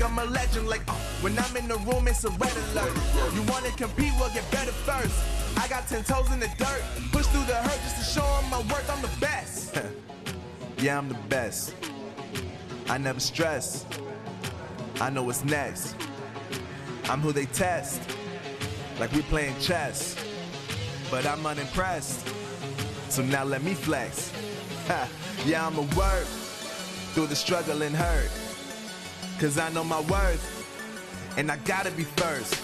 I'm a legend. Like, when I'm in the room, it's a red alert. You wanna compete, well, get better first. I got 10 toes in the dirt. Push through the hurt just to show them my work. I'm the best. Yeah, I'm the best. I never stress. I know what's next. I'm who they test. Like we playing chess. But I'm unimpressed. So now let me flex. Yeah, I'ma work through the struggle and hurt. Cause I know my worth. And I gotta be first.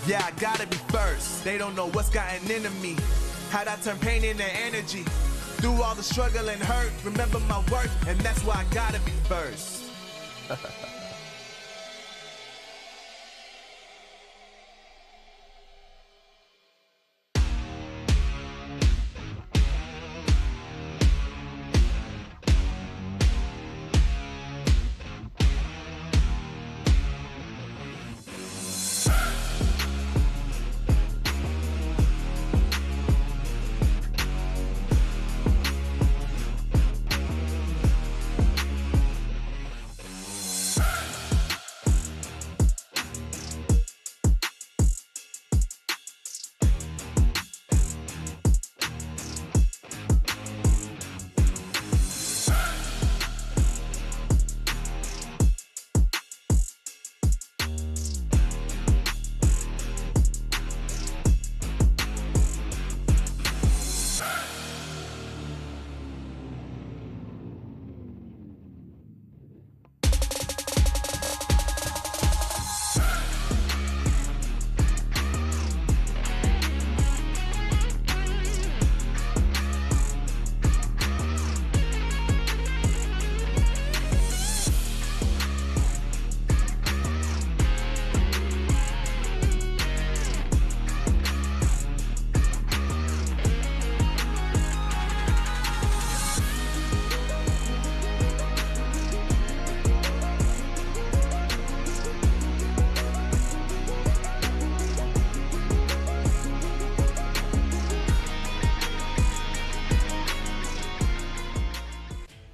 Yeah, I gotta be first. They don't know what's gotten into me. How'd I turn pain into energy? Through all the struggle and hurt, remember my worth, and that's why I gotta be first.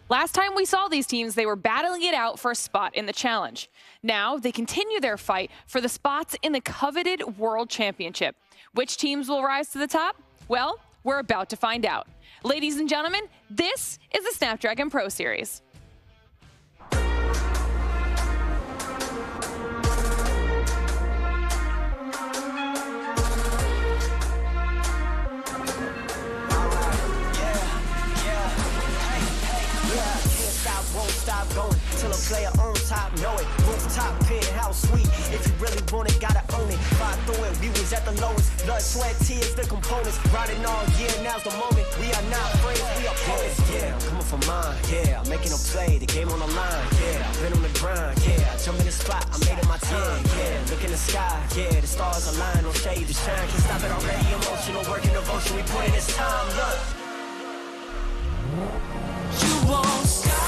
Last time we saw these teams, they were battling it out for a spot in the challenge. Now they continue their fight for the spots in the coveted World Championship. Which teams will rise to the top? Well, we're about to find out. Ladies and gentlemen, this is the Snapdragon Pro Series. Going till a player on top, know it. Rooftop, penthouse suite. If you really want it, gotta own it. Fight through it, we was at the lowest. Blood, sweat, tears, the components. Riding all year, now's the moment. We are not friends, we are opponents. Yeah, I'm coming for mine. Yeah, I'm making a play, the game on the line. Yeah, I've been on the grind. Yeah, I jump in the spot, I made it my time. Yeah, look in the sky. Yeah, the stars align, no shade to shine. Can't stop it already. Emotional work and devotion. We put in this time. Look, you won't stop.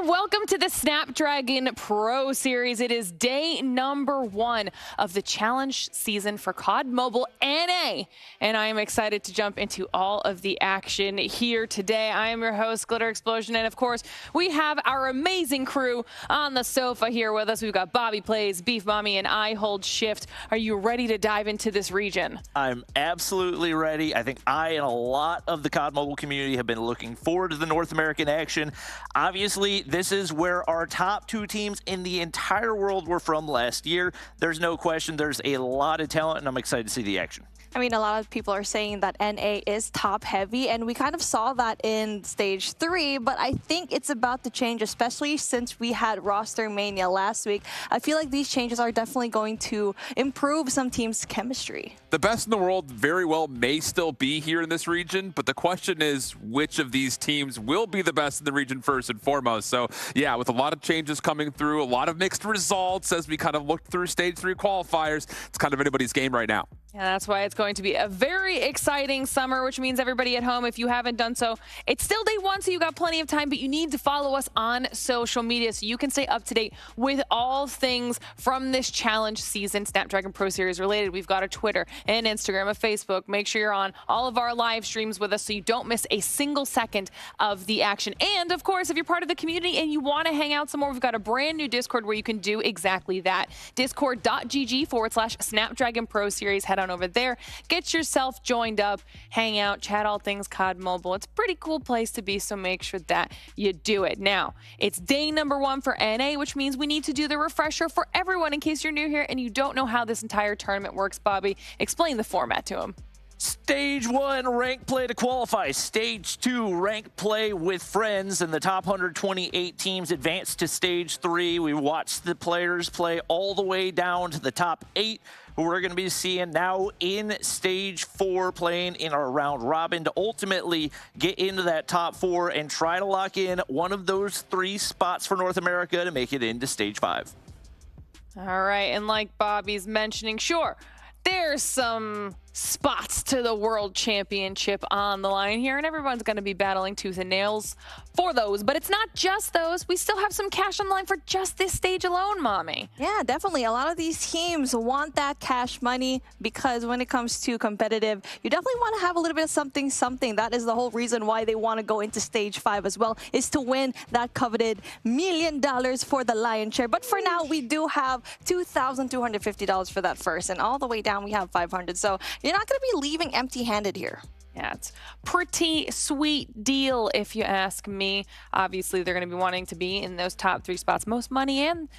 Welcome to the Snapdragon Pro Series. It is day number 1 of the challenge season for COD Mobile NA, and I am excited to jump into all of the action here today. I am your host, Glitter Explosion, and of course, we have our amazing crew on the sofa here with us. We've got Bobby Plays, Beef Mommy, and I Hold Shift. Are you ready to dive into this region? I'm absolutely ready. I think I and a lot of the COD Mobile community have been looking forward to the North American action. Obviously, this is where our top 2 teams in the entire world were from last year. There's no question there's a lot of talent, and I'm excited to see the action. I mean, a lot of people are saying that NA is top heavy, and we kind of saw that in stage 3, but I think it's about to change, especially since we had roster mania last week. I feel like these changes are definitely going to improve some teams' chemistry. The best in the world very well may still be here in this region, but the question is which of these teams will be the best in the region first and foremost. So yeah, with a lot of changes coming through, a lot of mixed results as we kind of look through stage 3 qualifiers, it's kind of anybody's game right now. Yeah, that's why it's going to be a very exciting summer, which means everybody at home, if you haven't done so, it's still day one, so you got plenty of time, but you need to follow us on social media so you can stay up to date with all things from this challenge season, Snapdragon Pro Series related. We've got a Twitter, an Instagram, a Facebook. Make sure you're on all of our live streams with us so you don't miss a single second of the action. And of course, if you're part of the community and you want to hang out some more, we've got a brand new Discord where you can do exactly that. Discord.gg/Snapdragon Pro Series. Head on over there, get yourself joined up, hang out, chat all things COD Mobile. It's a pretty cool place to be, so make sure that you do it. Now, it's day number 1 for NA, which means we need to do the refresher for everyone in case you're new here and you don't know how this entire tournament works. Bobby, explain the format to them. Stage 1, rank play to qualify. Stage 2, rank play with friends, and the top 128 teams advance to Stage 3. We watch the players play all the way down to the top 8, who we're going to be seeing now in Stage 4, playing in our round robin to ultimately get into that top 4 and try to lock in one of those 3 spots for North America to make it into Stage 5. All right, and like Bobby's mentioning, sure, there's some spots to the World Championship on the line here, and everyone's going to be battling tooth and nails for those. But it's not just those. We still have some cash on the line for just this stage alone, Mommy. Yeah, definitely. A lot of these teams want that cash money because when it comes to competitive, you definitely want to have a little bit of something. That is the whole reason why they want to go into Stage 5 as well, is to win that coveted $1 million for the lion's share. But for now, we do have $2,250 for that first, and all the way down we have $500. So you're not going to be leaving empty-handed here. Yeah, it's pretty sweet deal if you ask me. Obviously, they're going to be wanting to be in those top 3 spots, most money and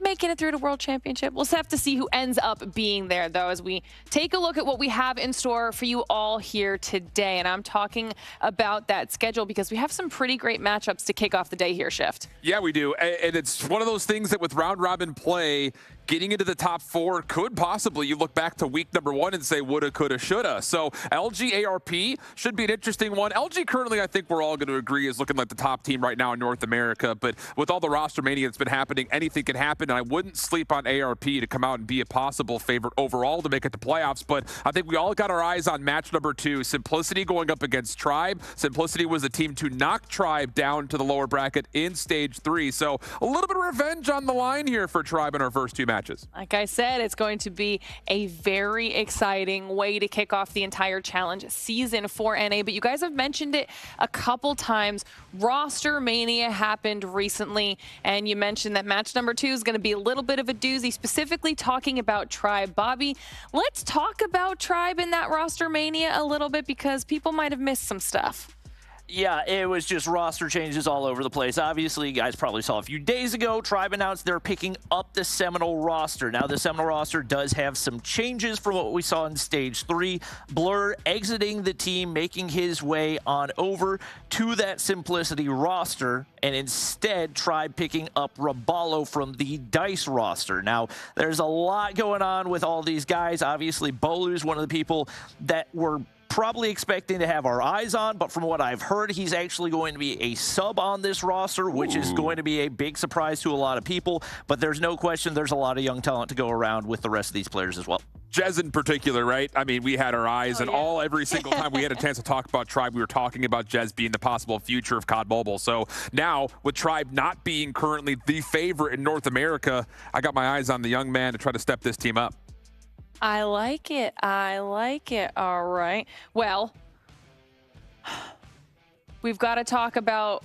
making it through to World Championship. We'll have to see who ends up being there, though, as we take a look at what we have in store for you all here today. And I'm talking about that schedule because we have some pretty great matchups to kick off the day here, Shift. Yeah, we do. And it's one of those things that with round robin play, getting into the top 4 could possibly, you look back to week number 1 and say woulda, coulda, shoulda. So LG ARP should be an interesting one. LG currently, I think we're all going to agree, is looking like the top team right now in North America. But with all the roster mania that's been happening, anything can happen. And I wouldn't sleep on ARP to come out and be a possible favorite overall to make it to playoffs. But I think we all got our eyes on match number 2. Simplicity going up against Tribe. Simplicity was the team to knock Tribe down to the lower bracket in Stage 3. So a little bit of revenge on the line here for Tribe in our first 2 matches. Like I said, it's going to be a very exciting way to kick off the entire challenge season for NA. But you guys have mentioned it a couple times. Roster mania happened recently, and you mentioned that match number 2 is going to be a little bit of a doozy, specifically talking about Tribe. Bobby, let's talk about Tribe in that roster mania a little bit because people might have missed some stuff. Yeah, it was just roster changes all over the place. Obviously, you guys probably saw a few days ago, Tribe announced they're picking up the Seminole roster. Now, the Seminole roster does have some changes from what we saw in Stage 3. Blur exiting the team, making his way on over to that Simplicity roster, and instead, Tribe picking up Raballo from the DICE roster. Now, there's a lot going on with all these guys. Obviously, Bolu's one of the people that were probably expecting to have our eyes on, but from what I've heard, he's actually going to be a sub on this roster, which is going to be a big surprise to a lot of people. But there's no question there's a lot of young talent to go around with the rest of these players as well. Jez in particular, right? I mean, we had our eyes and every single time we had a chance to talk about Tribe, we were talking about Jez being the possible future of COD Mobile. So now with Tribe not being currently the favorite in North America, I got my eyes on the young man to try to step this team up. I like it. I like it. All right. Well, we've got to talk about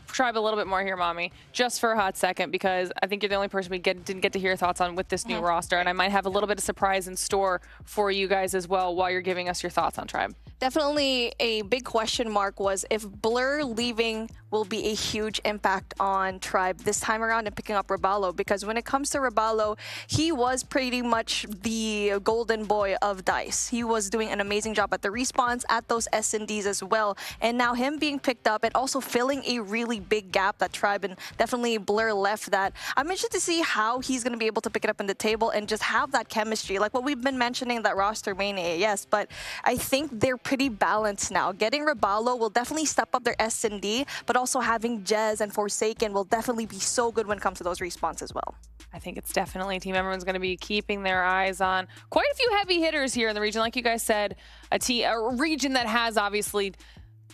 Tribe a little bit more here, Mommy, just for a hot second, because I think you're the only person we didn't get to hear your thoughts on with this new roster, and I might have a little bit of surprise in store for you guys as well while you're giving us your thoughts on Tribe. Definitely a big question mark was if Blur leaving will be a huge impact on Tribe this time around and picking up Raballo, because when it comes to Raballo, he was pretty much the golden boy of DICE. He was doing an amazing job at the respawns, at those S&Ds as well, and now him being picked up and also filling a really big gap that Tribe and definitely Blur left that. I'm interested to see how he's going to be able to pick it up in the table and just have that chemistry, like what we've been mentioning, that roster mania, yes, but I think they're pretty balanced now. Getting Rabalo will definitely step up their S&D, but also having Jez and Forsaken will definitely be so good when it comes to those respawns as well. I think it's definitely a team everyone's going to be keeping their eyes on. Quite a few heavy hitters here in the region. Like you guys said, a region that has obviously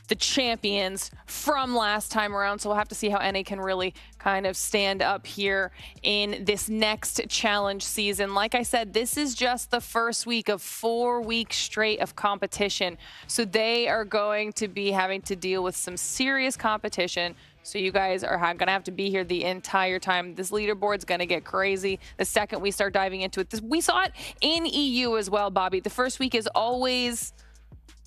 the champions from last time around. So we'll have to see how NA can really kind of stand up here in this next challenge season. Like I said, this is just the first week of 4 weeks straight of competition. So they are going to be having to deal with some serious competition. So you guys are going to have to be here the entire time. This leaderboard's going to get crazy the second we start diving into it. We saw it in EU as well, Bobby. The first week is always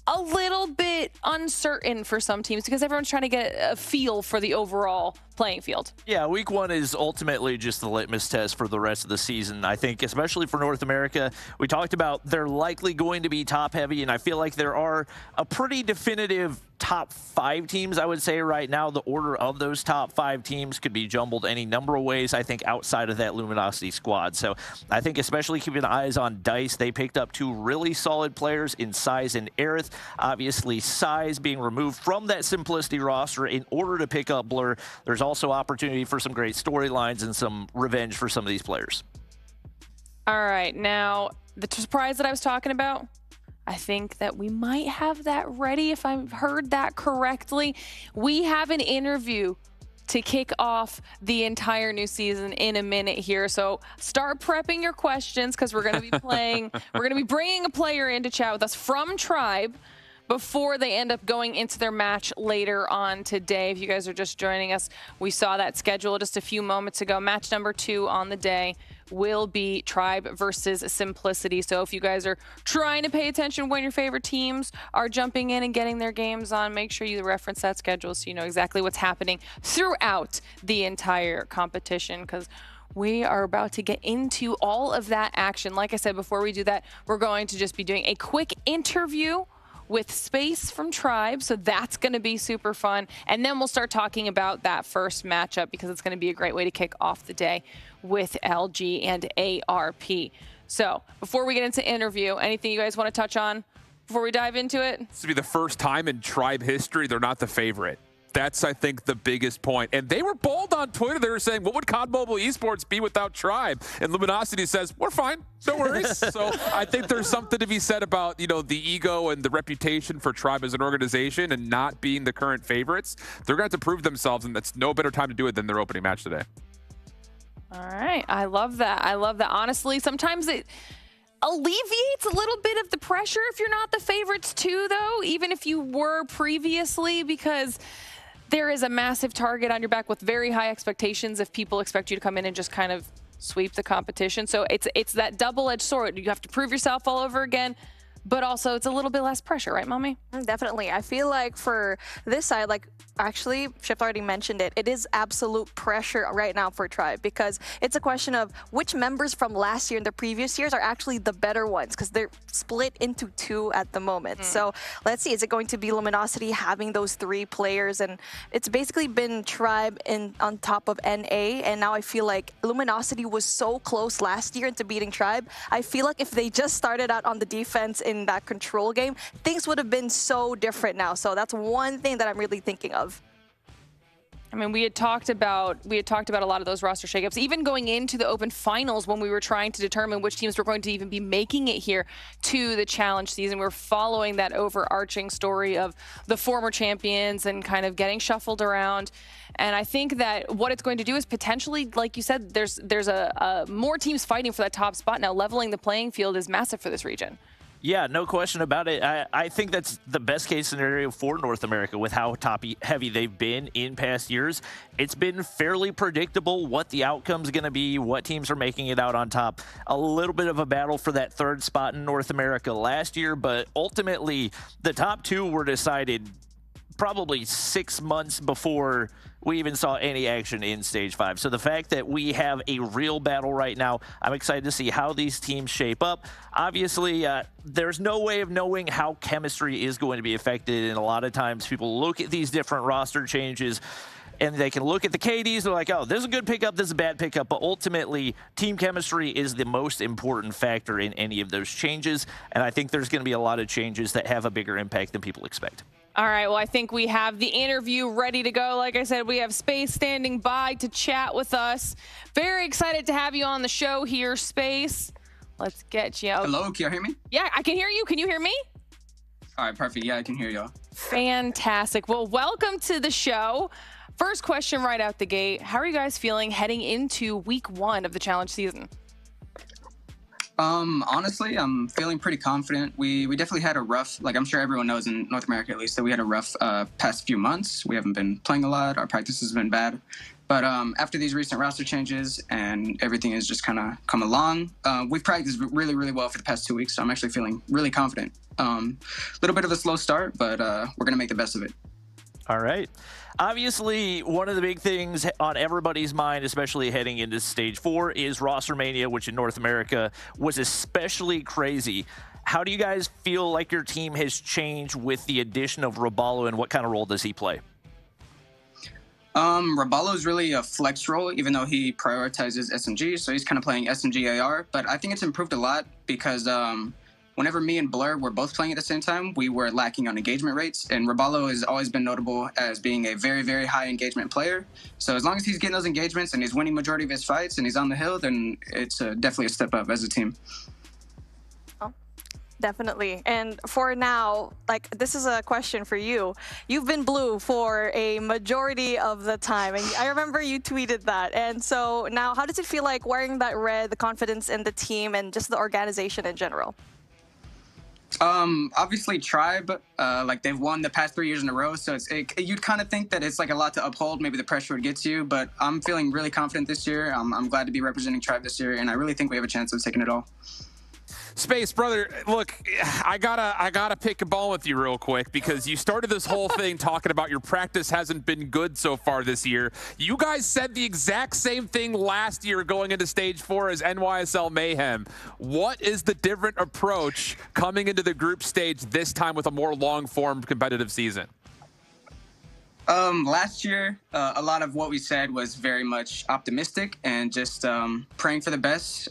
a little bit uncertain for some teams because everyone's trying to get a feel for the overall playing field. Yeah, week 1 is ultimately just the litmus test for the rest of the season. I think especially for North America, we talked about they're likely going to be top heavy, and I feel like there are a pretty definitive top 5 teams, I would say right now. The order of those top 5 teams could be jumbled any number of ways, I think, outside of that Luminosity squad. So I think especially keeping eyes on DICE, they picked up 2 really solid players in Size and Aerith. Obviously, Size being removed from that Simplicity roster in order to pick up Blur. There's also opportunity for some great storylines and some revenge for some of these players. All right, now the surprise that I was talking about, I think that we might have that ready if I've heard that correctly. We have an interview to kick off the entire new season in a minute here. So start prepping your questions because we're going to be playing, we're going to be bringing a player in to chat with us from Tribe before they end up going into their match later on today. If you guys are just joining us, we saw that schedule just a few moments ago. Match number 2 on the day will be Tribe versus Simplicity. So if you guys are trying to pay attention when your favorite teams are jumping in and getting their games on, make sure you reference that schedule so you know exactly what's happening throughout the entire competition, because we are about to get into all of that action. Like I said, before we do that, we're going to just be doing a quick interview with Space from Tribe, so that's going to be super fun. And then we'll start talking about that first matchup because it's going to be a great way to kick off the day with LG and ARP. So before we get into interview, anything you guys want to touch on before we dive into it? This will be the first time in Tribe history they're not the favorite. That's, I think, the biggest point. And they were bold on Twitter. They were saying, what would COD Mobile Esports be without Tribe? And Luminosity says, we're fine. No worries. So I think there's something to be said about, you know, the ego and the reputation for Tribe as an organization and not being the current favorites. They're going to have to prove themselves, and that's no better time to do it than their opening match today. All right. I love that. I love that. Honestly, sometimes it alleviates a little bit of the pressure if you're not the favorites too, though, even if you were previously, because there is a massive target on your back with very high expectations if people expect you to come in and just kind of sweep the competition. So it's that double-edged sword. You have to prove yourself all over again, but also it's a little bit less pressure, right, Mommy? Definitely. I feel like for this side, like actually, Shift already mentioned it, it is absolute pressure right now for Tribe because it's a question of which members from last year and the previous years are actually the better ones because they're split into 2 at the moment. So let's see, is it going to be Luminosity having those 3 players? And it's basically been Tribe on top of NA, and now I feel like Luminosity was so close last year into beating Tribe. I feel like if they just started out on the defense in that control game, things would have been so different now. So that's one thing that I'm really thinking of. I mean, we had talked about a lot of those roster shakeups, even going into the open finals when we were trying to determine which teams were going to even be making it here to the challenge season. We're following that overarching story of the former champions and kind of getting shuffled around. And I think that what it's going to do is potentially, like you said, there's a more teams fighting for that top spot now. Leveling the playing field is massive for this region. Yeah, no question about it. I think that's the best case scenario for North America with how top heavy they've been in past years. It's been fairly predictable what the outcome's going to be, what teams are making it out on top. A little bit of a battle for that 3rd spot in North America last year, but ultimately the top 2 were decided probably 6 months before we even saw any action in Stage 5. So the fact that we have a real battle right now, I'm excited to see how these teams shape up. Obviously, there's no way of knowing how chemistry is going to be affected, and a lot of times people look at these different roster changes and they can look at the KDs. They're like, oh, this is a good pickup, this is a bad pickup. But ultimately, team chemistry is the most important factor in any of those changes. And I think there's going to be a lot of changes that have a bigger impact than people expect. All right, well, I think we have the interview ready to go. Like I said, we have Space standing by to chat with us. Very excited to have you on the show here, Space. Let's get you out. Hello, can you hear me? Yeah, I can hear you. Can you hear me? All right, perfect. Yeah, I can hear y'all. Fantastic. Well, welcome to the show. First question right out the gate. How are you guys feeling heading into week 1 of the challenge season? Honestly, I'm feeling pretty confident. We definitely had a rough, like I'm sure everyone knows in North America at least, that we had a rough past few months. We haven't been playing a lot. Our practice has been bad. But after these recent roster changes and everything has just kind of come along, we've practiced really, really well for the past 2 weeks. So I'm actually feeling really confident. A little bit of a slow start, but we're going to make the best of it. All right. Obviously, one of the big things on everybody's mind, especially heading into Stage 4, is Roster Mania, which in North America was especially crazy. How do you guys feel like your team has changed with the addition of Robalo, and what kind of role does he play? Robalo is really a flex role, even though he prioritizes SMG, so he's kind of playing SMG AR. But I think it's improved a lot because whenever me and Blur were both playing at the same time, we were lacking on engagement rates, and Robalo has always been notable as being a very, very high engagement player. So as long as he's getting those engagements and he's winning majority of his fights and he's on the hill, then it's definitely a step up as a team. Definitely. And for now, like, this is a question for you. You've been blue for a majority of the time, and I remember you tweeted that. And so now, how does it feel like wearing that red, the confidence in the team and just the organization in general? Obviously Tribe, like they've won the past 3 years in a row, so you'd kind of think that it's like a lot to uphold. Maybe the pressure would get to you, but I'm feeling really confident this year. I'm glad to be representing Tribe this year, and I really think we have a chance of taking it all. Space, brother, look, I gotta pick a ball with you real quick because you started this whole thing talking about your practice hasn't been good so far this year. You guys said the exact same thing last year going into Stage 4 as NYSL Mayhem. What is the different approach coming into the group stage this time with a more long-form competitive season? Last year, a lot of what we said was very much optimistic and just praying for the best.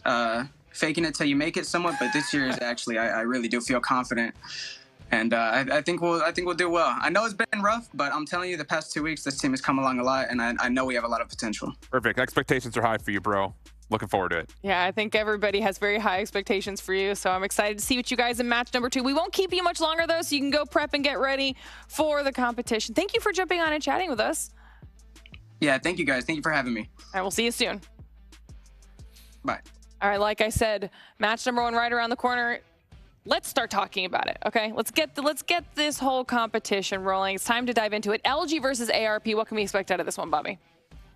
Faking it till you make it somewhat, but this year is actually I really do feel confident, and I think we'll do well. I know it's been rough, but I'm telling you, the past 2 weeks this team has come along a lot, and I know we have a lot of potential. Perfect. Expectations are high for you, bro. Looking forward to it. Yeah, I think everybody has very high expectations for you, so I'm excited to see what you guys in match number 2. We won't keep you much longer, though, so you can go prep and get ready for the competition. Thank you for jumping on and chatting with us. Yeah, thank you, guys. Thank you for having me. All right, we'll see you soon. Bye. All right, like I said, match number 1 right around the corner. Let's start talking about it, okay? Let's get this whole competition rolling. It's time to dive into it. LG versus ARP. What can we expect out of this one, Bobby?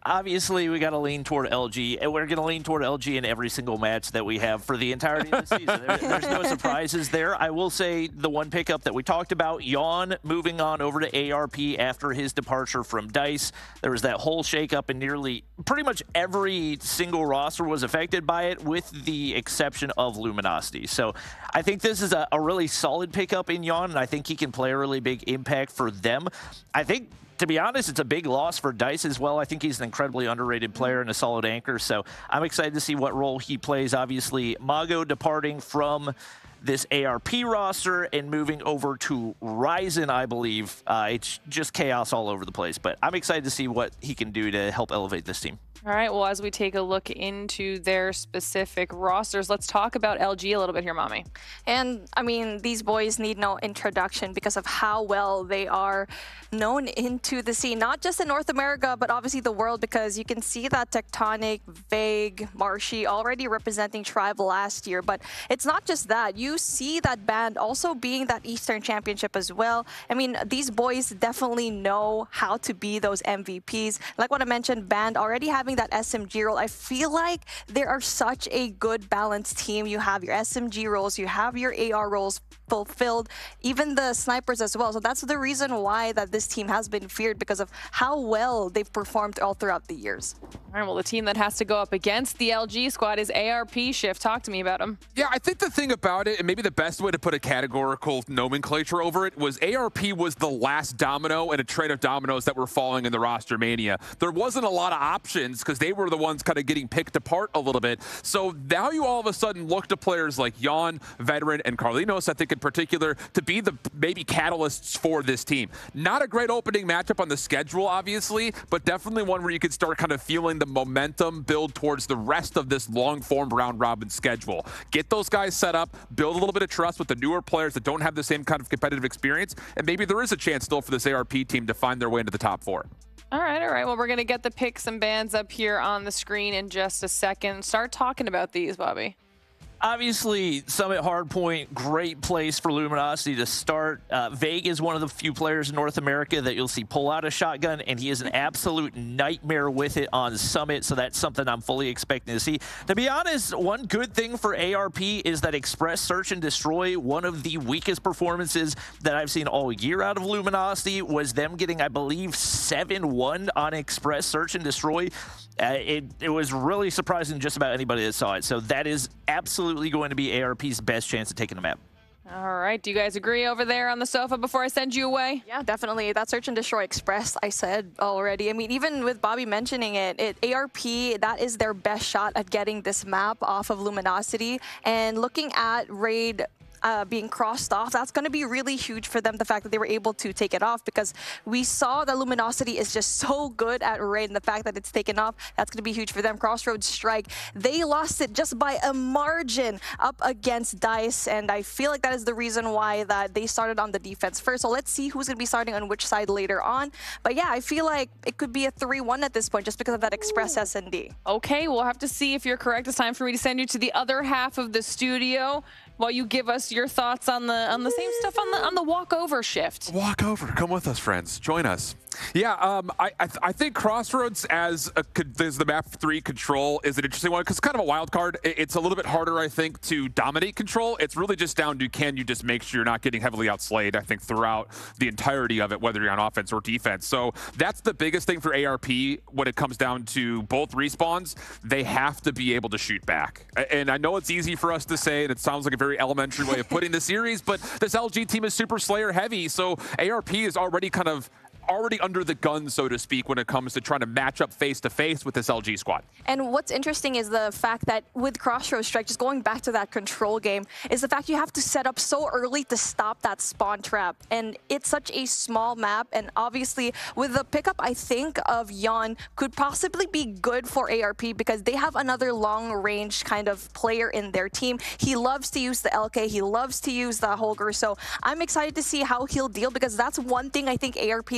Obviously, we got to lean toward LG, and we're going to lean toward LG in every single match that we have for the entirety of the season. There's no surprises there. I will say the one pickup that we talked about, Yawn moving on over to ARP after his departure from DICE. There was that whole shakeup, and nearly pretty much every single roster was affected by it, with the exception of Luminosity. So I think this is a really solid pickup in Yawn, and I think he can play a really big impact for them. I think, to be honest, it's a big loss for DICE as well. I think he's an incredibly underrated player and a solid anchor, so I'm excited to see what role he plays. Obviously, Mago departing from this ARP roster and moving over to Ryzen, I believe. It's just chaos all over the place, but I'm excited to see what he can do to help elevate this team. All right, well, as we take a look into their specific rosters, let's talk about LG a little bit here, Mommy. And, I mean, these boys need no introduction because of how well they are known into the scene, not just in North America, but obviously the world, because you can see that Tectonic, Vague, Marshy already representing Tribe last year. But it's not just that. You see that band also being that Eastern Championship as well. I mean, these boys definitely know how to be those MVPs. Like what I mentioned, band already having that SMG role. I feel like there are such a good balanced team. You have your SMG roles, you have your AR roles fulfilled, even the snipers as well. So that's the reason why that this team has been feared, because of how well they've performed all throughout the years. All right, well, the team that has to go up against the LG squad is ARP. Shift, talk to me about them. Yeah, I think the thing about it it, and maybe the best way to put a categorical nomenclature over it, was ARP was the last domino in a train of dominoes that were falling in the roster mania. There wasn't a lot of options because they were the ones kind of getting picked apart a little bit. So now you all of a sudden look to players like Jan, Veteran, and Carlinos, I think in particular, to be the maybe catalysts for this team. Not a great opening matchup on the schedule, obviously, but definitely one where you could start kind of feeling the momentum build towards the rest of this long-form round-robin schedule. Get those guys set up, build a little bit of trust with the newer players that don't have the same kind of competitive experience, and maybe there is a chance still for this ARP team to find their way into the top 4. All right. Well, we're going to get the picks and bans up here on the screen in just a second. Start talking about these, Bobby. Obviously, Summit Hardpoint, great place for Luminosity to start. Vega is one of the few players in North America that you'll see pull out a shotgun, and he is an absolute nightmare with it on Summit, so that's something I'm fully expecting to see. To be honest, one good thing for ARP is that Express Search and Destroy, one of the weakest performances that I've seen all year out of Luminosity, was them getting, I believe, 7-1 on Express Search and Destroy. It was really surprising to just about anybody that saw it, so that is absolutely going to be ARP's best chance at taking the map. All right. Do you guys agree over there on the sofa before I send you away? Yeah, definitely. That Search and Destroy Express, I said already. I mean, even with Bobby mentioning it, ARP, that is their best shot at getting this map off of Luminosity. And looking at Raid being crossed off, that's going to be really huge for them, the fact that they were able to take it off, because we saw that Luminosity is just so good at Raid, and the fact that it's taken off, that's going to be huge for them. Crossroads Strike, they lost it just by a margin up against DICE, and I feel like that is the reason why that they started on the defense first. So let's see who's going to be starting on which side later on. But yeah, I feel like it could be a 3-1 at this point just because of that Express S&D. Okay, we'll have to see if you're correct. It's time for me to send you to the other half of the studio while you give us your thoughts on the same stuff on the walkover shift. Walkover, come with us, friends. Join us. Yeah, I think Crossroads as the map 3 control is an interesting one because it's kind of a wild card. It's a little bit harder, I think, to dominate control. It's really just down to can you just make sure you're not getting heavily outslayed, I think, throughout the entirety of it, whether you're on offense or defense. So that's the biggest thing for ARP when it comes down to both respawns. They have to be able to shoot back. And I know it's easy for us to say, and it sounds like a very elementary way of putting the series, but this LG team is super Slayer heavy, so ARP is already under the gun, so to speak, when it comes to trying to match up face-to-face with this LG squad. And what's interesting is the fact that with Crossroads Strike, just going back to that control game, is the fact you have to set up so early to stop that spawn trap. And it's such a small map, and obviously with the pickup, I think, of Jan could possibly be good for ARP because they have another long-range kind of player in their team. He loves to use the LK, he loves to use the Holger, so I'm excited to see how he'll deal because that's one thing I think ARP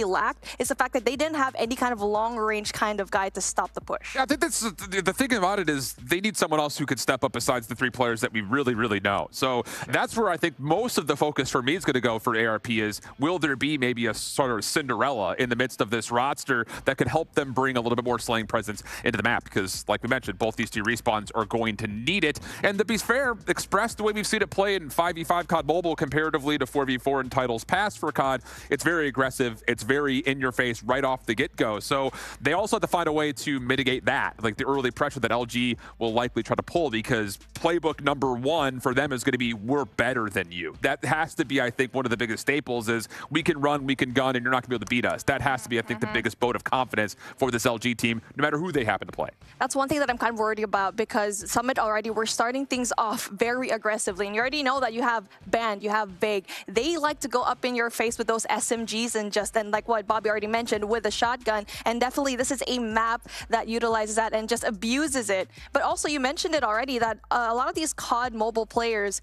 is the fact that they didn't have any kind of long-range kind of guy to stop the push. Yeah, I think that's the thing about it is they need someone else who could step up besides the 3 players that we really, really know. So that's where I think most of the focus for me is going to go for ARP is, will there be maybe a sort of Cinderella in the midst of this roster that could help them bring a little bit more slaying presence into the map? Because like we mentioned, both these 2 respawns are going to need it. And to be fair, Express, the way we've seen it play in 5v5 COD Mobile comparatively to 4v4 in titles past for COD, it's very aggressive. It's very in your face right off the get-go. So they also have to find a way to mitigate that, like the early pressure that LG will likely try to pull, because playbook number 1 for them is going to be, we're better than you. That has to be, I think, one of the biggest staples is we can run, we can gun, and you're not going to be able to beat us. That has to be, I think, the biggest vote of confidence for this LG team, no matter who they happen to play. That's one thing that I'm kind of worried about because Summit already, we're starting things off very aggressively, and you already know that you have Band, you have Big. They like to go up in your face with those SMGs and like what Bobby already mentioned with a shotgun, and definitely this is a map that utilizes that and just abuses it. But also you mentioned it already that a lot of these COD mobile players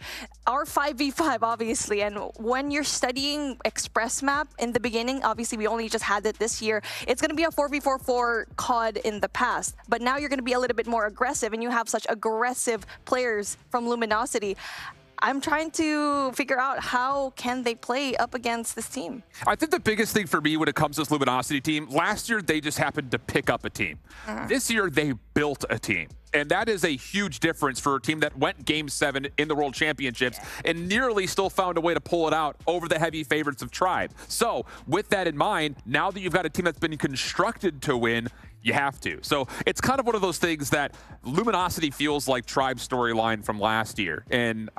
are 5v5 obviously, and when you're studying Express map in the beginning, obviously we only just had it this year, it's going to be a 4v4 for COD in the past, but now you're going to be a little bit more aggressive and you have such aggressive players from Luminosity. I'm trying to figure out how can they play up against this team. I think the biggest thing for me when it comes to this Luminosity team, last year they just happened to pick up a team. This year they built a team. And that is a huge difference for a team that went Game 7 in the World Championships and nearly still found a way to pull it out over the heavy favorites of Tribe. So with that in mind, now that you've got a team that's been constructed to win, you have to. So it's kind of one of those things that Luminosity feels like Tribe's storyline from last year. And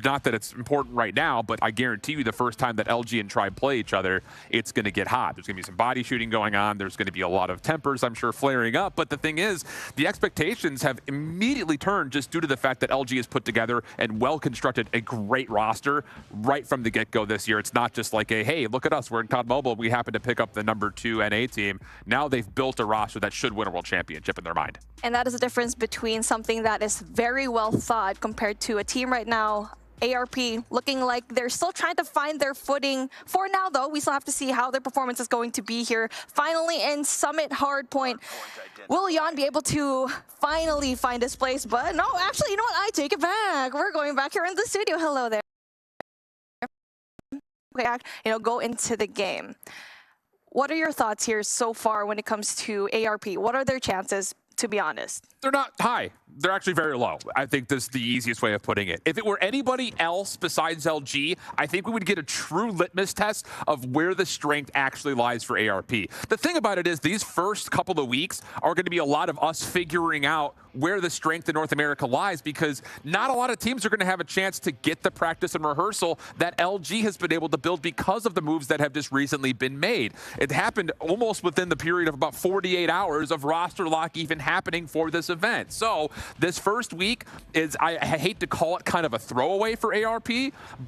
not that it's important right now, but I guarantee you the first time that LG and Tribe play each other, it's going to get hot. There's going to be some body shooting going on. There's going to be a lot of tempers, I'm sure, flaring up. But the thing is, the expectations have immediately turned just due to the fact that LG has put together and well-constructed a great roster right from the get-go this year. It's not just like a, hey, look at us, we're in COD Mobile, we happen to pick up the #2 NA team. Now they've built a roster that should win a world championship in their mind. And that is the difference between something that is very well thought compared to a team right now, ARP, looking like they're still trying to find their footing. For now, though, we still have to see how their performance is going to be here. Finally, in Summit Hardpoint, will Yon be able to finally find his place? But no, actually, you know what? I take it back. We're going back here in the studio. Hello there. Okay, go into the game. What are your thoughts here so far when it comes to ARP? What are their chances, to be honest? They're not high. They're actually very low. I think this is the easiest way of putting it. If it were anybody else besides LG, I think we would get a true litmus test of where the strength actually lies for ARP. The thing about it is these first couple of weeks are going to be a lot of us figuring out where the strength in North America lies, because not a lot of teams are going to have a chance to get the practice and rehearsal that LG has been able to build because of the moves that have just recently been made. It happened almost within the period of about 48 hours of roster lock even happening for this event. So this first week is, I hate to call it kind of a throwaway for ARP,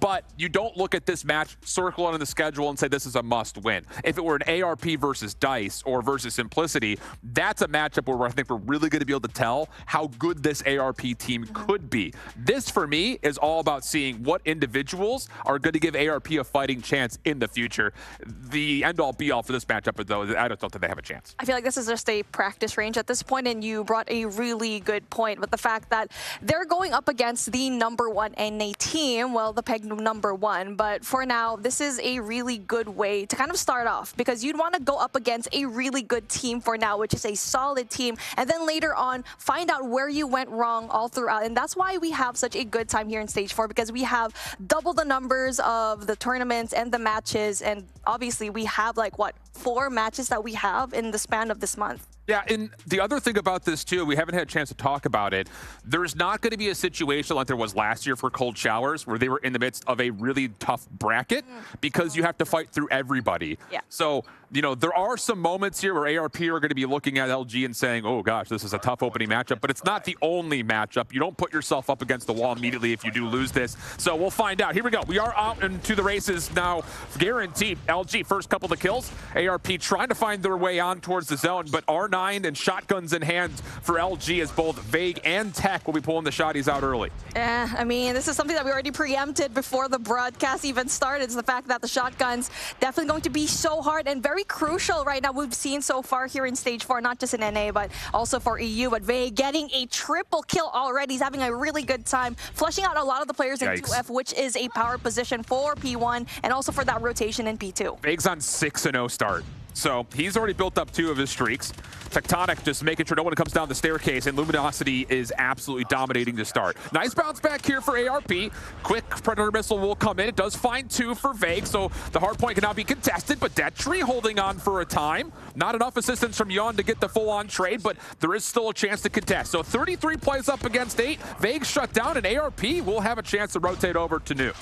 but you don't look at this match, circle it on the schedule and say this is a must win. If it were an ARP versus DICE or versus Simplicity, that's a matchup where I think we're really going to be able to tell how good this ARP team could be. This, for me, is all about seeing what individuals are going to give ARP a fighting chance in the future. The end-all, be-all for this matchup, though, I don't think they have a chance. I feel like this is just a practice range at this point, and you brought a really good point with the fact that they're going up against the #1 NA team, well, the peg #1, but for now, this is a really good way to kind of start off, because you'd want to go up against a really good team for now, which is a solid team, and then later on, find out where you went wrong all throughout. And that's why we have such a good time here in Stage 4, because we have double the numbers of the tournaments and the matches, and obviously we have like, what, 4 matches that we have in the span of this month. Yeah, and the other thing about this, too, we haven't had a chance to talk about it. There's not going to be a situation like there was last year for Cold Showers, where they were in the midst of a really tough bracket, because you have to fight through everybody. Yeah. So, there are some moments here where ARP are going to be looking at LG and saying, oh, gosh, this is a tough opening matchup, but it's not the only matchup. You don't put yourself up against the wall immediately if you do lose this. So we'll find out. Here we go. We are out into the races now. Guaranteed. LG, first couple of kills. ARP trying to find their way on towards the zone, but R9 and shotguns in hand for LG, as both Vague and Tech will be pulling the shotties out early. I mean, this is something that we already preempted before the broadcast even started. It's the fact that the shotguns definitely going to be so hard and very crucial right now. We've seen so far here in Stage 4, not just in NA, but also for EU. But Vague getting a triple kill already. He's having a really good time, flushing out a lot of the players in 2F, which is a power position for P1 and also for that rotation in P2. Vague's on 6-0 start. So he's already built up 2 of his streaks. Tectonic just making sure no one comes down the staircase, and Luminosity is absolutely dominating the start. Nice bounce back here for ARP. Quick Predator Missile will come in. It does find 2 for Vague, so the hard point cannot be contested, but that tree holding on for a time. Not enough assistance from Yon to get the full-on trade, but there is still a chance to contest. So 33 plays up against 8. Vague shut down, and ARP will have a chance to rotate over to New.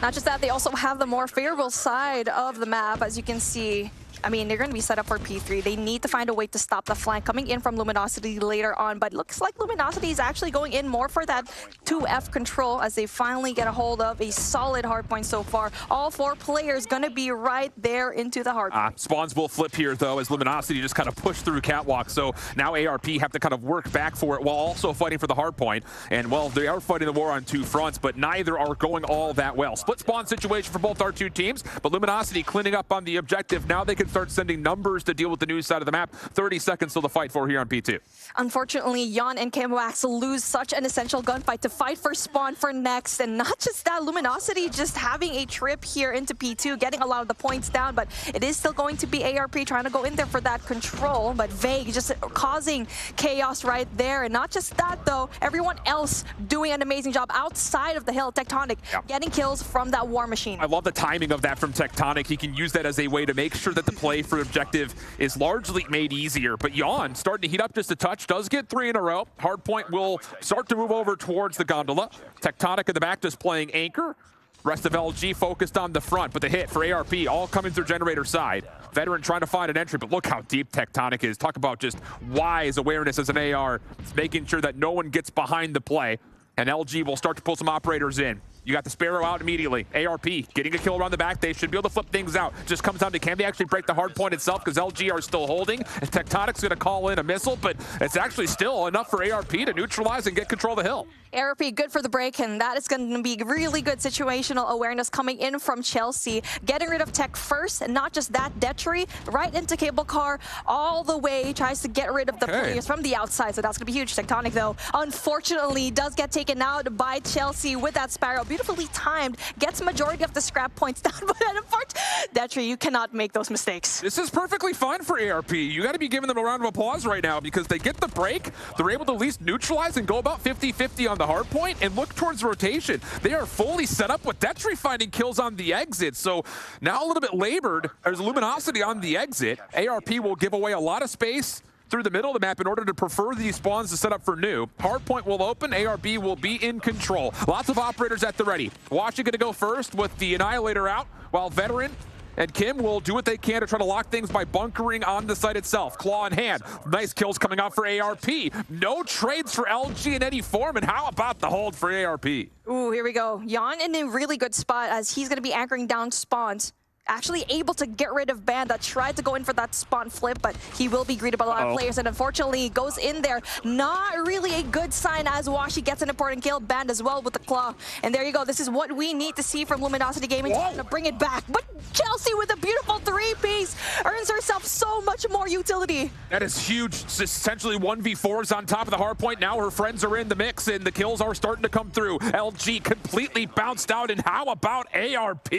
Not just that, they also have the more favorable side of the map, as you can see. I mean, they're going to be set up for P3. They need to find a way to stop the flank coming in from Luminosity later on, but it looks like Luminosity is actually going in more for that 2F control as they finally get a hold of a solid hardpoint so far. All 4 players going to be right there into the hardpoint. Spawns will flip here, though, as Luminosity just kind of push through Catwalk, so now ARP have to kind of work back for it while also fighting for the hardpoint. And, well, they are fighting the war on 2 fronts, but neither are going all that well. Split spawn situation for both our 2 teams, but Luminosity cleaning up on the objective. Now they can can start sending numbers to deal with the new side of the map. 30 seconds till the fight for here on P2. Unfortunately, Yon and Kimwax lose such an essential gunfight to fight for spawn for next. And not just that, Luminosity just having a trip here into P2, getting a lot of the points down, but it is still going to be ARP trying to go in there for that control. But Vague just causing chaos right there. And not just that, though, everyone else doing an amazing job outside of the hill. Tectonic getting kills from that War Machine. I love the timing of that from Tectonic. He can use that as a way to make sure that the play for objective is largely made easier. But Yon starting to heat up just a touch, does get 3 in a row. Hardpoint will start to move over towards the gondola. Tectonic in the back just playing anchor. Rest of LG focused on the front, but the hit for ARP all coming through generator side. Veteran trying to find an entry, but look how deep Tectonic is. Talk about just wise awareness as an AR. It's making sure that no one gets behind the play. And LG will start to pull some operators in. You got the Sparrow out immediately. ARP getting a kill around the back. They should be able to flip things out. Just comes down to can they actually break the hard point itself, because LG are still holding. And Tectonic's going to call in a missile, but it's actually still enough for ARP to neutralize and get control of the hill. ARP good for the break, and that is going to be really good situational awareness coming in from Chelsea. Getting rid of Tech first, and not just that, Detry right into cable car all the way, tries to get rid of the players from the outside, so that's going to be huge. Tectonic, though, unfortunately, does get taken out by Chelsea with that Sparrow. Beautifully timed, gets majority of the scrap points down, but unfortunately, Detry, you cannot make those mistakes. This is perfectly fine for ARP. You got to be giving them a round of applause right now, because they get the break. They're able to at least neutralize and go about 50-50 on the hard point and look towards rotation. They are fully set up with Detry finding kills on the exit. So now a little bit labored. There's Luminosity on the exit. ARP will give away a lot of space through the middle of the map in order to prefer these spawns to set up for new. Hardpoint will open, ARP will be in control. Lots of operators at the ready. Washington going to go first with the Annihilator out, while Veteran and Kim will do what they can to try to lock things by bunkering on the site itself. Claw in hand. Nice kills coming out for ARP. No trades for LG in any form, and how about the hold for ARP? Ooh, here we go. Yon in a really good spot as he's going to be anchoring down spawns. Actually able to get rid of Band that tried to go in for that spawn flip, but he will be greeted by a lot of players, and unfortunately goes in there. Not really a good sign as Washi gets an important kill. Band as well with the claw. And there you go. This is what we need to see from Luminosity Gaming to bring it back. But Chelsea with a beautiful 3-piece earns herself so much more utility. That is huge. It's essentially 1v4s on top of the hard point. Now her friends are in the mix, and the kills are starting to come through. LG completely bounced out, and how about ARP?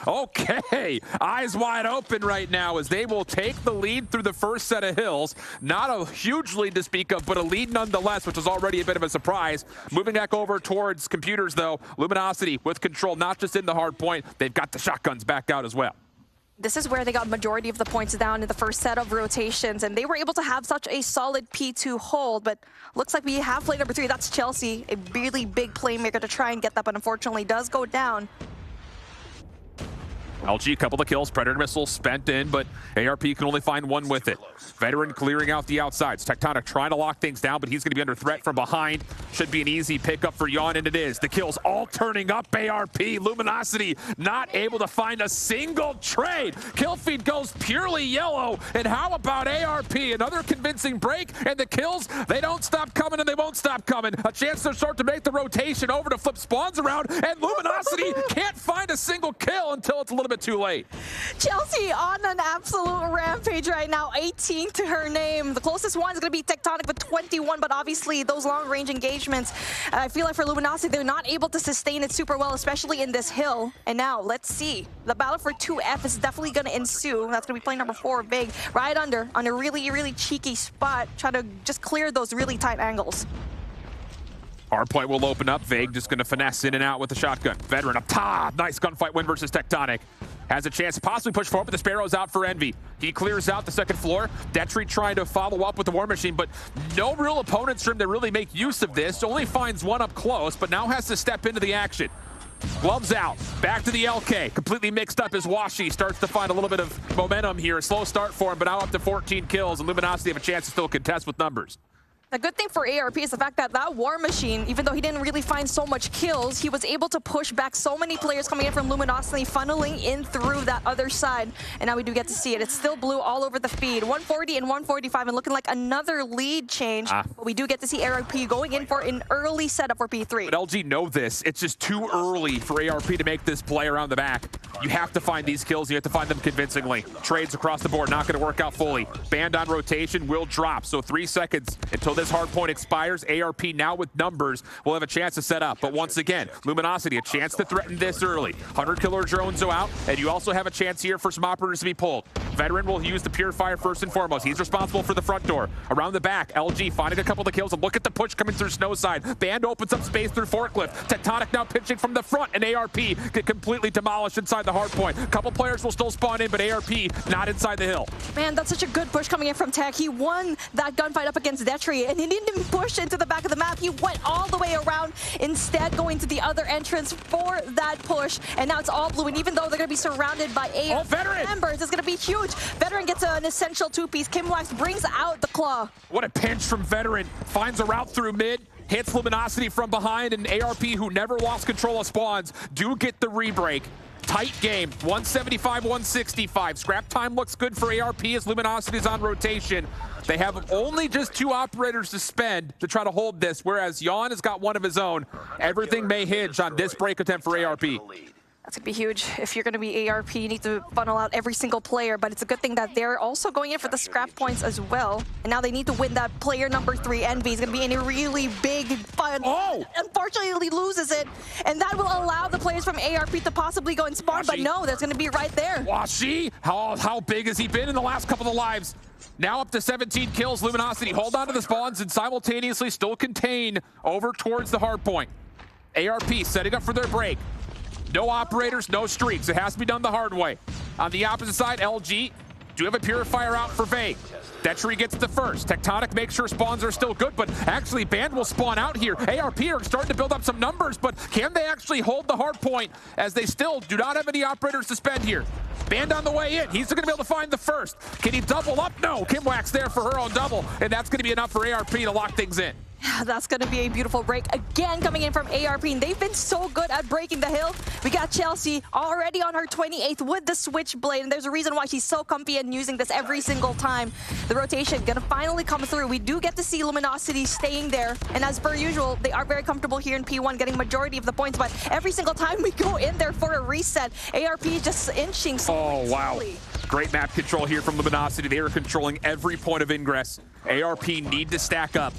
Okay. Eyes wide open right now as they will take the lead through the first set of hills. Not a huge lead to speak of, but a lead nonetheless, which was already a bit of a surprise. Moving back over towards computers, though. Luminosity with control, not just in the hard point. They've got the shotguns back out as well. This is where they got majority of the points down in the first set of rotations, and they were able to have such a solid P2 hold, but looks like we have play number 3. That's Chelsea, a really big playmaker to try and get that, but unfortunately does go down. LG, couple of kills, Predator missile spent in, but ARP can only find one with it. Veteran clearing out the outsides. Tectonic trying to lock things down, but he's going to be under threat from behind. Should be an easy pickup for Yon, and it is. The kills all turning up. ARP, Luminosity not able to find a single trade. Kill feed goes purely yellow, and how about ARP? Another convincing break, and the kills, they don't stop coming, and they won't stop coming. A chance to start to make the rotation over to flip spawns around, and Luminosity can't find a single kill until it's a little bit too late. Chelsea on an absolute rampage right now, 18 to her name. The closest one is going to be Tectonic with 21, but obviously those long-range engagements, I feel like for Luminosity, they're not able to sustain it super well, especially in this hill. And now, let's see. The battle for 2F is definitely going to ensue. That's going to be play number 4, Big, right under, on a really, really cheeky spot, trying to just clear those really tight angles. Hardpoint will open up. Vague just going to finesse in and out with the shotgun. Veteran up top. Nice gunfight win versus Tectonic. Has a chance to possibly push forward, but the Sparrow's out for Envy. He clears out the second floor. Detry trying to follow up with the War Machine, but no real opponents for him to really make use of this. Only finds one up close, but now has to step into the action. Gloves out. Back to the LK. Completely mixed up as Washi starts to find a little bit of momentum here. A slow start for him, but now up to 14 kills, and Luminosity have a chance to still contest with numbers. The good thing for ARP is the fact that that War Machine, even though he didn't really find so much kills, he was able to push back so many players coming in from Luminosity, funneling in through that other side. And now we do get to see it. It's still blue all over the feed. 140 and 145 and looking like another lead change. But we do get to see ARP going in for an early setup for P3. But LG know this. It's just too early for ARP to make this play around the back. You have to find these kills. You have to find them convincingly. Trades across the board, not going to work out fully. Band on rotation will drop. So 3 seconds until this hard point expires. ARP now with numbers will have a chance to set up. But once again, Luminosity, a chance to threaten this early. 100 killer drones go out, and you also have a chance here for some operators to be pulled. Veteran will use the Purifier first and foremost. He's responsible for the front door. Around the back, LG finding a couple of kills, and look at the push coming through Snowside. Band opens up space through Forklift. Tectonic now pitching from the front, and ARP get completely demolished inside the hard point. A couple players will still spawn in, but ARP not inside the hill. Man, that's such a good push coming in from Tech. He won that gunfight up against Detri, and he didn't even push into the back of the map. He went all the way around, instead going to the other entrance for that push. And now it's all blue, and even though they're going to be surrounded by ARP members, it's going to be huge. Veteran gets an essential two-piece. Kimwax brings out the claw. What a pinch from Veteran. Finds a route through mid. Hits Luminosity from behind, and ARP, who never lost control of spawns, do get the rebreak. Tight game, 175, 165. Scrap time looks good for ARP as Luminosity's on rotation. They have only just 2 operators to spend to try to hold this, whereas Yawn has got one of his own. Everything may hinge on this break attempt for ARP. That's going to be huge. If you're going to be ARP, you need to funnel out every single player, but it's a good thing that they're also going in for the scrap points as well. And now they need to win that player number 3. Envy is going to be in a really big fight. Oh! Unfortunately, loses it, and that will allow the players from ARP to possibly go and spawn, but no, that's going to be right there. Washi, how big has he been in the last couple of lives? Now up to 17 kills. Luminosity hold on to the spawns and simultaneously still contain over towards the hard point. ARP setting up for their break. No operators, no streaks. It has to be done the hard way. On the opposite side, LG do have a Purifier out for Vague. Detri gets the first. Tectonic makes sure spawns are still good, but actually Band will spawn out here. ARP are starting to build up some numbers, but can they actually hold the hard point as they still do not have any operators to spend here? Band on the way in. He's going to be able to find the first. Can he double up? No. Kimwax there for her own double, and that's going to be enough for ARP to lock things in. That's going to be a beautiful break. Again, coming in from ARP, and they've been so good at breaking the hill. We got Chelsea already on her 28th with the Switchblade, and there's a reason why she's so comfy and using this every single time. The rotation going to finally come through. We do get to see Luminosity staying there, and as per usual, they are very comfortable here in P1, getting majority of the points, but every single time we go in there for a reset, ARP just inching slowly. Oh, wow. Great map control here from Luminosity. They are controlling every point of ingress. ARP need to stack up.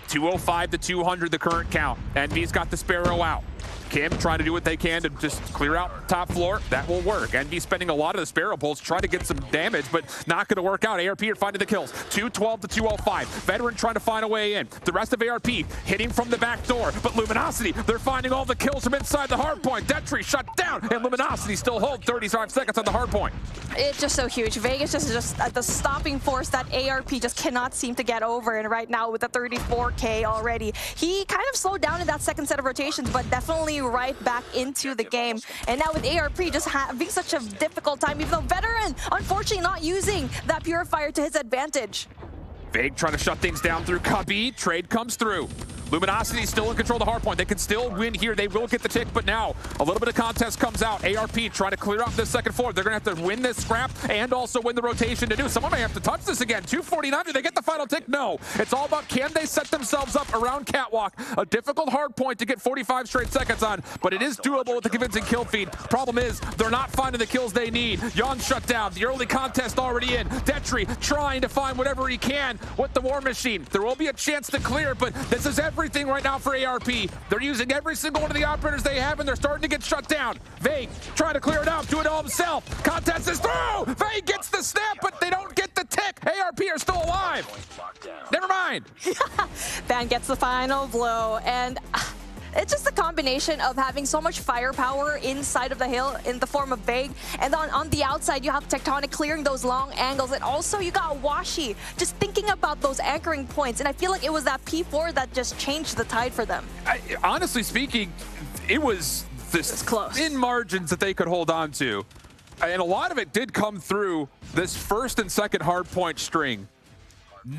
205 to 200, the current count. Envy's got the Sparrow out. Kim trying to do what they can to just clear out top floor. That will work. Envy spending a lot of the Sparrow bolts trying to get some damage, but not going to work out. ARP are finding the kills. 212 to 205. Veteran trying to find a way in. The rest of ARP hitting from the back door, but Luminosity, they're finding all the kills from inside the hard point. Detri shut down, and Luminosity still hold 35 seconds on the hard point. It's just so huge. Vegas is just at the stopping force that ARP just cannot seem to get over, and right now with the 34K already, he kind of slowed down in that second set of rotations, but definitely right back into the game. And now with ARP just having such a difficult time, even though Veteran unfortunately not using that Purifier to his advantage. Vague trying to shut things down through Cubby. Trade comes through. Luminosity still in control of the hard point. They can still win here. They will get the tick, but now a little bit of contest comes out. ARP trying to clear out this second floor. They're going to have to win this scrap and also win the rotation to do. Someone may have to touch this again. 249, do they get the final tick? No. It's all about can they set themselves up around Catwalk. A difficult hard point to get 45 straight seconds on, but it is doable with the convincing kill feed. Problem is, they're not finding the kills they need. Yawn shut down. The early contest already in. Detri trying to find whatever he can with the War Machine. There will be a chance to clear, but this is everything right now for ARP. They're using every single one of the operators they have, and they're starting to get shut down. Vague trying to clear it out, do it all himself. Contest is through! Vague gets the snap, but they don't get the tick. ARP are still alive. Never mind. Band gets the final blow, and it's just a combination of having so much firepower inside of the hill in the form of Vague, and on the outside you have Tectonic clearing those long angles, and also you got Washi just thinking about those anchoring points, and I feel like it was that P4 that just changed the tide for them. Honestly speaking, it was this thin margins that they could hold on to, and a lot of it did come through this first and second hard point string.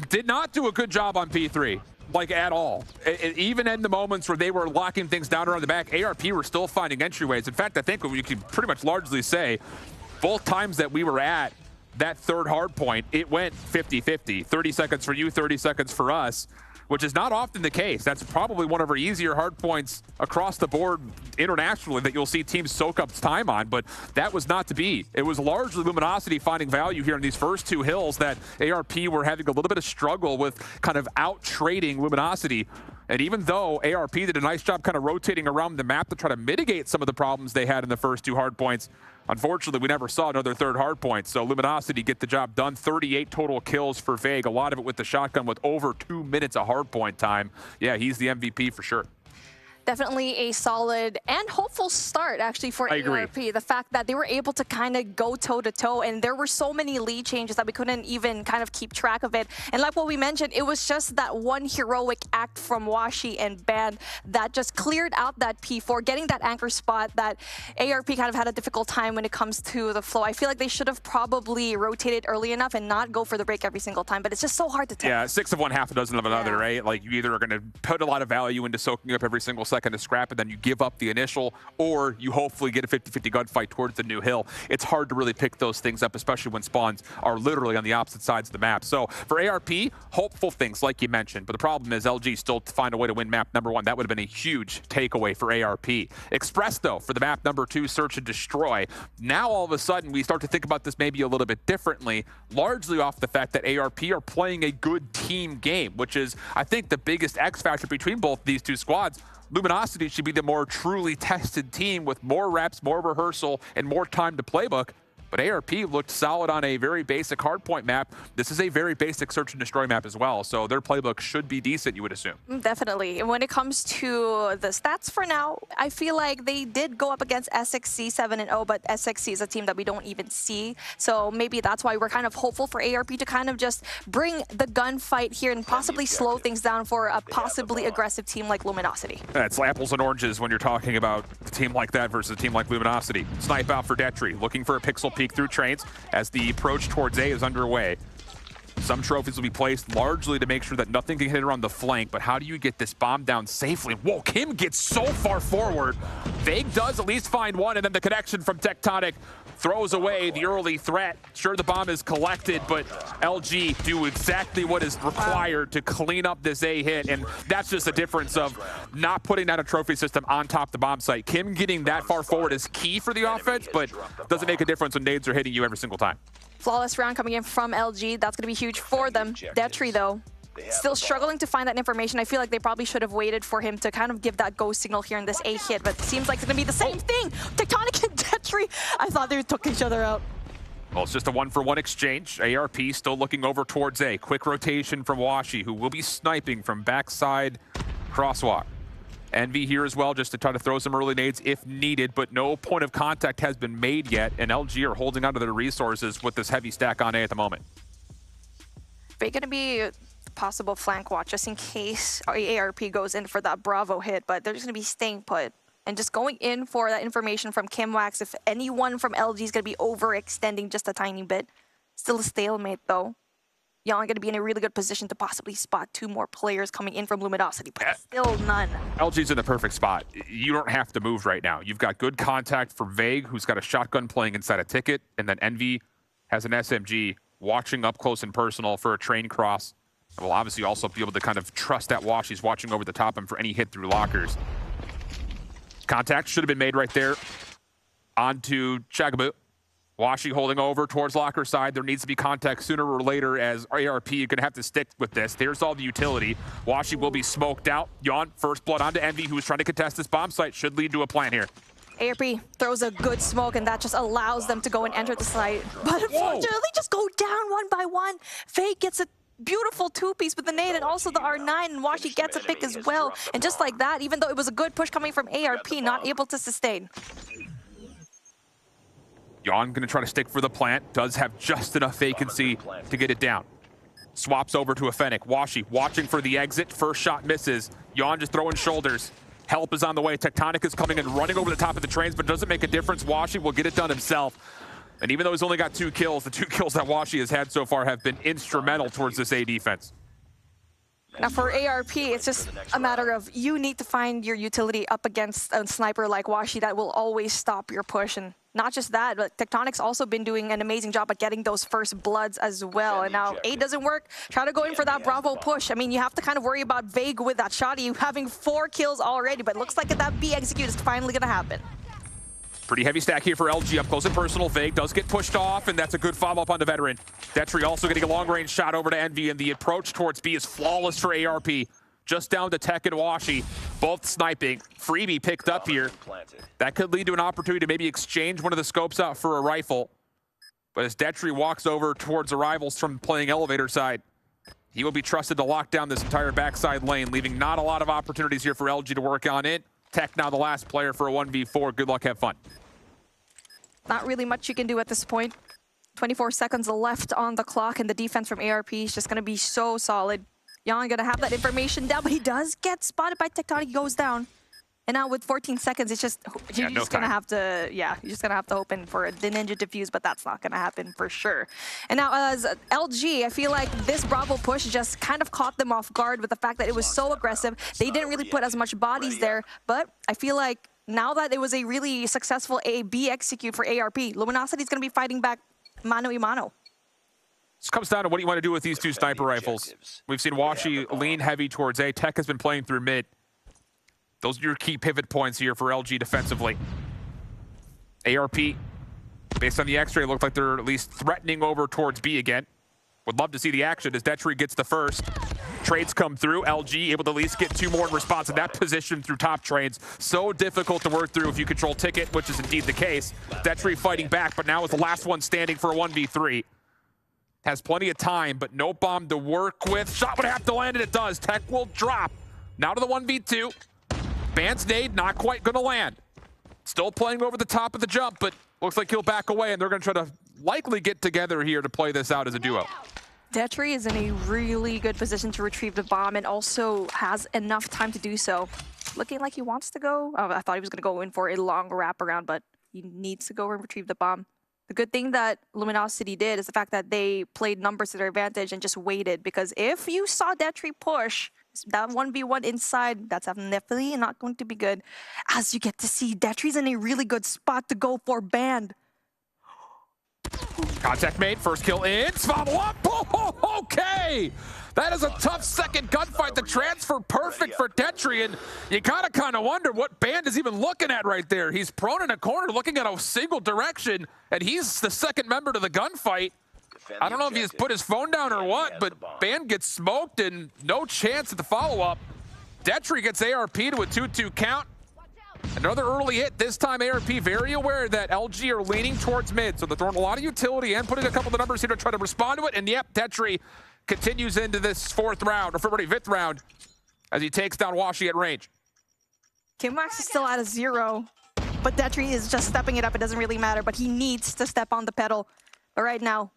did not do a good job on P3. Like at all. Even in the moments where they were locking things down around the back, ARP were still finding entryways. In fact, I think we can pretty much largely say both times that we were at that third hard point, it went 50-50. 30 seconds for you, 30 seconds for us, which is not often the case. That's probably one of our easier hard points across the board internationally that you'll see teams soak up time on, but that was not to be. It was largely Luminosity finding value here in these first two hills that ARP were having a little bit of struggle with kind of out-trading Luminosity. And even though ARP did a nice job kind of rotating around the map to try to mitigate some of the problems they had in the first two hard points, unfortunately, we never saw another third hard point. So Luminosity get the job done. 38 total kills for Vague, a lot of it with the shotgun with over 2 minutes of hard point time. Yeah, he's the MVP for sure. Definitely a solid and hopeful start, actually, for ARP. The fact that they were able to kind of go toe-to-toe, and there were so many lead changes that we couldn't even kind of keep track of it. And like what we mentioned, it was just that one heroic act from Washi and Band that just cleared out that P4, getting that anchor spot that ARP kind of had a difficult time when it comes to the flow. I feel like they should have probably rotated early enough and not go for the break every single time, but it's just so hard to tell. Yeah, 6 of one, half a dozen of another, right? Like, you either are going to put a lot of value into soaking up every single second to scrap, and then you give up the initial, or you hopefully get a 50-50 gunfight towards the new hill. It's hard to really pick those things up, especially when spawns are literally on the opposite sides of the map. So for ARP, hopeful things like you mentioned, but the problem is LG still to find a way to win map number 1. That would have been a huge takeaway for ARP. Express, though, for the map number 2, search and destroy. Now all of a sudden we start to think about this maybe a little bit differently, largely off the fact that ARP are playing a good team game, which is, I think, the biggest X factor between both these two squads. Luminosity should be the more truly tested team with more reps, more rehearsal, and more time to playbook. But ARP looked solid on a very basic hardpoint map. This is a very basic search and destroy map as well, so their playbook should be decent, you would assume. Definitely. And when it comes to the stats for now, I feel like they did go up against SXC 7-0, but SXC is a team that we don't even see. So maybe that's why we're kind of hopeful for ARP to kind of just bring the gunfight here and possibly slow things down for a possibly aggressive team like Luminosity. It's apples and oranges when you're talking about a team like that versus a team like Luminosity. Snipe out for Detri, looking for a pixel peek through trains as the approach towards A is underway. Some trophies will be placed largely to make sure that nothing can hit around the flank, but how do you get this bomb down safely? Whoa, Kim gets so far forward. Vague does at least find one, and then the connection from Tectonic throws away the early threat. Sure, the bomb is collected, but LG do exactly what is required to clean up this A hit, and that's just a difference of not putting down a trophy system on top of the bomb site. Kim getting that far forward is key for the offense, but doesn't make a difference when nades are hitting you every single time. Flawless round coming in from LG. That's going to be huge for them. Detri, though, still struggling to find that information. I feel like they probably should have waited for him to kind of give that go signal here in this A hit, but it seems like it's going to be the same thing. Tectonic and Detri, I thought they took each other out. Well, it's just a one-for-one exchange. ARP still looking over towards A. Quick rotation from Washi, who will be sniping from backside crosswalk. Envy here as well, just to try to throw some early nades if needed, but no point of contact has been made yet, and LG are holding onto their resources with this heavy stack on A at the moment. They're going to be a possible flank watch just in case ARP goes in for that Bravo hit, but they're just going to be staying put and just going in for that information from Kimwax. If anyone from LG is going to be overextending just a tiny bit. Still a stalemate, though. Y'all are going to be in a really good position to possibly spot 2 more players coming in from Luminosity, but still none. LG's in the perfect spot. You don't have to move right now. You've got good contact for Vague, who's got a shotgun playing inside a ticket, and then Envy has an SMG watching up close and personal for a train cross. And will obviously also be able to kind of trust that Wash. He's watching over the top of him for any hit through lockers. Contact should have been made right there onto Chagaboot. Washi holding over towards locker side. There needs to be contact sooner or later as ARP are going to have to stick with this. There's all the utility. Washi will be smoked out. Yawn, first blood onto Envy, who is trying to contest this bomb site. Should lead to a plant here. ARP throws a good smoke, and that just allows them to go and enter the site. But unfortunately, just go down one by one. Fake gets a beautiful 2-piece with the nade and also the R9, and Washi gets a pick as well. And just like that, even though it was a good push coming from ARP, not able to sustain. Yawn going to try to stick for the plant. Does have just enough vacancy to get it down. Swaps over to a Fennec. Washi watching for the exit. First shot misses. Yawn just throwing shoulders. Help is on the way. Tectonic is coming and running over the top of the trains, but doesn't make a difference. Washi will get it done himself. And even though he's only got 2 kills, the 2 kills that Washi has had so far have been instrumental towards this A defense. Now for ARP, it's just a matter of you need to find your utility up against a sniper like Washi that will always stop your push. And not just that, but Tectonic's also been doing an amazing job at getting those first bloods as well. And now A doesn't work, try to go in for that Bravo push. I mean, you have to kind of worry about Vague with that shot. You having 4 kills already, but it looks like that B execute is finally going to happen. Pretty heavy stack here for LG up close and personal. Vague does get pushed off, and that's a good follow-up on the veteran. Detri also getting a long-range shot over to Envy, and the approach towards B is flawless for ARP. Just down to Tech and Washi, both sniping. Freebie picked up here. That could lead to an opportunity to maybe exchange one of the scopes out for a rifle. But as Detri walks over towards the rivals from playing elevator side, he will be trusted to lock down this entire backside lane, leaving not a lot of opportunities here for LG to work on it. Tech now the last player for a 1v4. Good luck, have fun. Not really much you can do at this point. 24 seconds left on the clock, and the defense from ARP is just going to be so solid. Jan going to have that information down, but he does get spotted by Tectonic. He goes down. And now with 14 seconds, it's just, you're just going to have to, you're just going to have to open for the Ninja Defuse, but that's not going to happen for sure. And now as LG, I feel like this Bravo push just kind of caught them off guard with the fact that it was so aggressive. They didn't really put as much bodies there, but I feel like now that it was a really successful A-B execute for ARP, Luminosity is going to be fighting back mano a mano. This comes down to what do you want to do with these 2 sniper rifles. We've seen Washi lean heavy towards A. Tech has been playing through mid. Those are your key pivot points here for LG defensively. ARP, based on the X-ray, looked like they're at least threatening over towards B again. Would love to see the action as Detri gets the first. Trades come through. LG able to at least get 2 more in response in that position through top trades. So difficult to work through if you control ticket, which is indeed the case. Detri fighting back, but now is the last one standing for a 1v3. Has plenty of time, but no bomb to work with. Shot would have to land, and it does. Tech will drop. Now to the 1v2. Band's nade not quite going to land. Still playing over the top of the jump, but looks like he'll back away, and they're going to try to likely get together here to play this out as a duo. Detri is in a really good position to retrieve the bomb and also has enough time to do so. Looking like he wants to go. Oh, I thought he was going to go in for a long wraparound, but he needs to go and retrieve the bomb. The good thing that Luminosity did is the fact that they played numbers to their advantage and just waited, because if you saw Detri push, that 1v1 inside, that's definitely not going to be good. As you get to see, Detri's in a really good spot to go for Band. Contact made, first kill in, follow up, oh, okay! That is a tough second gunfight. The transfer perfect for Detri, and you gotta kind of wonder what Band is even looking at right there. He's prone in a corner looking at a single direction, and he's the second member to the gunfight. I don't know if he's put his phone down or what, but Band gets smoked and no chance at the follow-up. Detri gets ARP to a 2-2 count. Another early hit, this time ARP very aware that LG are leaning towards mid, so they're throwing a lot of utility and putting a couple of the numbers here to try to respond to it, and yep, Detri continues into this 5th round, as he takes down Washi at range. Kimwax is still at a 0, but Detri is just stepping it up. It doesn't really matter, but he needs to step on the pedal. But right now,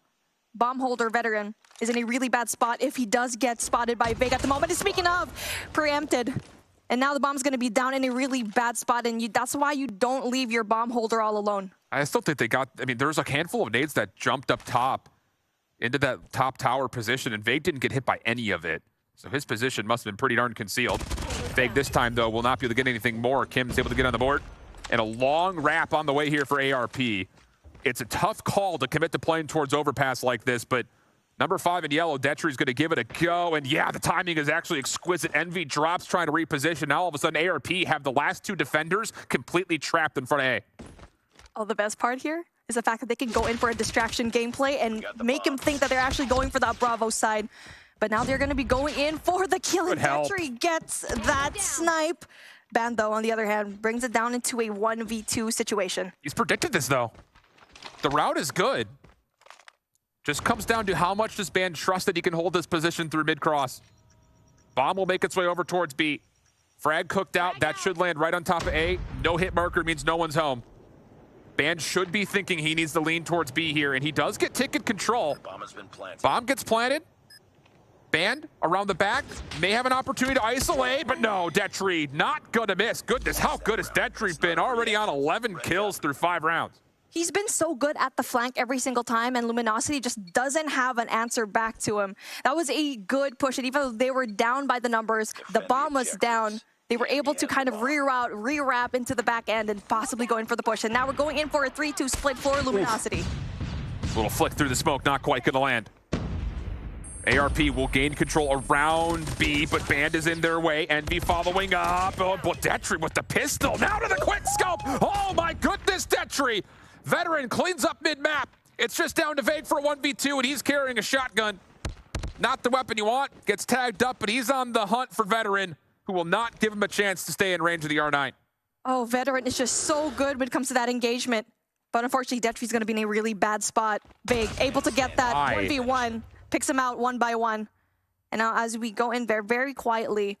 bomb holder veteran is in a really bad spot if he does get spotted by Vague at the moment. And speaking of, preempted. And now the bomb's going to be down in a really bad spot, and that's why you don't leave your bomb holder all alone. I still think they got, I mean, there's a handful of nades that jumped up top into that top tower position, and Vague didn't get hit by any of it. So his position must have been pretty darn concealed. Vague this time, though, will not be able to get anything more. Kim's able to get on the board. And a long wrap on the way here for ARP. It's a tough call to commit to playing towards overpass like this, but number 5 in yellow, Detri's going to give it a go. And yeah, the timing is actually exquisite. Envy drops trying to reposition. Now all of a sudden ARP have the last 2 defenders completely trapped in front of A. Oh, the best part here is the fact that they can go in for a distraction gameplay and make him think that they're actually going for that Bravo side. But now they're going to be going in for the kill, and Detri gets that snipe. Band, though, on the other hand, brings it down into a 1v2 situation. He's predicted this, though. The route is good. Just comes down to how much does Band trust that he can hold this position through mid-cross. Bomb will make its way over towards B. Frag cooked out. That should land right on top of A. No hit marker means no one's home. Band should be thinking he needs to lean towards B here, and he does get ticket control. Bomb gets planted. Band around the back may have an opportunity to isolate, but no, Detri not gonna miss. Goodness, how good has Detri been? Already on 11 kills through 5 rounds. He's been so good at the flank every single time, and Luminosity just doesn't have an answer back to him. That was a good push, and even though they were down by the numbers, the bomb was down. They were able to kind of reroute, rewrap into the back end and possibly go in for the push. And now we're going in for a 3-2 split for Luminosity. Little flick through the smoke, not quite gonna land. ARP will gain control around B, but Band is in their way. Envy following up. Oh, but Detry with the pistol. Now to the quick scope. Oh my goodness, Detry. Veteran cleans up mid-map. It's just down to Vague for a 1v2, and he's carrying a shotgun. Not the weapon you want. Gets tagged up, but he's on the hunt for Veteran, who will not give him a chance to stay in range of the R9. Oh, Veteran is just so good when it comes to that engagement. But unfortunately, Detry's going to be in a really bad spot. Vague, able to get that 1v1. Picks him out one by one. And now as we go in there very quietly,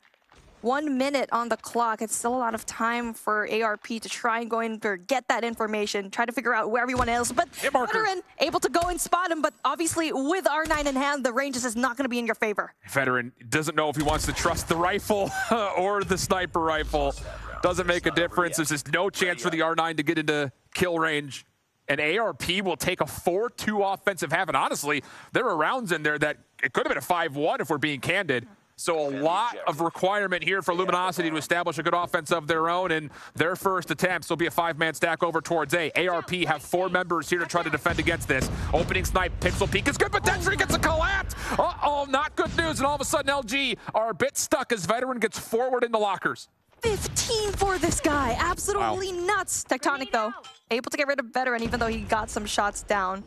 1 minute on the clock. It's still a lot of time for ARP to try and go in there, get that information, try to figure out where everyone is. But Veteran able to go and spot him, but obviously with R9 in hand, the range is not going to be in your favor. Veteran doesn't know if he wants to trust the rifle or the sniper rifle. Doesn't make a difference. There's just no chance for the R9 to get into kill range. And ARP will take a 4-2 offensive half. And honestly, there are rounds in there that it could have been a 5-1 if we're being candid. So a lot of requirement here for Luminosity to establish a good offense of their own. And their first attempts will be a 5-man stack over towards A. ARP have 4 members here to try to defend against this. Opening snipe, pixel peek is good, but Detry gets a collapse. Uh-oh, not good news. And all of a sudden, LG are a bit stuck as Veteran gets forward in the lockers. 15 for this guy. Absolutely nuts. Tectonic, though, able to get rid of Veteran, even though he got some shots down.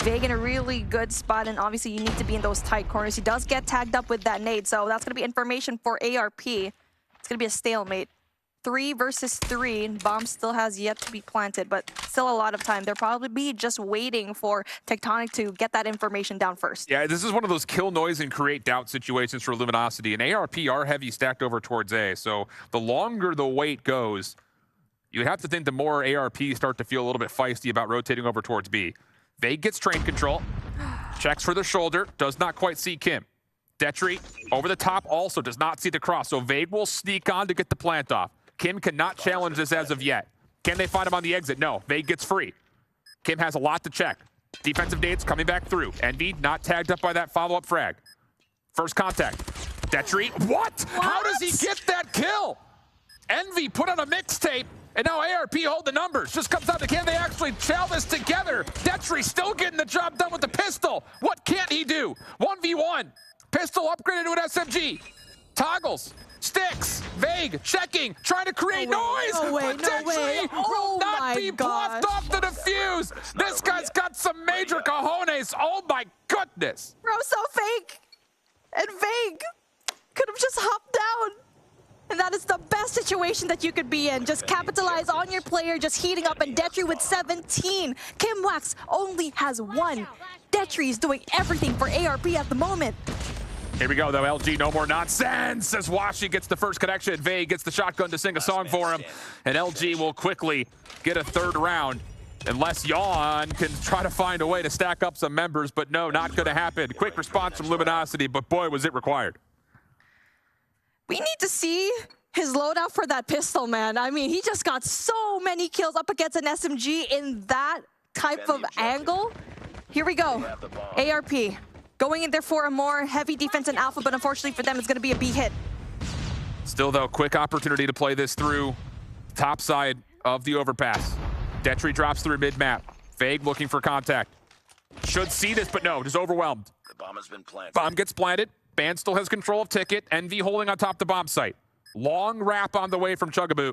Vague in a really good spot, and obviously you need to be in those tight corners. He does get tagged up with that nade, so that's going to be information for ARP. It's going to be a stalemate. 3 versus 3, and bomb still has yet to be planted, but still a lot of time. They'll probably be just waiting for Tectonic to get that information down first. Yeah, this is one of those kill noise and create doubt situations for Luminosity, and ARP are heavy stacked over towards A, so the longer the wait goes, you have to think the more ARP start to feel a little bit feisty about rotating over towards B. Vague gets train control, checks for the shoulder, does not quite see Kim. Detry over the top also does not see the cross, so Vague will sneak on to get the plant off. Kim cannot challenge this as of yet. Can they find him on the exit? No, Vague gets free. Kim has a lot to check. Defensive nades coming back through. Envy not tagged up by that follow-up frag. First contact. Detry, what? How does he get that kill? Envy put on a mixtape, and now ARP hold the numbers. Just comes down to can they actually chow this together? Detry still getting the job done with the pistol. What can't he do? 1v1. Pistol upgraded to an SMG. Toggles. Sticks, Vague, checking, trying to create noise. But Detry will not be bluffed off the defuse. This guy's got some major cojones. Oh my goodness. Bro, so fake. And Vague could have just hopped down. And that is the best situation that you could be in. Just capitalize on your player, just heating up. And Detry with 17. Kim Wax only has 1. Detry is doing everything for ARP at the moment. Here we go, though. LG, no more nonsense as Washi gets the first connection. Vague gets the shotgun to sing a song for him. And LG will quickly get a 3rd round. Unless Yawn can try to find a way to stack up some members. But no, not going to happen. Quick response from Luminosity, but boy, was it required. We need to see his loadout for that pistol, man. I mean, he just got so many kills up against an SMG in that type of angle. Here we go. ARP. Going in there for a more heavy defense in Alpha, but unfortunately for them, it's going to be a B hit. Still, though, quick opportunity to play this through top side of the overpass. Detry drops through mid-map. Vague looking for contact. Should see this, but no, just overwhelmed. The bomb has been planted. Bomb gets planted. Band still has control of Ticket. Envy holding on top the bomb site. Long wrap on the way from Chugaboo.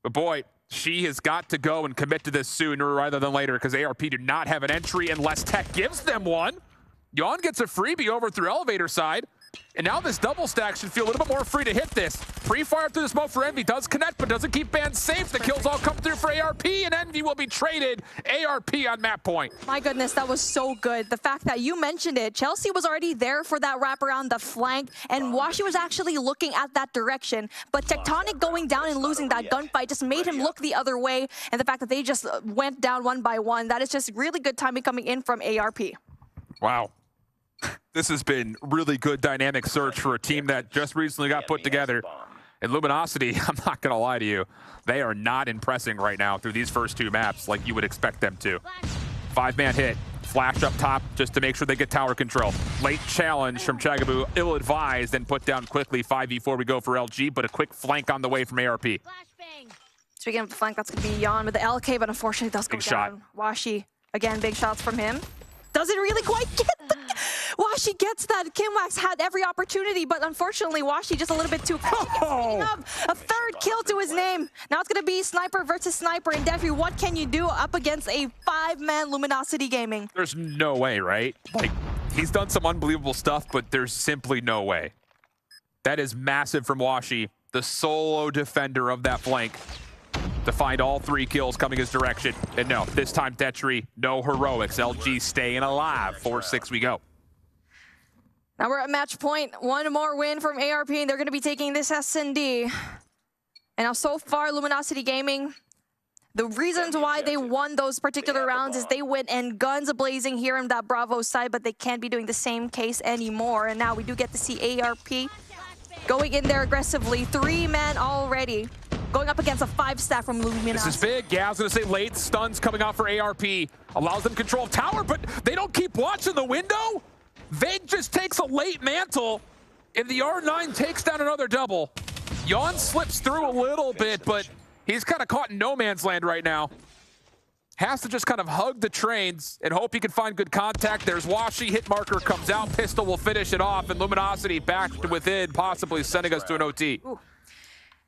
But boy, she has got to go and commit to this sooner rather than later because ARP do not have an entry unless Tech gives them one. Yawn gets a freebie over through elevator side. And now this double stack should feel a little bit more free to hit this. Pre-fire through the smoke for Envy. Does connect, but doesn't keep Band safe. The kills all come through for ARP, and Envy will be traded. ARP on map point. My goodness, that was so good. The fact that you mentioned it, Chelsea was already there for that wrap around the flank, and Washi was actually looking at that direction. But Tectonic going down and losing that gunfight just made him look the other way, and the fact that they just went down 1 by 1, that is just really good timing coming in from ARP. Wow. This has been really good dynamic search for a team that just recently got put together. And Luminosity, I'm not going to lie to you, they are not impressing right now through these first 2 maps like you would expect them to. 5-man hit, flash up top just to make sure they get tower control. Late challenge from Chagabu, ill-advised and put down quickly. 5v4 we go for LG, but a quick flank on the way from ARP. Speaking of the flank, that's going to be Yon with the LK, but unfortunately it does go Big down. Washi, again, big shots from him. Doesn't really quite get the... Washi gets that. Kimwax had every opportunity, but unfortunately, Washi just a little bit too fast. A 3rd kill to his name. Now it's going to be sniper versus sniper. And Devi, what can you do up against a 5-man Luminosity Gaming? There's no way, right? Like, he's done some unbelievable stuff, but there's simply no way. That is massive from Washi, the solo defender of that flank, to find all 3 kills coming his direction. And no, this time Detri, no heroics. LG staying alive. 4-6 we go. Now we're at match point. 1 more win from ARP, and they're going to be taking this S&D. And now so far, Luminosity Gaming, the reasons why they won those particular rounds is they went and guns a-blazing here on that Bravo side, but they can't be doing the same case anymore. And now we do get to see ARP going in there aggressively. 3-man already. Going up against a 5-stack from Luminosity. This is big. Yeah, I was going to say late stuns coming out for ARP. Allows them control of tower, but they don't keep watching the window. Veg just takes a late mantle, and the R9 takes down another double. Yon slips through a little bit, but he's kind of caught in no man's land right now. Has to just kind of hug the trains and hope he can find good contact. There's Washi, hit marker comes out, pistol will finish it off, and Luminosity back to within, possibly sending us to an OT. Ooh.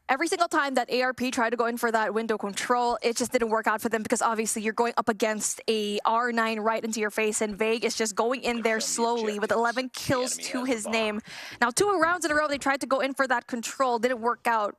Every single time that ARP tried to go in for that window control, it just didn't work out for them because obviously you're going up against a R9 right into your face, and Vague is just going in there slowly with 11 kills to his name. Now 2 rounds in a row, they tried to go in for that control, didn't work out.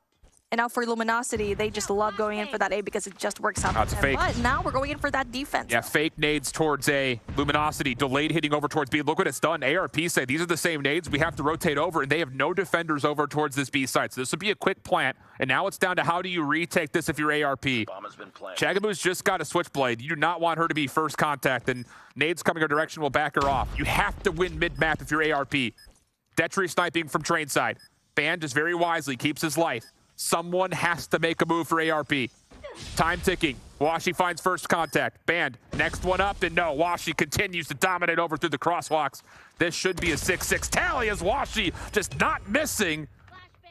And now for Luminosity, they just love going in for that A because it just works out. That's fake. But now we're going in for that defense. Yeah, fake nades towards A. Luminosity delayed hitting over towards B. Look what it's done. ARP say these are the same nades. We have to rotate over, and they have no defenders over towards this B site. So this would be a quick plant. And now it's down to how do you retake this if you're ARP. Chagabu's just got a switchblade. You do not want her to be first contact, and nades coming her direction will back her off. You have to win mid-map if you're ARP. Detri sniping from train side. Band just very wisely keeps his life. Someone has to make a move for ARP. Time ticking. Washi finds first contact. Band, next one up, and no, Washi continues to dominate over through the crosswalks. This should be a 6-6 tally as Washi just not missing.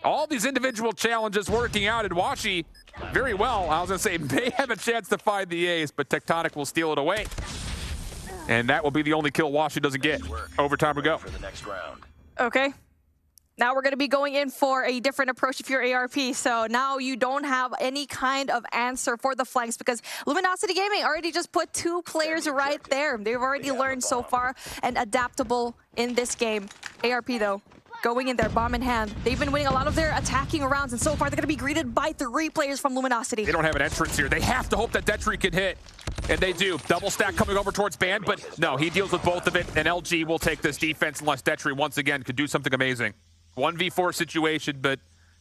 All these individual challenges working out, and Washi very well, I was gonna say, may have a chance to find the ace, but Tectonic will steal it away. And that will be the only kill Washi doesn't get. Overtime we go. Okay. Now we're going to be going in for a different approach if you're ARP. So now you don't have any kind of answer for the flanks because Luminosity Gaming already just put 2 players right there. They've already learned so far and adaptable in this game. ARP though, going in there, bomb in hand. They've been winning a lot of their attacking rounds, and so far they're going to be greeted by 3 players from Luminosity. They don't have an entrance here. They have to hope that Detri can hit. And they do. Double stack coming over towards Band, but no, he deals with both of it, and LG will take this defense unless Detri once again could do something amazing. 1v4 situation, but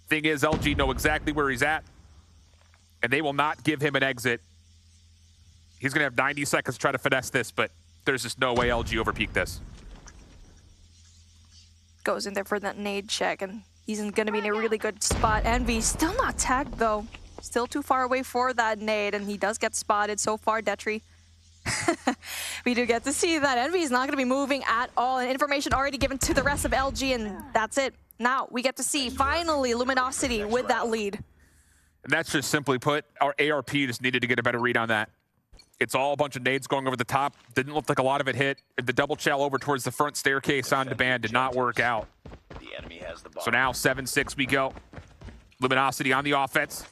thing is, LG know exactly where he's at, and they will not give him an exit. He's going to have 90 seconds to try to finesse this, but there's just no way LG overpeaked this. Goes in there for that nade check, and he's going to be in a really good spot. Envy still not tagged, though. Still too far away for that nade, and he does get spotted so far, Detri. We do get to see that Envy is not going to be moving at all, and information already given to the rest of LG, and that's it. Now we get to see finally Luminosity with that lead. And that's just simply put, our ARP just needed to get a better read on that. It's all a bunch of nades going over the top. Didn't look like a lot of it hit. The double chow over towards the front staircase onto Band did not work out. So now 7-6 we go. Luminosity on the offense.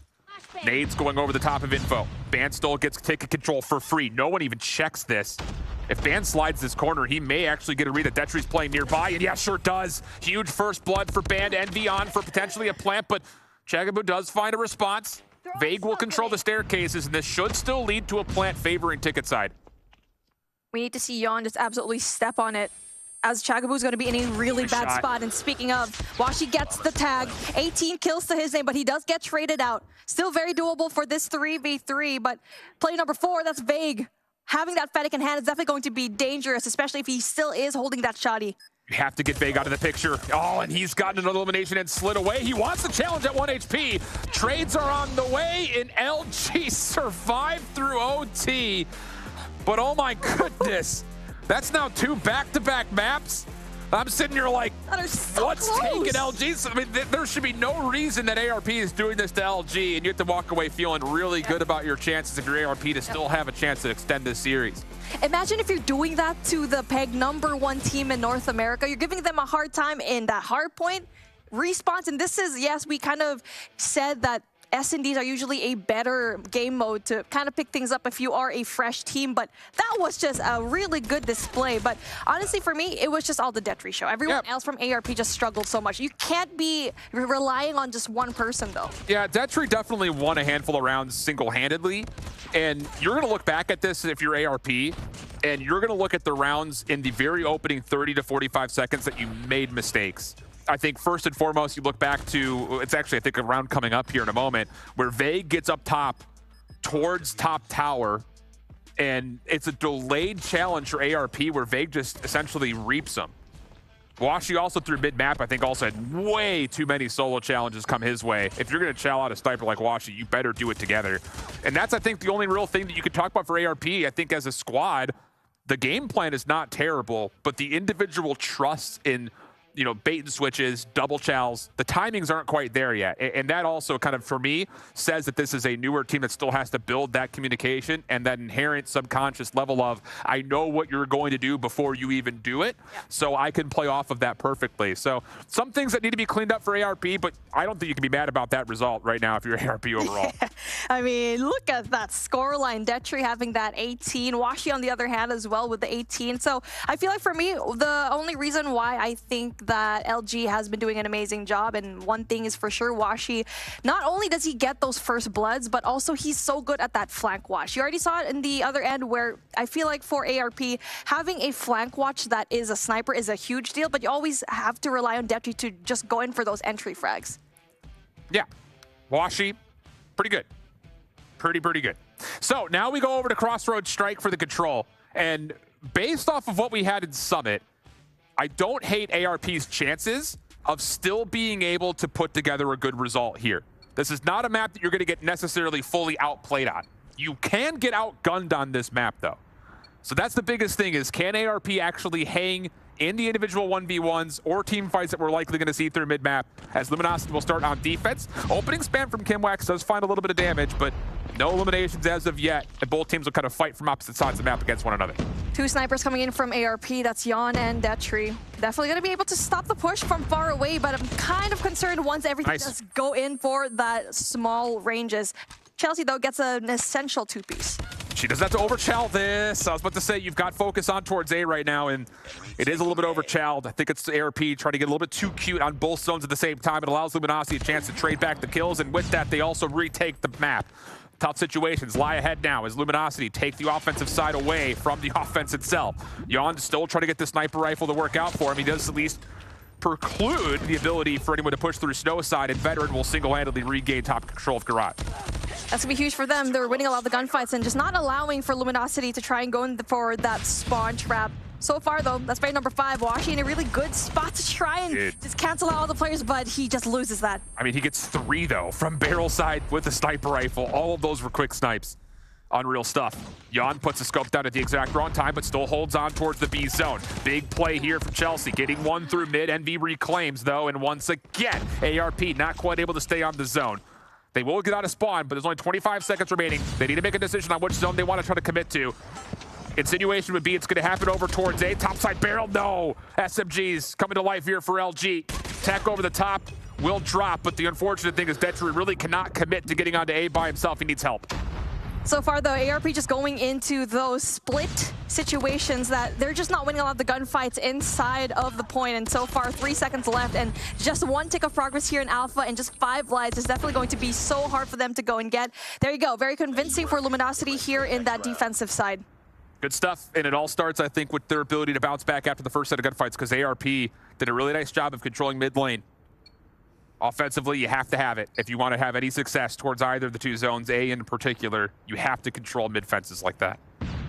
Nades going over the top of Info. Band still gets taken control for free. No one even checks this. If Band slides this corner, he may actually get a read that Detri's playing nearby, and yeah, sure does. Huge first blood for Band. Envy on for potentially a plant, but Chagabu does find a response. Vague will control the staircases, and this should still lead to a plant favoring ticket side. We need to see Yon just absolutely step on it, as Chagabu's going to be in a really bad spot. And speaking of, Washi gets the tag. 18 kills to his name, but he does get traded out. Still very doable for this 3v3, but play number 4, that's Vague. Having that Fennec in hand is definitely going to be dangerous, especially if he still is holding that shoddy. You have to get Vague out of the picture. Oh, and he's gotten an elimination and slid away. He wants the challenge at 1 HP. Trades are on the way, and LG survived through OT. But oh my goodness, that's now 2 back-to-back maps. I'm sitting here like, what's taking LG? I mean, there should be no reason that ARP is doing this to LG, and you have to walk away feeling really good about your chances if you're ARP to still have a chance to extend this series. Imagine if you're doing that to the PEG #1 team in North America. You're giving them a hard time in that hard point response. And this is, yes, we kind of said that S&Ds are usually a better game mode to kind of pick things up if you are a fresh team, but that was just a really good display. But honestly, for me, it was just all the Detry show. Everyone else from ARP just struggled so much. You can't be relying on just one person, though. Yeah, Detry definitely won a handful of rounds single-handedly, and you're going to look back at this if you're ARP, and you're going to look at the rounds in the very opening 30 to 45 seconds that you made mistakes. I think first and foremost, you look back to, it's actually, I think, a round coming up here in a moment, where Vague gets up top towards top tower, and it's a delayed challenge for ARP where Vague just essentially reaps him. Washi also through mid-map, I think, also had way too many solo challenges come his way. If you're going to chow out a sniper like Washi, you better do it together. And that's, I think, the only real thing that you could talk about for ARP. I think as a squad, the game plan is not terrible, but the individual trust in, you know, bait and switches, double chows, the timings aren't quite there yet. And that also kind of, for me, says that this is a newer team that still has to build that communication and that inherent subconscious level of, I know what you're going to do before you even do it, so I can play off of that perfectly. So some things that need to be cleaned up for ARP, but I don't think you can be mad about that result right now if you're ARP overall. I mean, look at that scoreline. Detry having that 18. Washi, on the other hand, as well with the 18. So I feel like for me, the only reason why I think that LG has been doing an amazing job, and one thing is for sure, Washi, not only does he get those first bloods, but also he's so good at that flank watch. You already saw it in the other end where I feel like for ARP, having a flank watch that is a sniper is a huge deal, but you always have to rely on Detry to just go in for those entry frags. Yeah, Washi, pretty good. Pretty good. So now we go over to Crossroads Strike for the control. And based off of what we had in Summit, I don't hate ARP's chances of still being able to put together a good result here. This is not a map that you're going to get necessarily fully outplayed on. You can get outgunned on this map, though. So that's the biggest thing, is can ARP actually hang in the individual 1v1s or team fights that we're likely going to see through mid-map, as Luminosity will start on defense. Opening spam from Kimwax does find a little bit of damage, but no eliminations as of yet, and both teams will kind of fight from opposite sides of the map against one another. 2 snipers coming in from ARP, that's Yon and Detry. Definitely going to be able to stop the push from far away, but I'm kind of concerned once everything does go in for that small ranges. Chelsea, though, gets an essential 2-piece. She doesn't have to overchow this. I was about to say, you've got focus on towards A right now, and it is a little bit overchowed. I think it's ARP trying to get a little bit too cute on both zones at the same time. It allows Luminosity a chance to trade back the kills, and with that, they also retake the map. Tough situations lie ahead now as Luminosity take the offensive side away from the offense itself. Yon still trying to get the sniper rifle to work out for him. He does at least preclude the ability for anyone to push through snow side, and Veteran will single-handedly regain top control of Garage. That's going to be huge for them. They're winning a lot of the gunfights and just not allowing for Luminosity to try and go in for that spawn trap. So far, though, that's play number 5. Washi in a really good spot to try and just cancel out all the players, but he just loses that. I mean, he gets 3, though, from barrel side with the sniper rifle. All of those were quick snipes. Unreal stuff. Yon puts the scope down at the exact wrong time, but still holds on towards the B zone. Big play here from Chelsea, getting one through mid. NV reclaims, though, and once again, ARP not quite able to stay on the zone. They will get out of spawn, but there's only 25 seconds remaining. They need to make a decision on which zone they want to try to commit to. Insinuation would be it's going to happen over towards A. Topside barrel, no. SMGs coming to life here for LG. Tack over the top, will drop, but the unfortunate thing is Detry really cannot commit to getting onto A by himself. He needs help. So far, though, ARP just going into those split situations that they're just not winning a lot of the gunfights inside of the point. And so far, 3 seconds left, and just 1 tick of progress here in Alpha and just 5 lives is definitely going to be so hard for them to go and get. There you go. Very convincing for Luminosity here in that defensive side. Good stuff, and it all starts, I think, with their ability to bounce back after the first set of gunfights, because ARP did a really nice job of controlling mid lane. Offensively, you have to have it. If you want to have any success towards either of the 2 zones, A in particular, you have to control mid fences like that.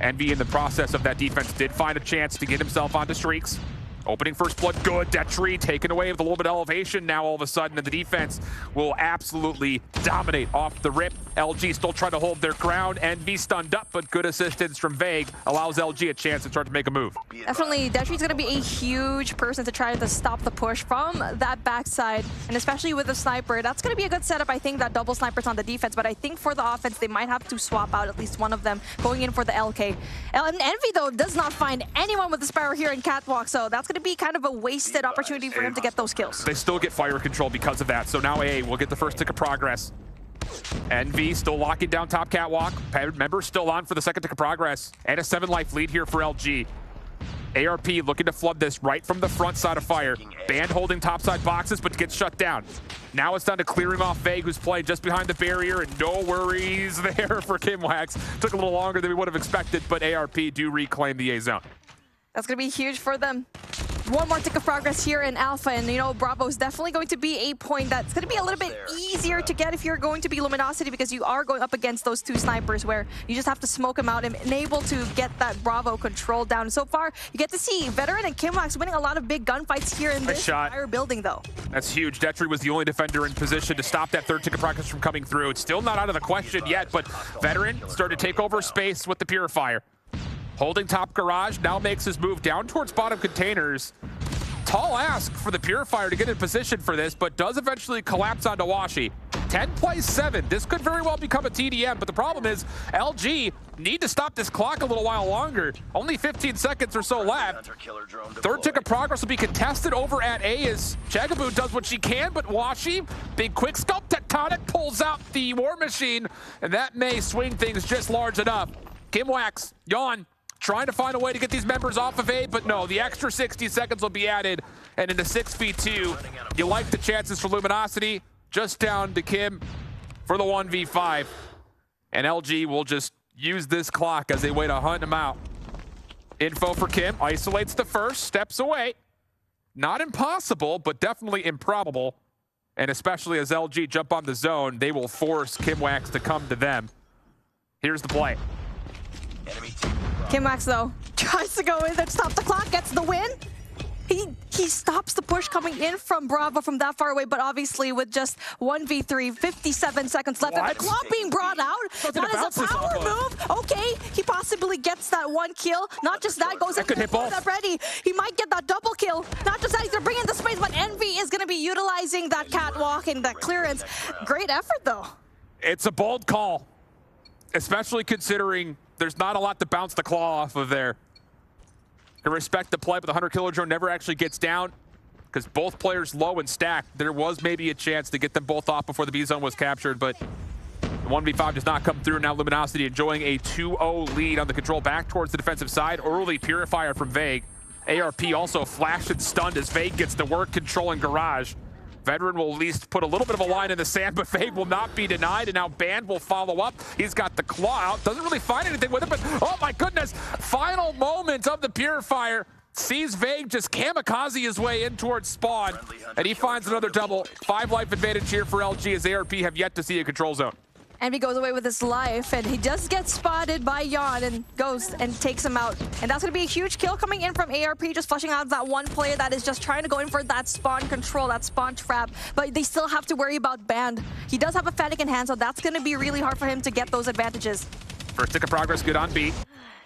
Envy, in the process of that defense, did find a chance to get himself onto streaks. Opening first blood, good. Detri taken away with a little bit of elevation now all of a sudden, and the defense will absolutely dominate off the rip. LG still trying to hold their ground. Envy stunned up, but good assistance from Vague allows LG a chance to start to make a move. Definitely, Detri's going to be a huge person to try to stop the push from that backside, and especially with the sniper. That's going to be a good setup. I think that double sniper's on the defense, but I think for the offense, they might have to swap out at least one of them going in for the LK. And Envy, though, does not find anyone with the Sparrow here in Catwalk, so that's going to be kind of a wasted opportunity for him to get those kills. They still get fire control because of that, so now A will get the first tick of progress. Envy still locking down top Catwalk. Member still on for the second tick of progress, and a 7-life lead here for LG. ARP looking to flood this right from the front side of fire. Band holding topside boxes, but gets shut down. Now it's down to clearing off Vague, who's playing just behind the barrier, and no worries there for Kimwax. Took a little longer than we would have expected, but ARP do reclaim the A zone. That's going to be huge for them. One more tick of progress here in Alpha, and you know, Bravo is definitely going to be a point that's going to be a little bit easier to get if you're going to be Luminosity, because you are going up against those two snipers where you just have to smoke them out and able to get that Bravo control down. So far, you get to see Veteran and Kimwax winning a lot of big gunfights here in this entire building, though. That's huge. Detri was the only defender in position to stop that third tick of progress from coming through. It's still not out of the question yet, but Veteran started to take over space with the Purifier. Holding top garage, now makes his move down towards bottom containers. Tall ask for the Purifier to get in position for this, but does eventually collapse onto Washi. 10 plays 7. This could very well become a TDM, but the problem is LG need to stop this clock a little while longer. Only 15 seconds or so left. Third tick of progress will be contested over at A as Chagaboo does what she can, but Washi, big quick scope, Tectonic pulls out the War Machine, and that may swing things just large enough. Kimwax, Yawn, trying to find a way to get these members off of A, but no, the extra 60 seconds will be added, and into 6v2. You like the chances for Luminosity, just down to Kim for the 1v5. And LG will just use this clock as they way to hunt him out. Info for Kim, isolates the first, steps away. Not impossible, but definitely improbable. And especially as LG jump on the zone, they will force Kimwax to come to them. Here's the play. Kimwax, though, tries to go in there to stop the clock, gets the win. He stops the push coming in from Bravo from that far away, but obviously with just 1v3, 57 seconds left, and the clock being brought out. That is a power move. Okay, he possibly gets that one kill. Not just that, goes in that ready. He might get that double kill. Not just that, he's gonna bring in the space, but Envy is gonna be utilizing that catwalk and that clearance. Great effort, though. It's a bold call, especially considering there's not a lot to bounce the claw off of there. Can respect the play, but the 100 kilo drone never actually gets down because both players low and stacked. There was maybe a chance to get them both off before the B zone was captured, but the 1v5 does not come through. Now Luminosity enjoying a 2-0 lead on the control back towards the defensive side. Early Purifier from Vague. ARP also flashed and stunned as Vague gets to work controlling garage. Veteran will at least put a little bit of a line in the sand, but Vague will not be denied, and now Band will follow up. He's got the claw out, doesn't really find anything with it, but oh my goodness, final moment of the Purifier. Sees Vague just kamikaze his way in towards spawn, and he finds another double. 5 life advantage here for LG as ARP have yet to see a control zone. Envy goes away with his life, and he does get spotted by Yawn and goes and takes him out. And that's going to be a huge kill coming in from ARP, just flushing out that one player that is just trying to go in for that spawn control, that spawn trap. But they still have to worry about Band. He does have a Fennec in hand, so that's going to be really hard for him to get those advantages. First tick of progress, good on B.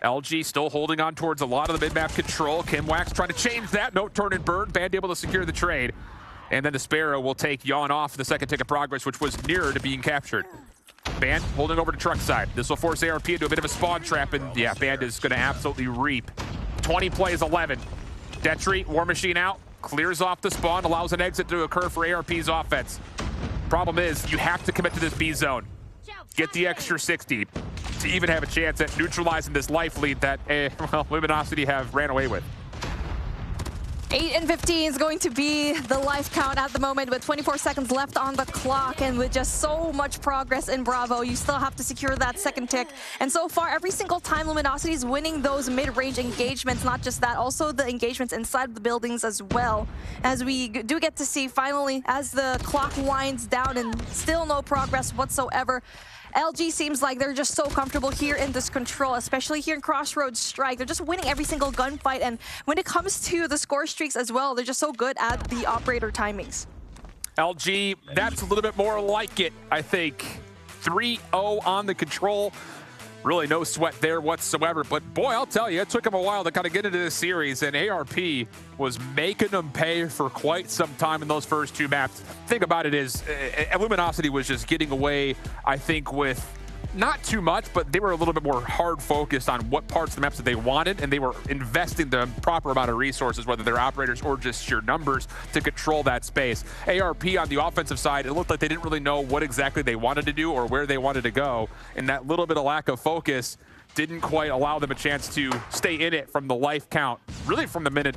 LG still holding on towards a lot of the mid-map control. Kimwax trying to change that. No turn and burn. Band able to secure the trade. And then the Sparrow will take Yawn off the second tick of progress, which was nearer to being captured. Band holding over to truck side. This will force ARP into a bit of a spawn trap, and yeah, Band is going to absolutely reap. 20 plays 11. Detri, War Machine out, clears off the spawn, allows an exit to occur for ARP's offense. Problem is, you have to commit to this B zone. Get the extra 60 to even have a chance at neutralizing this life lead that well, Luminosity have ran away with. 8 and 15 is going to be the life count at the moment with 24 seconds left on the clock, and with just so much progress in Bravo, you still have to secure that second tick. And so far, every single time Luminosity is winning those mid-range engagements, not just that, also the engagements inside the buildings as well. As we do get to see finally, as the clock winds down and still no progress whatsoever, LG seems like they're just so comfortable here in this control, especially here in Crossroads Strike. They're just winning every single gunfight, and when it comes to the score streaks as well, they're just so good at the operator timings. LG, that's a little bit more like it, I think. 3-0 on the control. Really no sweat there whatsoever. But boy, I'll tell you, it took them a while to kind of get into this series, and ARP was making them pay for quite some time in those first 2 maps. Think about it is, Luminosity was just getting away, I think, with not too much, but they were a little bit more hard focused on what parts of the maps that they wanted, and they were investing the proper amount of resources, whether they're operators or just sheer numbers, to control that space. ARP on the offensive side, it looked like they didn't really know what exactly they wanted to do or where they wanted to go, and that little bit of lack of focus didn't quite allow them a chance to stay in it from the life count, really from the minute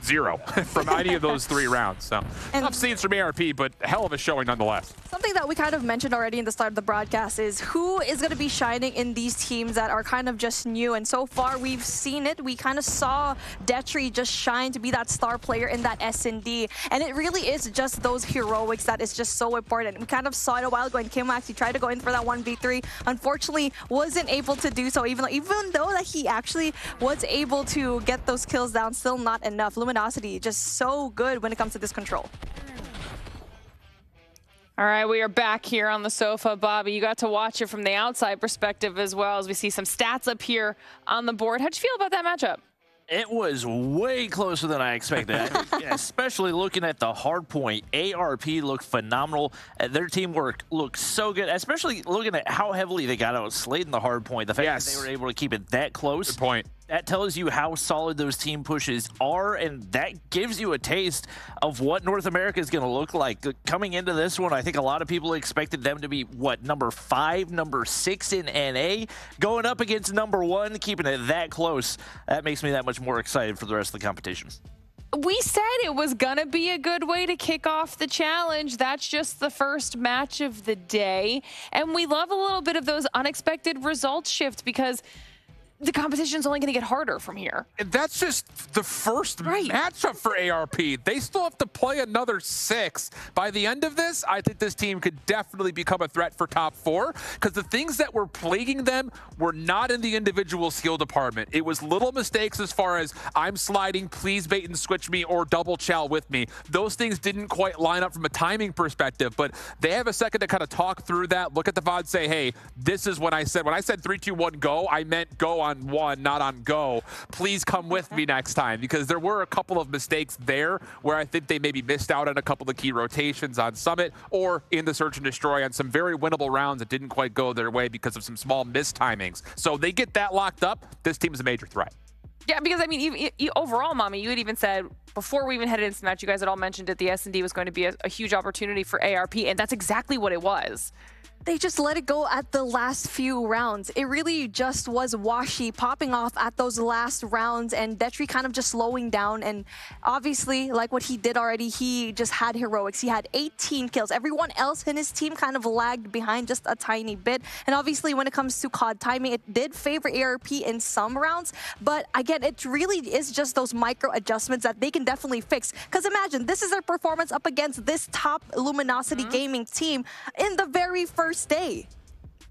0 from any of those 3 rounds. So tough scenes from ARP, but a hell of a showing nonetheless. Something that we kind of mentioned already in the start of the broadcast is who is going to be shining in these teams that are kind of just new. And so far, we've seen it. We kind of saw Detry just shine to be that star player in that S&D. And it really is just those heroics that is just so important. We kind of saw it a while ago in Kimax. He tried to go in for that 1v3. Unfortunately, wasn't able to do so, even though that he actually was able to get those kills down, still not enough. Luminosity just so good when it comes to this control. All right, we are back here on the sofa. Bobby, you got to watch it from the outside perspective as well, as we see some stats up here on the board. How'd you feel about that matchup? It was way closer than I expected. Especially looking at the hard point. ARP looked phenomenal. Their teamwork looked so good, especially looking at how heavily they got outslaid in the hard point. The fact that they were able to keep it that close. Good point. That tells you how solid those team pushes are, and that gives you a taste of what North America is going to look like. Coming into this one, I think a lot of people expected them to be, what, number 5, number 6 in NA? Going up against number 1, keeping it that close, that makes me that much more excited for the rest of the competition. We said it was going to be a good way to kick off the challenge. That's just the first match of the day. And we love a little bit of those unexpected results shift, because the competition's only going to get harder from here. And that's just the first matchup for ARP. They still have to play another 6. By the end of this, I think this team could definitely become a threat for top 4, because the things that were plaguing them were not in the individual skill department. It was little mistakes as far as, I'm sliding, please bait and switch me, or double chow with me. Those things didn't quite line up from a timing perspective, but they have a second to kind of talk through that, look at the VOD, say, hey, this is when I said 3, 2, 1, go, I meant go on 1, not on go. Please come with me next time, because there were a couple of mistakes there where I think they maybe missed out on a couple of key rotations on Summit or in the Search and Destroy on some very winnable rounds that didn't quite go their way because of some small mistimings. So they get that locked up, this team's a major threat. Yeah, because I mean, overall, Mommy, you had even said, before we even headed into the match, you guys had all mentioned that the S&D was going to be a huge opportunity for ARP, and that's exactly what it was. They just let it go at the last few rounds. It really just was Washi popping off at those last rounds, and Detry kind of just slowing down. And obviously, like what he did already, he just had heroics. He had 18 kills. Everyone else in his team kind of lagged behind just a tiny bit. And obviously, when it comes to COD timing, it did favor ARP in some rounds. But again, it really is just those micro adjustments that they can definitely fix. Because imagine, this is their performance up against this top Luminosity gaming team in the very first day.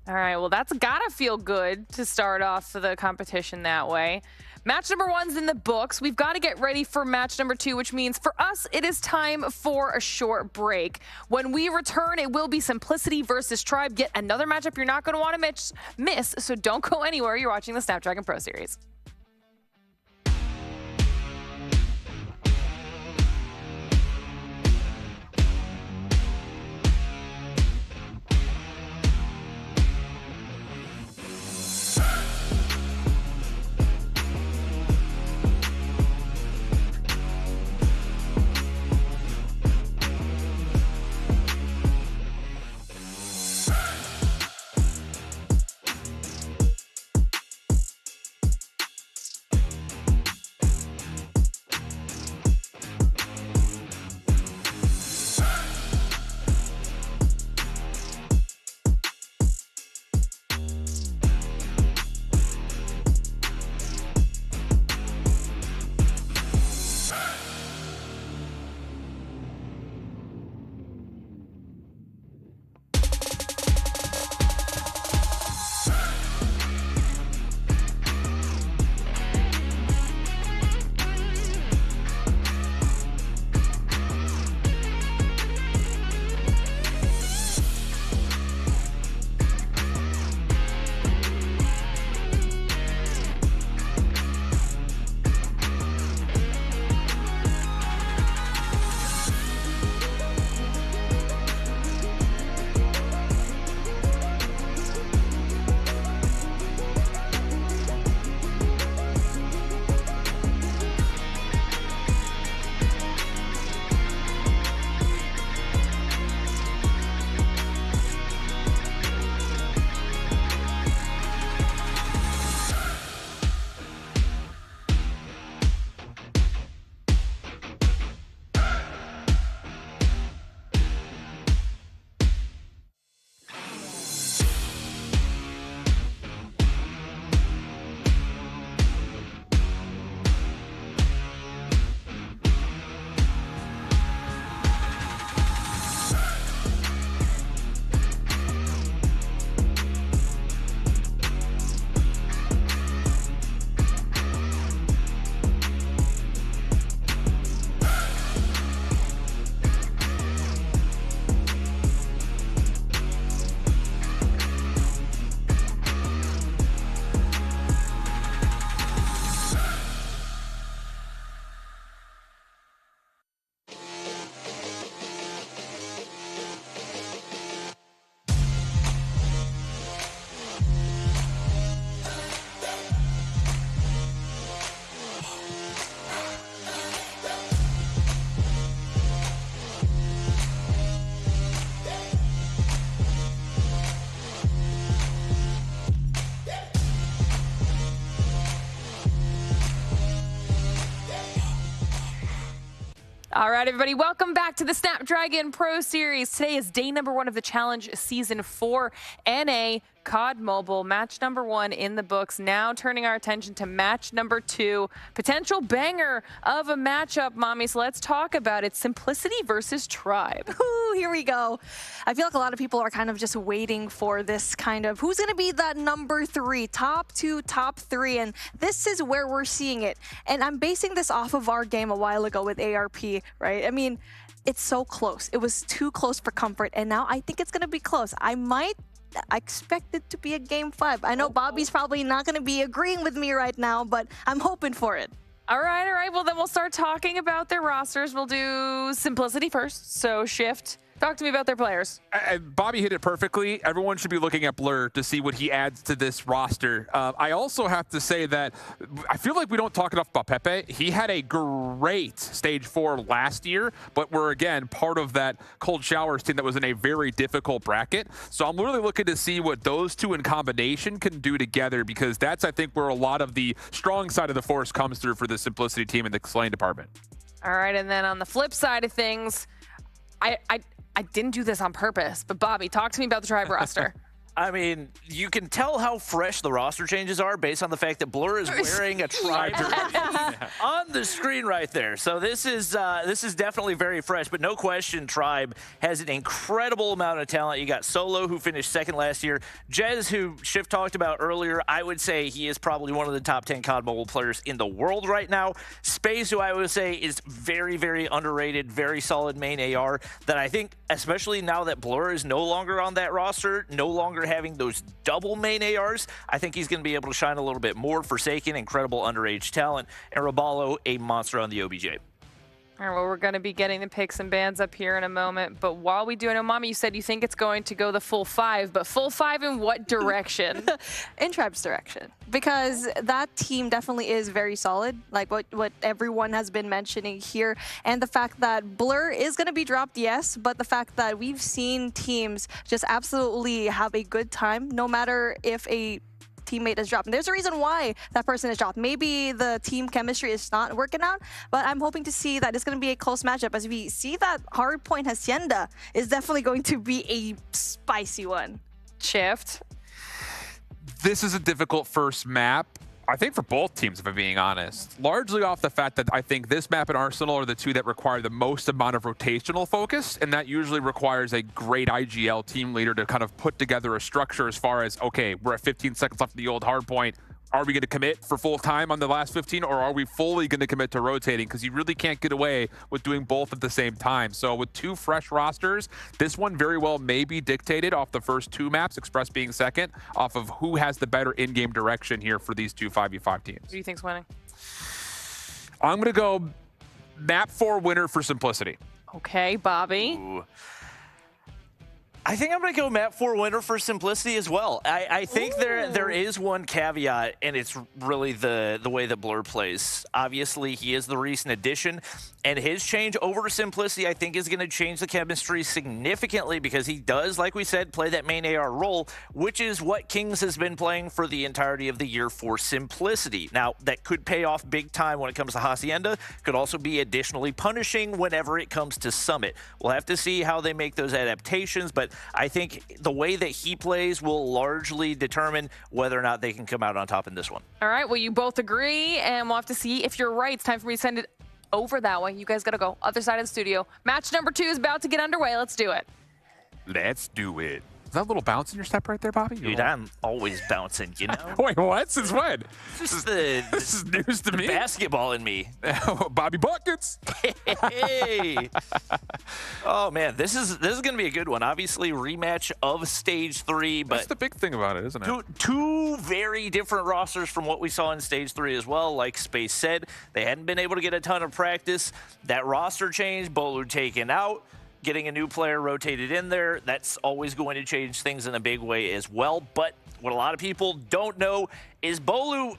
All right, well, that's gotta feel good to start off the competition that way. Match number 1's in the books. We've got to get ready for match number 2, which means for us, it is time for a short break. When we return, it will be Simplicity versus Tribe, yet another matchup you're not going to want to miss, so don't go anywhere. You're watching the Snapdragon Pro Series. All right, everybody, welcome back to the Snapdragon Pro Series. Today is day number 1 of the challenge season 4 NA COD Mobile. Match number 1 in the books. Now turning our attention to match number 2. Potential banger of a matchup, Mommy. So let's talk about it. Simplicity versus Tribe. Ooh, here we go. I feel like a lot of people are kind of just waiting for this kind of who's going to be that number 3, top 2, top 3. And this is where we're seeing it. And I'm basing this off of our game a while ago with ARP, right? I mean, it's so close. It was too close for comfort. And now I think it's going to be close. I expect it to be a game 5. I know Bobby's probably not going to be agreeing with me right now, but I'm hoping for it. All right. Well, then we'll start talking about their rosters. We'll do Simplicity first. So, Shift, talk to me about their players. Bobby hit it perfectly. Everyone should be looking at Blur to see what he adds to this roster. I also have to say that I feel like we don't talk enough about Pepe. He had a great stage 4 last year, but we're, again, part of that Cold Showers team that was in a very difficult bracket. So I'm really looking to see what those two in combination can do together, because that's, I think, where a lot of the strong side of the force comes through for the Simplicity team in the Slaying department. All right, and then on the flip side of things, I didn't do this on purpose, but Bobby, talk to me about the Tribe roster. I mean, you can tell how fresh the roster changes are based on the fact that Blur is wearing a Tribe on the screen right there. So this is definitely very fresh, but no question Tribe has an incredible amount of talent. You got Solo, who finished 2nd last year. Jez, who Shift talked about earlier, I would say he is probably one of the top 10 COD Mobile players in the world right now. Space, who I would say is very, very underrated, very solid main AR that I think, especially now that Blur is no longer on that roster, no longer having those double main ARs, I think he's going to be able to shine a little bit more. Forsaken, incredible underage talent, and Robalo, a monster on the OBJ. All right, well, we're going to be getting the picks and bans up here in a moment, but while we do, I know, Mommy, you said you think it's going to go the full 5, but full 5 in what direction? In Tribe's direction, because that team definitely is very solid, like what everyone has been mentioning here, and the fact that Blur is going to be dropped, yes, but the fact that we've seen teams just absolutely have a good time, no matter if a teammate is dropped. And there's a reason why that person is dropped. Maybe the team chemistry is not working out, but I'm hoping to see that it's going to be a close matchup, as we see that Hardpoint Hacienda is definitely going to be a spicy one. Shift. This is a difficult first map, I think, for both teams, if I'm being honest. Largely off the fact that I think this map and Arsenal are the two that require the most amount of rotational focus, and that usually requires a great IGL team leader to kind of put together a structure as far as, okay, we're at 15 seconds left in the old hard point. Are we going to commit for full time on the last 15, or are we fully going to commit to rotating? Because you really can't get away with doing both at the same time. So with 2 fresh rosters, this one very well may be dictated off the first 2 maps, Express being second, off of who has the better in-game direction here for these 2 5v5 teams. Who do you think's winning? I'm going to go map 4 winner for Simplicity. Okay, Bobby. Ooh. I think I'm going to go map 4 winner for Simplicity as well. I think there is one caveat, and it's really the way that Blur plays. Obviously, he is the recent addition, and his change over to Simplicity, I think, is going to change the chemistry significantly, because he does, like we said, play that main AR role, which is what Kings has been playing for the entirety of the year for Simplicity. Now, that could pay off big time when it comes to Hacienda, could also be additionally punishing whenever it comes to Summit. We'll have to see how they make those adaptations, but I think the way that he plays will largely determine whether or not they can come out on top in this one. All right, well, you both agree, and we'll have to see if you're right. It's time for me to send it over that way. You guys got to go other side of the studio. Match number 2 is about to get underway. Let's do it. Let's do it. Is that a little bounce in your step right there, Bobby? Dude, I'm always bouncing, you know? Wait, what? Since when? This is news to me. Basketball in me. Bobby Buckets. Hey. Oh, man, this is going to be a good one. Obviously, rematch of Stage 3. But that's the big thing about it, isn't it? Two very different rosters from what we saw in Stage 3 as well. Like Space said, they hadn't been able to get a ton of practice. That roster change, Bolu taken out. Getting a new player rotated in there, that's always going to change things in a big way as well. But what a lot of people don't know is Bolu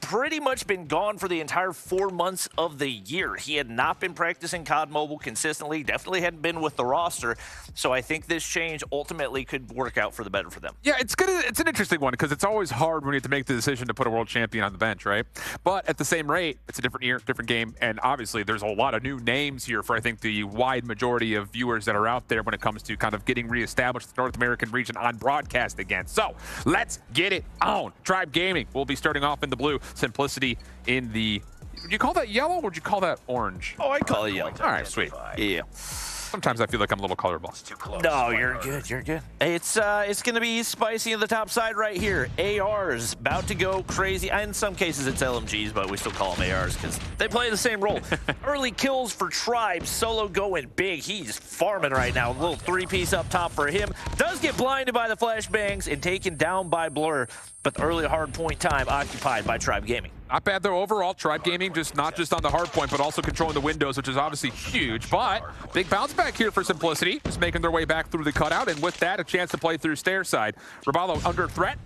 pretty much been gone for the entire 4 months of the year. He had not been practicing COD Mobile consistently, definitely hadn't been with the roster. So I think this change ultimately could work out for the better for them. Yeah, it's an interesting one because it's always hard when you have to make the decision to put a world champion on the bench, right? But at the same rate, it's a different year, different game, and obviously there's a lot of new names here for I think the wide majority of viewers that are out there when it comes to kind of getting reestablished the North American region on broadcast again. So let's get it on. Tribe Gaming will be starting off in the blue. Simplicity in the, would you call that yellow or would you call that orange? Oh, I call it yellow. All right, sweet. Yeah. Sometimes I feel like I'm a little colorblind. No, you're good. You're good. It's going to be spicy on the top side right here. ARs about to go crazy. In some cases, it's LMGs, but we still call them ARs because they play the same role. Early kills for Tribe. Solo going big. He's farming right now. A little three-piece up top for him. Does get blinded by the flashbangs and taken down by Blur, but the early hard point time occupied by Tribe Gaming. Not bad though overall. Tribe Gaming not just on the hard point, but also controlling the windows, which is obviously huge. But big bounce back here for Simplicity, just making their way back through the cutout, and with that, a chance to play through stair side. Raballo under threat,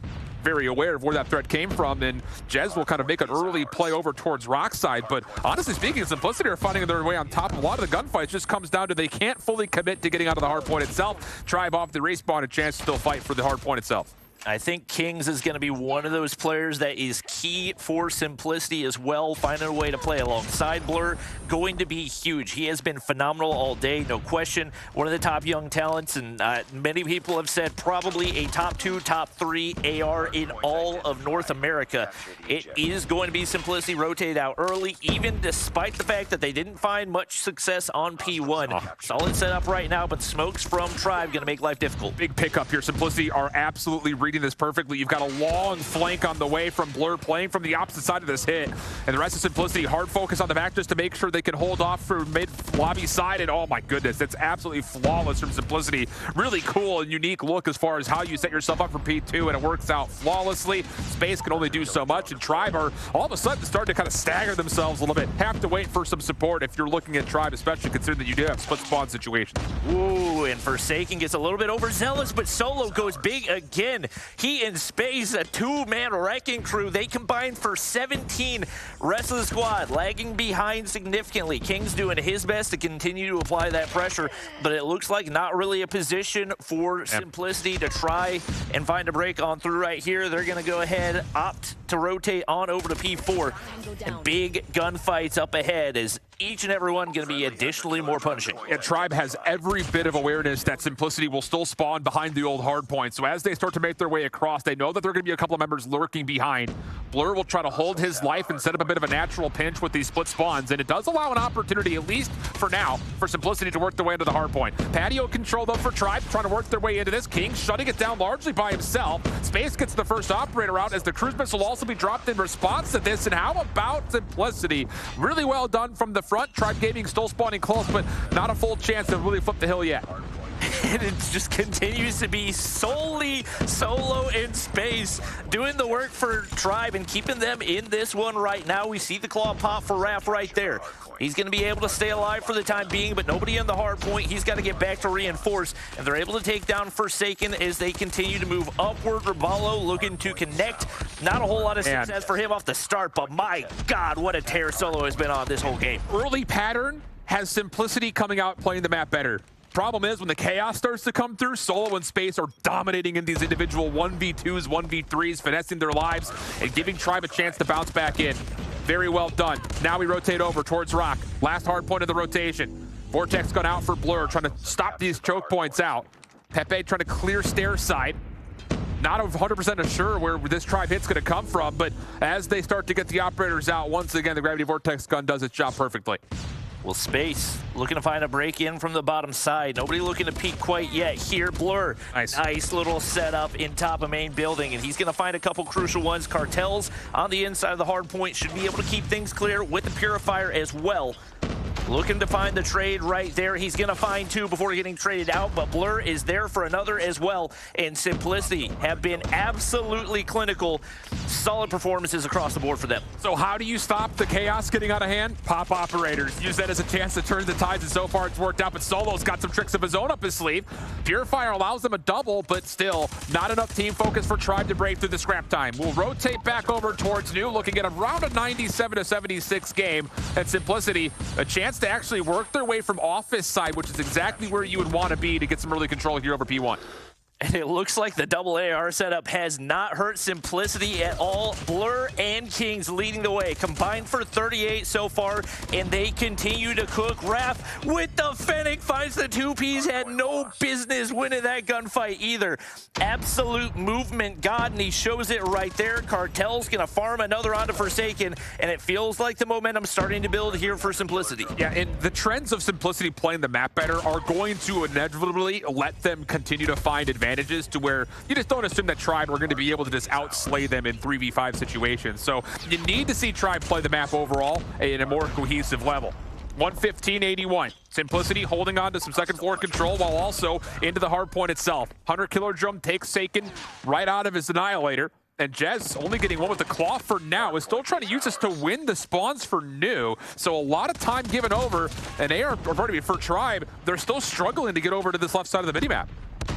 very aware of where that threat came from, and Jez will kind of make an early play over towards Rock side. But honestly speaking, Simplicity are finding their way on top. A lot of the gunfights just comes down to they can't fully commit to getting out of the hard point itself. Tribe off the respawn, a chance to still fight for the hard point itself. I think Kings is going to be one of those players that is key for Simplicity as well, finding a way to play alongside Blur, going to be huge. He has been phenomenal all day, no question. One of the top young talents, and many people have said probably a top 2, top 3 AR in all of North America. It is going to be Simplicity rotated out early, even despite the fact that they didn't find much success on P1. Solid setup right now, but smokes from Tribe going to make life difficult. Big pickup here. Simplicity are absolutely reading this perfectly. You've got a long flank on the way from Blur, playing from the opposite side of this hit. And the rest of Simplicity, hard focus on the back just to make sure they can hold off for mid-lobby side. And oh my goodness, that's absolutely flawless from Simplicity. Really cool and unique look as far as how you set yourself up for P2, and it works out flawlessly. Space can only do so much, and Tribe are all of a sudden starting to kind of stagger themselves a little bit. Have to wait for some support if you're looking at Tribe, especially considering that you do have split spawn situations. Ooh, and Forsaken gets a little bit overzealous, but Solo goes big again. He in Space, a two-man wrecking crew. They combine for 17. Rest of the squad lagging behind significantly. King's doing his best to continue to apply that pressure, but it looks like not really a position for Simplicity to try and find a break on through right here. They're going to go ahead, opt to rotate on over to P4. And big gunfights up ahead as each and every one going to be additionally more punishing. And Tribe has every bit of awareness that Simplicity will still spawn behind the old hard point. So as they start to make their way across, they know that there are going to be a couple of members lurking behind. Blur will try to hold his life and set up a bit of a natural pinch with these split spawns, and it does allow an opportunity, at least for now, for Simplicity to work their way into the hard point. Patio control though for Tribe, trying to work their way into this. King shutting it down largely by himself. Space gets the first operator out as the cruise missile will also be dropped in response to this. And how about Simplicity? Really well done from the front. Tribe Gaming still spawning close, but not a full chance to really flip the hill yet. And it just continues to be solely Solo in Space, doing the work for Tribe and keeping them in this one right now. We see the claw pop for Raph right there. He's going to be able to stay alive for the time being, but nobody in the hard point. He's got to get back to reinforce, and they're able to take down Forsaken as they continue to move upward. Raballo looking to connect. Not a whole lot of success for him off the start, but my God, what a tear Solo has been on this whole game. Early pattern has Simplicity coming out playing the map better. Problem is, when the chaos starts to come through, Solo and Space are dominating in these individual 1v2s, 1v3s, finessing their lives and giving Tribe a chance to bounce back in. Very well done. Now we rotate over towards Rock. Last hard point of the rotation. Vortex gone out for Blur, trying to stop these choke points out. Pepe trying to clear stair side. Not 100% sure where this Tribe hit's going to come from, but as they start to get the operators out, once again, the Gravity Vortex gun does its job perfectly. Well, Space looking to find a break in from the bottom side. Nobody looking to peek quite yet here. Blur, nice little setup in top of main building, and he's going to find a couple crucial ones. Cartels on the inside of the hard point should be able to keep things clear with the Purifier as well. looking to find the trade right there. He's going to find 2 before getting traded out, but Blur is there for another as well. And Simplicity have been absolutely clinical. Solid performances across the board for them. So how do you stop the chaos getting out of hand? Pop operators. Use that as a chance to turn the tides, and so far it's worked out, but Solo's got some tricks of his own up his sleeve. Purifier allows them a double, but still not enough team focus for Tribe to break through the scrap time. We'll rotate back over towards New, looking at around a 97-76 game, and Simplicity a chance to actually work their way from office side, which is exactly where you would want to be to get some early control here over P1. And it looks like the double AR setup has not hurt Simplicity at all. Blur and Kings leading the way, combined for 38 so far, and they continue to cook. Raph with the Fennec finds the 2Ps, had no business winning that gunfight either. Absolute movement god, and he shows it right there. Cartel's gonna farm another onto Forsaken, and it feels like the momentum starting to build here for Simplicity. Yeah, and the trends of Simplicity playing the map better are going to inevitably let them continue to find advantages to where you just don't assume that Tribe are going to be able to just outslay them in 3v5 situations. So you need to see Tribe play the map overall in a more cohesive level. 115-81. Simplicity holding on to some second floor control while also into the hard point itself. Hunter Killer Drum takes Saken right out of his Annihilator. And Jez only getting one with the claw for now, is still trying to use this to win the spawns for New. So a lot of time given over, and for Tribe, they're still struggling to get over to this left side of the minimap.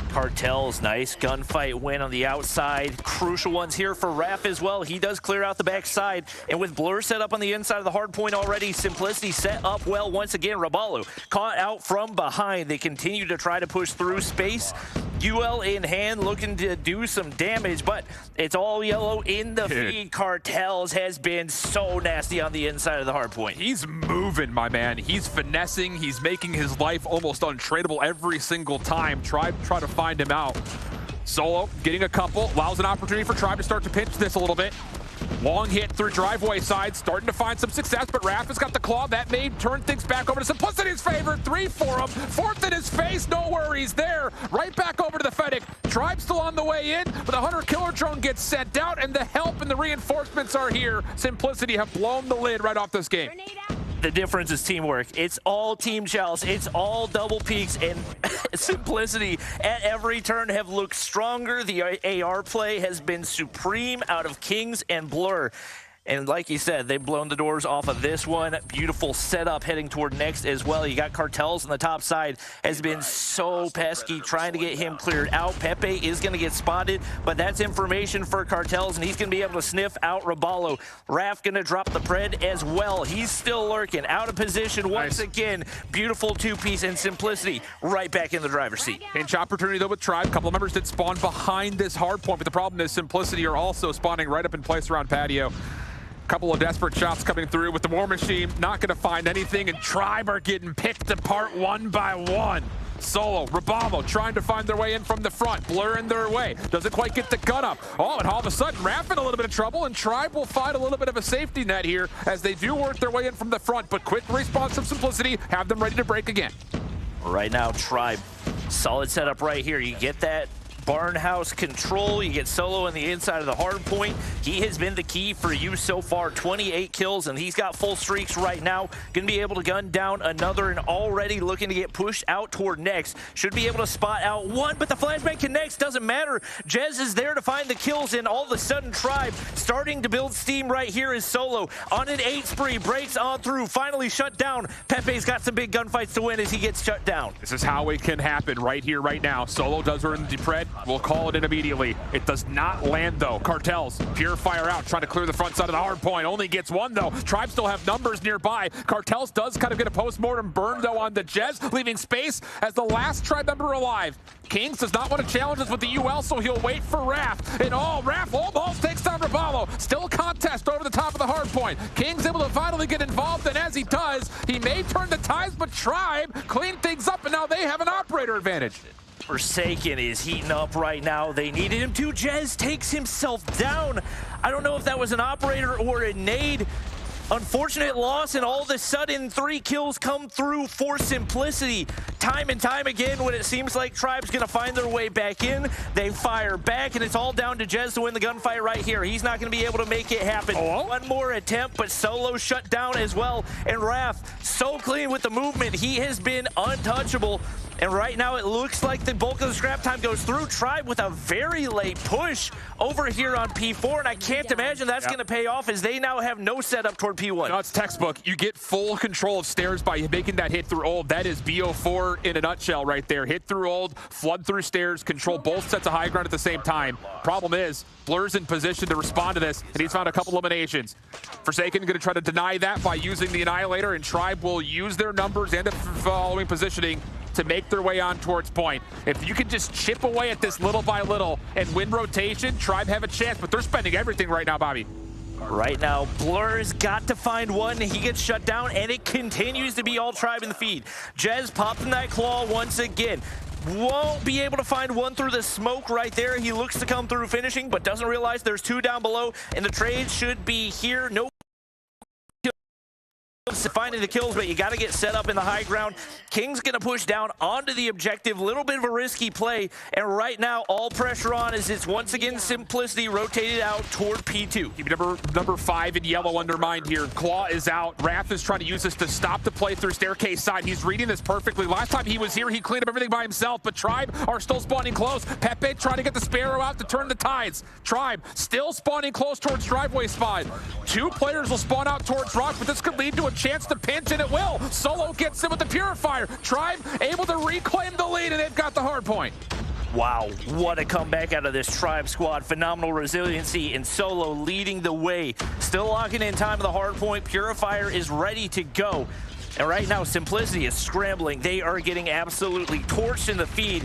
Cartel's nice gunfight win on the outside. Crucial ones here for Raph as well. He does clear out the backside. And with Blur set up on the inside of the hard point already, Simplicity set up well once again. Rabalu caught out from behind. They continue to try to push through space. UL in hand looking to do some damage, but it's all yellow in the feed. Cartels has been so nasty on the inside of the hard point. He's moving, my man. He's finessing. He's making his life almost untradeable every single time. Try to find him out. Solo getting a couple, allows an opportunity for Tribe to start to pinch this a little bit. Long hit through driveway side, starting to find some success, but Raph has got the claw. That may turn things back over to Simplicity's favor. 3 for him, 4th in his face, no worries there. Right back over to the Fennec. Tribe still on the way in, but the Hunter Killer Drone gets sent out, and the help and the reinforcements are here. Simplicity have blown the lid right off this game. The difference is teamwork. It's all team chalice. It's all double peaks, and Simplicity at every turn have looked stronger. The AR play has been supreme out of Kings and Blur. And like you said, they've blown the doors off of this one. Beautiful setup heading toward next as well. You got Cartels on the top side. Has been so pesky trying to get him cleared out. Pepe is going to get spotted, but that's information for Cartels, and he's going to be able to sniff out Raballo. Raph going to drop the pred as well. He's still lurking. Out of position once again. Beautiful 2-piece, and Simplicity right back in the driver's seat. Pinch opportunity though with Tribe. A couple of members did spawn behind this hard point, but the problem is Simplicity are also spawning right up in place around patio. Couple of desperate shots coming through with the War Machine, not going to find anything, and Tribe are getting picked apart one by one. Solo, Raballo trying to find their way in from the front, Blur in their way, doesn't quite get the gun up. Oh, and all of a sudden, Raph in a little bit of trouble, and Tribe will find a little bit of a safety net here as they do work their way in from the front, but quick response from Simplicity, have them ready to break again. Right now, Tribe, solid setup right here. You get that barn house control, you get Solo on the inside of the hard point. He has been the key for you so far. 28 kills, and he's got full streaks right now. Gonna be able to gun down another, and already looking to get pushed out toward next. Should be able to spot out one, but the flashbang connects, doesn't matter. Jez is there to find the kills, and all of a sudden Tribe starting to build steam right here is Solo. On an 8 spree, breaks on through, finally shut down. Pepe's got some big gunfights to win as he gets shut down. This is how it can happen right here, right now. Solo does earn the pred. We'll call it in immediately. It does not land though. Cartels, Purifier out, trying to clear the front side of the hard point. Only gets one though. Tribe still have numbers nearby. Cartels does kind of get a post-mortem burn though on the Jez, leaving space as the last Tribe member alive. Kings does not want to challenge us with the UL, so he'll wait for Raph. And Raph almost takes down Raballo. Still a contest over the top of the hard point. Kings able to finally get involved, and as he does, he may turn the ties, but Tribe clean things up, and now they have an operator advantage. Forsaken is heating up right now. They needed him to. Jez takes himself down. I don't know if that was an operator or a nade. Unfortunate loss, and all of a sudden 3 kills come through for Simplicity. time and time again, when it seems like Tribe's going to find their way back in, they fire back, and it's all down to Jez to win the gunfight right here. He's not going to be able to make it happen. One more attempt, but Solo shut down as well. And Raph, so clean with the movement. He has been untouchable. And right now, it looks like the bulk of the scrap time goes through. Tribe with a very late push over here on P4, and I can't imagine that's going to pay off as they now have no setup toward P1. No, it's textbook. You get full control of stairs by making that hit through old. That is BO4 in a nutshell right there. Hit through old, flood through stairs, control both sets of high ground at the same time. Problem is, Blur's in position to respond to this, and he's found a couple eliminations. Forsaken going to try to deny that by using the Annihilator, and Tribe will use their numbers and the following positioning to make their way on towards point. If you can just chip away at this little by little and win rotation, Tribe have a chance, but they're spending everything right now, Bobby. Right now, Blur's got to find one. He gets shut down, and it continues to be all Tribe in the feed. Jez popping that claw once again. Won't be able to find one through the smoke right there. He looks to come through finishing, but doesn't realize there's two down below, and the trade should be here. No finding the kills, but you got to get set up in the high ground. King's going to push down onto the objective. Little bit of a risky play, and right now all pressure on as it's once again Simplicity rotated out toward P2. Keep number 5 in yellow undermined here. Claw is out. Raph is trying to use this to stop the play through staircase side. He's reading this perfectly. Last time he was here, he cleaned up everything by himself, but Tribe are still spawning close. Pepe trying to get the Sparrow out to turn the tides. Tribe still spawning close towards driveway spot. 2 players will spawn out towards Rock, but this could lead to a chance to pinch, and it will. Solo gets him with the Purifier. Tribe able to reclaim the lead, and they've got the hard point. Wow, what a comeback out of this Tribe squad. Phenomenal resiliency, and Solo leading the way. Still locking in time of the hard point. Purifier is ready to go. And right now, Simplicity is scrambling. They are getting absolutely torched in the feed.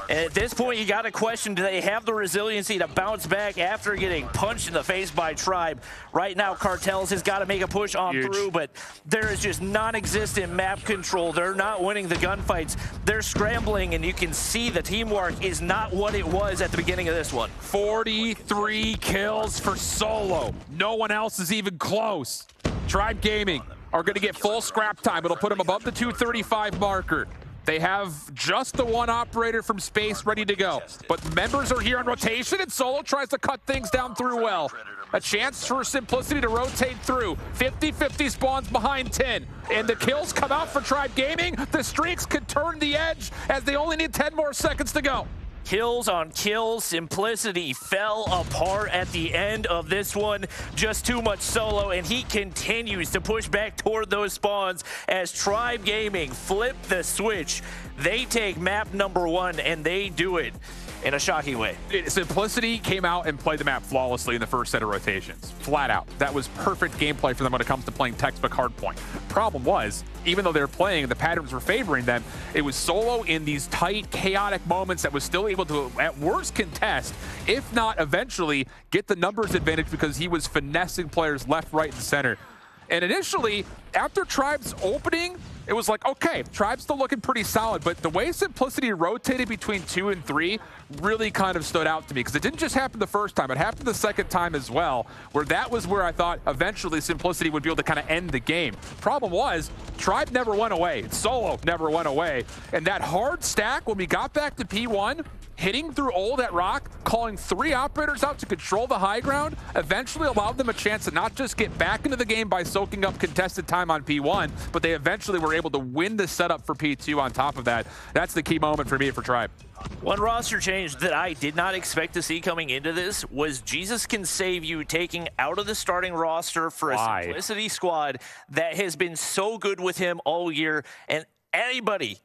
And at this point, you got to question, do they have the resiliency to bounce back after getting punched in the face by Tribe? Right now, Cartels has got to make a push on through, but there is just non-existent map control. They're not winning the gunfights. They're scrambling, and you can see the teamwork is not what it was at the beginning of this one. 43 kills for Solo. No one else is even close. Tribe Gaming are going to get full scrap time. It'll put them above the 235 marker. They have just the one operator from space ready to go. But members are here on rotation, and Solo tries to cut things down through well. A chance for Simplicity to rotate through. 50-50 spawns behind 10. And the kills come out for Tribe Gaming. The streaks could turn the edge as they only need 10 more seconds to go. Kills on kills. Simplicity fell apart at the end of this one. Just too much Solo, and he continues to push back toward those spawns as Tribe Gaming flip the switch. They take map number 1, and they do it in a shocking way. Simplicity came out and played the map flawlessly in the first set of rotations. Flat out. That was perfect gameplay for them when it comes to playing textbook hardpoint. Problem was, even though they were playing, the patterns were favoring them, it was Solo in these tight, chaotic moments that was still able to, at worst, contest, if not eventually get the numbers advantage because he was finessing players left, right, and center. And initially, after Tribe's opening, it was like, okay, Tribe's still looking pretty solid, but the way Simplicity rotated between 2 and 3 really kind of stood out to me because it didn't just happen the first time, it happened the second time as well, where that was where I thought eventually Simplicity would be able to kind of end the game. Problem was, Tribe never went away, Solo never went away, and that hard stack when we got back to P1, hitting through old at Rock, calling 3 operators out to control the high ground, eventually allowed them a chance to not just get back into the game by soaking up contested time on P1, but they eventually were able to win the setup for P2 on top of that. That's the key moment for me for Tribe. One roster change that I did not expect to see coming into this was Jesus Can Save You taking out of the starting roster for a Simplicity squad that has been so good with him all year, and anybody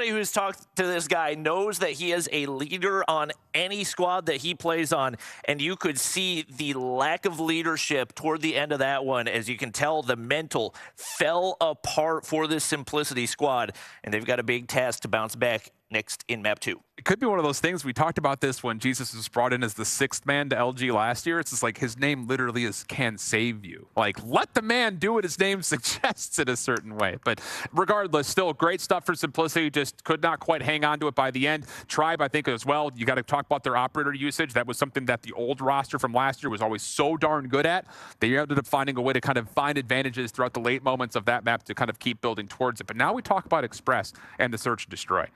who's talked to this guy knows that he is a leader on any squad that he plays on, and you could see the lack of leadership toward the end of that one. As you can tell, the mental fell apart for this Simplicity squad, and they've got a big task to bounce back next in map 2. It could be one of those things. We talked about this when Jesus was brought in as the 6th man to LG last year. It's just like his name literally is can save you. Like, let the man do what his name suggests in a certain way. But regardless, still great stuff for Simplicity. Just could not quite hang on to it by the end. Tribe, I think, as well. You got to talk about their operator usage. That was something that the old roster from last year was always so darn good at. They ended up finding a way to kind of find advantages throughout the late moments of that map to kind of keep building towards it. But now we talk about Express and the Search and Destroy.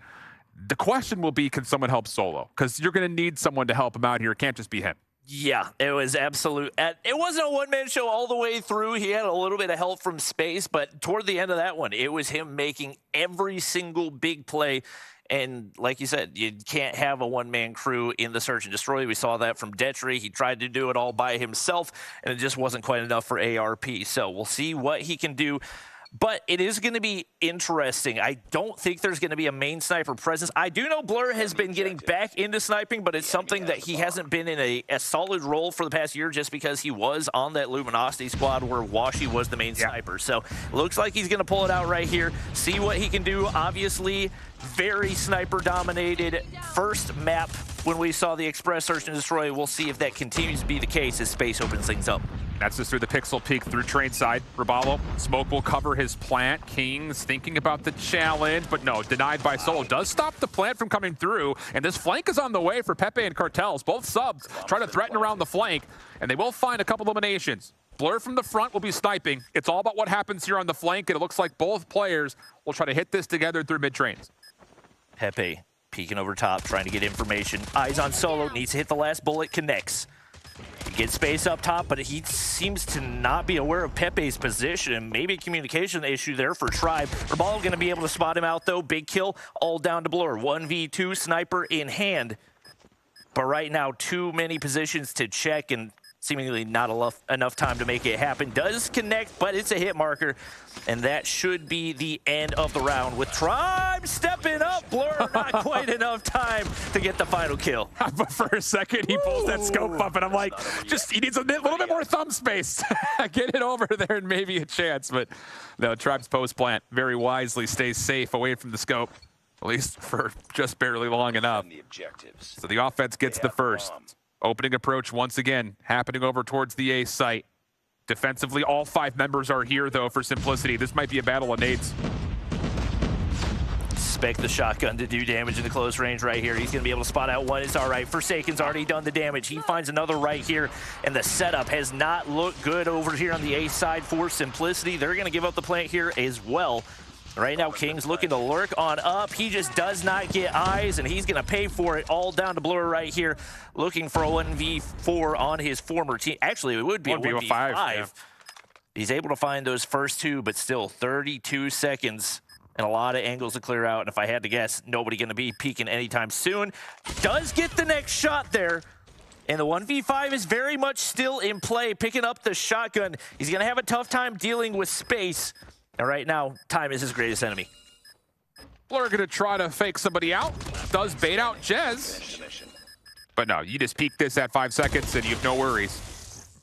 The question will be, can someone help Solo? Because you're going to need someone to help him out here. It can't just be him. Yeah, it was absolute. It wasn't a one-man show all the way through. He had a little bit of help from Space, but toward the end of that one, it was him making every single big play. And like you said, you can't have a one-man crew in the Search and Destroy. We saw that from Detry. He tried to do it all by himself, and it just wasn't quite enough for ARP. So we'll see what he can do. But it is going to be interesting. I don't think there's going to be a main sniper presence. I do know Blur has been getting back into sniping, but it's something that he hasn't been in a solid role for the past year just because he was on that Luminosity squad where Washi was the main sniper. So looks like he's going to pull it out right here, see what he can do. Obviously, very sniper-dominated first map when we saw the Express Search and Destroy. We'll see if that continues to be the case as Space opens things up. That's just through the pixel peek through train side. Raballo, smoke will cover his plant. Kings thinking about the challenge, but no, denied by Solo. Does stop the plant from coming through, and this flank is on the way for Pepe and Cartels. Both subs try to threaten around the flank, and they will find a couple eliminations. Blur from the front will be sniping. It's all about what happens here on the flank, and it looks like both players will try to hit this together through mid-trains. Pepe peeking over top, trying to get information. Eyes on Solo, needs to hit the last bullet, connects. He gets Space up top, but he seems to not be aware of Pepe's position. Maybe a communication issue there for Tribe. Raballo going to be able to spot him out, though. Big kill, all down to Blur. 1v2, sniper in hand. But right now, too many positions to check, and seemingly not enough time to make it happen. Does connect, but it's a hit marker, and that should be the end of the round with Tribe stepping up. Blur, not quite enough time to get the final kill. But for a second, he pulls that scope up, and I'm like, he needs a little bit more thumb space. Get it over there and maybe a chance. But no, Tribe's post plant very wisely stays safe away from the scope, at least for just barely long enough. So the offense gets the first. Opening approach once again, happening over towards the A site. Defensively, all 5 members are here, though, for Simplicity. This might be a battle of nades. Expect the shotgun to do damage in the close range right here. He's going to be able to spot out one. It's all right. Forsaken's already done the damage. He finds another right here, and the setup has not looked good over here on the A side for Simplicity. They're going to give up the plant here as well. Right now, King's looking to lurk on up. He just does not get eyes, and he's going to pay for it. All down to Blur right here, looking for a 1v4 on his former team. Actually, it would be a 1v5. Yeah. He's able to find those first 2, but still 32 seconds and a lot of angles to clear out. And if I had to guess, nobody going to be peeking anytime soon. Does get the next shot there. And the 1v5 is very much still in play, picking up the shotgun. He's going to have a tough time dealing with Space. And right now, time is his greatest enemy. Blur gonna try to fake somebody out. Does bait out Jez. But no, you just peek this at 5 seconds and you have no worries.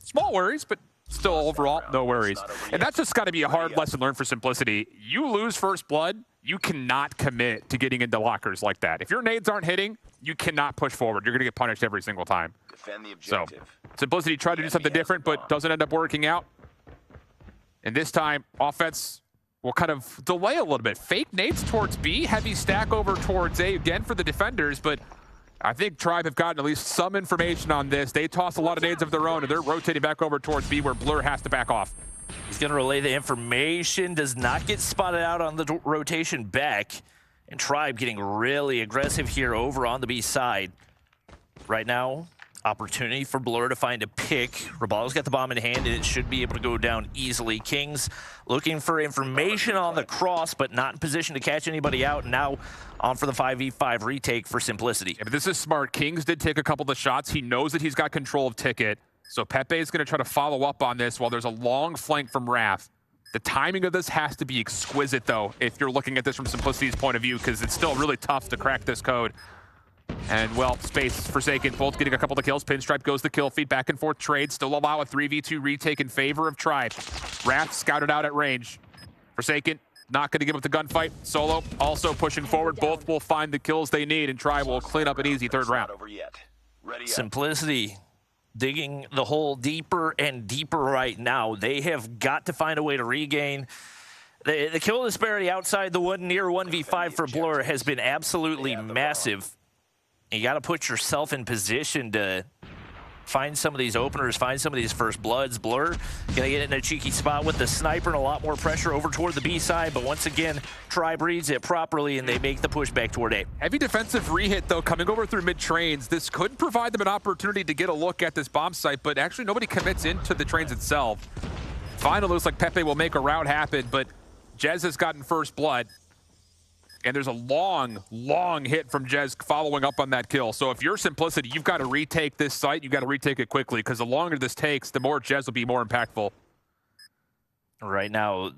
Small worries, but still overall, no worries. And that's just gotta be a hard lesson learned for Simplicity. You lose first blood, you cannot commit to getting into lockers like that. If your nades aren't hitting, you cannot push forward. You're gonna get punished every single time. So, Simplicity tried to do something different, but doesn't end up working out. And this time, offense will kind of delay a little bit. Fake nades towards B, heavy stack over towards A again for the defenders, but I think Tribe have gotten at least some information on this. They toss a lot of nades of their own, and they're rotating back over towards B where Blur has to back off. He's going to relay the information, does not get spotted out on the rotation back, and Tribe getting really aggressive here over on the B side. Right now, opportunity for Blur to find a pick. Raballo's got the bomb in hand, and it should be able to go down easily. Kings looking for information on the cross, but not in position to catch anybody out. Now on for the 5v5 retake for Simplicity. Yeah, but this is smart. Kings did take a couple of the shots. He knows that he's got control of Ticket. So Pepe is going to try to follow up on this while there's a long flank from Wrath. The timing of this has to be exquisite, though, if you're looking at this from Simplicity's point of view, because it's still really tough to crack this code. And, well, Space, Forsaken, both getting a couple of kills. Pinstripe goes the kill feed, back and forth trade. Still allow a 3v2 retake in favor of Tribe. Wrath scouted out at range. Forsaken not going to give up the gunfight. Solo also pushing forward. Both will find the kills they need, and Tribe will clean up an easy third round. Simplicity digging the hole deeper and deeper right now. They have got to find a way to regain. The kill disparity outside the near 1v5 for Blur has been absolutely massive. You got to put yourself in position to find some of these openers, find some of these first bloods. Blur gonna get in a cheeky spot with the sniper and a lot more pressure over toward the B side, but once again, Tribe reads it properly and they make the push back toward A. Heavy defensive rehit though, coming over through mid-trains. This could provide them an opportunity to get a look at this bomb site, but actually nobody commits into the trains itself. Finally, looks like Pepe will make a route happen, but Jez has gotten first blood. And there's a long, long hit from Jez following up on that kill. So if you're Simplicity, you've got to retake this site. You've got to retake it quickly, because the longer this takes, the more Jez will be more impactful. Right now,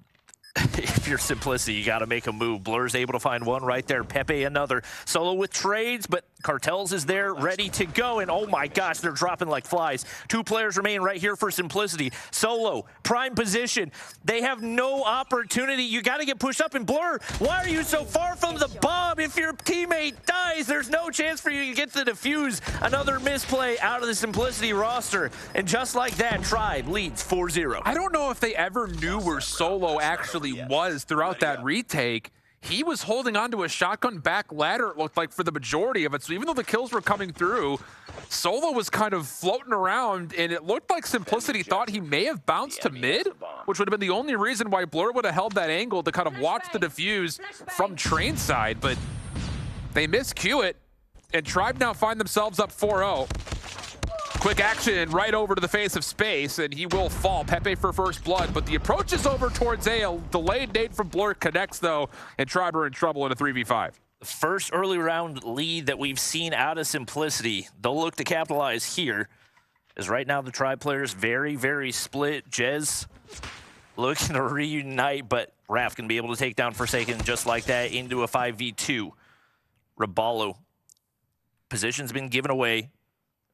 if you're Simplicity, you got to make a move. Blur's able to find one right there. Pepe another. Solo with trades, but Cartels is there, ready to go. And oh my gosh, they're dropping like flies. 2 players remain right here for Simplicity. Solo, prime position. They have no opportunity. You got to get pushed up. And Blur, why are you so far from the bomb? If your teammate dies, there's no chance for you to get the defuse. Another misplay out of the Simplicity roster. And just like that, Tribe leads 4-0. I don't know if they ever knew where Solo actually was throughout that retake. He was holding onto a shotgun back ladder, it looked like, for the majority of it. So even though the kills were coming through, Solo was kind of floating around, and it looked like Simplicity thought he may have bounced to mid, which would have been the only reason why Blur would have held that angle to kind of watch the defuse from train side. But they miscue it, and Tribe now find themselves up 4-0. Quick action right over to the face of space, and he will fall. Pepe for first blood, but the approach is over towards A. A delayed nade from Blur connects, though, and Tribe are in trouble in a 3v5. First early round lead that we've seen out of Simplicity. They'll look to capitalize here, as right now the Tribe players very, very split. Jez looking to reunite, but Raph can be able to take down Forsaken just like that into a 5v2. Raballo, position's been given away.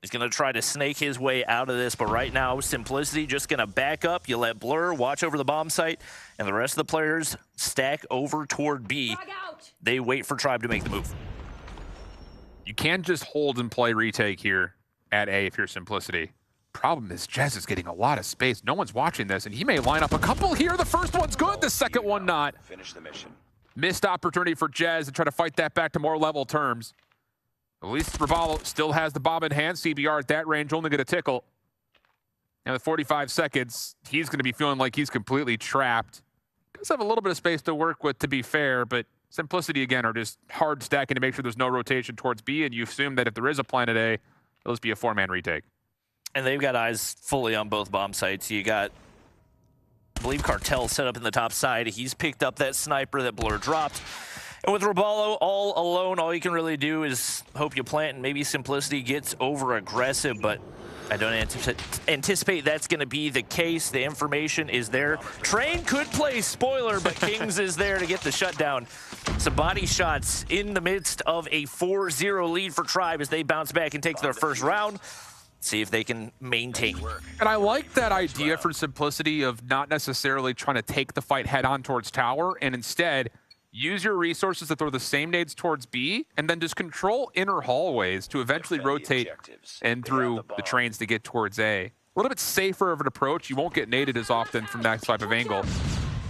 He's going to try to snake his way out of this, but right now, Simplicity just going to back up. You let Blur watch over the bomb site, and the rest of the players stack over toward B. They wait for Tribe to make the move. You can just hold and play retake here at A if you're Simplicity. Problem is, Jez is getting a lot of space. No one's watching this, and he may line up a couple here. The first one's good, the second one not. Finish the mission. Missed opportunity for Jez to try to fight that back to more level terms. At least Ravallo still has the bomb in hand. CBR at that range only going to tickle. And with 45 seconds, he's going to be feeling like he's completely trapped. Does have a little bit of space to work with, to be fair, but Simplicity, again, are just hard stacking to make sure there's no rotation towards B, and you assume that if there is a plan at A, it'll just be a 4-man retake. And they've got eyes fully on both bomb sites. You got, I believe, Cartel set up in the top side. He's picked up that sniper that Blur dropped. And with Raballo all alone, all you can really do is hope you plant, and maybe Simplicity gets over-aggressive, but I don't anticipate that's going to be the case. The information is there. Train could play spoiler, but Kings is there to get the shutdown. Some body shots in the midst of a 4-0 lead for Tribe as they bounce back and take their first round. See if they can maintain. And I like that idea for Simplicity of not necessarily trying to take the fight head-on towards tower, and instead use your resources to throw the same nades towards B, and then just control inner hallways to eventually rotate and through the trains to get towards A. A little bit safer of an approach. You won't get naded as often from that type of angle.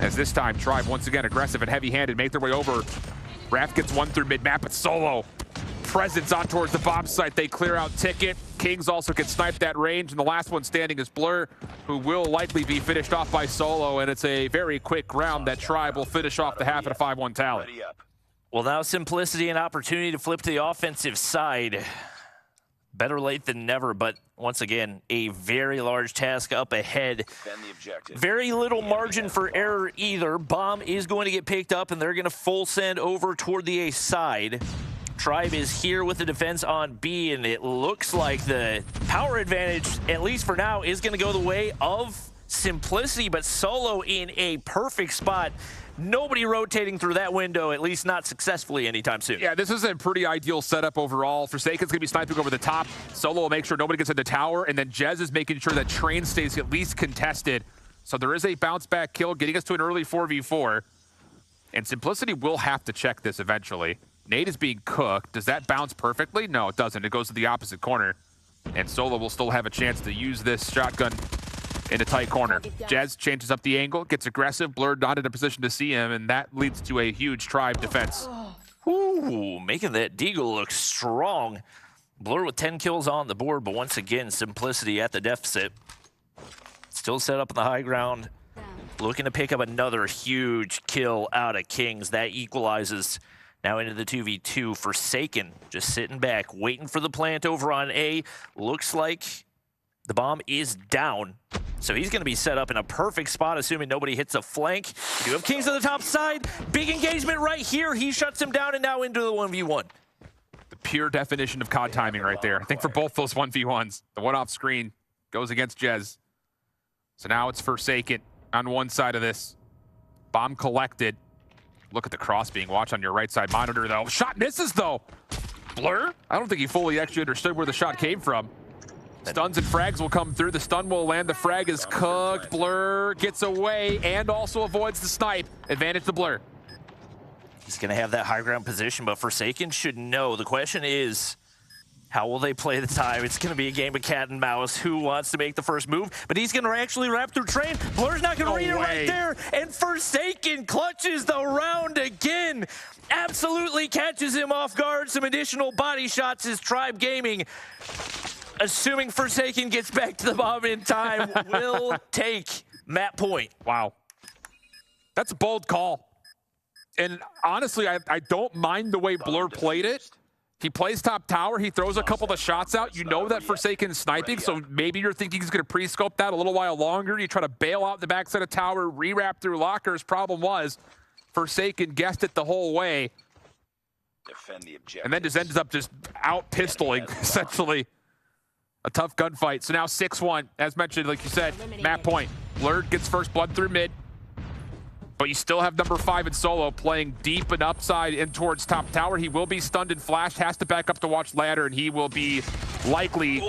As this time, Tribe once again aggressive and heavy-handed, make their way over. Raph gets one through mid-map, but Solo presence on towards the bomb site. They clear out Ticket. Kings also get sniped at range, and the last one standing is Blur, who will likely be finished off by Solo, and it's a very quick round that Tribe will finish off the half at a 5-1 tally. Well, now Simplicity an opportunity to flip to the offensive side. Better late than never, but once again, a very large task up ahead. Very little margin for error either. Bomb is going to get picked up, and they're going to full send over toward the A side. Tribe is here with the defense on B, and it looks like the power advantage, at least for now, is going to go the way of Simplicity, but Solo in a perfect spot. Nobody rotating through that window, at least not successfully anytime soon. Yeah, this is a pretty ideal setup overall. Forsaken's going to be sniping over the top. Solo will make sure nobody gets in the tower, and then Jez is making sure that train stays at least contested. So there is a bounce back kill, getting us to an early 4v4. And Simplicity will have to check this eventually. Nade is being cooked. Does that bounce perfectly? No, it doesn't. It goes to the opposite corner. And Solo will still have a chance to use this shotgun in a tight corner. Jez changes up the angle, gets aggressive. Blur not in a position to see him, and that leads to a huge Tribe defense. Ooh, making that Deagle look strong. Blur with 10 kills on the board, but once again, Simplicity at the deficit. Still set up on the high ground. Looking to pick up another huge kill out of Kings. That equalizes now into the 2v2. Forsaken just sitting back, waiting for the plant over on A. Looks like the bomb is down. So he's going to be set up in a perfect spot, assuming nobody hits a flank. You have Kings on the top side. Big engagement right here. He shuts him down and now into the 1v1. The pure definition of COD timing right there. I think for both those 1v1s, the one off screen goes against Jez. So now it's Forsaken on one side of this. Bomb collected. Look at the cross being watched on your right side monitor, though. Shot misses, though. Blur? I don't think he fully actually understood where the shot came from. Stuns and frags will come through. The stun will land. The frag is cooked. Blur gets away and also avoids the snipe. Advantage to Blur. He's going to have that high ground position, but Forsaken should know. The question is, how will they play the time? It's going to be a game of cat and mouse. Who wants to make the first move? But he's going to actually wrap through Train. Blur's not going to read it right there. And Forsaken clutches the round again. Absolutely catches him off guard. Some additional body shots as Tribe Gaming, assuming Forsaken gets back to the bomb in time, will take map point. Wow. That's a bold call. And honestly, I don't mind the way Blur played it. He plays top tower. He throws a couple of shots out. You know that Forsaken's sniping, so maybe you're thinking he's going to pre-scope that a little while longer. You try to bail out the backside of tower, re-wrap through lockers. Problem was, Forsaken guessed it the whole way. Defend the objective. And then just ends up just out-pistoling, essentially. A tough gunfight. So now 6-1. As mentioned, like you said, map point. Blur gets first blood through mid. But you still have number 5 in Solo playing deep and upside in towards top tower. He will be stunned and flashed, has to back up to watch ladder, and he will be likely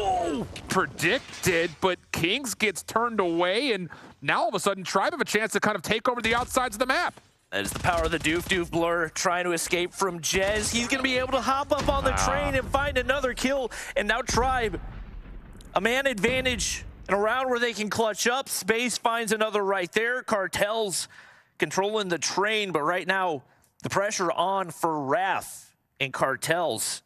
predicted. But Kings gets turned away, and now all of a sudden Tribe have a chance to kind of take over the outsides of the map. That is the power of the Doof Blur trying to escape from Jez. He's going to be able to hop up on the train and find another kill. And now Tribe, a man advantage in a round where they can clutch up. Space finds another right there. Cartels controlling the train, but right now the pressure on for Wrath and Cartels.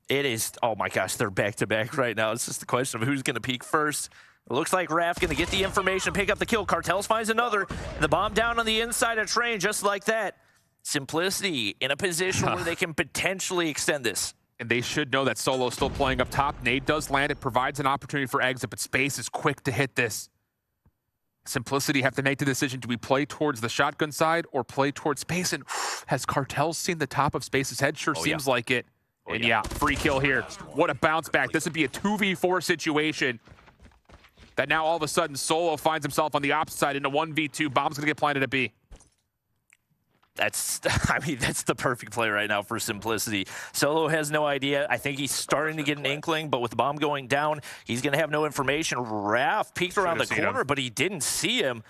It is, oh my gosh, they're back to back right now. It's just the question of who's going to peak first. It looks like Wrath going to get the information, pick up the kill. Cartels finds another. The bomb down on the inside of train, just like that. Simplicity in a position where they can potentially extend this. And they should know that Solo's still playing up top. Nade does land. It provides an opportunity for exit, but Space is quick to hit this. Simplicity have to make the decision. Do we play towards the shotgun side or play towards Space? And has Cartels seen the top of Space's head? Sure seems like it. And yeah, free kill here. What a bounce back. This would be a 2v4 situation. That now all of a sudden Solo finds himself on the opposite side in a 1v2. Bomb's going to get planted at B. That's, I mean, that's the perfect play right now for Simplicity. Solo has no idea. I think he's starting to get an inkling, but with the bomb going down, he's going to have no information. Raph peeked around the corner, but he didn't see him.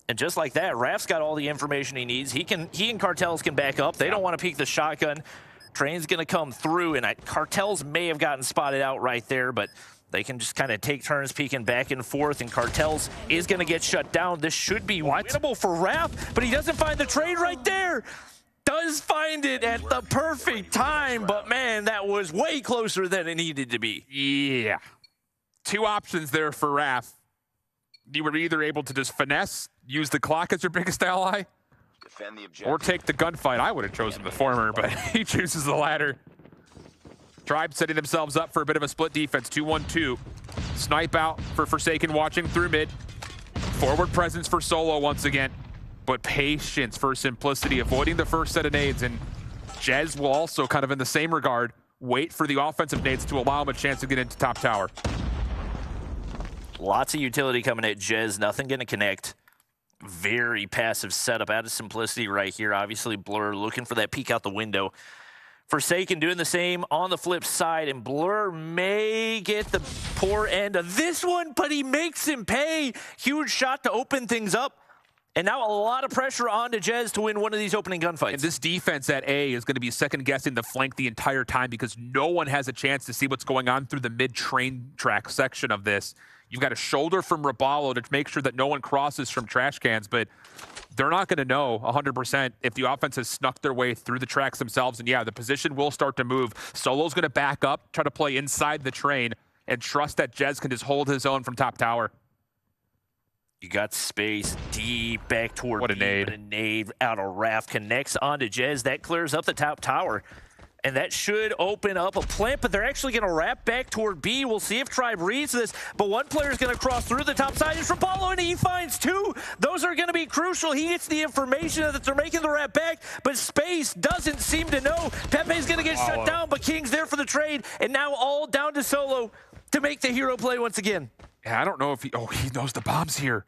And just like that, Raph's got all the information he needs. He and Cartels can back up. They don't want to peek the shotgun. Train's going to come through, and Cartels may have gotten spotted out right there, but they can just kind of take turns peeking back and forth, and Cartels is going to get shut down. This should be winnable for Raph, but he doesn't find the trade right there. Does find it at the perfect time, but man, that was way closer than it needed to be. Yeah. Two options there for Raph. You were either able to just finesse, use the clock as your biggest ally, Defend the objective. or take the gunfight. I would have chosen the former, but he chooses the latter. Tribe setting themselves up for a bit of a split defense, 2-1-2. Snipe out for Forsaken watching through mid. Forward presence for Solo once again. But patience for Simplicity, avoiding the first set of nades. And Jez will also, kind of in the same regard, wait for the offensive nades to allow him a chance to get into top tower. Lots of utility coming at Jez, nothing going to connect. Very passive setup out of Simplicity right here. Obviously, Blur looking for that peek out the window. Forsaken doing the same on the flip side, and Blur may get the poor end of this one, but he makes him pay. Huge shot to open things up. And now a lot of pressure on to Jez to win one of these opening gunfights. And this defense at A is going to be second-guessing the flank the entire time because no one has a chance to see what's going on through the mid-train track section of this. You've got a shoulder from Raballo to make sure that no one crosses from trash cans, but they're not going to know 100% if the offense has snuck their way through the tracks themselves. And yeah, the position will start to move. Solo's going to back up, try to play inside the train, and trust that Jez can just hold his own from top tower. You got space deep back toward what a B, nade. but a nade out of Raft connects onto Jez. That clears up the top tower. And that should open up a plant, but they're actually going to wrap back toward B. We'll see if Tribe reads this, but one player is going to cross through the top side. It's Rapallo, and he finds two. Those are going to be crucial. He gets the information that they're making the wrap back, but Space doesn't seem to know. Pepe's going to get shut down, but King's there for the trade, and now all down to Solo to make the hero play once again. Yeah, I don't know if he knows the bomb's here.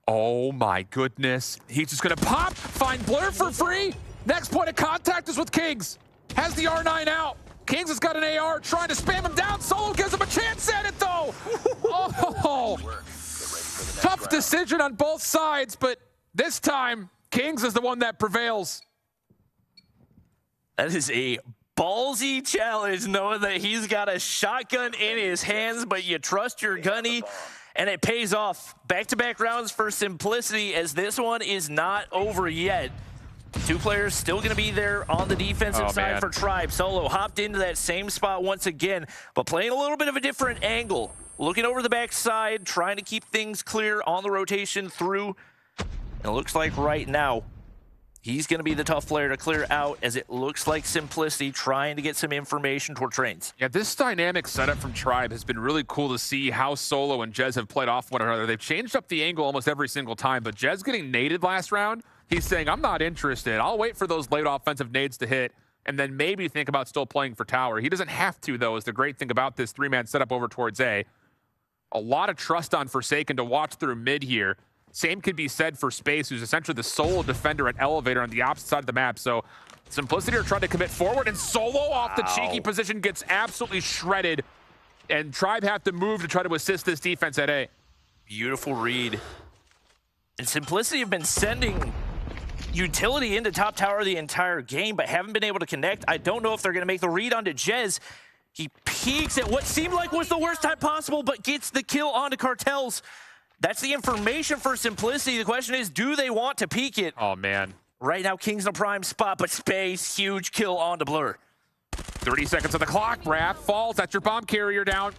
Oh my goodness. He's just going to pop, find Blur for free. Next point of contact is with Kings. Has the R9 out. Kings has got an AR trying to spam him down. Solo gives him a chance at it, though. Oh, tough decision on both sides, but this time, Kings is the one that prevails. That is a ballsy challenge, knowing that he's got a shotgun in his hands, but you trust your gunny, and it pays off. Back-to-back rounds for Simplicity, as this one is not over yet. Two players still going to be there on the defensive side for Tribe. Solo hopped into that same spot once again, but playing a little bit of a different angle. Looking over the backside, trying to keep things clear on the rotation through. And it looks like right now, he's going to be the tough player to clear out, as it looks like Simplicity trying to get some information toward trains. Yeah, this dynamic setup from Tribe has been really cool to see how Solo and Jez have played off one another. They've changed up the angle almost every single time, but Jez getting naded last round, he's saying, I'm not interested. I'll wait for those late offensive nades to hit and then maybe think about still playing for tower. He doesn't have to, though, is the great thing about this three-man setup over towards A. A lot of trust on Forsaken to watch through mid here. Same could be said for Space, who's essentially the solo defender at Elevator on the opposite side of the map. So Simplicity are trying to commit forward, and Solo off the cheeky position gets absolutely shredded. And Tribe have to move to try to assist this defense at A. Beautiful read. And Simplicity have been sending utility into top tower the entire game, but haven't been able to connect. I don't know if they're going to make the read onto Jez. He peeks at what seemed like was the worst time possible, but gets the kill onto Cartels. That's the information for Simplicity. The question is, do they want to peek it? Oh, man. Right now, King's in a prime spot, but Space, huge kill onto Blur. 30 seconds on the clock. Raph falls. That's your bomb carrier down.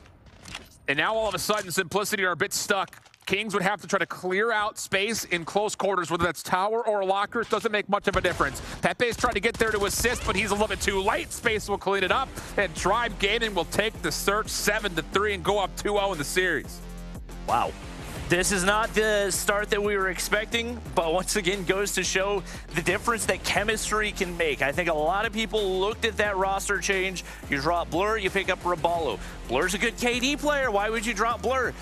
And now all of a sudden, Simplicity are a bit stuck. Kings would have to try to clear out space in close quarters, whether that's tower or lockers, doesn't make much of a difference. Pepe's trying to get there to assist, but he's a little bit too late. Space will clean it up, and Tribe Gaming will take the search 7-3 and go up 2-0 in the series. Wow. This is not the start that we were expecting, but once again goes to show the difference that chemistry can make. I think a lot of people looked at that roster change. You drop Blur, you pick up Raballo. Blur's a good KD player. Why would you drop Blur?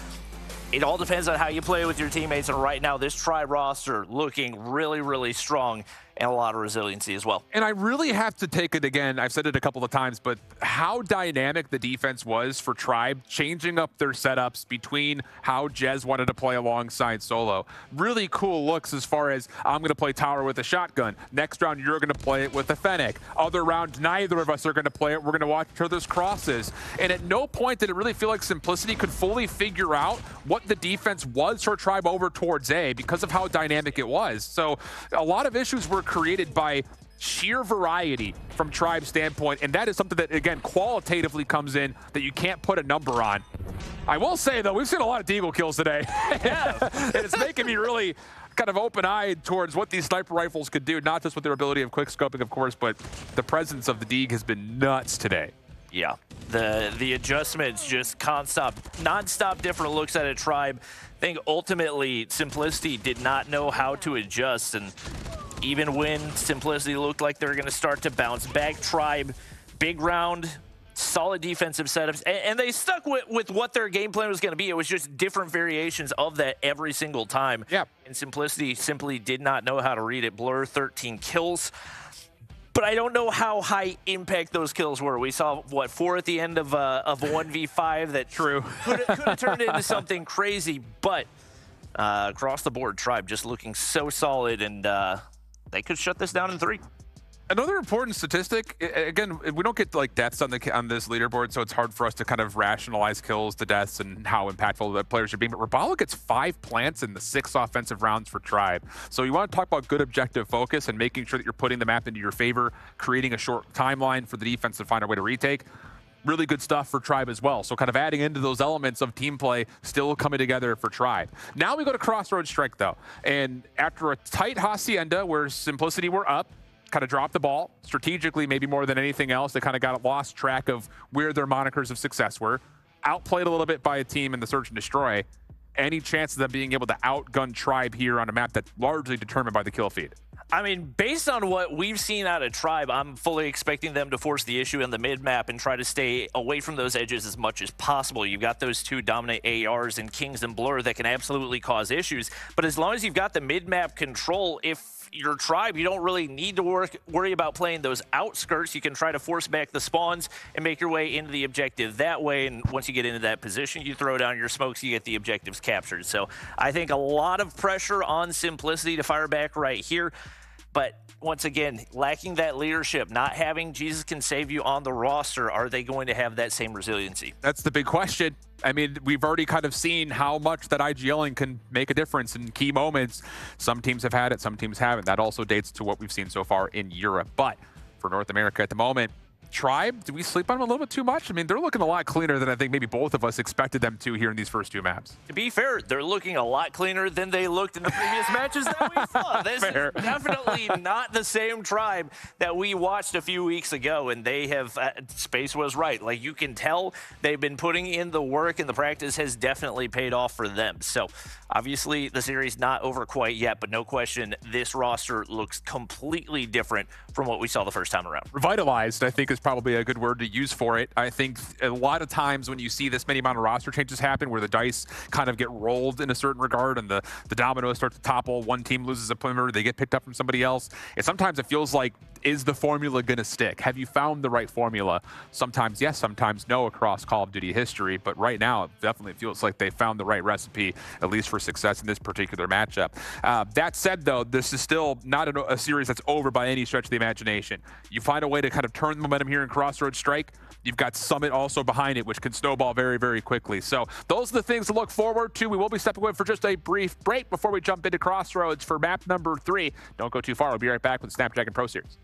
It all depends on how you play with your teammates, and right now this Tribe roster looking really, really strong and a lot of resiliency as well. And I really have to take it again, I've said it a couple of times, but how dynamic the defense was for Tribe, changing up their setups between how Jez wanted to play alongside Solo. Really cool looks as far as, I'm going to play tower with a shotgun. Next round, you're going to play it with a Fennec. Other round, neither of us are going to play it. We're going to watch each other's crosses. And at no point did it really feel like Simplicity could fully figure out what the defense was for Tribe over towards A because of how dynamic it was. So a lot of issues were created by sheer variety from Tribe's standpoint, and that is something that, again, qualitatively comes in that you can't put a number on. I will say, though, we've seen a lot of Deagle kills today. And it's making me really kind of open-eyed towards what these sniper rifles could do, not just with their ability of quick scoping, of course, but the presence of the Deag has been nuts today. Yeah, the adjustments just non-stop different looks at a Tribe. I think ultimately Simplicity did not know how to adjust, and even when Simplicity looked like they were going to start to bounce back, Tribe, big round, solid defensive setups, and they stuck with what their game plan was going to be. It was just different variations of that every single time. Yeah. And Simplicity simply did not know how to read it. Blur, 13 kills. But I don't know how high impact those kills were. We saw, what, 4 at the end of a 1v5 that True. could have turned into something crazy. But across the board. Tribe just looking so solid, and they could shut this down in 3. Another important statistic, again, we don't get like deaths on this leaderboard, so it's hard for us to kind of rationalize kills to deaths and how impactful the players are being. But Rabalo gets 5 plants in the 6 offensive rounds for Tribe. So you want to talk about good objective focus and making sure that you're putting the map into your favor, creating a short timeline for the defense to find a way to retake. Really good stuff for Tribe as well. So kind of adding into those elements of team play, still coming together for Tribe. Now we go to Crossroads Strike though. And after a tight Hacienda where Simplicity were up, kind of dropped the ball strategically, maybe more than anything else. They kind of got lost track of where their monikers of success were. Outplayed a little bit by a team in the Search and Destroy. Any chance of them being able to outgun Tribe here on a map that's largely determined by the kill feed? I mean, based on what we've seen out of Tribe, I'm fully expecting them to force the issue in the mid-map and try to stay away from those edges as much as possible. You've got those 2 dominant ARs in Kings and Blur that can absolutely cause issues. But as long as you've got the mid-map control, if you're Tribe, you don't really need to worry about playing those outskirts. You can try to force back the spawns and make your way into the objective that way. And once you get into that position, you throw down your smokes, you get the objectives captured. So I think a lot of pressure on Simplicity to fire back right here. But once again, lacking that leadership, not having Jesus Can Save You on the roster, are they going to have that same resiliency? That's the big question. I mean, we've already kind of seen how much that IGLing can make a difference in key moments. Some teams have had it, some teams haven't. That also dates to what we've seen so far in Europe. But for North America at the moment, Tribe, do we sleep on them a little bit too much? I mean, they're looking a lot cleaner than I think maybe both of us expected them to here in these first 2 maps. To be fair, they're looking a lot cleaner than they looked in the previous matches that we saw. This is definitely not the same Tribe that we watched a few weeks ago, and they have, Space was right. Like, you can tell they've been putting in the work, and the practice has definitely paid off for them. So, obviously, the series not over quite yet, but no question, this roster looks completely different from what we saw the first time around. Revitalized, I think, is probably a good word to use for it. I think a lot of times when you see this many amount of roster changes happen where the dice kind of get rolled in a certain regard and the dominoes start to topple, one team loses a perimeter, they get picked up from somebody else, and sometimes it feels like, is the formula going to stick? Have you found the right formula? Sometimes yes, sometimes no across Call of Duty history, but right now it definitely feels like they found the right recipe, at least for success in this particular matchup. That said, though, this is still not a series that's over by any stretch of the imagination. You find a way to kind of turn the momentum here in Crossroads Strike. You've got Summit also behind it, which can snowball very, very quickly. So those are the things to look forward to. We will be stepping away for just a brief break before we jump into Crossroads for map number 3. Don't go too far. We'll be right back with the Snapdragon Pro Series.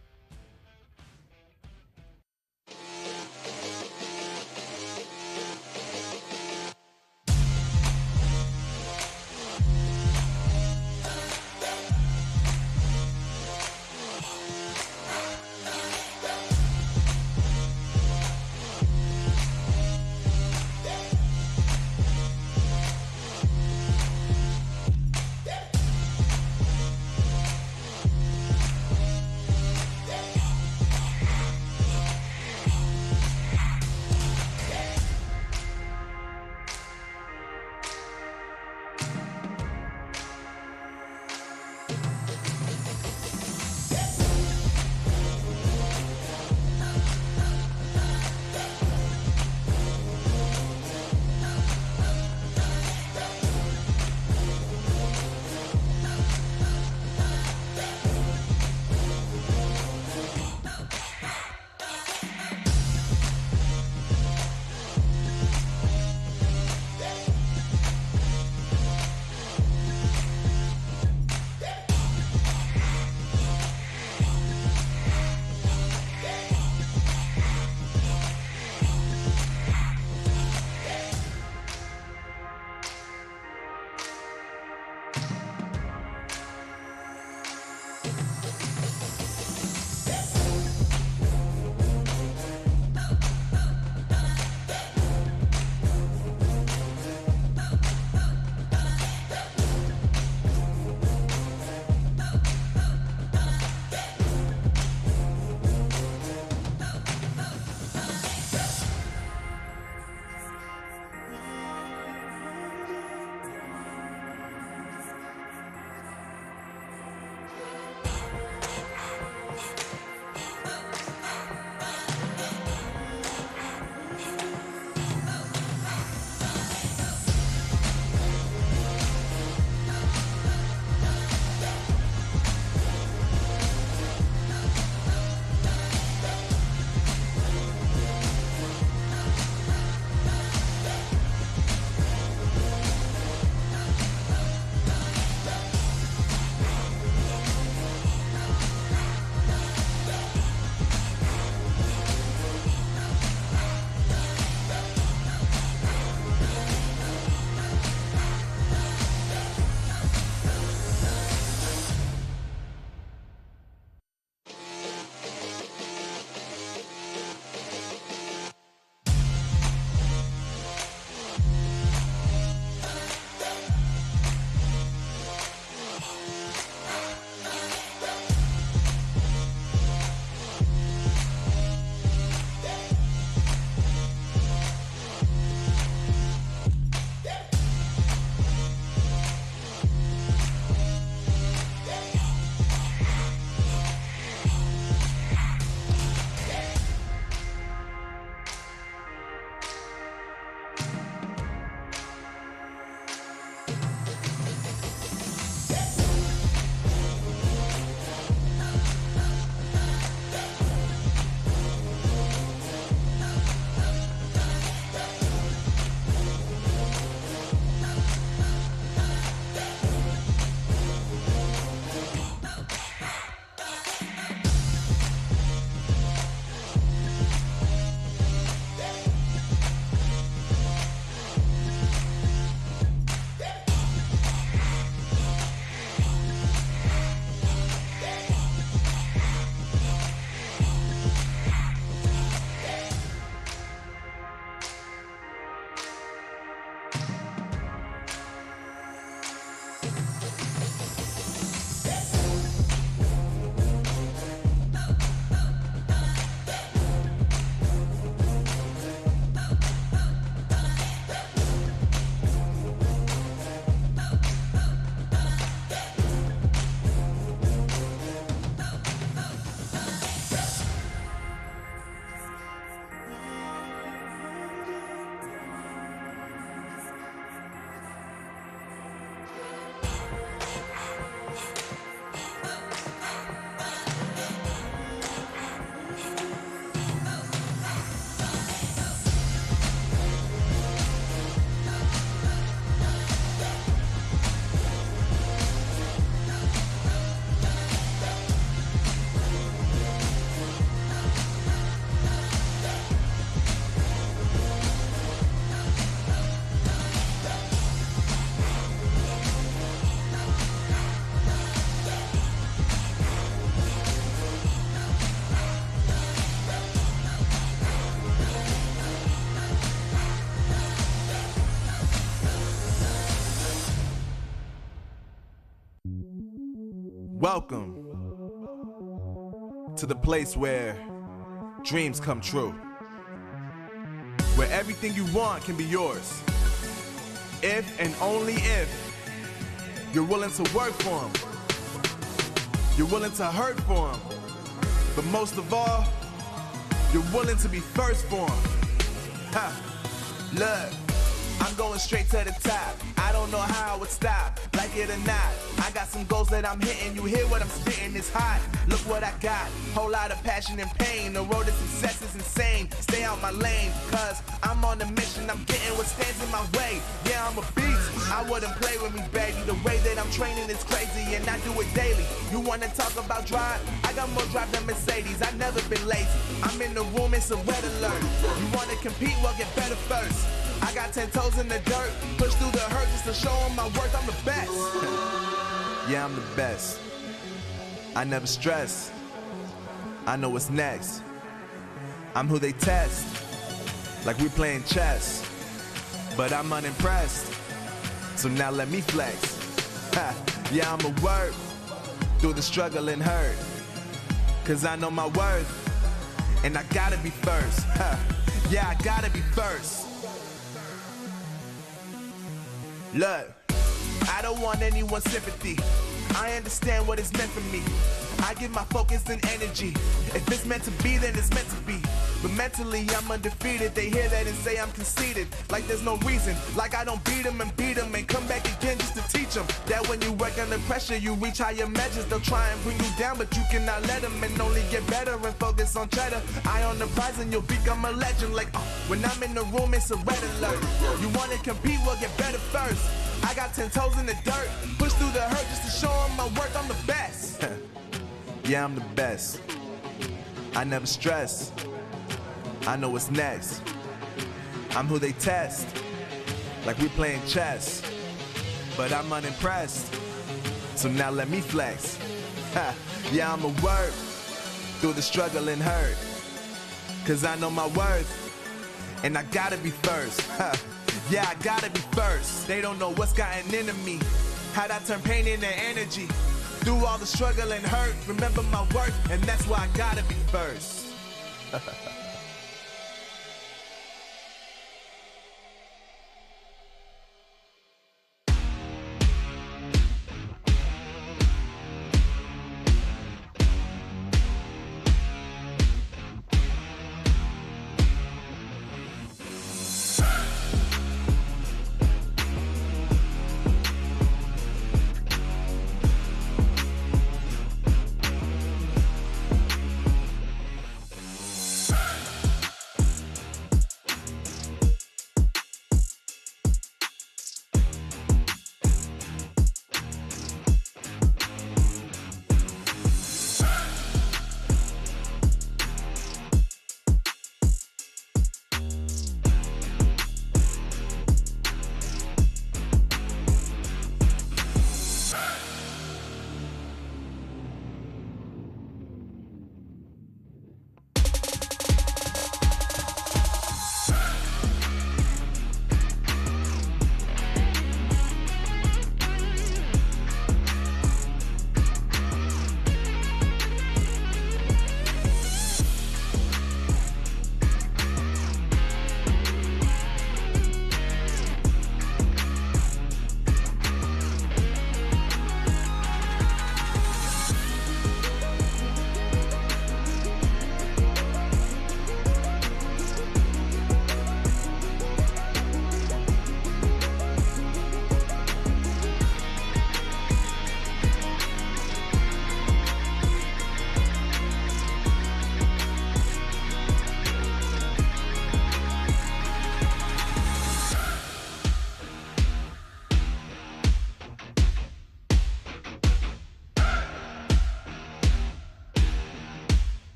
Welcome to the place where dreams come true. Where everything you want can be yours. If and only if you're willing to work for them. You're willing to hurt for them. But most of all, you're willing to be first for them. Ha! Look, I'm going straight to the top. I don't know how I would stop, like it or not. I got some goals that I'm hitting. You hear what I'm spitting? It's hot. Look what I got. Whole lot of passion and pain. The road to success is insane. Stay out my lane, cause I'm on a mission. I'm getting what stands in my way. Yeah, I'm a beast. I wouldn't play with me, baby. The way that I'm training is crazy, and I do it daily. You wanna talk about drive? I got more drive than Mercedes. I've never been lazy. I'm in the room, it's a red alert. You wanna compete? Well, get better first. I got 10 toes in the dirt, push through the hurt just to show them my worth. I'm the best. Yeah, I'm the best. I never stress. I know what's next. I'm who they test, like we playing chess. But I'm unimpressed, so now let me flex. Ha. Yeah, I'ma work through the struggle and hurt, cause I know my worth, and I gotta be first. Ha. Yeah, I gotta be first. Look, I don't want anyone's sympathy. I understand what it's meant for me. I give my focus and energy. If it's meant to be, then it's meant to be. But mentally, I'm undefeated. They hear that and say I'm conceited. Like there's no reason. Like I don't beat them and come back again just to teach them that when you work under pressure, you reach higher measures. They'll try and bring you down, but you cannot let them, and only get better and focus on cheddar. Eye on the prize and you'll become a legend. Like, when I'm in the room, it's a red alert. You wanna compete? Well, get better first. I got 10 toes in the dirt, push through the hurt just to show them my worth. I'm the best. Yeah, I'm the best. I never stress. I know what's next. I'm who they test, like we playing chess. But I'm unimpressed, so now let me flex. Ha. Yeah, I'ma work through the struggle and hurt, cause I know my worth, and I gotta be first. Ha. Yeah, I gotta be first. They don't know what's gotten into me, how'd I turn pain into energy. Through all the struggle and hurt, remember my worth, and that's why I gotta be first.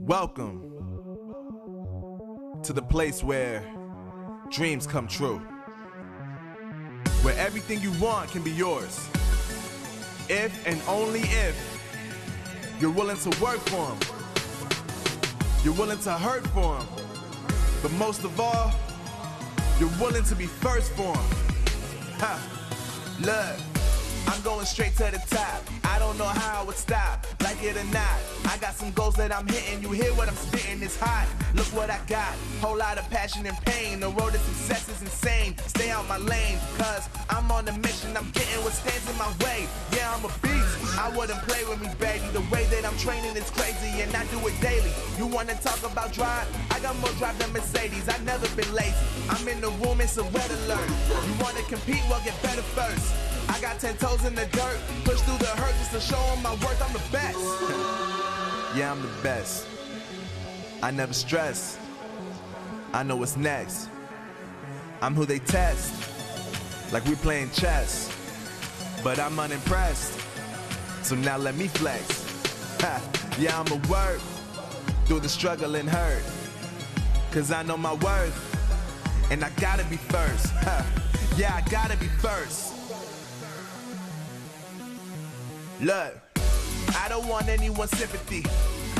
Welcome to the place where dreams come true. Where everything you want can be yours. If and only if you're willing to work for them. You're willing to hurt for them. But most of all, you're willing to be first for them. Ha! Look, I'm going straight to the top. I don't know how I would stop, like it or not. I got some goals that I'm hitting. You hear what I'm spitting, it's hot. Look what I got, whole lot of passion and pain. The road to success is insane. Stay out my lane, cause I'm on a mission. I'm getting what stands in my way. Yeah, I'm a beast. I wouldn't play with me, baby. The way that I'm training is crazy, and I do it daily. You wanna talk about drive? I got more drive than Mercedes. I've never been lazy. I'm in the room, it's a red alert. You wanna compete? Well, get better first. I got 10 toes in the dirt, push through the hurt just to show them my worth. I'm the best. Yeah, I'm the best. I never stress. I know what's next. I'm who they test, like we playing chess. But I'm unimpressed, so now let me flex. Ha. Yeah, I'ma work through the struggle and hurt, cause I know my worth, and I gotta be first. Ha. Yeah, I gotta be first. Look, I don't want anyone's sympathy.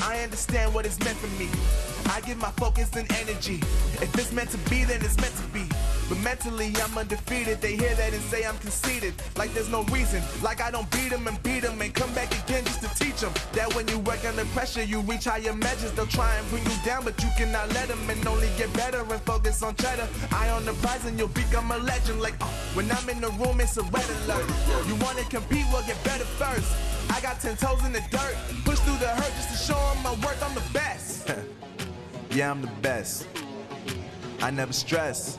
I understand what it's meant for me. I give my focus and energy. If it's meant to be, then it's meant to be. But mentally, I'm undefeated. They hear that and say I'm conceited. Like there's no reason. Like I don't beat them and come back again just to teach them that when you work under pressure, you reach higher measures. They'll try and bring you down, but you cannot let them, and only get better and focus on cheddar. Eye on the prize and you'll become a legend. Like, when I'm in the room, it's a red alert. You wanna compete? Well, get better first. I got 10 toes in the dirt, push through the hurt just to show them my worth. I'm the best. Yeah, I'm the best. I never stress.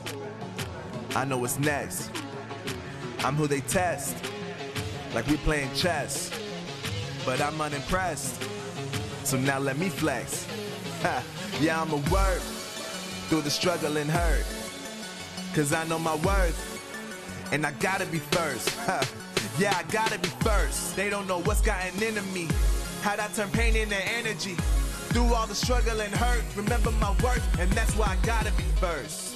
I know what's next. I'm who they test, like we playing chess. But I'm unimpressed, so now let me flex. Ha. Yeah, I'ma work through the struggle and hurt, cause I know my worth, and I gotta be first. Ha. Yeah, I gotta be first. They don't know what's gotten into me, how'd I turn pain into energy. Through all the struggle and hurt, remember my worth, and that's why I gotta be first.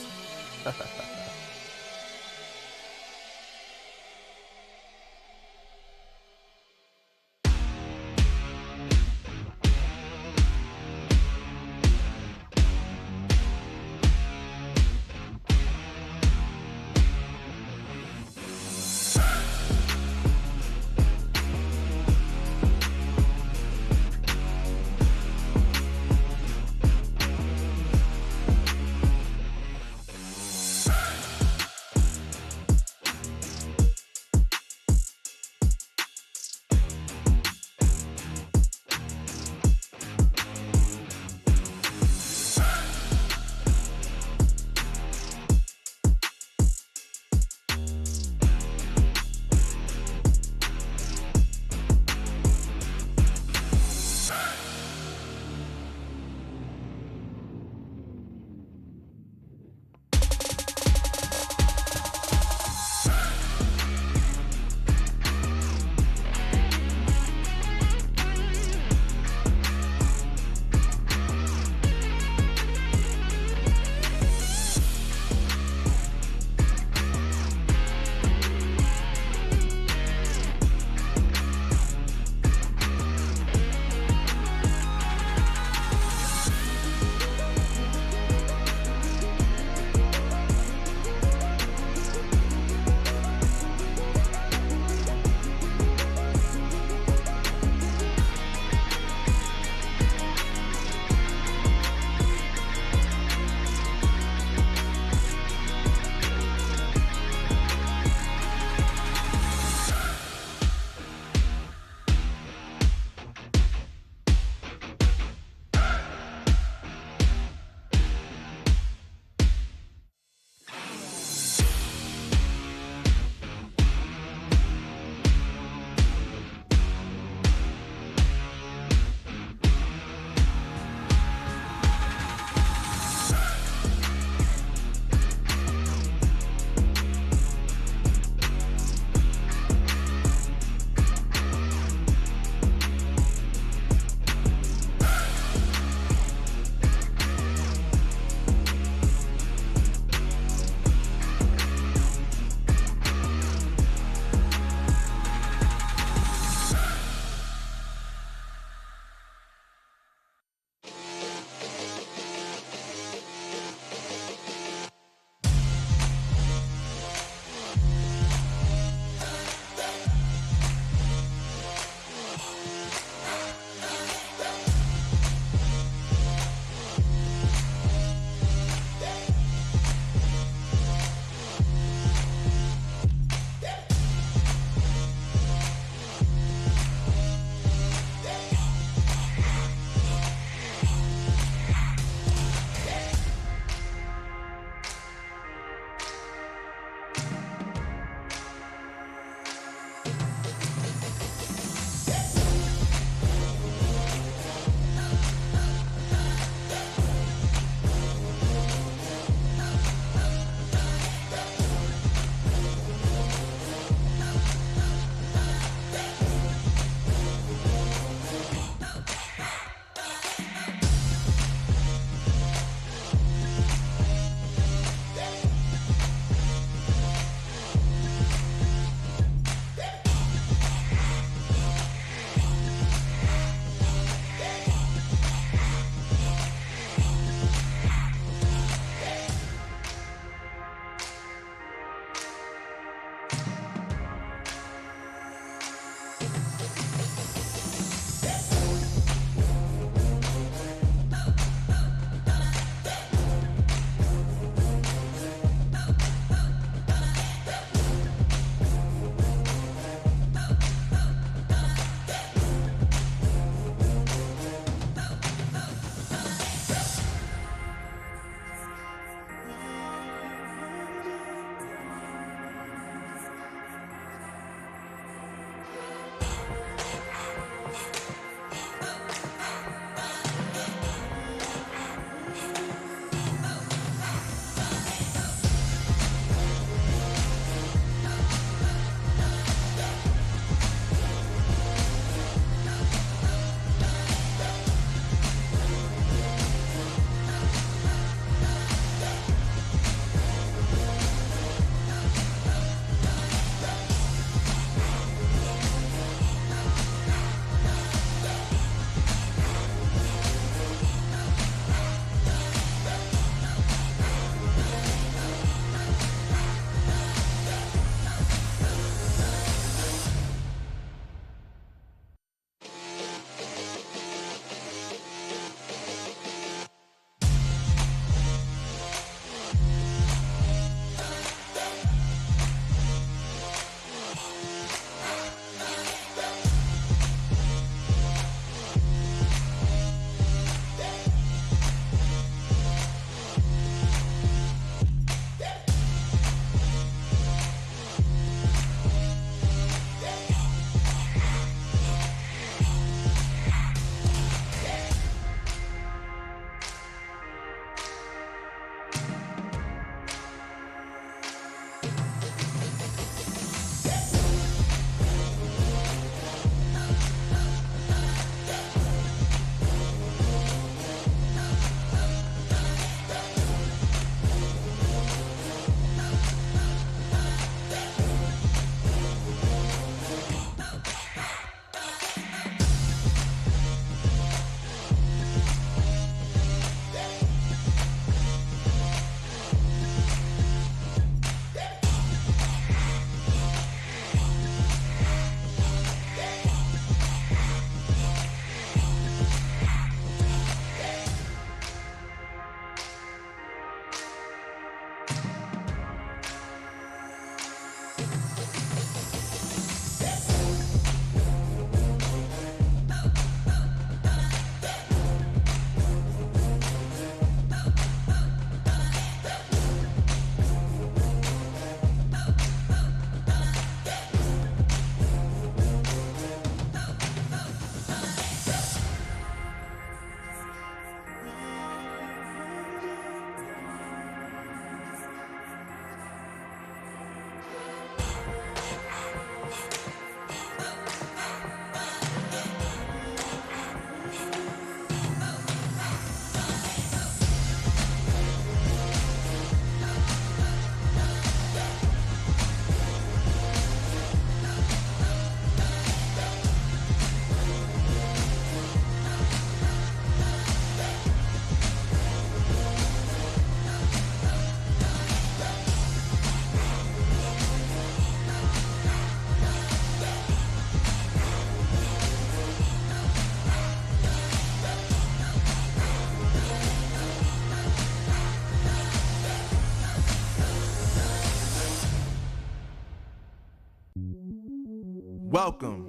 Welcome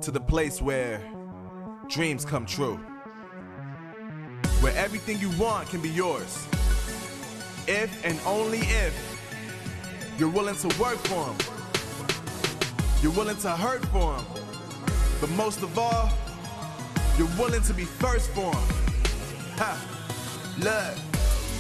to the place where dreams come true, where everything you want can be yours, if and only if you're willing to work for them, you're willing to hurt for them, but most of all, you're willing to be first for them. Ha! Look,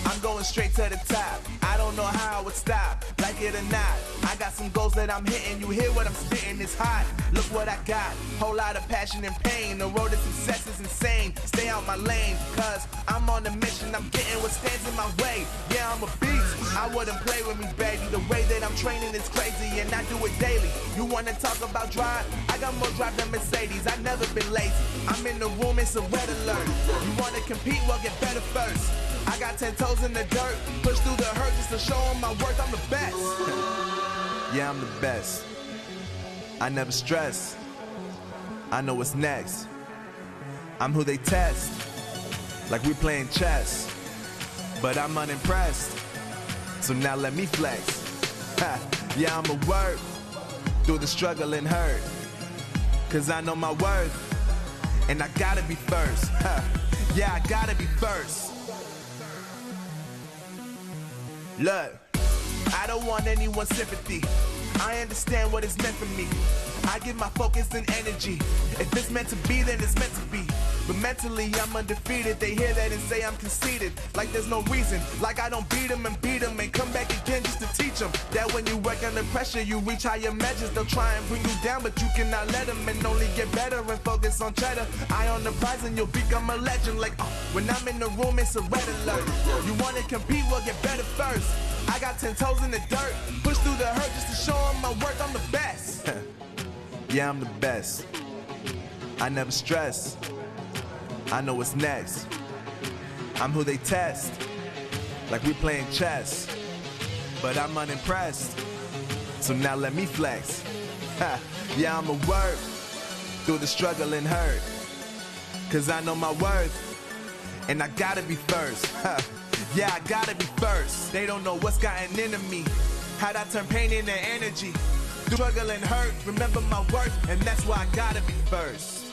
I'm going straight to the top. I don't know how I would stop, like it or not. I got some goals that I'm hitting. You hear what I'm spitting? It's hot. Look what I got. Whole lot of passion and pain. The road to success is insane. Stay out my lane, cause I'm on a mission. I'm getting what stands in my way. Yeah, I'm a beast. I wouldn't play with me, baby. The way that I'm training is crazy, and I do it daily. You wanna talk about drive? I got more drive than Mercedes. I've never been lazy. I'm in the room, it's a red alert. You wanna compete? Well, get better first. I got 10 toes in the dirt, push through the hurt just to show them my worth. I'm the best. Yeah, I'm the best. I never stress. I know what's next. I'm who they test, like we playing chess. But I'm unimpressed, so now let me flex. Ha. Yeah, I'ma work through the struggle and hurt, cause I know my worth, and I gotta be first. Ha. Yeah, I gotta be first. Look, I don't want anyone's sympathy. I understand what it's meant for me. I give my focus and energy. If it's meant to be, then it's meant to be. But mentally, I'm undefeated. They hear that and say I'm conceited. Like there's no reason. Like I don't beat them and come back again just to teach them that when you work under pressure, you reach higher measures. They'll try and bring you down, but you cannot let them, and only get better and focus on cheddar. Eye on the prize and you'll become a legend. Like, when I'm in the room, it's a red alert. You wanna compete? Well, get better first. I got 10 toes in the dirt, push through the hurt just to show them my worth. I'm the best. Yeah, I'm the best. I never stress. I know what's next. I'm who they test, like we playing chess. But I'm unimpressed, so now let me flex. Ha. Yeah, I'ma work through the struggle and hurt, cause I know my worth, and I gotta be first. Ha. Yeah, I gotta be first. They don't know what's gotten into me, how'd I turn pain into energy. Struggle and hurt, remember my worth, and that's why I gotta be first.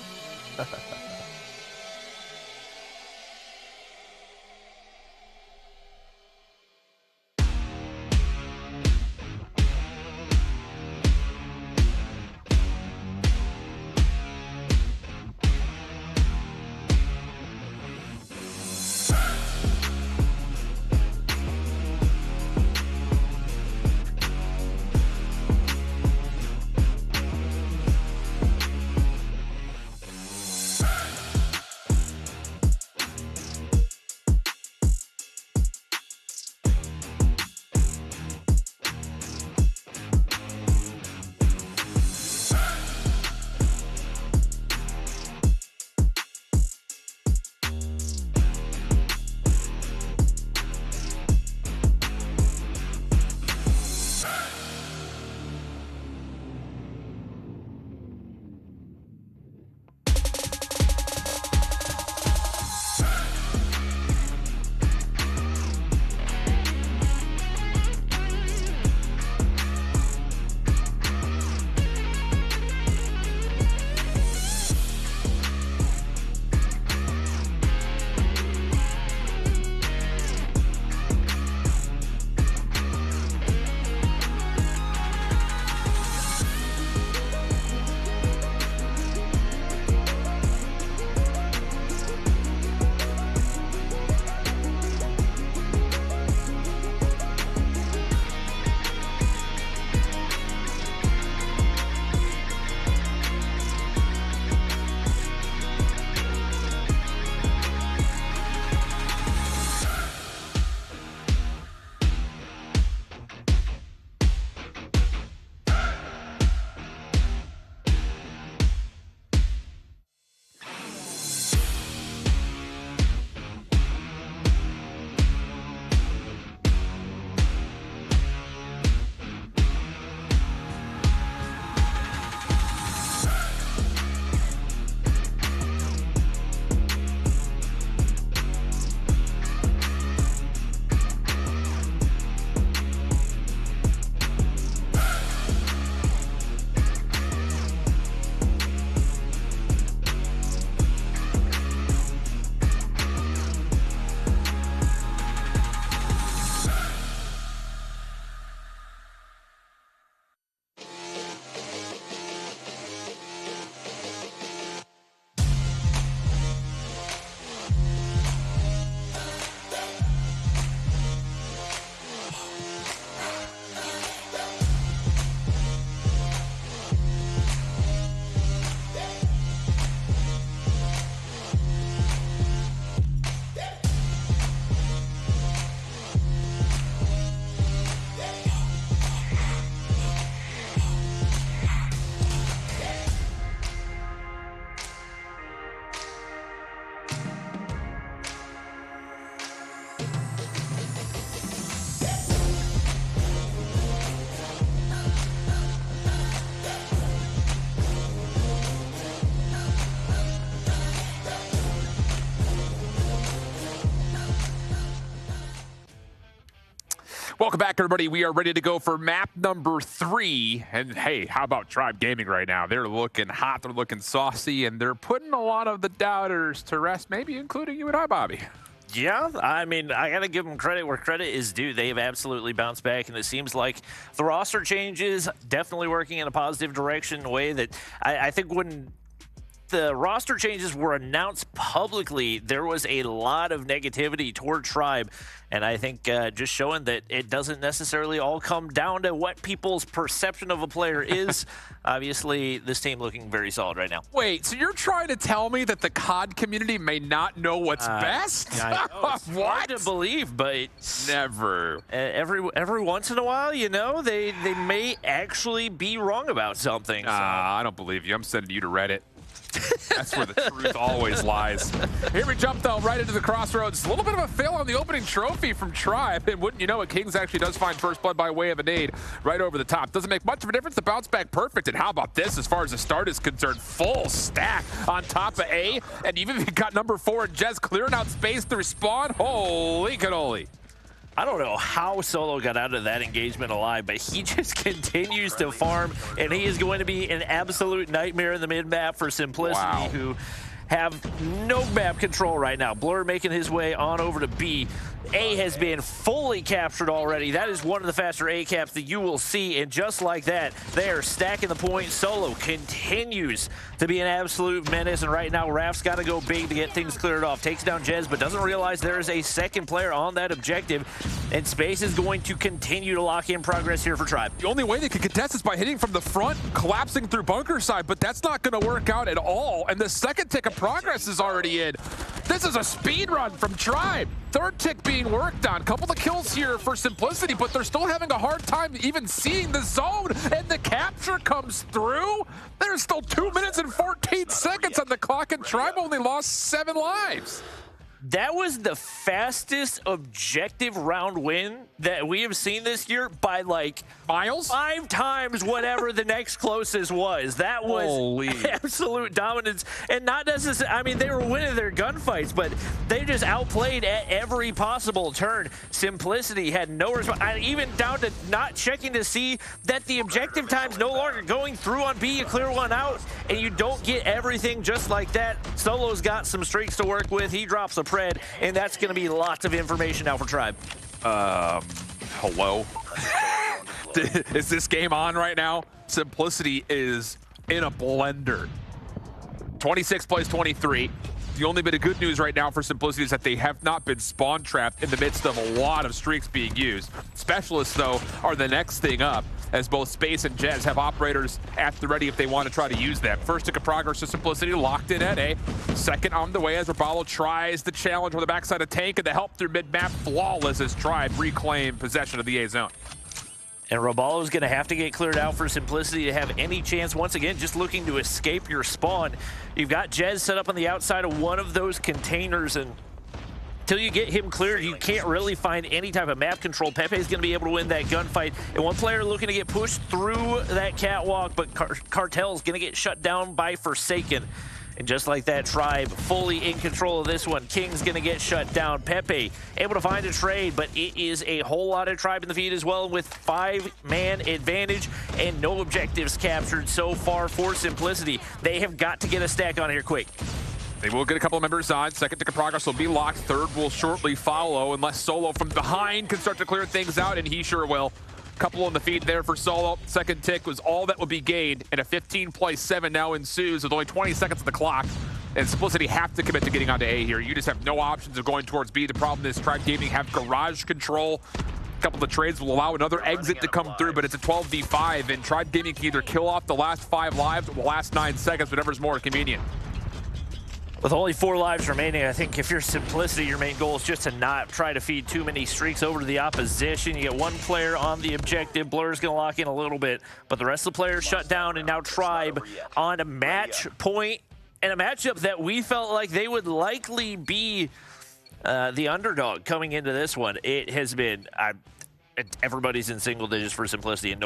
Welcome back, everybody. We are ready to go for map number 3. And hey, how about Tribe Gaming right now? They're looking hot, they're looking saucy, and they're putting a lot of the doubters to rest, maybe including you and I, Bobby. Yeah, I mean, I got to give them credit where credit is due. They've absolutely bounced back, and it seems like the roster changes definitely working in a positive direction in a way that I think when the roster changes were announced publicly, there was a lot of negativity toward Tribe, and I think just showing that it doesn't necessarily all come down to what people's perception of a player is. Obviously, this team looking very solid right now. Wait, so you're trying to tell me that the COD community may not know what's best? I know, it's hard to believe, but never. Every once in a while, you know, they may actually be wrong about something. So. I don't believe you. I'm sending you to Reddit. That's where the truth always lies. Here we jump, though, right into the crossroads. A little bit of a fail on the opening trophy from Tribe. And wouldn't you know it, Kings actually does find first blood by way of a nade right over the top. Doesn't make much of a difference. The bounce back perfect. And how about this as far as the start is concerned? Full stack on top of A. And even if you got number 4 and Jez clearing out space through spawn, holy cannoli. I don't know how Solo got out of that engagement alive, but he just continues to farm, and he is going to be an absolute nightmare in the mid-map for Simplicity, who have no map control right now. Blur making his way on over to B. A has been fully captured already. That is one of the faster A caps that you will see, and just like that, they are stacking the point. Solo continues to be an absolute menace, and right now, Raf's got to go big to get things cleared off. Takes down Jez, but doesn't realize there is a second player on that objective, and Space is going to continue to lock in progress here for Tribe. The only way they can contest is by hitting from the front, collapsing through bunker side, but that's not going to work out at all, and the second tick of progress is already in. This is a speed run from Tribe. Third tick being worked on. Couple of kills here for Simplicity, but they're still having a hard time even seeing the zone, and the capture comes through. There's still 2 minutes and 14 seconds on the clock, and Tribe only lost 7 lives. That was the fastest objective round win that we have seen this year by like miles, 5 times whatever the next closest was. That was absolute dominance, and not necessarily. I mean, they were winning their gunfights, but they just outplayed at every possible turn. Simplicity had no response, even down to not checking to see that the objective time's no longer going through on B. You clear one out, and you don't get everything just like that. Solo's got some streaks to work with. He drops a Pred, and that's going to be lots of information now for Tribe. Hello? Is this game on right now? Simplicity is in a blender. 26 plays 23. The only bit of good news right now for Simplicity is that they have not been spawn trapped in the midst of a lot of streaks being used. Specialists, though, are the next thing up, as both Space and Jez have operators at the ready if they want to try to use them. First tick of progress to Simplicity, locked in at A. Second on the way as Rabalo tries the challenge on the backside of Tank, and the help through mid-map flawless as Tribe reclaim possession of the A zone. And Robalo is going to have to get cleared out for Simplicity to have any chance. Once again, just looking to escape your spawn. You've got Jez set up on the outside of one of those containers, and until you get him cleared, you can't really find any type of map control. Pepe is going to be able to win that gunfight. And one player looking to get pushed through that catwalk, but Cartel's going to get shut down by Forsaken. And just like that, Tribe fully in control of this one. King's going to get shut down. Pepe able to find a trade, but it is a whole lot of Tribe in the feed as well, with 5-man advantage and no objectives captured so far for Simplicity. They have got to get a stack on here quick. They will get a couple of members on. Second tick of progress will be locked. Third will shortly follow, unless Solo from behind can start to clear things out, and he sure will. Couple on the feed there for Solo. Second tick was all that would be gained, and a 15-play-7 now ensues with only 20 seconds on the clock. And Simplicity have to commit to getting onto A here. You just have no options of going towards B. The problem is Tribe Gaming have garage control. A couple of the trades will allow another exit to come through, but it's a 12v5, and Tribe Gaming can either kill off the last 5 lives or the last 9 seconds, whatever's more convenient. With only 4 lives remaining, I think if you're Simplicity, your main goal is just to not try to feed too many streaks over to the opposition. You get one player on the objective. Blur's going to lock in a little bit, but the rest of the players shut down, and now Tribe on a match point and a matchup that we felt like they would likely be the underdog coming into this one. It has been everybody's in single digits for Simplicity, and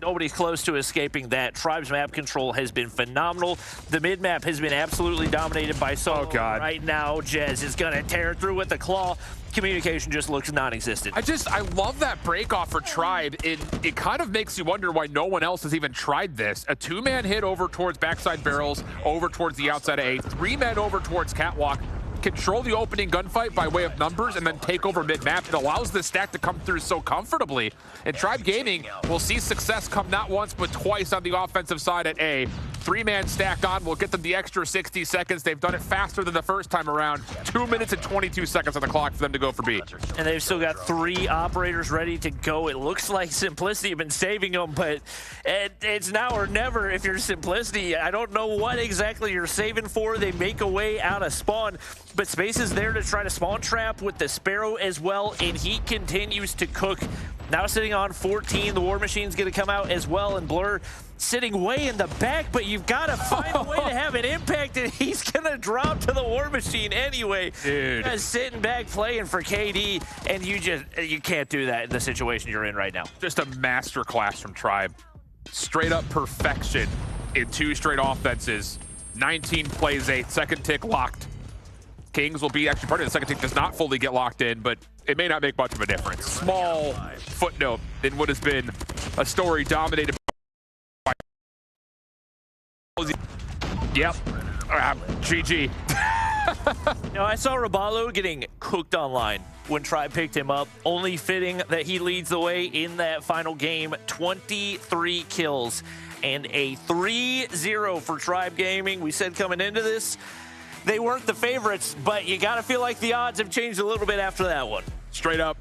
nobody's close to escaping that. Tribe's map control has been phenomenal. The mid map has been absolutely dominated by Solo. Oh, God. Right now, Jez is going to tear through with the claw. Communication just looks non-existent. I love that break off for Tribe. It kind of makes you wonder why no one else has even tried this. A 2-man hit over towards backside barrels, over towards the outside of A, 3-man over towards catwalk. Control the opening gunfight by way of numbers and then take over mid-map. It allows this stack to come through so comfortably. And Tribe Gaming will see success come not once but twice on the offensive side at A. 3-man stack on will get them the extra 60 seconds. They've done it faster than the first time around. 2 minutes and 22 seconds on the clock for them to go for B. And they've still got 3 operators ready to go. It looks like Simplicity have been saving them, but it's now or never if you're Simplicity. I don't know what exactly you're saving for. They make a way out of spawn, but Space is there to try to spawn trap with the Sparrow as well, and he continues to cook. Now sitting on 14, the War Machine's going to come out as well, and Blur sitting way in the back, but you've got to find a way to have an impact, and he's going to drop to the War Machine anyway. Dude. Just sitting back playing for KD, and you can't do that in the situation you're in right now. Just a master class from Tribe. Straight up perfection in 2 straight offenses. 19 plays 8, second tick locked. Kings will be actually part of the second tick, does not fully get locked in, but it may not make much of a difference. Small footnote in what has been a story dominated by yep. GG. Now, I saw Robalo getting cooked online when Tribe picked him up. Only fitting that he leads the way in that final game. 23 kills and a 3-0 for Tribe Gaming. We said coming into this, they weren't the favorites, but you got to feel like the odds have changed a little bit after that one. Straight up,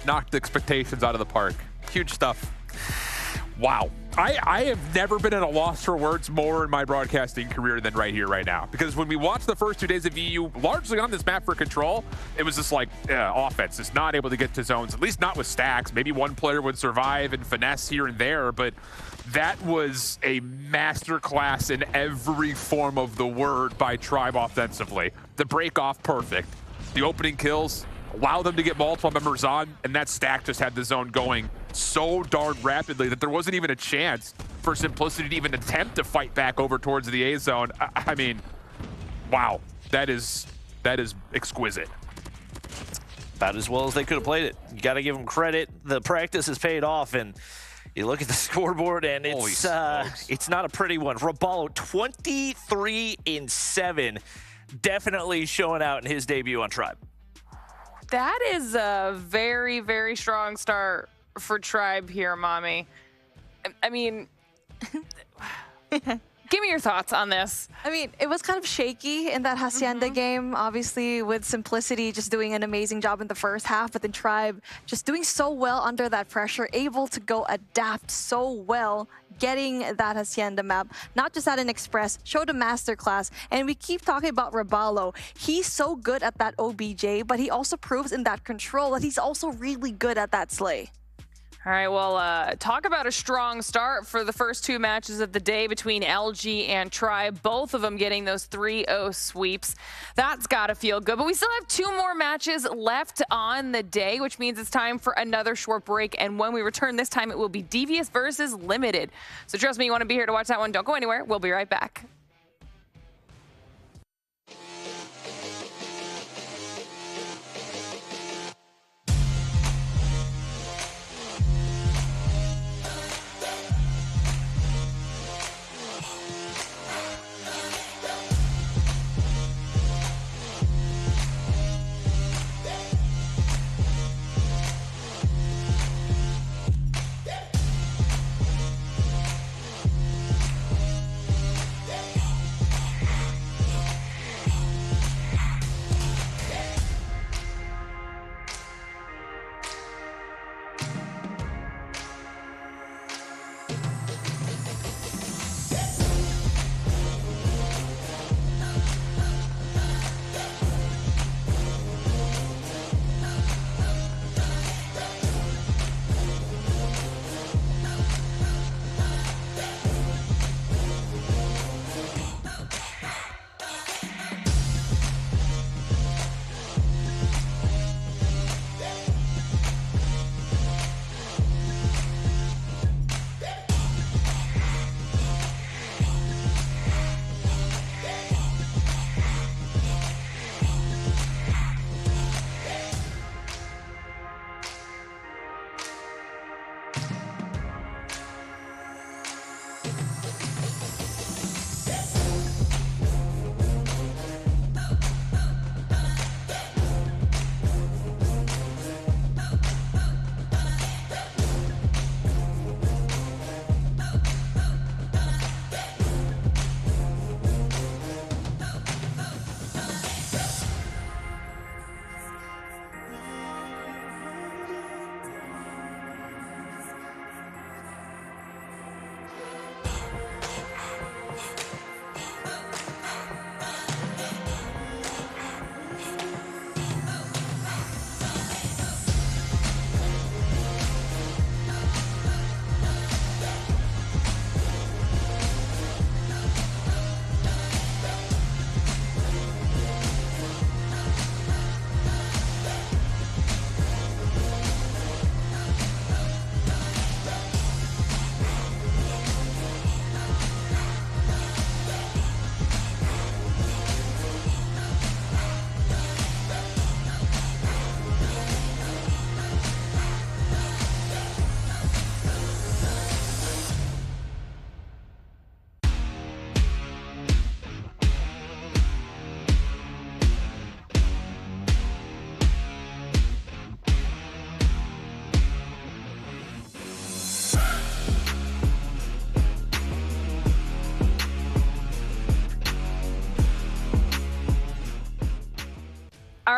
knocked expectations out of the park. Huge stuff. Wow. I have never been at a loss for words more in my broadcasting career than right here, right now. Because when we watched the first 2 days of EU, largely on this map for Control, it was just like offense is not able to get to zones, at least not with stacks. Maybe one player would survive and finesse here and there, but that was a masterclass in every form of the word by Tribe offensively. The break off, perfect. The opening kills, allow them to get multiple members on, and that stack just had the zone going so darn rapidly that there wasn't even a chance for Simplicity to even attempt to fight back over towards the A zone. I mean, wow, that is exquisite. About as well as they could have played it. You got to give them credit. The practice has paid off, and you look at the scoreboard, and it's not a pretty one. Robalo, 23-7, definitely showing out in his debut on Tribe. That is a very, very strong start for Tribe here, Mommy. I mean, give me your thoughts on this. I mean, it was kind of shaky in that Hacienda game, obviously, with Simplicity just doing an amazing job in the first half, but then Tribe just doing so well under that pressure, able to go adapt so well, getting that Hacienda map, not just at an Express, showed a masterclass. And we keep talking about Robalo. He's so good at that OBJ, but he also proves in that Control that he's also really good at that Slay. All right, well, talk about a strong start for the first 2 matches of the day between LG and Tribe, both of them getting those 3-0 sweeps. That's got to feel good, but we still have 2 more matches left on the day, which means it's time for another short break, and when we return this time, it will be Devious versus Limited. So trust me, you want to be here to watch that one. Don't go anywhere. We'll be right back.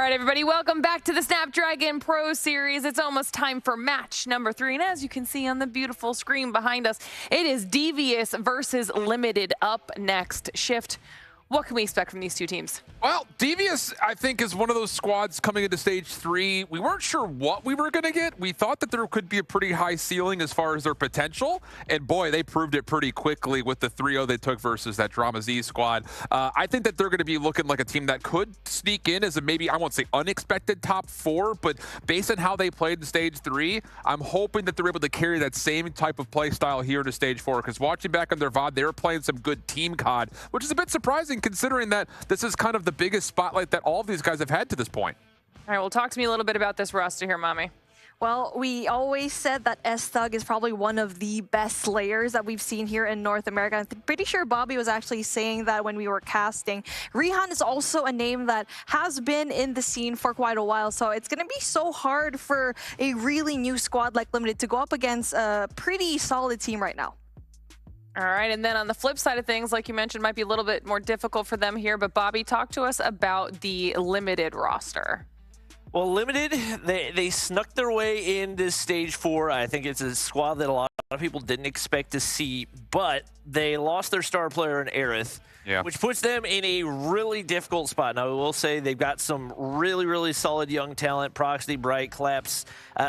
right, everybody, welcome back to the Snapdragon Pro Series. It's almost time for match number 3. And as you can see on the beautiful screen behind us, it is Devious versus Limited up next. Shift, what can we expect from these two teams? Well, Devious, I think, is one of those squads coming into stage 3. We weren't sure what we were going to get. We thought that there could be a pretty high ceiling as far as their potential. And boy, they proved it pretty quickly with the 3-0 they took versus that Drama Z squad. I think that they're going to be looking like a team that could sneak in as a maybe, I won't say unexpected top 4, but based on how they played in stage 3, I'm hoping that they're able to carry that same type of play style here into stage 4. Because watching back on their VOD, they were playing some good team COD, which is a bit surprising considering that this is kind of the biggest spotlight that all of these guys have had to this point. All right, well, talk to me a little bit about this roster here, Mommy. Well, we always said that S-Thug is probably one of the best slayers that we've seen here in North America. I'm pretty sure Bobby was actually saying that when we were casting. Rihan is also a name that has been in the scene for quite a while, so it's going to be so hard for a really new squad like Limited to go up against a pretty solid team right now. All right, and then on the flip side of things, like you mentioned, might be a little bit more difficult for them here, but Bobby, talk to us about the Limited roster. Well, Limited, they snuck their way into stage 4. I think it's a squad that a lot of people didn't expect to see, but they lost their star player in Aerith, which puts them in a really difficult spot. Now, I will say they've got some really, really solid young talent. Proxy, Bright, Claps.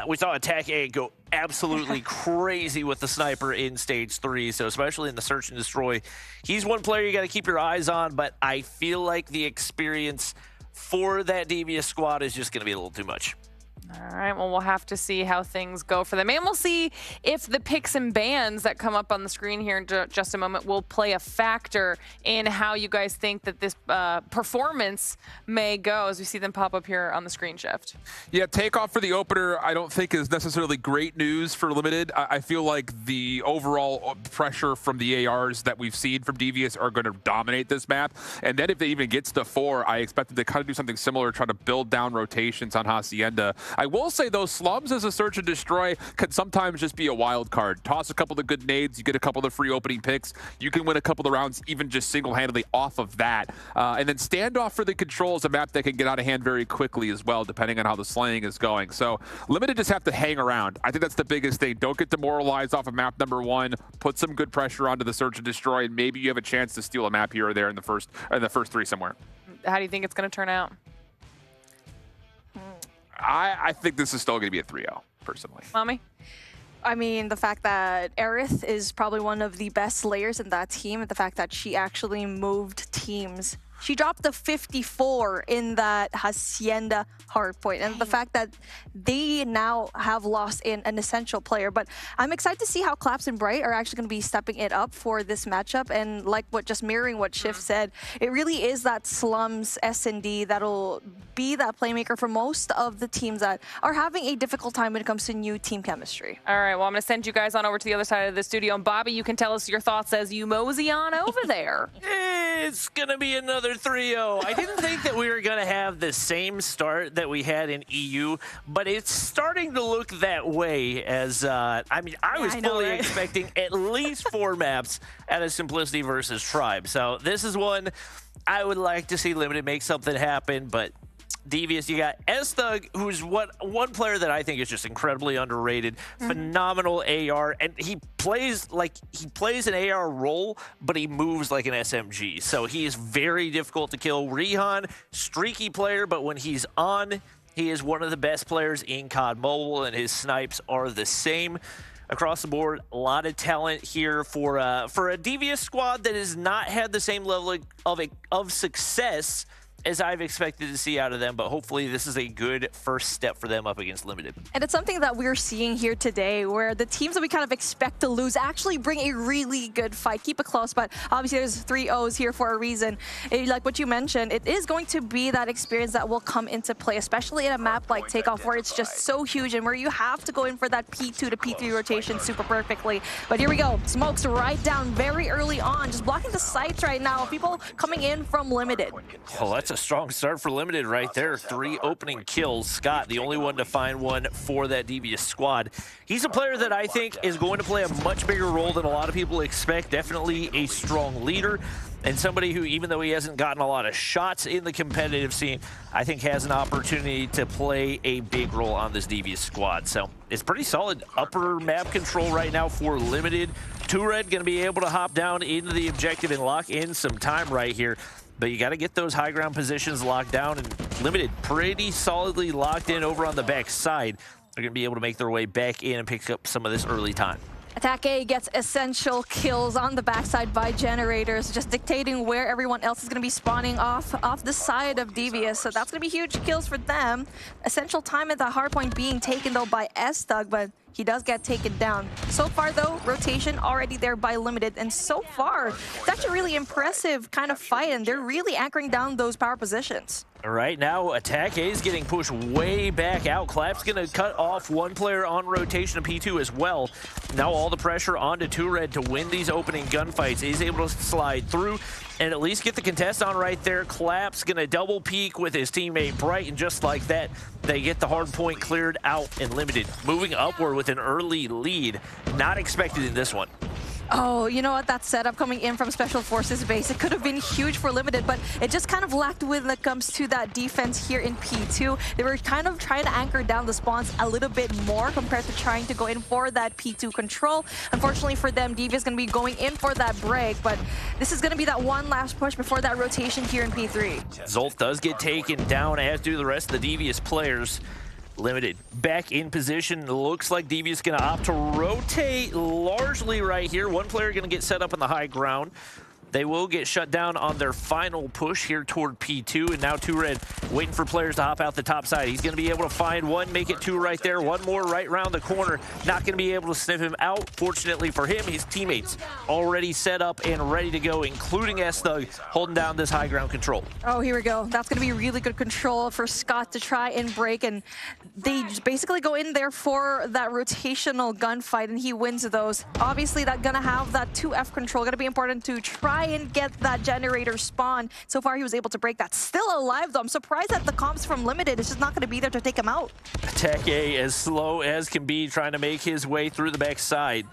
We saw Attack A go absolutely crazy with the sniper in stage 3, so especially in the search and destroy. He's one player you got to keep your eyes on, but I feel like the experience for that Devious squad is just going to be a little too much. All right, well, we'll have to see how things go for them. And we'll see if the picks and bans that come up on the screen here in just a moment will play a factor in how you guys think that this performance may go as we see them pop up here on the screen, Shift. Yeah, takeoff for the opener I don't think is necessarily great news for Limited. I feel like the overall pressure from the ARs that we've seen from Devious are going to dominate this map. And then if they even gets to 4, I expect them to kind of do something similar, try to build down rotations on Hacienda. I will say, though, Slums as a search and destroy can sometimes just be a wild card. Toss a couple of good nades, you get a couple of free opening picks, you can win a couple of rounds even just single-handedly off of that. And then Standoff for the Control is a map that can get out of hand very quickly as well, depending on how the slaying is going. So Limited just have to hang around. I think that's the biggest thing. Don't get demoralized off of map number 1. Put some good pressure onto the search and destroy, and maybe you have a chance to steal a map here or there in the first 3 somewhere. How do you think it's going to turn out? I think this is still going to be a 3-0, personally. Mommy? I mean, the fact that Aerith is probably one of the best slayers in that team, and the fact that she actually moved teams. She dropped the 54 in that Hacienda hardpoint, and the fact that they now have lost in an essential player. But I'm excited to see how Claps and Bright are actually going to be stepping it up for this matchup. And like just mirroring what Shift said, it really is that Slums S&D that'll be that playmaker for most of the teams that are having a difficult time when it comes to new team chemistry. All right, well, I'm going to send you guys on over to the other side of the studio. And Bobby, you can tell us your thoughts as you mosey on over there. It's going to be another 3-0. I didn't think that we were going to have the same start that we had in EU, but it's starting to look that way as, I was fully expecting at least 4 maps out of Simplicity versus Tribe. So this is one I would like to see Limited make something happen, but Devious, you got S-Thug, who's one player that I think is just incredibly underrated, phenomenal AR, and he plays an AR role, but he moves like an SMG, so he is very difficult to kill. Rihan, streaky player, but when he's on, he is one of the best players in COD Mobile, and his snipes are the same across the board. A lot of talent here for a Devious squad that has not had the same level of success as I've expected to see out of them, but hopefully this is a good first step for them up against Limited. And it's something that we're seeing here today, where the teams that we kind of expect to lose actually bring a really good fight. Keep it close, but obviously there's 3 O's here for a reason. Like what you mentioned, it is going to be that experience that will come into play, especially in a map like Takeoff, where it's just so huge and where you have to go in for that P2 to P3 rotation super perfectly. But here we go. Smokes right down very early on, just blocking the sights right now. People coming in from Limited. Well, that's a strong start for Limited right there. 3 opening kills. Scott, the only one to find one for that Devious squad. He's a player that I think is going to play a much bigger role than a lot of people expect. Definitely a strong leader, and somebody who, even though he hasn't gotten a lot of shots in the competitive scene, I think has an opportunity to play a big role on this Devious squad. So it's pretty solid upper map control right now for Limited. 2Red going to be able to hop down into the objective and lock in some time right here. But you got to get those high ground positions locked down, and Limited pretty solidly locked in over on the back side. They're going to be able to make their way back in and pick up some of this early time. Attack A gets essential kills on the backside by generators, just dictating where everyone else is going to be spawning off the side of Devious. So that's going to be huge kills for them. Essential time at the hardpoint being taken though by S-Thug, but he does get taken down. So far though, rotation already there by Limited, and so far it's actually a really impressive kind of fight, and they're really anchoring down those power positions. Right now, Attack A is getting pushed way back out. Clap's going to cut off one player on rotation to P2 as well. Now all the pressure onto 2Red to win these opening gunfights. Is able to slide through and at least get the contest on right there. Clap's going to double peek with his teammate Bright, and just like that, they get the hard point cleared out and Limited. Moving upward with an early lead. Not expected in this one. Oh, you know what? That setup coming in from Special Forces base, it could have been huge for Limited, but it just kind of lacked when it comes to that defense here in P2. They were kind of trying to anchor down the spawns a little bit more compared to trying to go in for that P2 control. Unfortunately for them, Devious is going to be going in for that break, but this is going to be that one last push before that rotation here in P3. Zolt does get taken down, as do the rest of the Devious players. Limited back in position. Looks like Devious going to opt to rotate largely right here. One player going to get set up on the high ground. They will get shut down on their final push here toward P2, and now 2Red waiting for players to hop out the top side. He's going to be able to find one, make it 2 right there. One more right around the corner. Not going to be able to sniff him out. Fortunately for him, his teammates already set up and ready to go, including S-Thug holding down this high ground control. Oh, here we go. That's going to be really good control for Scott to try and break, and they just basically go in there for that rotational gunfight, and he wins those. Obviously, that's going to have that 2F control. Going to be important to try and get that generator spawn. So far, he was able to break that. Still alive, though. I'm surprised that the comps from Limited is just not going to be there to take him out. Attack A, as slow as can be, trying to make his way through the backside.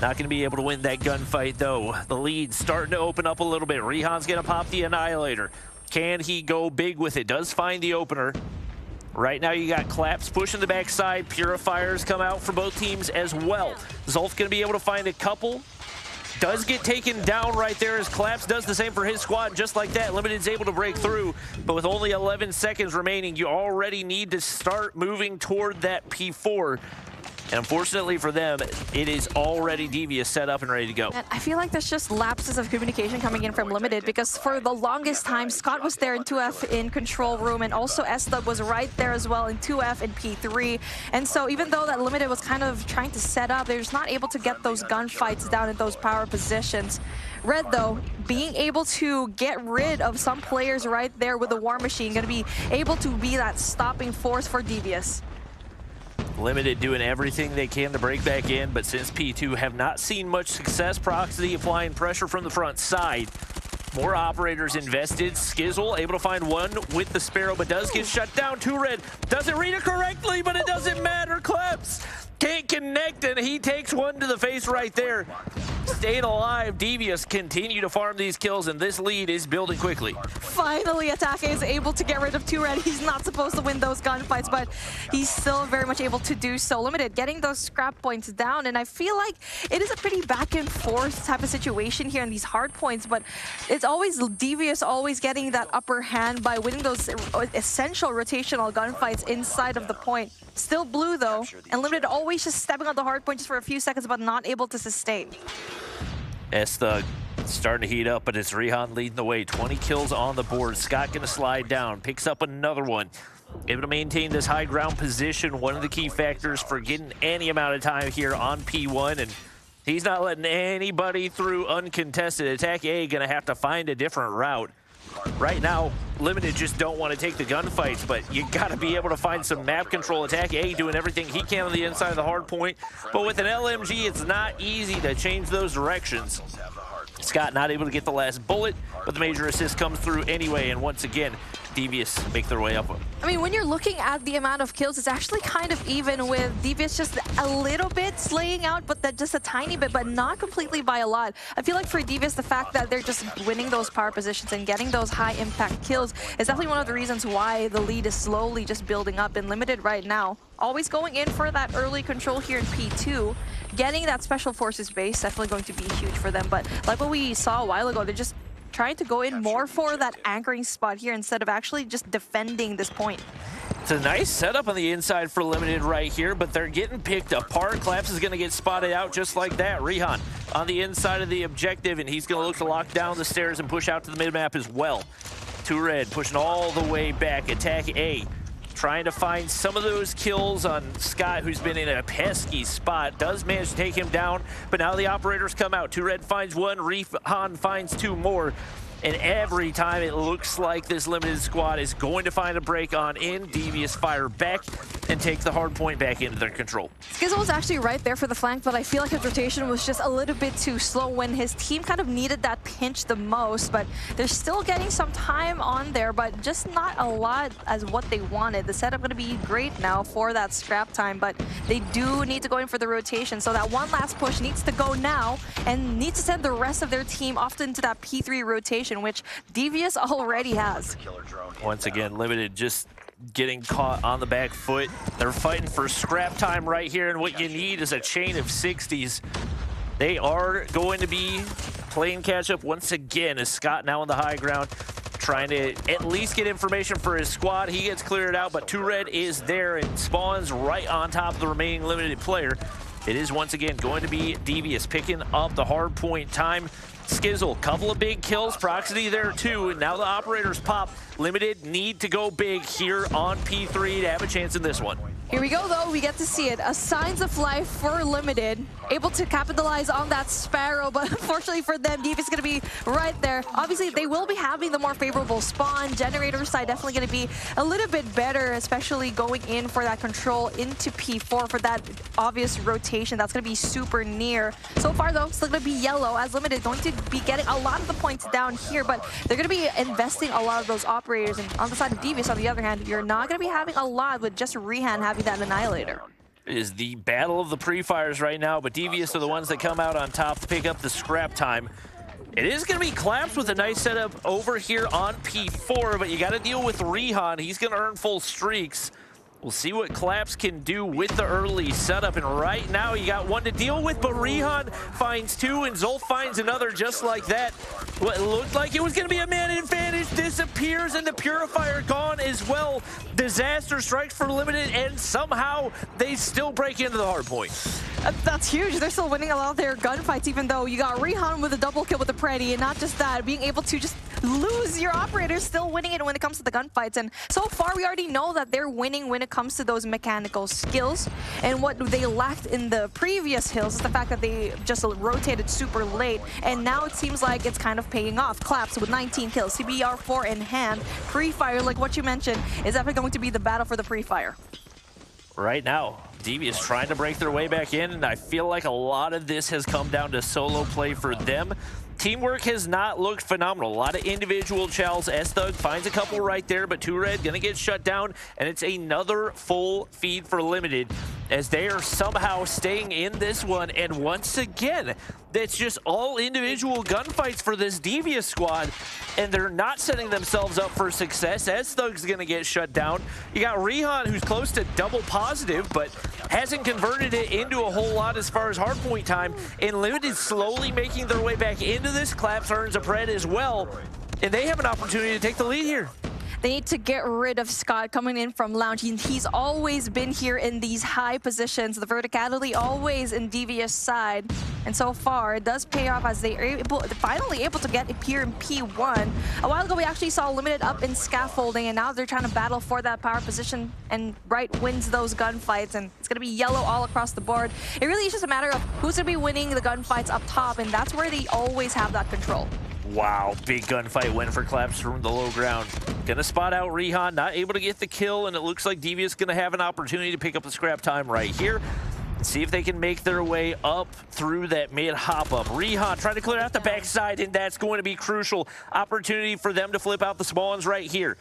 Not going to be able to win that gunfight, though. The lead starting to open up a little bit. Rihan's going to pop the Annihilator. Can he go big with it? Does find the opener. Right now, you got Claps pushing the backside. Purifiers come out for both teams as well. Zolf going to be able to find a couple. Does get taken down right there as Claps does the same for his squad. Just like that, Limited's able to break through, but with only 11 seconds remaining, you already need to start moving toward that P4. And unfortunately for them, it is already Devious set up and ready to go. And I feel like there's just lapses of communication coming in from Limited, because for the longest time, Scott was there in 2F in control room, and also S-Thug was right there as well in 2F and P3. And so even though that Limited was kind of trying to set up, they're just not able to get those gunfights down in those power positions. Red, though, being able to get rid of some players right there with the War Machine, going to be able to be that stopping force for Devious. Limited doing everything they can to break back in, but since P2 have not seen much success, Proxy applying pressure from the front side. More operators invested. Skizzle able to find one with the Sparrow, but does get shut down. 2Red doesn't read it correctly, but it doesn't matter. Claps can't connect, and he takes one to the face right there. Staying alive, Devious continue to farm these kills, and this lead is building quickly. Finally, Attack is able to get rid of 2Red. He's not supposed to win those gunfights, but he's still very much able to do so. Limited getting those scrap points down, and I feel like it is a pretty back and forth type of situation here in these hard points, but it's always Devious always getting that upper hand by winning those essential rotational gunfights inside of the point. Still blue though, and Limited always just stepping on the hard point just for a few seconds, but not able to sustain. S-Thug starting to heat up, but it's Rihan leading the way. 20 kills on the board. Scott going to slide down, picks up another one. Able to maintain this high ground position, one of the key factors for getting any amount of time here on P1, and he's not letting anybody through uncontested. Attack A going to have to find a different route. Right now, Limited just don't want to take the gunfights, but you got to be able to find some map control. Attack A doing everything he can on the inside of the hard point, but with an LMG, it's not easy to change those directions. Scott not able to get the last bullet, but the major assist comes through anyway, and once again, Devious make their way up. I mean, when you're looking at the amount of kills, it's actually kind of even, with Devious just a little bit slaying out, but that just a tiny bit, but not completely by a lot. I feel like for Devious, the fact that they're just winning those power positions and getting those high impact kills is definitely one of the reasons why the lead is slowly just building up in Limited right now. Always going in for that early control here in P2. Getting that Special Forces base definitely going to be huge for them, but like what we saw a while ago, they're just trying to go in more for that anchoring spot here instead of actually just defending this point. It's a nice setup on the inside for Limited right here, but they're getting picked apart. Collapse is going to get spotted out just like that. Rihan on the inside of the objective, and he's going to look to lock down the stairs and push out to the mid-map as well. 2Red pushing all the way back. Attack A, trying to find some of those kills on Scott, who's been in a pesky spot. Does manage to take him down, but now the operators come out. 2Red finds one, Rihan finds two more. And every time it looks like this Limited squad is going to find a break on in, Devious fire back and take the hard point back into their control. Skizzle was actually right there for the flank, but I feel like his rotation was just a little bit too slow when his team kind of needed that pinch the most, but they're still getting some time on there, but just not a lot as what they wanted. The setup going to be great now for that scrap time, but they do need to go in for the rotation, so that one last push needs to go now and needs to send the rest of their team off into that P3 rotation, which Devious already has. Once again, Limited just getting caught on the back foot. They're fighting for scrap time right here, and what you need is a chain of 60s. They are going to be playing catch up once again, as Scott now on the high ground, trying to at least get information for his squad. He gets cleared out, but 2Red is there and spawns right on top of the remaining Limited player. It is once again going to be Devious picking up the hard point time. Skizzle, couple of big kills, Proxity there too, and now the operators pop. Limited need to go big here on P3 to have a chance in this one. Here we go though, we get to see it. A Signs of Life for Limited. Able to capitalize on that Sparrow, but unfortunately for them, Devious is going to be right there. Obviously, they will be having the more favorable spawn. Generator side definitely going to be a little bit better, especially going in for that control into P4 for that obvious rotation. That's going to be super near. So far though, still going to be yellow, as Limited going to be getting a lot of the points down here, but they're going to be investing a lot of those operators. And on the side of Devious, on the other hand, you're not going to be having a lot with just Rihan having that Annihilator. It is the battle of the pre-fires right now, but Devious are the ones that come out on top to pick up the scrap time. It is going to be Collapse with a nice setup over here on P4, but you got to deal with Rihan. He's going to earn full streaks. We'll see what Collapse can do with the early setup, and right now you got one to deal with, but Rihan finds two, and Zolf finds another just like that. What looked like it was going to be a man advantage disappears, and the Purifier gone as well. Disaster strikes for Limited, and somehow they still break into the hard point. That's huge. They're still winning a lot of their gunfights, even though you got Rihan with a double kill with the Preddy, and not just that, being able to just lose your operators, still winning it when it comes to the gunfights. And so far, we already know that they're winning when it comes to those mechanical skills. And what they lacked in the previous hills is the fact that they just rotated super late. And now it seems like it's kind of paying off. Collapse with 19 kills, CBR4 in hand. Pre-fire, like what you mentioned, is definitely going to be the battle for the pre-fire. Right now, Devious trying to break their way back in, and I feel like a lot of this has come down to solo play for them. Teamwork has not looked phenomenal. A lot of individual chows. S-Thug finds a couple right there, but 2Red gonna get shut down, and it's another full feed for Limited as they are somehow staying in this one. And once again, it's just all individual gunfights for this Devious squad, and they're not setting themselves up for success. S-Thug's gonna get shut down. You got Rihan, who's close to double positive, but hasn't converted it into a whole lot as far as hardpoint time, and Limited slowly making their way back into this. Collapse earns a pred as well, and they have an opportunity to take the lead here. They need to get rid of Scott coming in from Lounge. He's always been here in these high positions. The verticality always in Devious side. And so far, it does pay off as they are finally able to get here in P1. A while ago, we actually saw Limited up in scaffolding, and now they're trying to battle for that power position, and Bright wins those gunfights, and it's going to be yellow all across the board. It really is just a matter of who's going to be winning the gunfights up top, and that's where they always have that control. Wow, big gunfight win for Collapse from the low ground. Gonna spot out Rihan, not able to get the kill, and it looks like Devious gonna have an opportunity to pick up the scrap time right here. See if they can make their way up through that mid hop-up. Rihan trying to clear out the backside, and that's going to be crucial. Opportunity for them to flip out the small ones right here.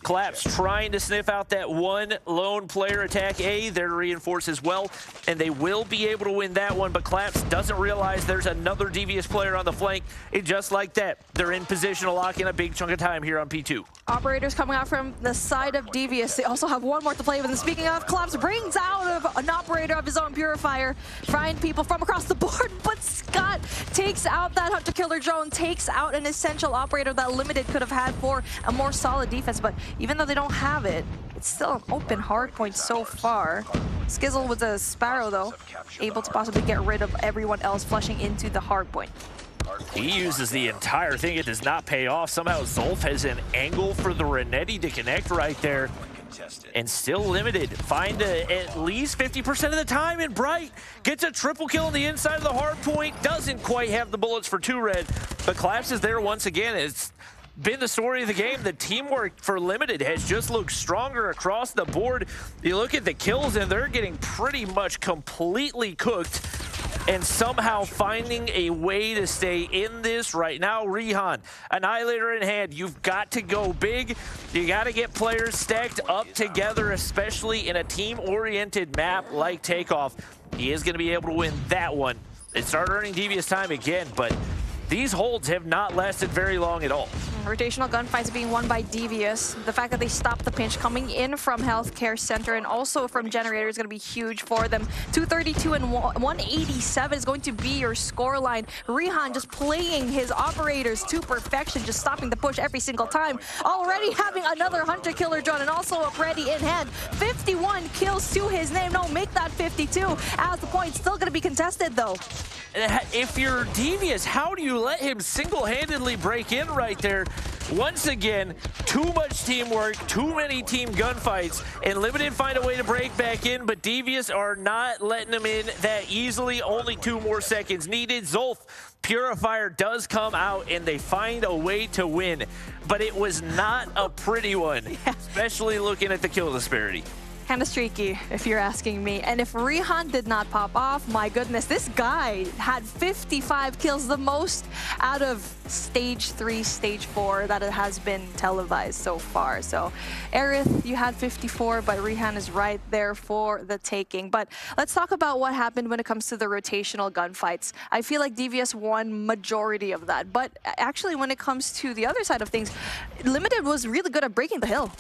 Collapse trying to sniff out that one lone player attack A. They're reinforced as well, and they will be able to win that one, but Collapse doesn't realize there's another Devious player on the flank, and just like that, they're in position to lock in a big chunk of time here on P2. Operators coming out from the side of Devious. They also have one more to play with, and speaking of, Collapse brings out of an operator of his own Purifier, frying people from across the board, but Scott takes out that Hunter-Killer drone, takes out an essential operator that Limited could have had for a more solid defense, but even though they don't have it, it's still an open hard point so far. Skizzle with a Sparrow, though, able to possibly get rid of everyone else flushing into the hard point. He uses the entire thing. It does not pay off. Somehow Zolf has an angle for the Renetti to connect right there. And still Limited. Find at least 50% of the time, and Bright gets a triple kill on the inside of the hard point. Doesn't quite have the bullets for 2Red, but Collapse is there once again. It's been the story of the game. The teamwork for Limited has just looked stronger across the board. You look at the kills, and they're getting pretty much completely cooked, and somehow finding a way to stay in this right now. Rihan, Annihilator in hand. You've got to go big. You got to get players stacked up together, especially in a team-oriented map like Takeoff. He is going to be able to win that one. It started earning Devious time again, but these holds have not lasted very long at all. Rotational gunfights being won by Devious. The fact that they stopped the pinch coming in from Healthcare Center and also from Generator is going to be huge for them. 232 and 187 is going to be your scoreline. Rihan just playing his operators to perfection, just stopping the push every single time. Already having another Hunter-Killer drone and also a Freddy in hand. 51 kills to his name. No, make that 52 as the point still going to be contested, though. If you're Devious, how do you let him single-handedly break in right there? Once again, too much teamwork, too many team gunfights, and Limited find a way to break back in, but Devious are not letting them in that easily. Only 2 more seconds needed. Zolf, Purifier does come out, and they find a way to win, but it was not a pretty one, especially looking at the kill disparity. Kind of streaky, if you're asking me. And if Rihan did not pop off, my goodness, this guy had 55 kills, the most out of stage 3, stage 4 that it has been televised so far. So, Aerith, you had 54, but Rihan is right there for the taking. But let's talk about what happened when it comes to the rotational gunfights. I feel like Devious won majority of that, but actually when it comes to the other side of things, Limited was really good at breaking the hill.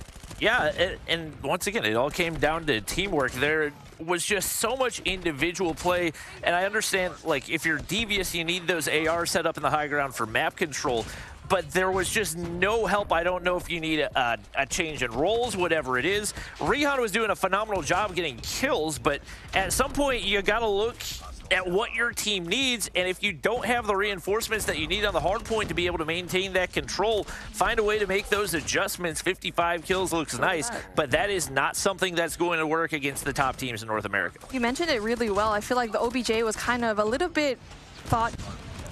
Yeah, and once again, it all came down to teamwork. There was just so much individual play, and I understand, like, if you're Devious, you need those AR set up in the high ground for map control, but there was just no help. I don't know if you need a change in roles, whatever it is. Rihan was doing a phenomenal job getting kills, but at some point, you got to look at what your team needs, and if you don't have the reinforcements that you need on the hard point to be able to maintain that control, find a way to make those adjustments. 55 kills looks nice, but that is not something that's going to work against the top teams in North America. You mentioned it really well. I feel like the OBJ was kind of a little bit thought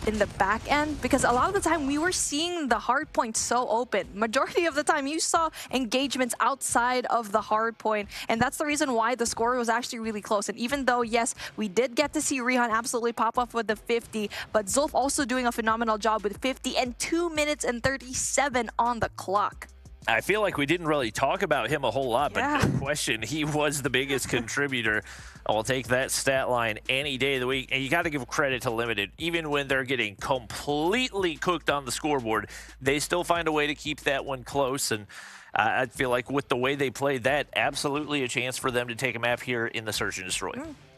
in the back end, because a lot of the time we were seeing the hard point so open. Majority of the time you saw engagements outside of the hard point, and that's the reason why the score was actually really close. And even though, yes, we did get to see Rihan absolutely pop off with the 50, but Zolf also doing a phenomenal job with 50 and 2 minutes and 37 on the clock. I feel like we didn't really talk about him a whole lot, but no question, he was the biggest contributor. I'll take that stat line any day of the week. And you got to give credit to Limited. Even when they're getting completely cooked on the scoreboard, they still find a way to keep that one close. And I feel like with the way they played that, absolutely a chance for them to take a map here in the Search and Destroy.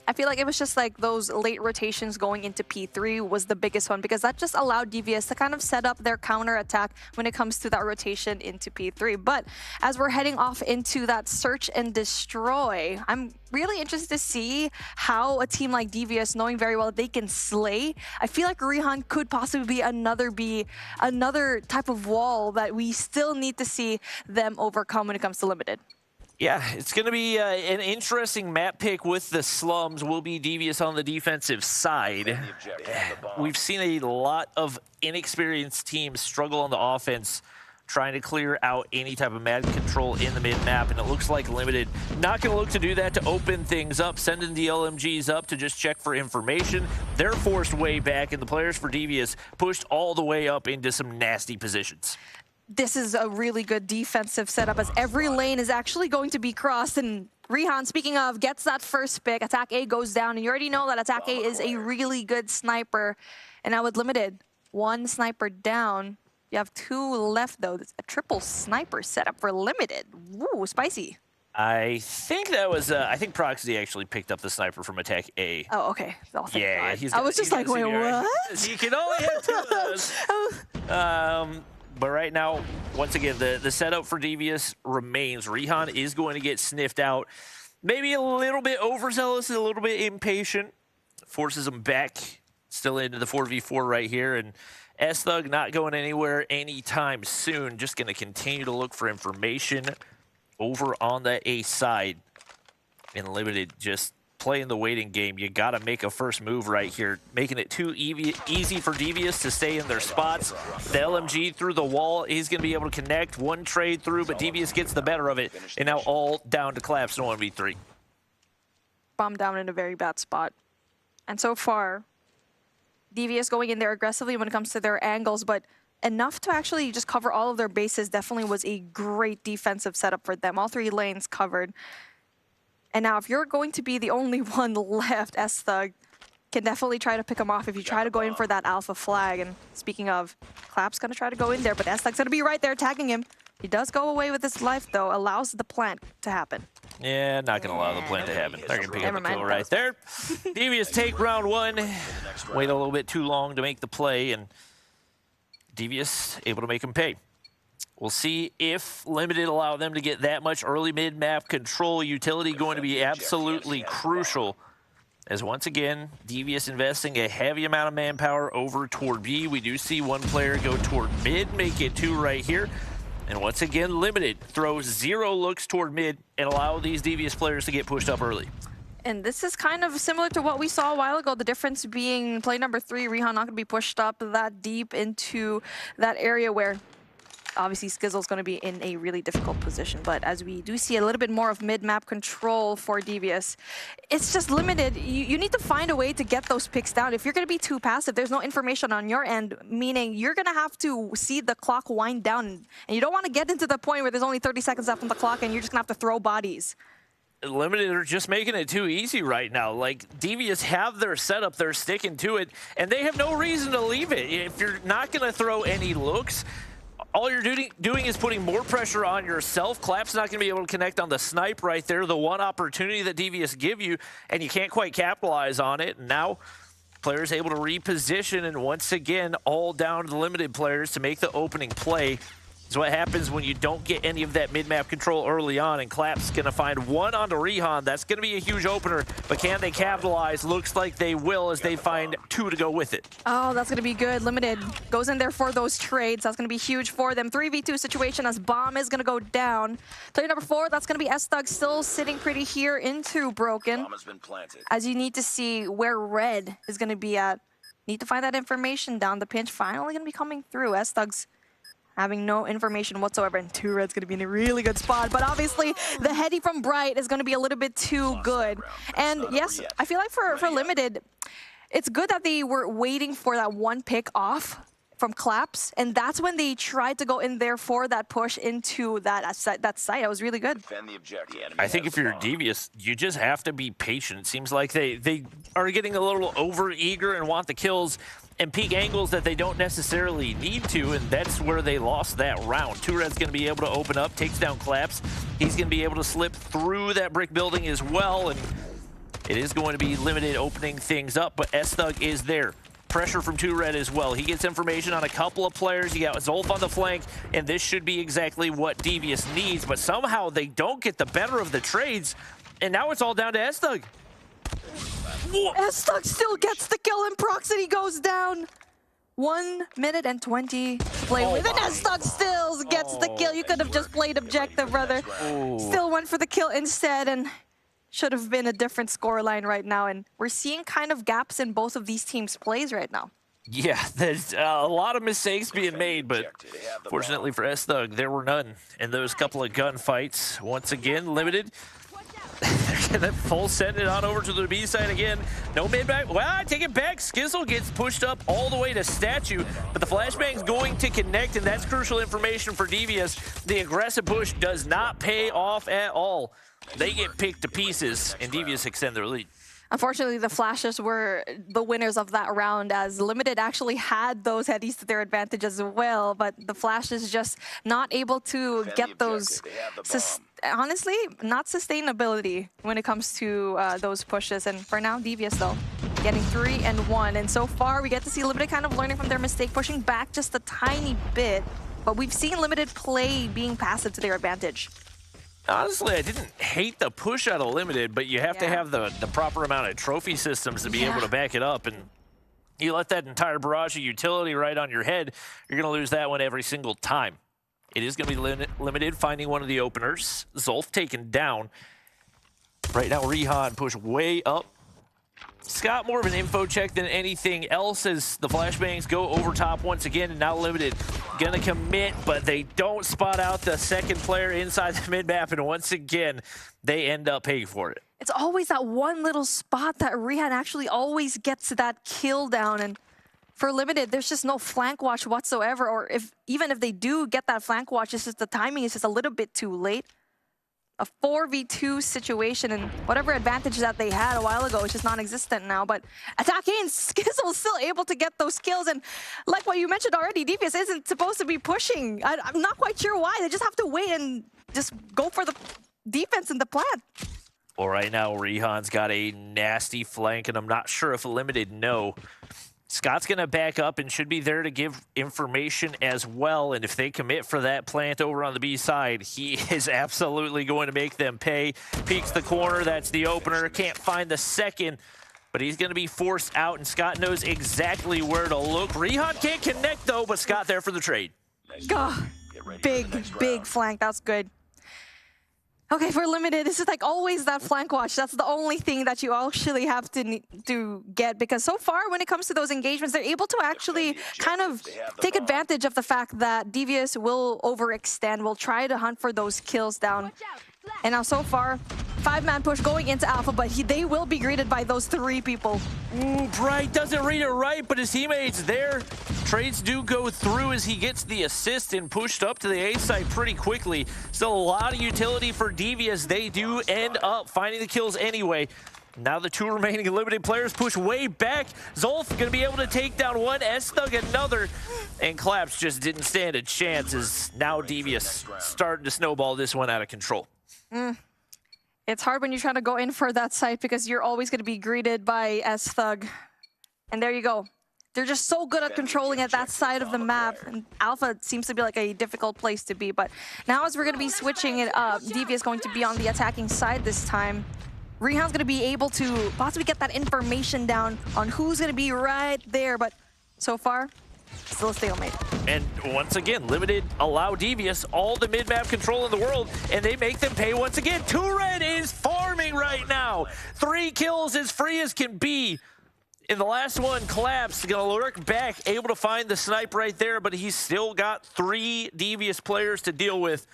I feel like it was just like those late rotations going into P3 was the biggest one, because that just allowed Devious to kind of set up their counter attack when it comes to that rotation into P3. But as we're heading off into that Search and Destroy, I'm really interested to see how a team like Devious, knowing very well they can slay, I feel like Rihan could possibly be another type of wall that we still need to see them overcome when it comes to Limited. Yeah, it's going to be an interesting map pick with the slums. Will be Devious on the defensive side. We've seen a lot of inexperienced teams struggle on the offense trying to clear out any type of mad control in the mid-map, and it looks like Limited not going to look to do that to open things up, sending the LMGs up to just check for information. They're forced way back, and the players for Devious pushed all the way up into some nasty positions. This is a really good defensive setup as every lane is actually going to be crossed. And Rihan, speaking of, gets that first pick. Attack A goes down, and you already know that Attack A is a really good sniper. And now with Limited, one sniper down. You have two left, though. It's a triple sniper setup for Limited. Woo, spicy. I think that was, I think Proxy actually picked up the sniper from Attack A. Oh, okay. Oh, thank Yeah, God. I was just like, wait, what? He can only have two of those. But right now, once again, the setup for Devious remains. Rihan is going to get sniffed out. Maybe a little bit overzealous, a little bit impatient. Forces him back, still into the 4v4 right here. And S-Thug not going anywhere anytime soon. Just going to continue to look for information over on the A side. And Limited just playing the waiting game. You got to make a first move right here, making it too easy for Devious to stay in their spots. The LMG through the wall, he's going to be able to connect one trade through, but Devious gets the better of it, and now all down to Claps in 1v3. Bomb down in a very bad spot. And so far, Devious going in there aggressively when it comes to their angles, but enough to actually just cover all of their bases definitely was a great defensive setup for them. All three lanes covered. And now if you're going to be the only one left, S-Thug can definitely try to pick him off if you try to go in for that alpha flag. And speaking of, Clap's going to try to go in there, but S-Thug's going to be right there tagging him. He does go away with his life, though, allows the plant to happen. Yeah, not going to allow the plant to happen. They're going to pick up the kill right there. Devious take round one. Wait a little bit too long to make the play, and Devious able to make him pay. We'll see if Limited allow them to get that much early mid-map control. Utility going to be absolutely crucial. As once again, Devious investing a heavy amount of manpower over toward B. We do see one player go toward mid, make it two right here. And once again, Limited throws 0 looks toward mid and allow these Devious players to get pushed up early. And this is kind of similar to what we saw a while ago. The difference being play number 3, Rihan not going to be pushed up that deep into that area where obviously Skizzle's going to be in a really difficult position. But as we do see a little bit more of mid-map control for Devious, it's just Limited. You need to find a way to get those picks down. If you're going to be too passive, there's no information on your end, meaning you're going to have to see the clock wind down. And you don't want to get into the point where there's only 30 seconds left on the clock and you're just going to have to throw bodies. Limited are just making it too easy right now. Like, Devious have their setup, they're sticking to it, and they have no reason to leave it. If you're not going to throw any looks, all you're doing is putting more pressure on yourself. Clap's not going to be able to connect on the snipe right there, the one opportunity that Devious give you, and you can't quite capitalize on it. And now, players able to reposition, and once again, all down to the Limited players to make the opening play. Is what happens when you don't get any of that mid-map control early on, and Clap's going to find one onto Rihan. That's going to be a huge opener, but can they capitalize? Looks like they will as they find 2 to go with it. Oh, that's going to be good. Limited goes in there for those trades. That's going to be huge for them. 3v2 situation as Bomb is going to go down. Player number 4, that's going to be S-Thug still sitting pretty here into Broken. Bomb has been planted. As you need to see where Red is going to be at. Need to find that information down. The pinch finally going to be coming through. S-Thug's having no information whatsoever, and 2 Red's going to be in a really good spot. But obviously, the heady from Bright is going to be a little bit too good. And yes, I feel like for Limited, it's good that they were waiting for that one pick off from Claps, and that's when they tried to go in there for that push into that site. That was really good. Defend the objective. I think if you're Devious, you just have to be patient. It seems like they are getting a little over-eager and want the kills and peak angles that they don't necessarily need to, and that's where they lost that round. 2 Red's going to be able to open up, takes down Claps. He's going to be able to slip through that brick building as well, and it is going to be Limited opening things up, but S-Thug is there. Pressure from 2 Red as well. He gets information on a couple of players. You got Zolf on the flank, and this should be exactly what Devious needs, but somehow they don't get the better of the trades, and now it's all down to S-Thug. S-Thug still gets the kill, and Proxy goes down. 1 minute and 20 to play with, and S-Thug still gets the kill. You could have just played objective, brother. Still went for the kill instead, and should have been a different scoreline right now. And we're seeing kind of gaps in both of these teams' plays right now. Yeah, there's a lot of mistakes being made, but fortunately for S-Thug, there were none in those couple of gunfights. Once again, limited. They're gonna full send it on over to the B side again. No mid-back. Well, I take it back. Skizzle gets pushed up all the way to Statue, but the flashbang's going to connect, and that's crucial information for Devious. The aggressive push does not pay off at all. They get picked to pieces, and Devious extend their lead. Unfortunately, the flashes were the winners of that round, as Limited actually had those headies to their advantage as well, but the flashes just not able to get those, honestly, not sustainability when it comes to those pushes. And for now, Devious, though, getting 3 and 1. And so far, we get to see Limited kind of learning from their mistake, pushing back just a tiny bit, but we've seen Limited play being passive to their advantage. Honestly, I didn't hate the push out of Limited, but you have to have the proper amount of trophy systems to be able to back it up. And you let that entire barrage of utility right on your head, you're going to lose that one every single time. It is going to be Limited finding one of the openers. Zolf taken down. Right now, Rehan pushed way up. Scott more of an info check than anything else as the flashbangs go over top once again, and now Limited gonna commit, but they don't spot out the second player inside the mid-map, and once again, they end up paying for it. It's always that one little spot that Rehan actually always gets that kill down, and for Limited, there's just no flank watch whatsoever, or even if they do get that flank watch, it's just the timing is just a little bit too late. A 4v2 situation, and whatever advantage that they had a while ago is just non-existent now. But attacking, Skizzle is still able to get those kills, and like what you mentioned already, Devious isn't supposed to be pushing. I'm not quite sure why. They just have to wait and just go for the defense in the plant. Well, right now, Rehan's got a nasty flank, and I'm not sure if Limited know. Scott's going to back up and should be there to give information as well. And if they commit for that plant over on the B side, he is absolutely going to make them pay. Peeks the corner. That's the opener. Can't find the second, but he's going to be forced out, and Scott knows exactly where to look. Rehan can't connect, though, but Scott there for the trade. Big flank. That's good. Okay, for Limited, this is like always that flank watch. That's the only thing that you actually have to get, because so far when it comes to those engagements, they're able to actually kind of take advantage of the fact that Devious will overextend, will try to hunt for those kills down. And now so far, 5-man push going into Alpha, but they will be greeted by those 3 people. Ooh, Bright doesn't read it right, but his teammates there. Trades do go through as he gets the assist and pushed up to the A site pretty quickly. Still a lot of utility for Devious. They do end up finding the kills anyway. Now the 2 remaining Limited players push way back. Zolf going to be able to take down one, S-Thug another, and Claps just didn't stand a chance as now Devious starting to snowball this one out of control. It's hard when you're trying to go in for that site because you're always going to be greeted by S-Thug. And there you go. They're just so good at controlling at that side of the map. And Alpha seems to be like a difficult place to be. But now as we're going to be switching it up, Devious is going to be on the attacking side this time. Rehan's going to be able to possibly get that information down on who's going to be right there. But so far, still a stalemate. And once again, Limited allow Devious all the mid-map control in the world, and they make them pay once again. 2Red is farming right now. 3 kills as free as can be. In the last one, Collapse gonna lurk back, able to find the snipe right there, but he's still got 3 Devious players to deal with.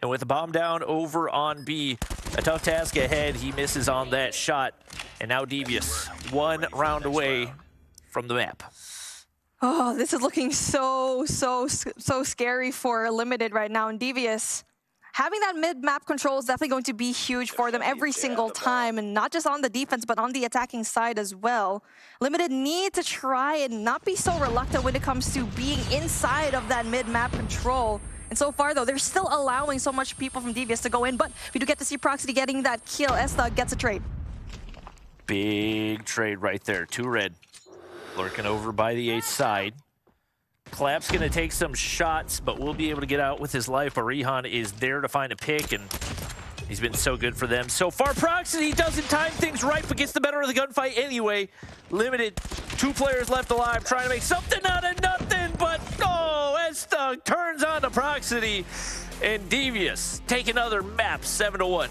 And with the bomb down over on B, a tough task ahead. He misses on that shot. And now Devious, 1 round away from the map. Oh, this is looking so scary for Limited right now. And Devious, having that mid-map control is definitely going to be huge for them every single time. And not just on the defense, but on the attacking side as well. Limited need to try and not be so reluctant when it comes to being inside of that mid-map control. And so far, though, they're still allowing so much people from Devious to go in. But we do get to see Proxy getting that kill. S-Thug gets a trade. Big trade right there. 2Red. Lurking over by the A side. Clap's going to take some shots, but will be able to get out with his life. But Rehan is there to find a pick, and he's been so good for them so far. Proxy doesn't time things right, but gets the better of the gunfight anyway. Limited, 2 players left alive, trying to make something out of nothing, but oh, S-Thug turns on to Proxy, and Devious take another map, 7-1.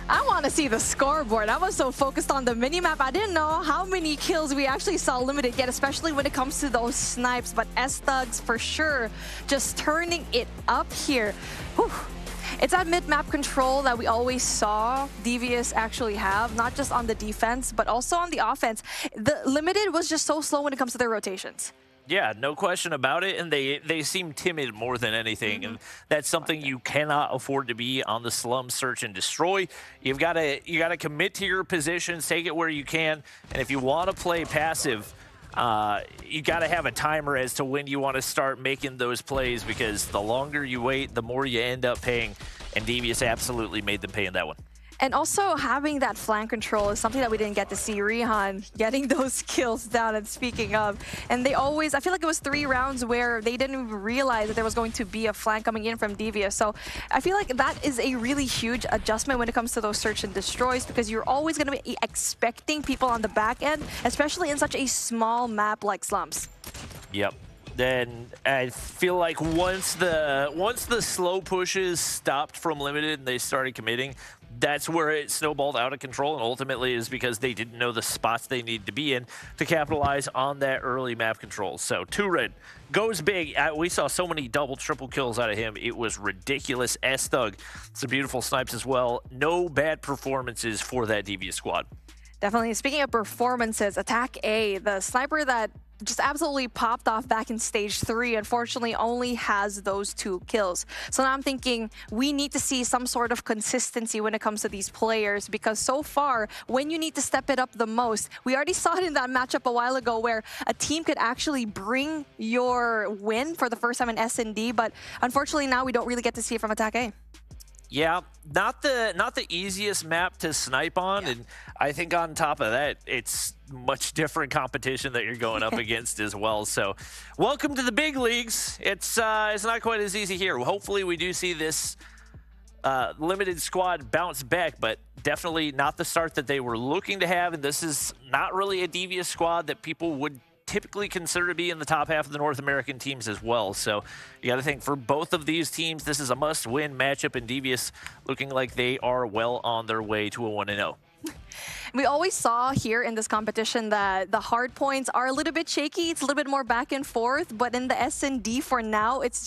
I want to see the scoreboard. I was so focused on the minimap, I didn't know how many kills we actually saw limited yet, especially when it comes to those snipes. But S-Thugs for sure just turning it up here. Whew. It's that mid-map control that we always saw Devious actually have, not just on the defense, but also on the offense. The limited was just so slow when it comes to their rotations. Yeah, no question about it, and they seem timid more than anything, and that's something you cannot afford to be on the slum search and destroy. You gotta commit to your positions, take it where you can, and if you want to play passive, you gotta have a timer as to when you want to start making those plays, because the longer you wait, the more you end up paying, and Devious absolutely made them pay in that one. And also having that flank control is something that we didn't get to see. Rihan getting those kills down, and speaking of, and they always, I feel like it was 3 rounds where they didn't even realize that there was going to be a flank coming in from Devious. So I feel like that is a really huge adjustment when it comes to those search and destroys, because you're always going to be expecting people on the back end, especially in such a small map like slums. Yep. Then I feel like once the slow pushes stopped from limited and they started committing, that's where it snowballed out of control, and ultimately is because they didn't know the spots they needed to be in to capitalize on that early map control. So Tured goes big. We saw so many double, triple kills out of him. It was ridiculous. S-Thug, some beautiful snipes as well. No bad performances for that Devious squad. Definitely. Speaking of performances, Attack A, the sniper that just absolutely popped off back in stage 3, unfortunately only has those 2 kills. So now I'm thinking we need to see some sort of consistency when it comes to these players, because so far, when you need to step it up the most, we already saw it in that matchup a while ago where a team could actually bring your win for the first time in S&D, but unfortunately now we don't really get to see it from Attack A. Yeah, not the easiest map to snipe on, and I think on top of that, it's much different competition that you're going up against as well. So, welcome to the big leagues. It's not quite as easy here. Hopefully, we do see this limited squad bounce back, but definitely not the start that they were looking to have. And this is not really a Devious squad that people would typically consider to be in the top half of the North American teams as well. So you got to think for both of these teams, this is a must-win matchup, and Devious looking like they are well on their way to a 1-0. We always saw here in this competition that the hard points are a little bit shaky. It's a little bit more back and forth, but in the S&D for now, it's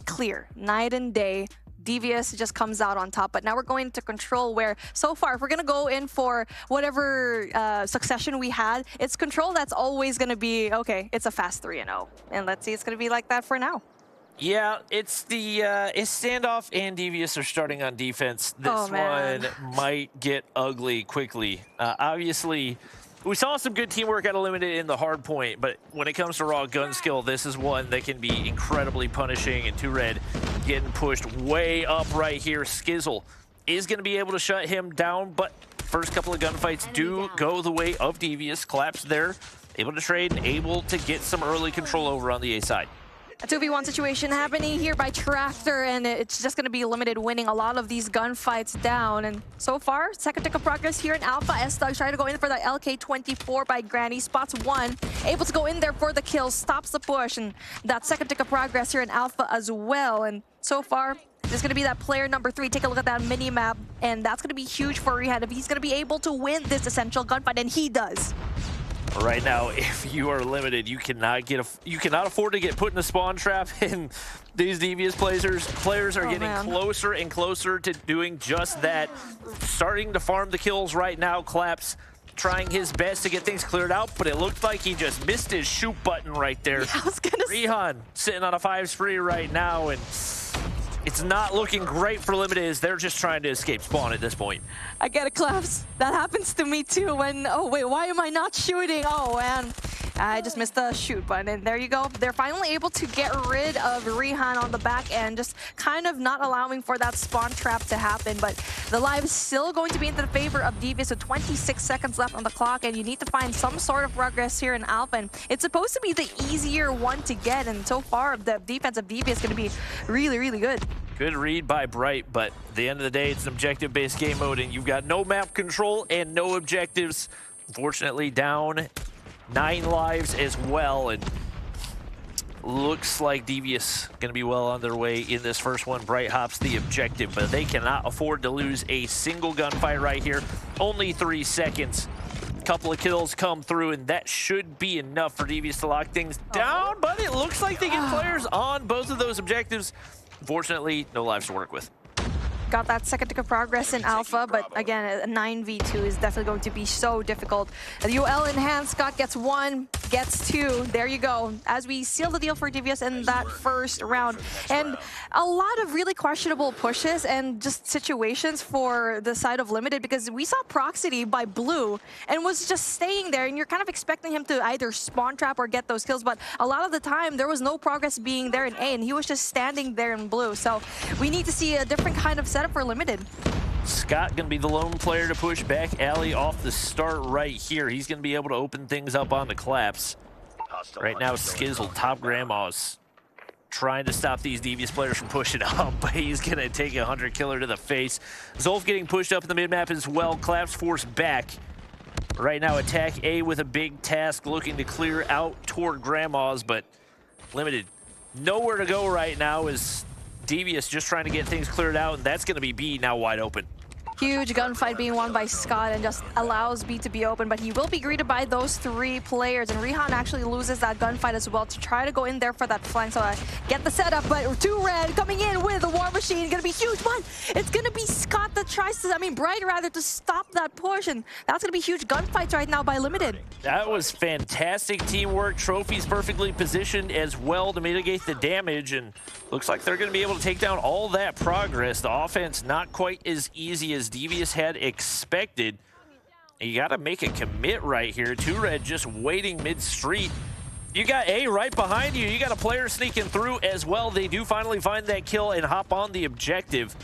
clear, night and day. Devious just comes out on top, but now we're going into control, where so far, if we're going to go in for whatever succession we had, it's control that's always going to be, okay, it's a fast 3-0. And let's see, it's going to be like that for now. Yeah, it's Standoff and Devious are starting on defense. This one might get ugly quickly. Obviously, we saw some good teamwork out of limited in the hard point, but when it comes to raw gun skill, this is one that can be incredibly punishing, and Tured getting pushed way up right here. Skizzle is going to be able to shut him down, but first couple of gunfights do go the way of Devious. Collapsed there, able to trade and able to get some early control over on the A side. A 2v1 situation happening here by Tractor, and it's just going to be limited winning a lot of these gunfights down. And so far, second tick of progress here in Alpha. S-Thugs trying to go in for the LK24 by Granny. Spots 1, able to go in there for the kill, stops the push, and that second tick of progress here in Alpha as well. And so far, there's going to be that player number 3. Take a look at that mini-map, and that's going to be huge for Rihan if he's going to be able to win this essential gunfight, and he does. Right now, if you are limited, you cannot afford to get put in a spawn trap, and these Devious players are getting closer and closer to doing just that. Starting to farm the kills right now. Collapse trying his best to get things cleared out, but it looked like he just missed his shoot button right there. Yeah, I was gonna Rihan sitting on a 5 spree right now, and it's not looking great for limited as they're just trying to escape spawn at this point. I get it, Collapse. That happens to me too when, oh wait, why am I not shooting? Oh, and I just missed the shoot button. And there you go. They're finally able to get rid of Rihan on the back end, just kind of not allowing for that spawn trap to happen. But the live is still going to be into the favor of Devious with 26 seconds left on the clock, and you need to find some sort of progress here in Alpha. And it's supposed to be the easier one to get, and so far the defense of Devious is going to be really, really good. Good read by Bright, but at the end of the day, it's an objective-based game mode, and you've got no map control and no objectives. Unfortunately, down 9 lives as well, and Looks like Devious going to be well on their way in this first one. Bright hops the objective, but they cannot afford to lose a single gunfight right here. Only 3 seconds. Couple of kills come through, and that should be enough for Devious to lock things down, but it looks like they get players on both of those objectives. Unfortunately, no lives to work with. Got that second tick of progress in Alpha, but again, a 9v2 is definitely going to be so difficult. The UL in hand, Scott gets 1, gets 2. There you go. As we seal the deal for Devious in that first round. And a lot of really questionable pushes and just situations for the side of Limited, because we saw Proxity by Blue and was just staying there, and you're kind of expecting him to either spawn trap or get those kills, but a lot of the time there was no progress being there in A, and he was just standing there in Blue. So we need to see a different kind of setup for Limited. Scott gonna be the lone player to push back alley off the start right here. He's gonna be able to open things up on the collapse. Right now, Skizzle, top grandma's trying to stop these Devious players from pushing up, but he's gonna take a 100 killer to the face. Zolf getting pushed up in the mid map as well. Collapse forced back. Right now, attack A with a big task, looking to clear out toward grandma's, but Limited nowhere to go right now as Devious just trying to get things cleared out, and that's going to be B now wide open. Huge gunfight being won by Scott and just allows B to be open, but he will be greeted by those 3 players, and Rihan actually loses that gunfight as well to try to go in there for that flank. So get the setup, but 2 red coming in with a War Machine, gonna be huge, but it's gonna be Scott that tries to, Bright rather, to stop that push, and that's gonna be huge gunfights right now by Limited. That was fantastic teamwork. Trophies perfectly positioned as well to mitigate the damage, and looks like they're gonna be able to take down all that progress. The offense not quite as easy as Devious had expected. You got to make a commit right here. 2 red just waiting mid-street. You got A right behind you. You got a player sneaking through as well. They do finally find that kill and hop on the objective.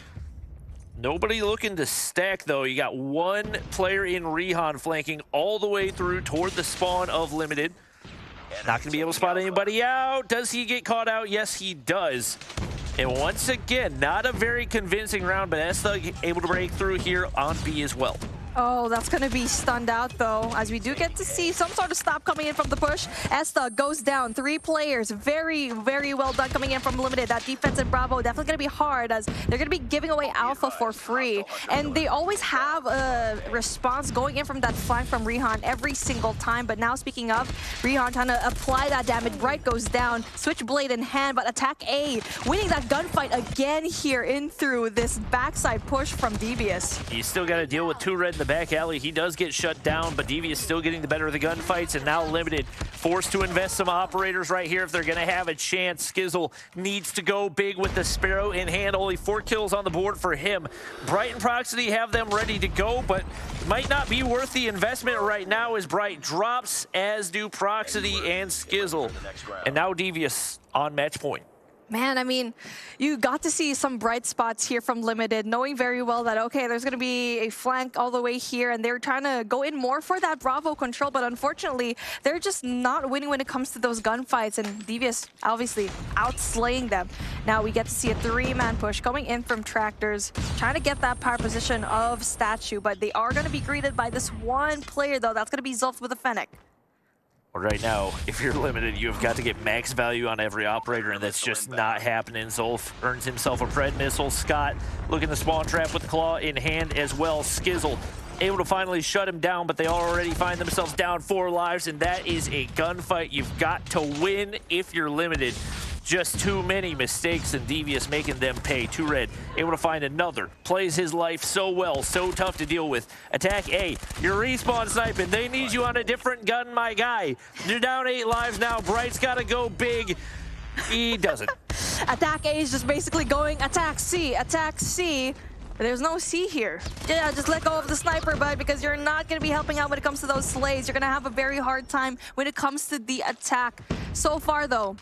Nobody looking to stack, though. You got 1 player in Rihan flanking all the way through toward the spawn of Limited. Not going to be able to spot anybody out. Does he get caught out? Yes, he does. And once again, not a very convincing round, but Estha able to break through here on B as well. Oh, that's going to be stunned out, though, as we do get to see some sort of stop coming in from the push. Estha goes down. 3 players. Very, very well done coming in from Limited. That defense in Bravo definitely going to be hard, as they're going to be giving away Alpha for free. And they always have a response going in from that flank from Rihan every single time. But now, speaking of, Rihan trying to apply that damage. Bright goes down. Switchblade in hand, but attack A. Winning that gunfight again here in through this backside push from Devious. He's still got to deal with 2 red in the back alley. He does get shut down, but Devious still getting the better of the gunfights, and now Limited forced to invest some operators right here if they're going to have a chance. Skizzle needs to go big with the Sparrow in hand. Only 4 kills on the board for him. Bright and Proxity have them ready to go, but might not be worth the investment right now as Bright drops, as do Proxity and Skizzle. And now Devious on match point. Man, you got to see some bright spots here from Limited, knowing very well that, okay, there's going to be a flank all the way here, and they're trying to go in more for that Bravo control, but unfortunately, they're just not winning when it comes to those gunfights, and Devious obviously outslaying them. Now we get to see a 3-man push coming in from Tractors, trying to get that power position of Statue, but they are going to be greeted by this 1 player, though. That's going to be Zolf with a Fennec. Well, right now, if you're Limited, you've got to get max value on every operator, and that's just not happening. Zolf earns himself a Pred missile. Scott looking to spawn trap with the claw in hand as well. Skizzle able to finally shut him down, but they already find themselves down 4 lives, and that is a gunfight you've got to win if you're Limited. Just too many mistakes, and Devious making them pay. 2 red, able to find another. Plays his life so well, so tough to deal with. Attack A, you're respawn sniping. They need you on a different gun, my guy. You're down 8 lives now. Bright's got to go big. He doesn't. Attack A is just basically going attack C, attack C. There's no C here. Yeah, just let go of the sniper, bud, because you're not going to be helping out when it comes to those slays. You're going to have a very hard time when it comes to the attack. So far, though,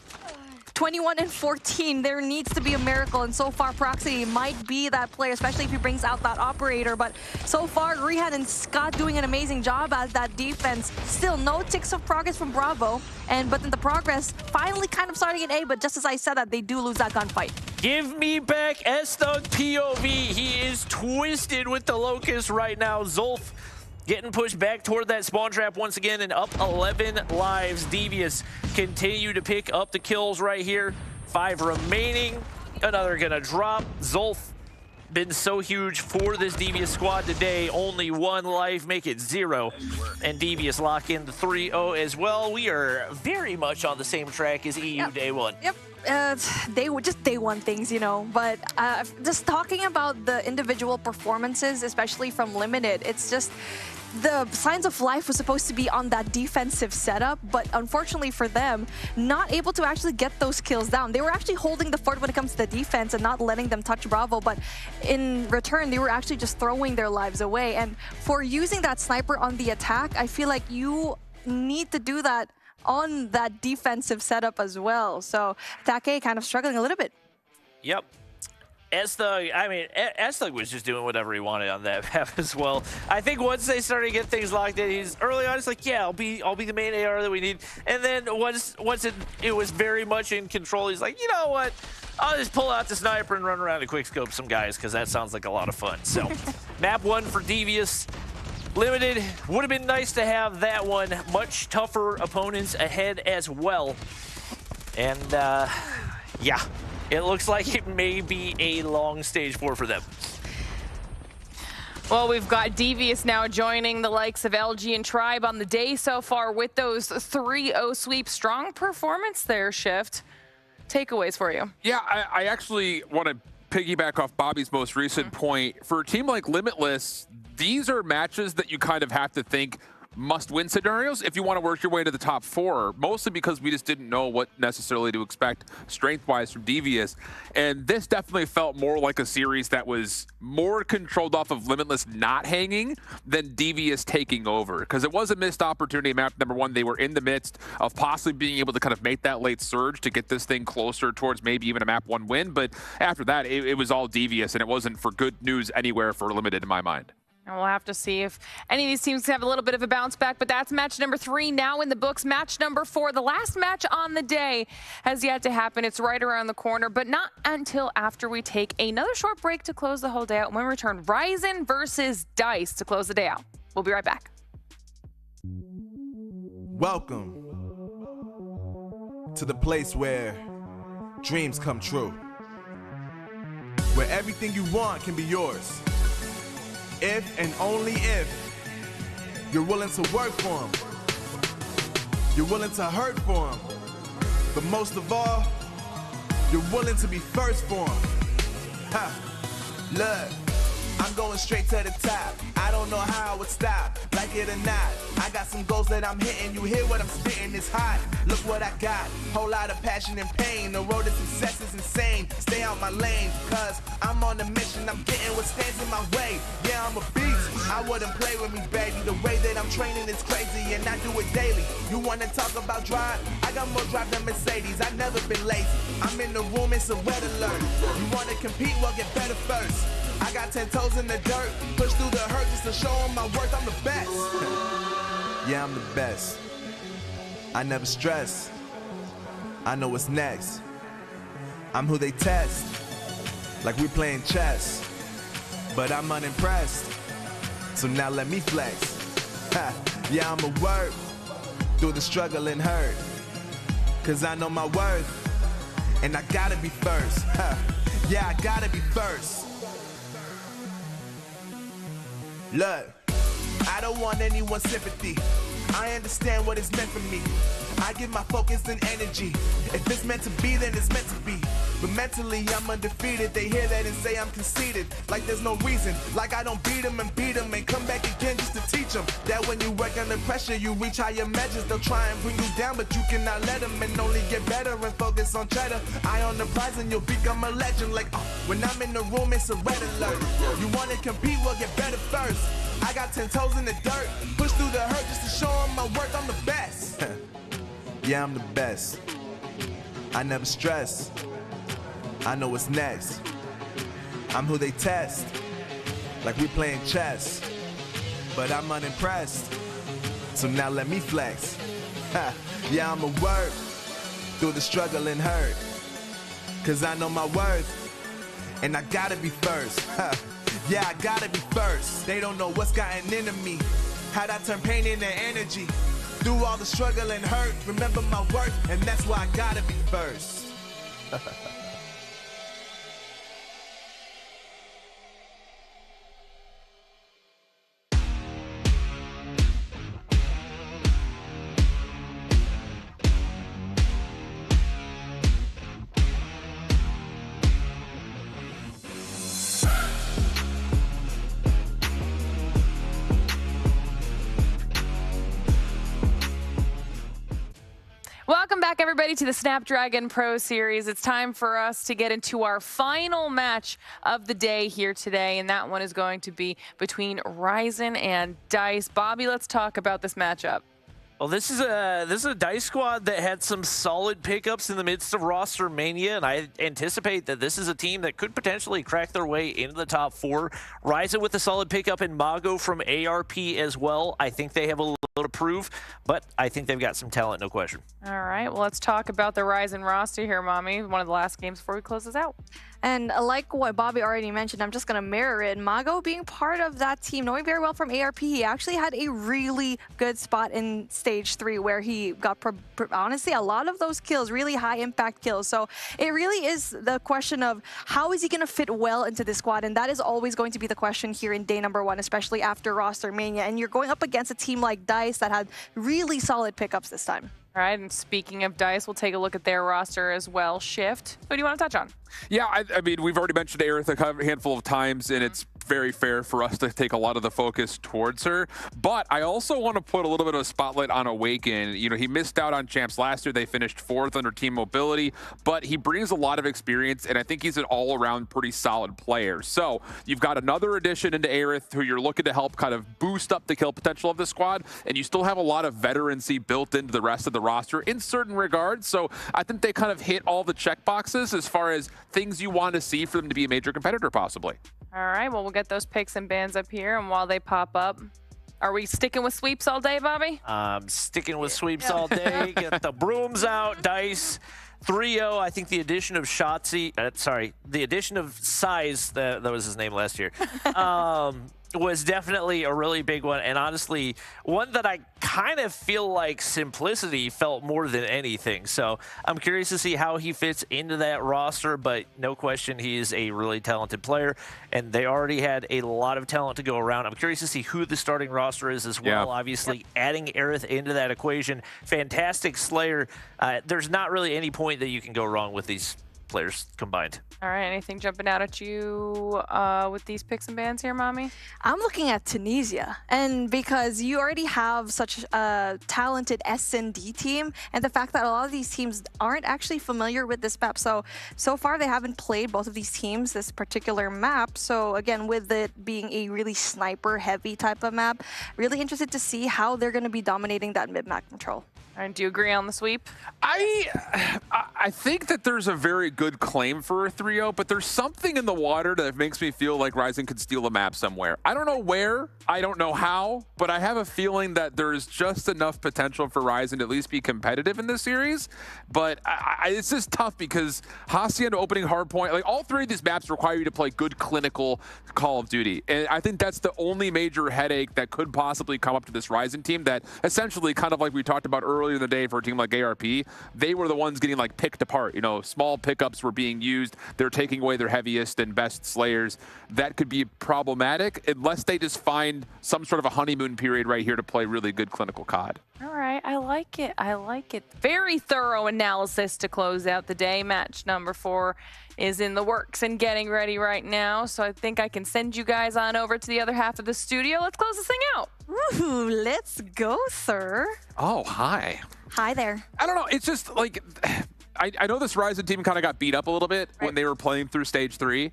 21 and 14, there needs to be a miracle, and so far Proxy might be that player, especially if he brings out that operator. But so far, Rihan and Scott doing an amazing job as that defense. Still no ticks of progress from Bravo, but then the progress finally kind of starting at A, but just as I said that, they do lose that gunfight. Give me back S-Thug POV. He is twisted with the Locust right now. Zolf getting pushed back toward that spawn trap once again, and up 11 lives. Devious continue to pick up the kills right here. 5 remaining. Another gonna drop. Zolf been so huge for this Devious squad today. Only 1 life, make it 0. And Devious lock in the 3-0 as well. We are very much on the same track as EU day 1. Yep. They were just day 1 things, you know, but just talking about the individual performances, especially from Limited, it's just the Signs of Life was supposed to be on that defensive setup, but unfortunately for them, not able to actually get those kills down. They were actually holding the fort when it comes to the defense and not letting them touch Bravo, but in return, they were actually just throwing their lives away. And for using that sniper on the attack, I feel like you need to do that on that defensive setup as well. So Take kind of struggling a little bit. Yep. Esther was just doing whatever he wanted on that map as well. I think once they started to get things locked in, he's early on, it's like, yeah, I'll be the main AR that we need. And then once it was very much in control, he's like, you know what? I'll just pull out the sniper and run around and quickscope some guys, because that sounds like a lot of fun. So map 1 for Devious. Limited, would have been nice to have that one. Much tougher opponents ahead as well. And yeah. It looks like it may be a long stage 4 for them. Well, we've got Devious now joining the likes of LG and Tribe on the day so far with those 3-0 sweeps. Strong performance there, Shift. Takeaways for you. Yeah, I actually want to piggyback off Bobby's most recent point. For a team like Limitless, these are matches that you kind of have to think must-win scenarios if you want to work your way to the top 4, mostly because we just didn't know what necessarily to expect strength-wise from Devious. And this definitely felt more like a series that was more controlled off of Limitless not hanging than Devious taking over, because it was a missed opportunity. Map number 1, they were in the midst of possibly being able to kind of make that late surge to get this thing closer towards maybe even a map 1 win, but after that, it was all Devious, and it wasn't for good news anywhere for Limited in my mind. And we'll have to see if any of these teams have a little bit of a bounce back, but that's match number 3 now in the books. Match number 4, the last match on the day, has yet to happen. It's right around the corner, but not until after we take another short break to close the whole day out. When we return, Ryzen versus Dice to close the day out. We'll be right back. Welcome to the place where dreams come true, where everything you want can be yours. If and only if you're willing to work for them, you're willing to hurt for them, but most of all, you're willing to be first for them. Ha! Look, I'm going straight to the top. I don't know how I would stop, like it or not. I got some goals that I'm hitting. You hear what I'm spitting? It's hot. Look what I got. Whole lot of passion and pain. The road to success is insane. Stay out my lane, cause I'm on a mission. I'm getting what stands in my way. Yeah, I'm a beast. I wouldn't play with me, baby. The way that I'm training is crazy, and I do it daily. You wanna talk about drive? I got more drive than Mercedes. I've never been lazy. I'm in the room, it's a red alert. You wanna compete? Well, get better first. I got 10 toes in the dirt, push through the hurt just to show them my worth. I'm the best. Yeah, I'm the best. I never stress. I know what's next. I'm who they test, like we playing chess. But I'm unimpressed, so now let me flex. Ha. Yeah, I'ma work through the struggle and hurt, cause I know my worth, and I gotta be first. Ha. Yeah, I gotta be first. Look, I don't want anyone's sympathy. I understand what it's meant for me. I give my focus and energy. If it's meant to be, then it's meant to be. But mentally, I'm undefeated. They hear that and say I'm conceited. Like there's no reason. Like I don't beat them and come back again just to teach them that when you work under pressure, you reach higher measures. They'll try and bring you down, but you cannot let them, and only get better and focus on cheddar. Eye on the prize and you'll become a legend. Like, when I'm in the room, it's a red alert. You wanna compete? Well, get better first. I got 10 toes in the dirt, push through the hurt just to show them my worth. I'm the best. Yeah, I'm the best. I never stress. I know what's next. I'm who they test, like we playing chess. But I'm unimpressed, so now let me flex. Yeah, I'ma work through the struggle and hurt, cause I know my worth, and I gotta be first. Yeah, I gotta be first. They don't know what's gotten into me. How'd I turn pain into energy? Through all the struggle and hurt, remember my worth, and that's why I gotta be first. Welcome back, everybody, to the Snapdragon Pro Series. It's time for us to get into our final match of the day here today, and that one is going to be between Ryzen and Dice. Bobby, let's talk about this matchup. Well, this is a Dice squad that had some solid pickups in the midst of roster mania, and I anticipate that this is a team that could potentially crack their way into the top 4. Ryzen with a solid pickup in Mago from ARP as well. I think they have a little to prove, but I think they've got some talent, no question. All right, well, let's talk about the Ryzen roster here, Mommy. One of the last games before we close this out. And like what Bobby already mentioned, I'm just going to mirror it. Mago being part of that team, knowing very well from ARP, he actually had a really good spot in stage 3 where he got, honestly, a lot of those kills, really high impact kills. So it really is the question of how is he going to fit well into this squad? And that is always going to be the question here in day number 1, especially after roster mania. And you're going up against a team like Dice that had really solid pickups this time. All right, and speaking of Dice, we'll take a look at their roster as well. Shift, who do you want to touch on? Yeah, I mean, we've already mentioned Aerith a handful of times, and it's very fair for us to take a lot of the focus towards her. But I also want to put a little bit of a spotlight on Awaken. You know, he missed out on champs last year. They finished 4th under team mobility, but he brings a lot of experience, and I think he's an all-around pretty solid player. So you've got another addition into Aerith who you're looking to help kind of boost up the kill potential of the squad, and you still have a lot of veterancy built into the rest of the roster in certain regards. So I think they kind of hit all the check boxes as far as things you want to see for them to be a major competitor, possibly. All right, well, we'll get those picks and bans up here, and while they pop up, are we sticking with sweeps all day, Bobby? Sticking with sweeps all day. Get the brooms out, Dice. 3-0, I think the addition of Shotzi, the addition of Size, that was his name last year, was definitely a really big one, and honestly, one that I kind of feel like simplicity felt more than anything. So I'm curious to see how he fits into that roster, but no question he is a really talented player, and they already had a lot of talent to go around. I'm curious to see who the starting roster is as well. Yeah. Obviously, adding Aerith into that equation, fantastic Slayer. There's not really any point that you can go wrong with these players combined. All right, anything jumping out at you with these picks and bans here, Mommy? I'm looking at Tunisia, and because you already have such a talented S&D team, and the fact that a lot of these teams aren't actually familiar with this map. So far they haven't played both of these teams this particular map. So again, with it being a really sniper-heavy type of map, really interested to see how they're going to be dominating that mid-map control. And do you agree on the sweep? I think that there's a very good claim for a 3-0, but there's something in the water that makes me feel like Ryzen could steal a map somewhere. I don't know where, I don't know how, but I have a feeling that there's just enough potential for Ryzen to at least be competitive in this series. But it's just tough because Hacienda opening hardpoint, like all 3 of these maps require you to play good clinical Call of Duty. And I think that's the only major headache that could possibly come up to this Ryzen team that essentially, kind of like we talked about earlier in the day for a team like ARP, they were the ones getting like picked apart. You know, small pickups were being used. They're taking away their heaviest and best Slayers. That could be problematic unless they just find some sort of a honeymoon period right here to play really good clinical COD. All right, I like it. I like it. Very thorough analysis to close out the day. Match number 4 is in the works and getting ready right now. So I think I can send you guys on over to the other half of the studio. Let's close this thing out. Ooh, let's go, sir. Oh, hi. Hi there. I don't know. It's just like, I know this Ryzen team kind of got beat up a little bit when they were playing through stage 3,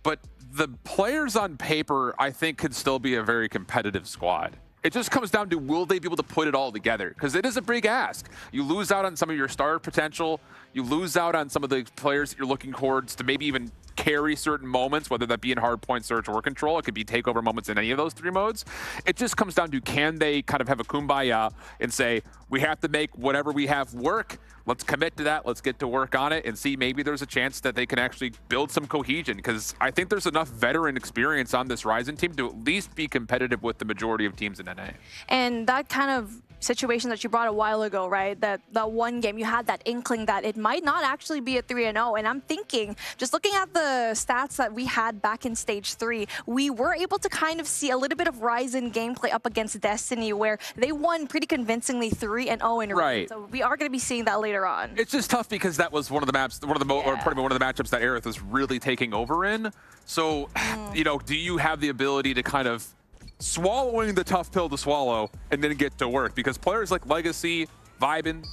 but the players on paper, I think, could still be a very competitive squad. It just comes down to, will they be able to put it all together? Because it is a big ask. You lose out on some of your star potential. You lose out on some of the players that you're looking towards to maybe even carry certain moments, whether that be in hardpoint, search, or control. It could be takeover moments in any of those 3 modes. It just comes down to, can they kind of have a kumbaya and say, we have to make whatever we have work. Let's commit to that. Let's get to work on it and see maybe there's a chance that they can actually build some cohesion, because I think there's enough veteran experience on this Ryzen team to at least be competitive with the majority of teams in NA. And that kind of situation that you brought a while ago, right? That one game, you had that inkling that it might not actually be a 3-0. And I'm thinking, just looking at the stats that we had back in stage 3, we were able to kind of see a little bit of Ryzen gameplay up against Destiny, where they won pretty convincingly 3-0 in a row. Right. So we are going to be seeing that later on. It's just tough because that was one of the maps, or probably one of the matchups that Aerith was really taking over in. So, you know, do you have the ability to kind of swallowing the tough pill to swallow and then get to work? Because players like Legacy, Vibin,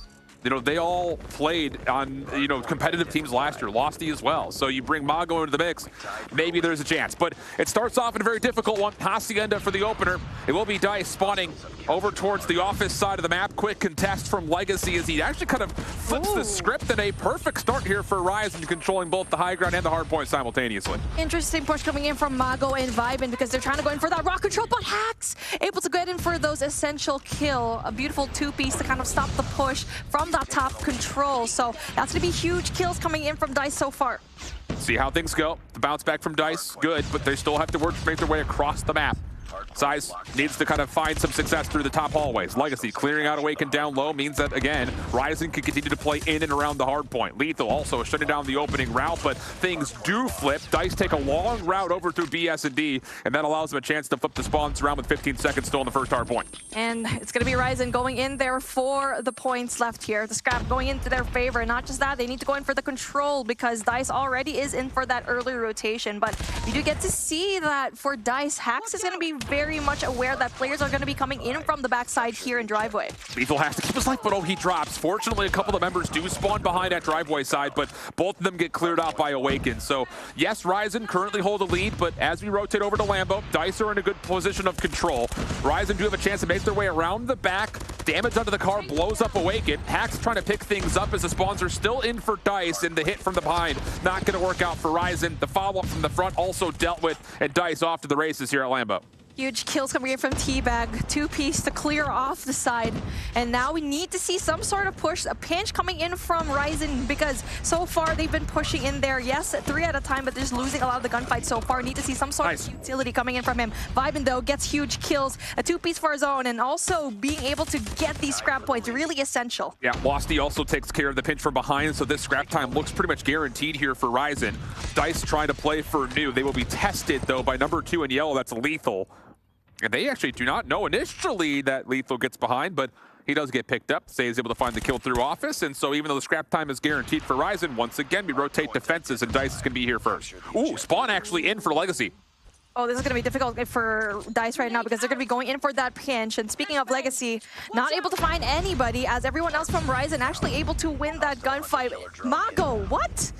you know, they all played on, you know, competitive teams last year, Losty as well. So you bring Mago into the mix, maybe there's a chance. But it starts off in a very difficult one. Hacienda for the opener. It will be Dice spawning over towards the office side of the map. Quick contest from Legacy as he actually kind of flips the script, and a perfect start here for Ryzen, controlling both the high ground and the hard point simultaneously. Interesting push coming in from Mago and Vibin, because they're trying to go in for that rock control, but Hacks able to get in for those essential kill. A beautiful 2-piece to kind of stop the push from that top control. So that's going to be huge kills coming in from Dice so far. See how things go. The bounce back from Dice, good, but they still have to work to make their way across the map. Size needs to kind of find some success through the top hallways. Legacy clearing out Awaken down low means that, again, Ryzen can continue to play in and around the hard point. Lethal also shutting down the opening route, but things do flip. Dice take a long route over through BS&D, and that allows them a chance to flip the spawns around with 15 seconds still in the first hard point. And it's going to be Ryzen going in there for the points left here. The scrap going into their favor. And not just that, they need to go in for the control, because Dice already is in for that early rotation. But you do get to see that for Dice, Hacks is going to be very much aware that players are going to be coming in from the backside here in driveway. Lethal has to keep his life, but oh, he drops. Fortunately, a couple of members do spawn behind that driveway side, but both of them get cleared out by Awaken. So yes, Ryzen currently hold a lead, but as we rotate over to Lambo, Dice are in a good position of control. Ryzen do have a chance to make their way around the back. Damage onto the car blows up Awaken. Hacks trying to pick things up as the spawns are still in for Dice, and the hit from the behind not going to work out for Ryzen. The follow-up from the front also dealt with, and Dice off to the races here at Lambo. Huge kills coming in from Teabag. 2-piece to clear off the side. And now we need to see some sort of push, a pinch coming in from Ryzen, because so far they've been pushing in there. Yes, 3 at a time, but they're just losing a lot of the gunfight so far. Need to see some sort of utility coming in from him. Vibin, though, gets huge kills. A 2-piece for his own, and also being able to get these scrap points, really essential. Yeah, Losty also takes care of the pinch from behind, so this scrap time looks pretty much guaranteed here for Ryzen. Dice trying to play for new. They will be tested, though, by number 2 in yellow. That's Lethal. And they actually do not know initially that Lethal gets behind, but he does get picked up. Say he's able to find the kill through office, and so even though the scrap time is guaranteed for Ryzen, once again we rotate defenses, and Dice is going to be here first. Ooh, spawn actually in for Legacy. Oh, this is going to be difficult for Dice right now, because they're going to be going in for that pinch. And speaking of Legacy, not able to find anybody, as everyone else from Ryzen actually able to win that gunfight. Mago, what?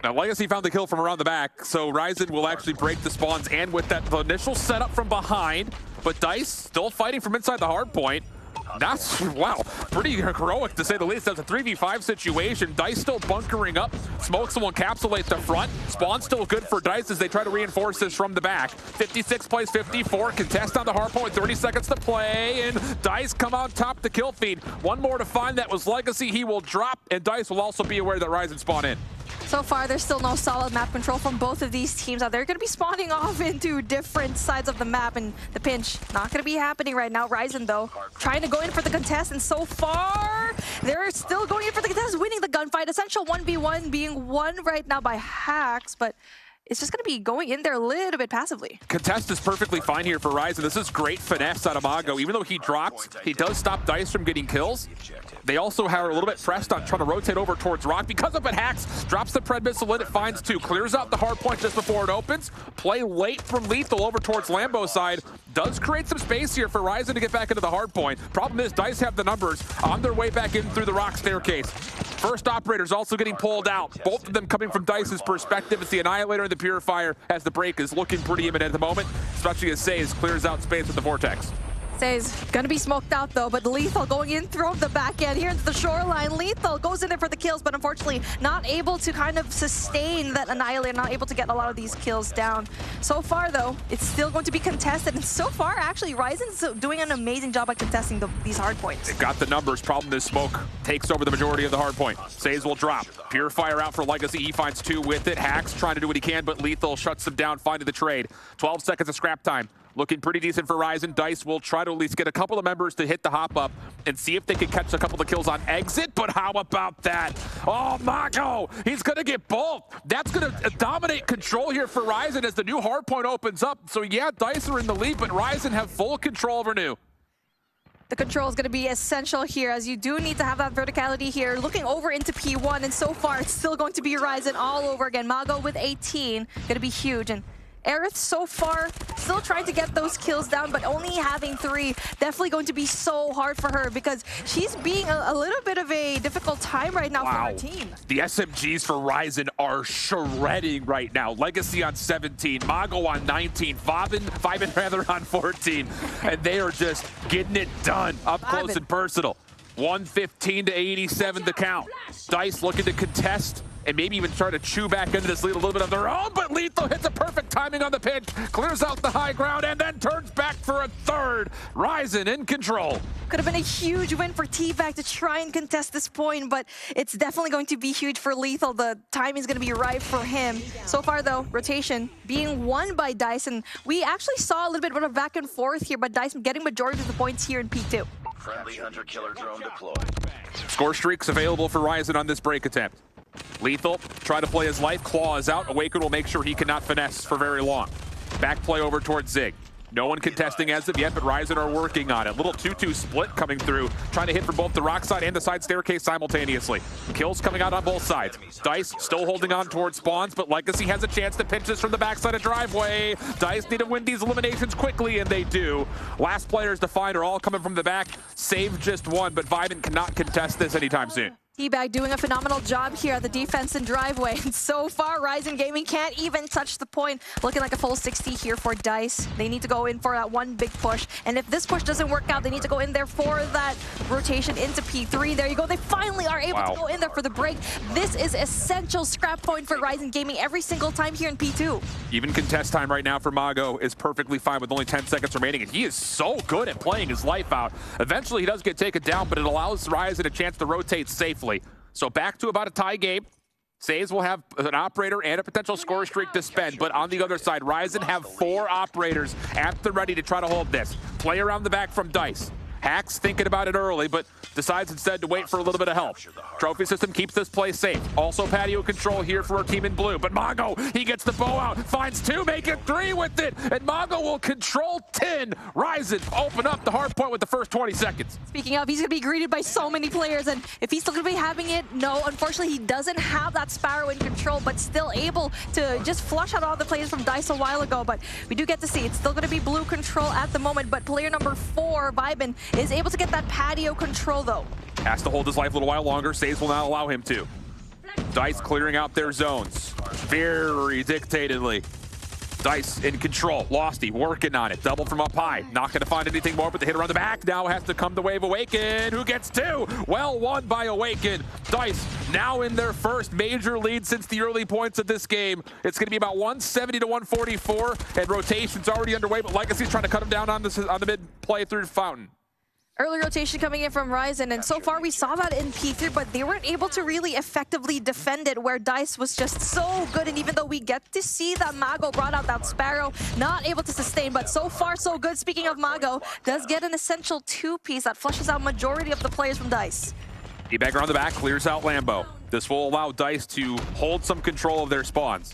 Now, Legacy found the kill from around the back, so Ryzen will actually break the spawns, and with that the initial setup from behind, but Dice still fighting from inside the hard point. That's, wow, pretty heroic to say the least. That's a 3v5 situation. Dice still bunkering up. Smokes will encapsulate the front. Spawn still good for Dice as they try to reinforce this from the back. 56 plays 54. Contest on the hard point with 30 seconds to play. And Dice come out top the kill feed. One more to find. That was Legacy. He will drop. And Dice will also be aware that Ryzen spawn in. So far, there's still no solid map control from both of these teams. They're going to be spawning off into different sides of the map, and the pinch not going to be happening right now. Ryzen, though, trying to go in for the contest, and so far, they're still going in for the contest, winning the gunfight. Essential 1v1 being won right now by Hacks, but it's just going to be going in there a little bit passively. Contest is perfectly fine here for Ryzen. This is great finesse out of Mago. Even though he drops, he does stop Dice from getting kills. They also are a little bit pressed on trying to rotate over towards Rock. Because of it, Hacks drops the Pred missile in, it finds 2. Clears out the hard point just before it opens. Play late from Lethal over towards Lambo's side. Does create some space here for Ryzen to get back into the hard point. Problem is, Dice have the numbers on their way back in through the Rock staircase. First operator's also getting pulled out. Both of them coming from Dice's perspective. It's the Annihilator and the Purifier, as the break is looking pretty imminent at the moment, especially as Saze clears out space with the Vortex. Says gonna be smoked out though, but Lethal going in through the back end here into the shoreline. Lethal goes in there for the kills, but unfortunately not able to kind of sustain that Annihilator, not able to get a lot of these kills down. So far though, it's still going to be contested, and so far actually Ryzen's doing an amazing job at contesting these hard points. They've got the numbers. Problem is smoke takes over the majority of the hard point. Says will drop. Purifier out for Legacy. He finds 2 with it. Hacks trying to do what he can, but Lethal shuts them down, finding the trade. 12 seconds of scrap time. Looking pretty decent for Ryzen. Dice will try to at least get a couple of members to hit the hop up and see if they can catch a couple of kills on exit, but how about that? Oh, Mago, he's gonna get both. That's gonna dominate control here for Ryzen as the new hardpoint opens up. So yeah, Dice are in the lead, but Ryzen have full control over new. The control is going to be essential here, as you do need to have that verticality here. Looking over into P1, and so far it's still going to be Ryzen all over again. Mago with 18, going to be huge. And Aerith so far still trying to get those kills down, but only having 3, definitely going to be so hard for her because she's being a little bit of a difficult time right now for her team. The SMGs for Ryzen are shredding right now. Legacy on 17, Mago on 19, Vibin rather on 14, and they are just getting it done up close and personal. 115 to 87 to count. Dice looking to contest and maybe even try to chew back into this lead a little bit of their own, but Lethal hits a perfect timing on the pinch, clears out the high ground, and then turns back for a third. Ryzen in control. Could have been a huge win for T-Bag to try and contest this point, but it's definitely going to be huge for Lethal. The timing is going to be right for him. So far, though, rotation being won by Dice, and we actually saw a little bit of a back and forth here, but Dice getting majority of the points here in P2. Friendly hunter-killer drone deployed. Score streaks available for Ryzen on this break attempt. Lethal, try to play his life, claw is out. Awaken will make sure he cannot finesse for very long. Back play over towards Zig. No one contesting as of yet, but Ryzen are working on it. Little 2-2 split coming through, trying to hit from both the rock side and the side staircase simultaneously. Kills coming out on both sides. Dice still holding on towards spawns, but Legacy has a chance to pinch this from the backside of driveway. Dice need to win these eliminations quickly, and they do. Last players to find are all coming from the back. Save just one, but Vibin cannot contest this anytime soon. T-Bag doing a phenomenal job here at the defense and driveway. And so far, Ryzen Gaming can't even touch the point. Looking like a full 60 here for Dice. They need to go in for that one big push. And if this push doesn't work out, they need to go in there for that rotation into P3. There you go. They finally are able to go in there for the break. This is essential scrap point for Ryzen Gaming every single time here in P2. Even contest time right now for Mago is perfectly fine with only 10 seconds remaining. And he is so good at playing his life out. Eventually, he does get taken down, but it allows Ryzen a chance to rotate safely. So back to about a tie game. Says will have an operator and a potential score streak to spend, but on the other side, Ryzen have 4 operators at the ready to try to hold this. Play around the back from Dice. Hacks thinking about it early, but decides instead to wait for a little bit of help. Trophy system keeps this play safe. Also patio control here for our team in blue, but Mago, he gets the bow out, finds 2, make it 3 with it, and Mago will control 10. Ryzen open up the hard point with the first 20 seconds. Speaking of, he's going to be greeted by so many players, and if he's still going to be having it, no, unfortunately, he doesn't have that Sparrow in control, but still able to just flush out all the players from Dice a while ago. But we do get to see it's still going to be blue control at the moment, but player number 4, Vibin, is able to get that patio control, though. Has to hold his life a little while longer. Saves will not allow him to. Dice clearing out their zones very dictatedly. Dice in control. Losty working on it. Double from up high. Not going to find anything more, but the hit around the back now has to come to wave Awaken. Who gets 2? Well won by Awaken. Dice now in their first major lead since the early points of this game. It's going to be about 170 to 144, and rotation's already underway, but Legacy's trying to cut him down on the mid play through Fountain. Early rotation coming in from Ryzen, and so far we saw that in P3, but they weren't able to really effectively defend it, where Dice was just so good. And even though we get to see that Mago brought out that Sparrow, not able to sustain, but so far so good. Speaking of Mago, does get an essential 2-piece that flushes out majority of the players from Dice. D-Bagger on the back, clears out Lambo. This will allow Dice to hold some control of their spawns.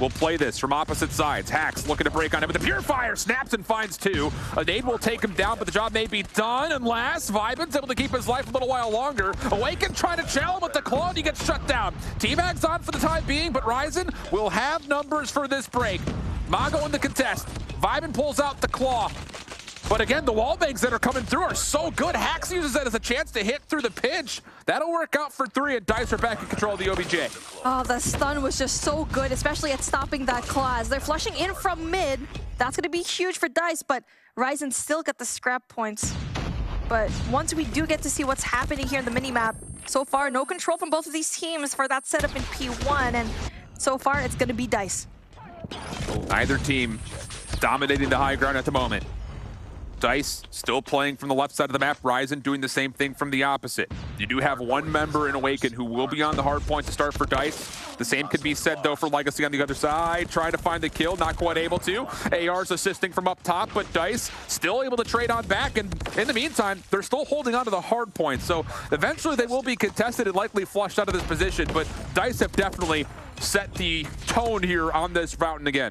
We'll play this from opposite sides. Hacks looking to break on him with the Purifier, snaps and finds 2. A nade will take him down, but the job may be done unless Vibin's able to keep his life a little while longer. Awaken trying to challenge him with the claw, and he gets shut down. T-Bag's on for the time being, but Ryzen will have numbers for this break. Mago in the contest. Vibin pulls out the claw. But again, the wall bangs that are coming through are so good. Hax uses that as a chance to hit through the pinch. That'll work out for 3, and Dice are back in control of the OBJ. Oh, the stun was just so good, especially at stopping that class. They're flushing in from mid. That's going to be huge for Dice, but Ryzen still get the scrap points. But once we do get to see what's happening here in the minimap, so far, no control from both of these teams for that setup in P1, and so far, it's going to be Dice. Neither team dominating the high ground at the moment. Dice still playing from the left side of the map. Ryzen doing the same thing from the opposite. You do have one member in Awaken who will be on the hard point to start for Dice. The same could be said, though, for Legacy on the other side. Trying to find the kill, not quite able to. AR's assisting from up top, but Dice still able to trade on back. And in the meantime, they're still holding on to the hard point. So eventually they will be contested and likely flushed out of this position. But Dice have definitely set the tone here on this fountain again.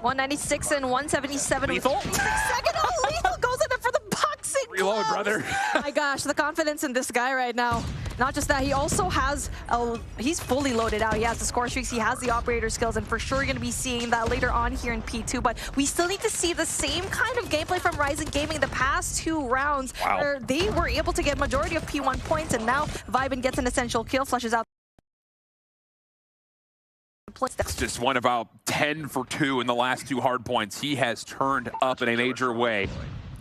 196 and 177. Lethal? 6 seconds. Oh, Lethal goes in there for the boxing Reload, gloves. brother. My gosh, the confidence in this guy right now. Not just that, he also has, he's fully loaded out. He has the score streaks, he has the operator skills, and for sure you're going to be seeing that later on here in P2. But we still need to see the same kind of gameplay from Ryzen Gaming the past 2 rounds, where they were able to get majority of P1 points, and now Vibin gets an essential kill, flushes out. It's just one about 10 for 2 in the last 2 hard points. He has turned up in a major way.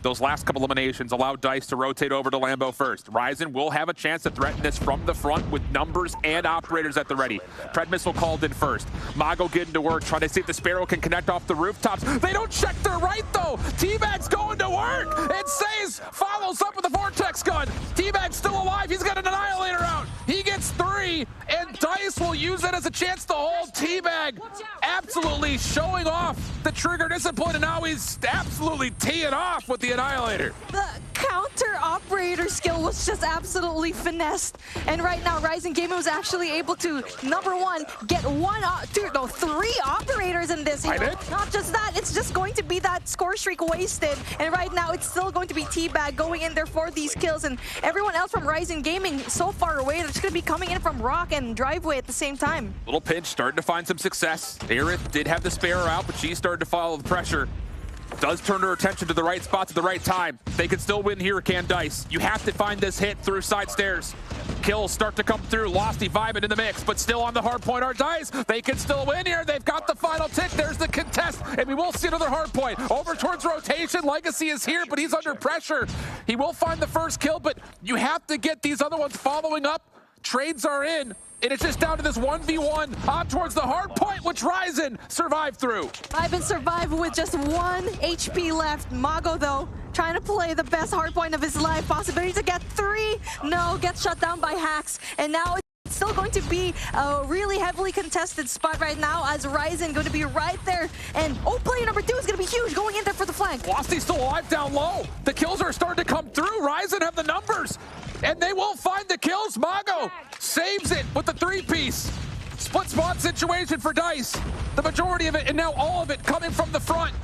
Those last couple eliminations allow Dice to rotate over to Lambo first. Ryzen will have a chance to threaten this from the front with numbers and operators at the ready. Pred missile called in first. Mago getting to work, trying to see if the Sparrow can connect off the rooftops. They don't check their right, though. T-Bag's going to work. And Says follows up with a Vortex gun. T-Bag's still alive. He's got an Annihilator out. He gets 3, and Dice will use it as a chance to hold T-Bag. Absolutely showing off the trigger discipline, and now he's absolutely teeing off with the Annihilator. The counter operator skill was just absolutely finessed. And right now, Ryzen Gaming was actually able to, number 1, get 3 operators in this. Not just that, it's just going to be that score streak wasted. And right now, it's still going to be T-Bag going in there for these kills. And everyone else from Ryzen Gaming so far away, they're just going to be coming in from Rock and Driveway at the same time. Little pinch, starting to find some success. Aerith did have the Sparrow out, but she started to follow the pressure. Does turn her attention to the right spots at the right time. They can still win here, can Dice. You have to find this hit through side stairs. Kills start to come through. Losty vibing in the mix, but still on the hard point are Dice. They can still win here. They've got the final tick. There's the contest, and we will see another hard point. Over towards rotation. Legacy is here, but he's under pressure. He will find the first kill, but you have to get these other ones following up. Trades are in. And it's just down to this 1v1 on towards the hard point, which Ryzen survived through. Vibin survived with just 1 HP left. Mago, though, trying to play the best hard point of his life. Possibility to get 3. No, gets shut down by Hax. And now it's still going to be a really heavily contested spot right now, as Ryzen going to be right there. And player number 2 is going to be huge, going in there for the flank. Losty's still alive down low. The kills are starting to come through. Ryzen have the numbers, and they will find the kills. Mago saves it with the 3-piece. Split spot situation for Dice. The majority of it, and now all of it, coming from the front.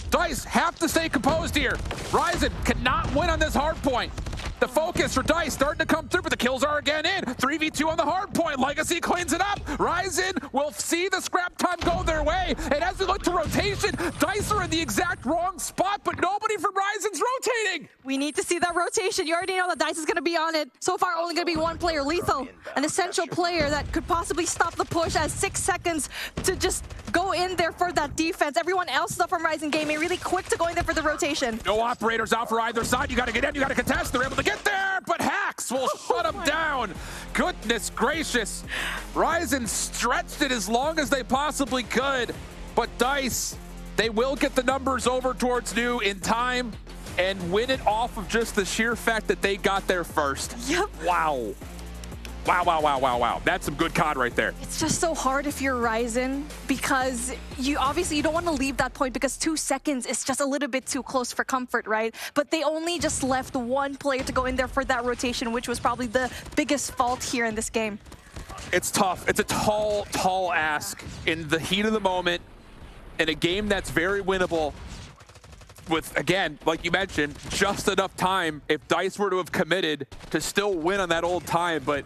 Dice have to stay composed here. Ryzen cannot win on this hard point. The focus for Dice starting to come through, but the kills are again in. 3v2 on the hard point. Legacy cleans it up. Ryzen will see the scrap time go their way. And as we look to rotation, Dice are in the exact wrong spot, but nobody from Ryzen's rotating. We need to see that rotation. You already know that Dice is going to be on it. So far, only going to be 1 player, Lethal. An essential player that could possibly stop the push, as 6 seconds to just go in there for that defense. Everyone else, though, from Ryzen Gaming, really quick to go in there for the rotation. No operators out for either side. You got to get in, you got to contest. They're able to get there, but Hax will shut him down. Goodness gracious. Ryzen stretched it as long as they possibly could, but Dice, they will get the numbers over towards New in time and win it off of just the sheer fact that they got there first. Yep. Wow. Wow. That's some good COD right there. It's just so hard if you're Ryzen, because you don't want to leave that point, because 2 seconds is just a little bit too close for comfort, right? But they only just left 1 player to go in there for that rotation, which was probably the biggest fault here in this game. It's tough. It's a tall ask in the heat of the moment in a game that's very winnable. With, again, like you mentioned, just enough time if Dice were to have committed to still win on that old time. But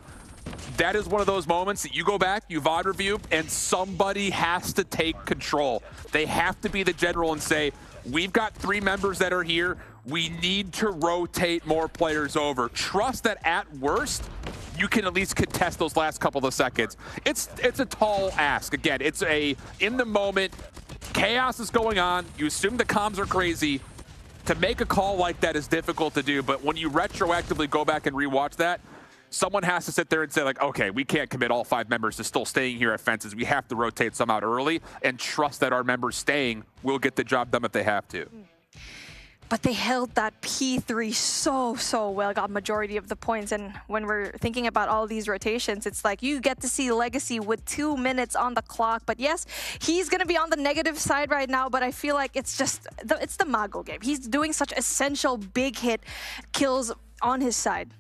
that is one of those moments that you go back, you VOD review, and somebody has to take control. They have to be the general and say, we've got 3 members that are here. We need to rotate more players over. Trust that at worst, you can at least contest those last couple of seconds. It's a tall ask. Again, it's a in the moment, chaos is going on. You assume the comms are crazy. To make a call like that is difficult to do, but when you retroactively go back and rewatch that, someone has to sit there and say, like, okay, we can't commit all 5 members to still staying here at Fences. We have to rotate some out early and trust that our members staying will get the job done if they have to. But they held that P3 so well, got majority of the points. And when we're thinking about all these rotations, it's like you get to see Legacy with 2 minutes on the clock. But yes, he's going to be on the negative side right now, but I feel like it's just, it's the Mago game. He's doing such essential big hit kills on his side.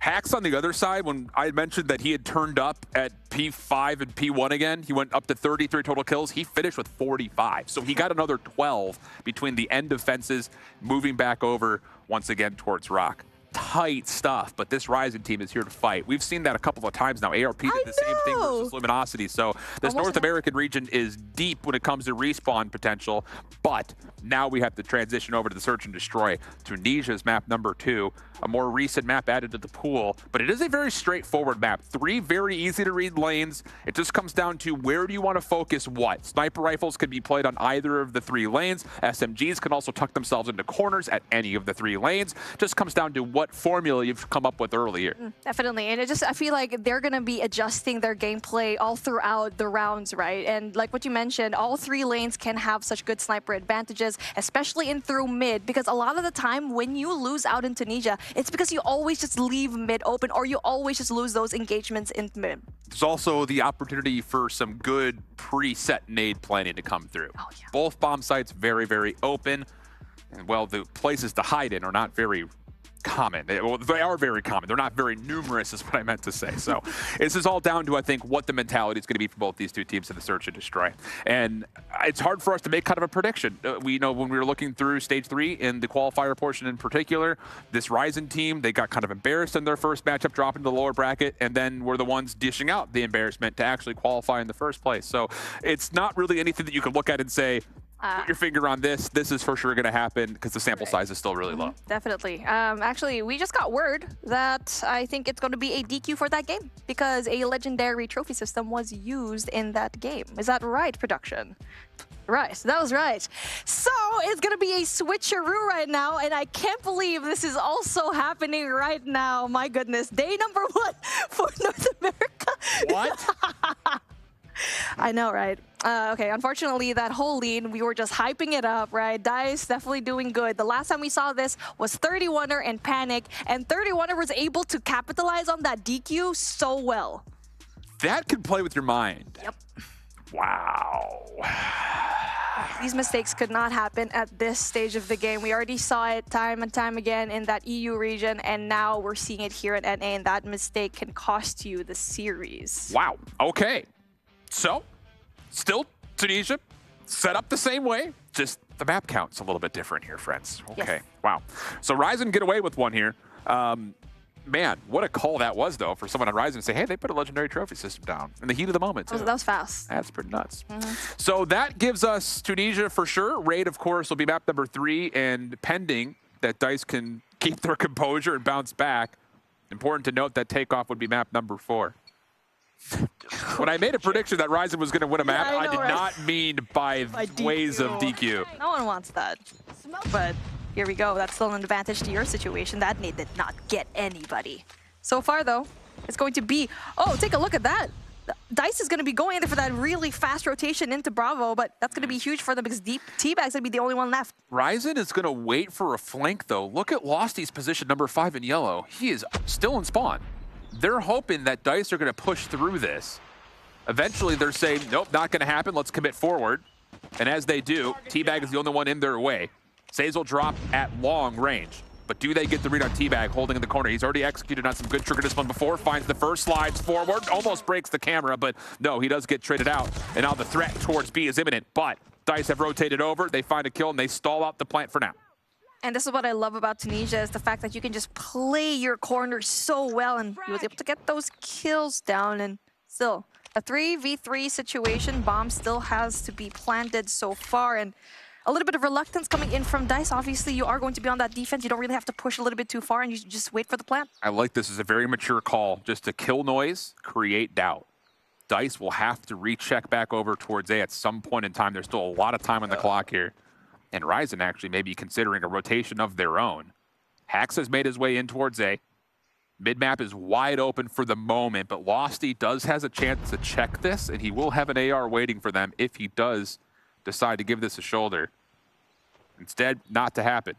Hacks on the other side, when I mentioned that he had turned up at P5 and P1 again, he went up to 33 total kills. He finished with 45. So he got another 12 between the end of Fences, moving back over once again towards Rock. Tight stuff, but this Ryzen team is here to fight. We've seen that a couple of times now. ARP did the same thing versus Luminosity. So this North American region is deep when it comes to respawn potential, but now we have to transition over to the Search and Destroy. Tunisia's map number 2, a more recent map added to the pool, but it is a very straightforward map. 3 very easy to read lanes. It just comes down to where do you want to focus what. Sniper rifles can be played on either of the 3 lanes. SMGs can also tuck themselves into corners at any of the 3 lanes. Just comes down to what formula you've come up with earlier. Definitely, and I feel like they're going to be adjusting their gameplay all throughout the rounds, right? And like what you mentioned, all 3 lanes can have such good sniper advantages, especially in through mid, because a lot of the time when you lose out in Tunisia, it's because you always just leave mid open or you always just lose those engagements in mid. There's also the opportunity for some good preset nade planning to come through. Oh, yeah. Both bomb sites very open, and well, the places to hide in are not very common. They are very common. They're not very numerous is what I meant to say. So this is all down to, I think, what the mentality is going to be for both these 2 teams in the Search and Destroy. And it's hard for us to make kind of a prediction. We know when we were looking through Stage 3 in the qualifier portion in particular, this Ryzen team, they got kind of embarrassed in their first matchup, dropping to the lower bracket, and then were the ones dishing out the embarrassment to actually qualify in the first place. So it's not really anything that you can look at and say, put your finger on this. This is for sure going to happen because the sample size is still really low. Definitely. Actually, we just got word that I think it's going to be a DQ for that game because a legendary trophy system was used in that game. Is that right, production? Right, that was right. So it's going to be a switcheroo right now, and I can't believe this is also happening right now. My goodness. Day number 1 for North America. What? I know, right? Okay, unfortunately, that whole lead, we were just hyping it up, right? Dice definitely doing good. The last time we saw this was 31er and Panic, and 31er was able to capitalize on that DQ so well. That can play with your mind. Yep. Wow. These mistakes could not happen at this stage of the game. We already saw it time and time again in that EU region, and now we're seeing it here at NA, and that mistake can cost you the series. Wow. Okay. So, still Tunisia, set up the same way, just the map count's a little bit different here, friends. Okay, yes. Wow. So Ryzen get away with one here. Man, what a call that was, though, for someone on Ryzen to say, hey, they put a legendary trophy system down in the heat of the moment. That was fast. That's pretty nuts. So that gives us Tunisia for sure. Raid, of course, will be map number 3, and pending that DICE can keep their composure and bounce back, important to note that takeoff would be map number 4. When I made a prediction that Ryzen was going to win a map, I did not mean by ways of DQ. No one wants that. But here we go. That's still an advantage to your situation. That nade did not get anybody. So far, though, it's going to be... Oh, take a look at that. DICE is going to be going in there for that really fast rotation into Bravo, but that's going to be huge for them because T-Bag's going to be the only one left. Ryzen is going to wait for a flank, though. Look at Losty's position, number 5 in yellow. He is still in spawn. They're hoping that DICE are going to push through this. Eventually, they're saying, nope, not going to happen. Let's commit forward. And as they do, T-Bag is the only one in their way. Says will drop at long range. But do they get the read on T-Bag holding in the corner? He's already executed on some good trigger discipline before. Finds the first, slides forward, almost breaks the camera. But no, he does get traded out. And now the threat towards B is imminent. But DICE have rotated over. They find a kill, and they stall out the plant for now. And this is what I love about Tunisia is the fact that you can just play your corner so well, and he was able to get those kills down. And still, a 3v3 situation, bomb still has to be planted so far. And A little bit of reluctance coming in from Dice. Obviously, you are going to be on that defense. You don't really have to push a little bit too far, and you just wait for the plant. I like this as a very mature call, just to kill noise, create doubt. Dice will have to recheck back over towards A at some point in time. There's still a lot of time on the clock here. And Ryzen actually may be considering a rotation of their own. Hax has made his way in towards A. Mid-map is wide open for the moment, but Losty has a chance to check this, and he will have an AR waiting for them if he does decide to give this a shoulder. Instead, not to happen.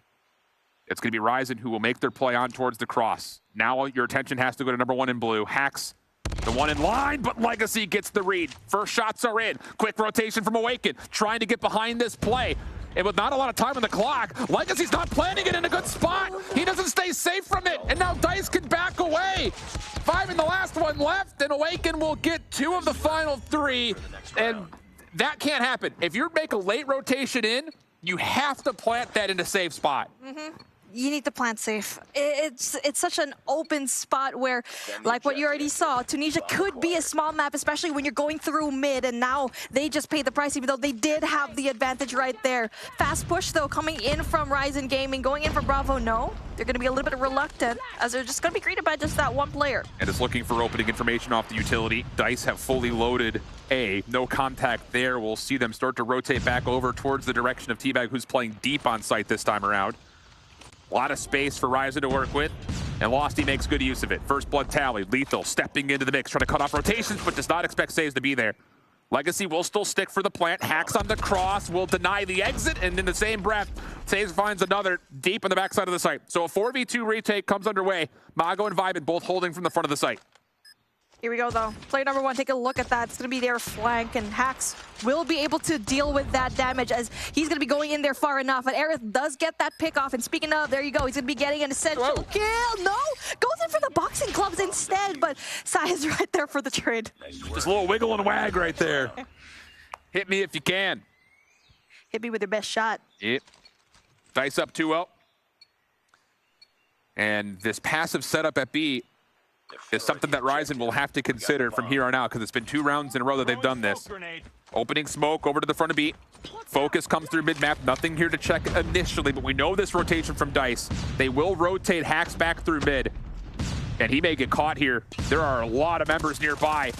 It's going to be Ryzen who will make their play on towards the cross. Now your attention has to go to number 1 in blue. Hax, the one in line, but Legacy gets the read. First shots are in. Quick rotation from Awaken, trying to get behind this play. And with not a lot of time on the clock, Legacy's not planning it in a good spot. He doesn't stay safe from it, and now Dice can back away. 5 in the last one left, and Awaken will get 2 of the final 3, and that can't happen. If you make a late rotation in, you have to plant that in a safe spot. You need to plant safe. It's such an open spot where, like what you already saw, Tunisia could be a small map, especially when you're going through mid, and now they just paid the price, even though they did have the advantage right there. Fast push, though, coming in from Ryzen Gaming, going in from Bravo, no. They're going to be a little bit reluctant, as they're just going to be greeted by just that one player. And is looking for opening information off the utility. Dice have fully loaded A. No contact there. We'll see them start to rotate back over towards the direction of T-Bag, who's playing deep on site this time around. A lot of space for Ryzen to work with, and Losty makes good use of it. First blood tally, Lethal stepping into the mix, trying to cut off rotations, but does not expect saves to be there. Legacy will still stick for the plant. Hax on the cross, will deny the exit, and in the same breath, Saves finds another deep on the backside of the site. So a 4v2 retake comes underway. Mago and Vibin both holding from the front of the site. Here we go, though. Player number 1, take a look at that. It's going to be their flank, and Hax will be able to deal with that damage as he's going to be going in there far enough. And Aerith does get that pick off. And speaking of, there you go. He's going to be getting an essential kill. No! Goes in for the boxing gloves instead, but Sai is right there for the trade. Just a little wiggle and wag right there. Hit me if you can. Hit me with your best shot. Yep. Dice up 2-0. And this passive setup at B is something that Ryzen will have to consider from here on out, because it's been 2 rounds in a row that they've done this. Opening smoke over to the front of B. Focus comes through mid-map. Nothing here to check initially, but we know this rotation from Dice. They will rotate Hax back through mid, and he may get caught here. There are a lot of members nearby.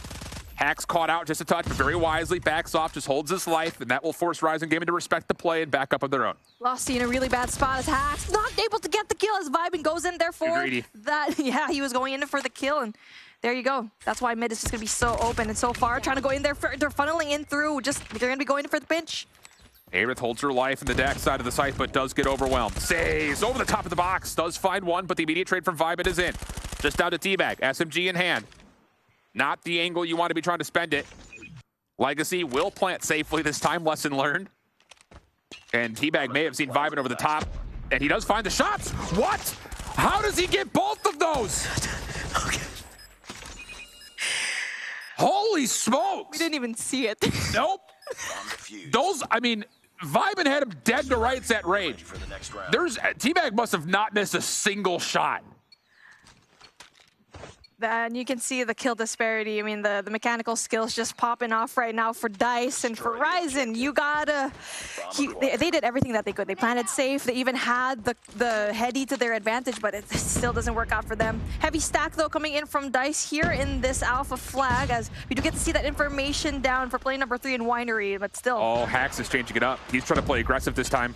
Hax caught out just a touch, but very wisely backs off, just holds his life, and that will force Ryzen Gaming to respect the play and back up on their own. Losty in a really bad spot as Hax not able to get the kill as Vibin goes in there for that. Yeah, he was going in for the kill, and there you go. That's why mid is just going to be so open, and so far trying to go in there, they're funneling in through, they're going to be going in for the pinch. Aerith holds her life in the back side of the site, but does get overwhelmed. Saves over the top of the box, does find one, but the immediate trade from Vibin is in. Just down to T-Bag, SMG in hand. Not the angle you want to be trying to spend it. Legacy will plant safely this time, lesson learned. And T-Bag may have seen Vibin over the top, and he does find the shots. What? How does he get both of those? Okay. Holy smokes! We didn't even see it. Nope. Those, I mean, Vibin had him dead to rights at range. T-Bag must have not missed a single shot. And you can see the kill disparity. I mean, the mechanical skills just popping off right now for Dice and for Ryzen. You gotta... They did everything that they could. They planted safe. They even had the heady to their advantage, but it still doesn't work out for them. Heavy stack, though, coming in from Dice here in this alpha flag, as we do get to see that information down for play number 3 in Winery, but still... Oh, Hax is changing it up. He's trying to play aggressive this time.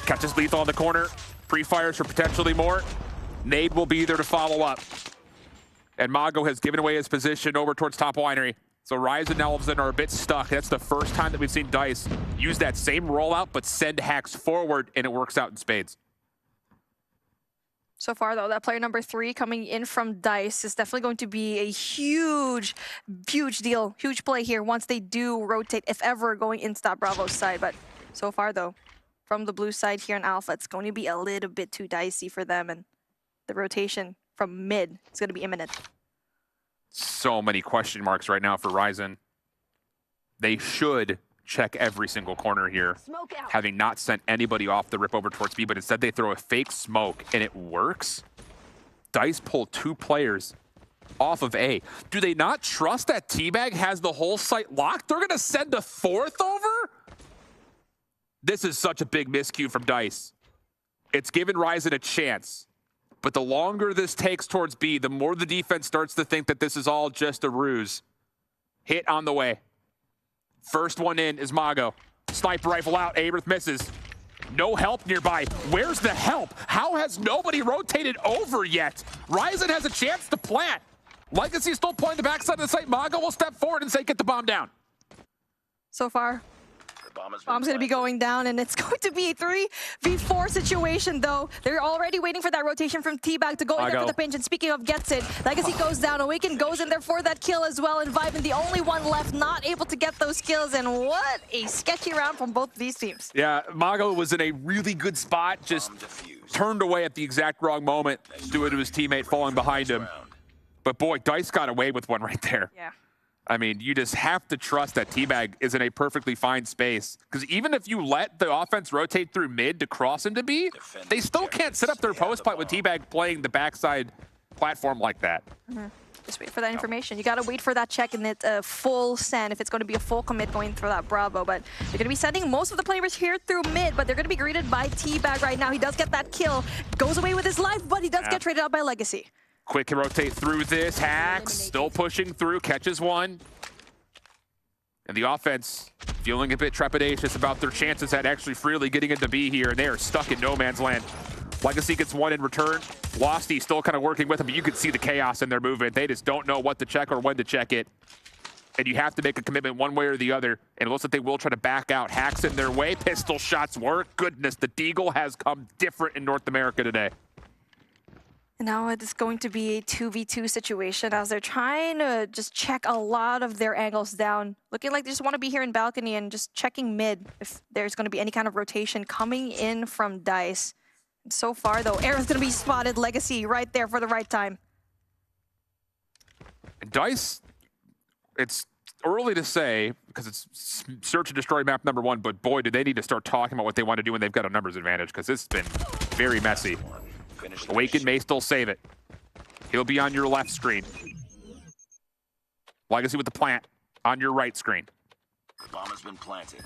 Catches Lethal on the corner. Pre-fires for potentially more. Nade will be there to follow up. And Mago has given away his position over towards top Winery. So Ryzen now all of a sudden are a bit stuck. That's the first time that we've seen Dice use that same rollout, but send Hax forward, and it works out in spades. So far, though, that player number 3 coming in from Dice is definitely going to be a huge deal, huge play here once they do rotate, if ever, going into that Bravo side. But so far, though, from the blue side here in Alpha, it's going to be a little bit too dicey for them, and the rotation from mid is going to be imminent. So many question marks right now for Ryzen. They should check every single corner here, having not sent anybody off the rip over towards B, but instead they throw a fake smoke, and it works. Dice pull 2 players off of A. Do they not trust that T-Bag has the whole site locked? They're going to send a 4th over? This is such a big miscue from DICE. It's given Ryzen a chance. But the longer this takes towards B, the more the defense starts to think that this is all just a ruse. Hit on the way. First one in is Mago. Sniper rifle out, Aerith misses. No help nearby. Where's the help? How has nobody rotated over yet? Ryzen has a chance to plant. Legacy still playing the backside of the site. Mago will step forward and say, get the bomb down. So far, bomb's going to be going down, and it's going to be a 3v4 situation, though. They're already waiting for that rotation from T-Bag to go in there for the pinch. And speaking of gets it, Legacy goes down. Awaken goes in there for that kill as well. And Vyvin, the only one left, not able to get those kills. And what a sketchy round from both of these teams. Yeah, Mago was in a really good spot, just turned away at the exact wrong moment due to his teammate falling behind him. But boy, DICE got away with one right there. Yeah. I mean, you just have to trust that T-Bag is in a perfectly fine space. Because even if you let the offense rotate through mid to cross into B, they still can't set up their post plant with T-Bag playing the backside platform like that. Just wait for that information. You got to wait for that check and it's a full send if it's going to be a full commit going through that Bravo. But they're going to be sending most of the players here through mid, but they're going to be greeted by T-Bag right now. He does get that kill, goes away with his life, but he does get traded out by Legacy. Quick can rotate through this. Hacks still pushing through, catches one. And the offense feeling a bit trepidatious about their chances at actually freely getting into B here, and they are stuck in no man's land. Legacy gets one in return. Losty still kind of working with him, but you can see the chaos in their movement. They just don't know what to check or when to check it. And you have to make a commitment one way or the other. And it looks like they will try to back out. Hacks in their way. Pistol shots work. Goodness, the Deagle has come different in North America today. And now it is going to be a 2v2 situation as they're trying to just check a lot of their angles down. Looking like they just want to be here in balcony and just checking mid if there's going to be any kind of rotation coming in from DICE. And so far, though, Aerith's going to be spotted. Legacy right there for the right time. And DICE, it's early to say because it's search and destroy map number 1, but boy, do they need to start talking about what they want to do when they've got a numbers advantage, because it's been very messy. Awaken may still save it. He'll be on your left screen. Legacy with the plant on your right screen. Bomb has been planted.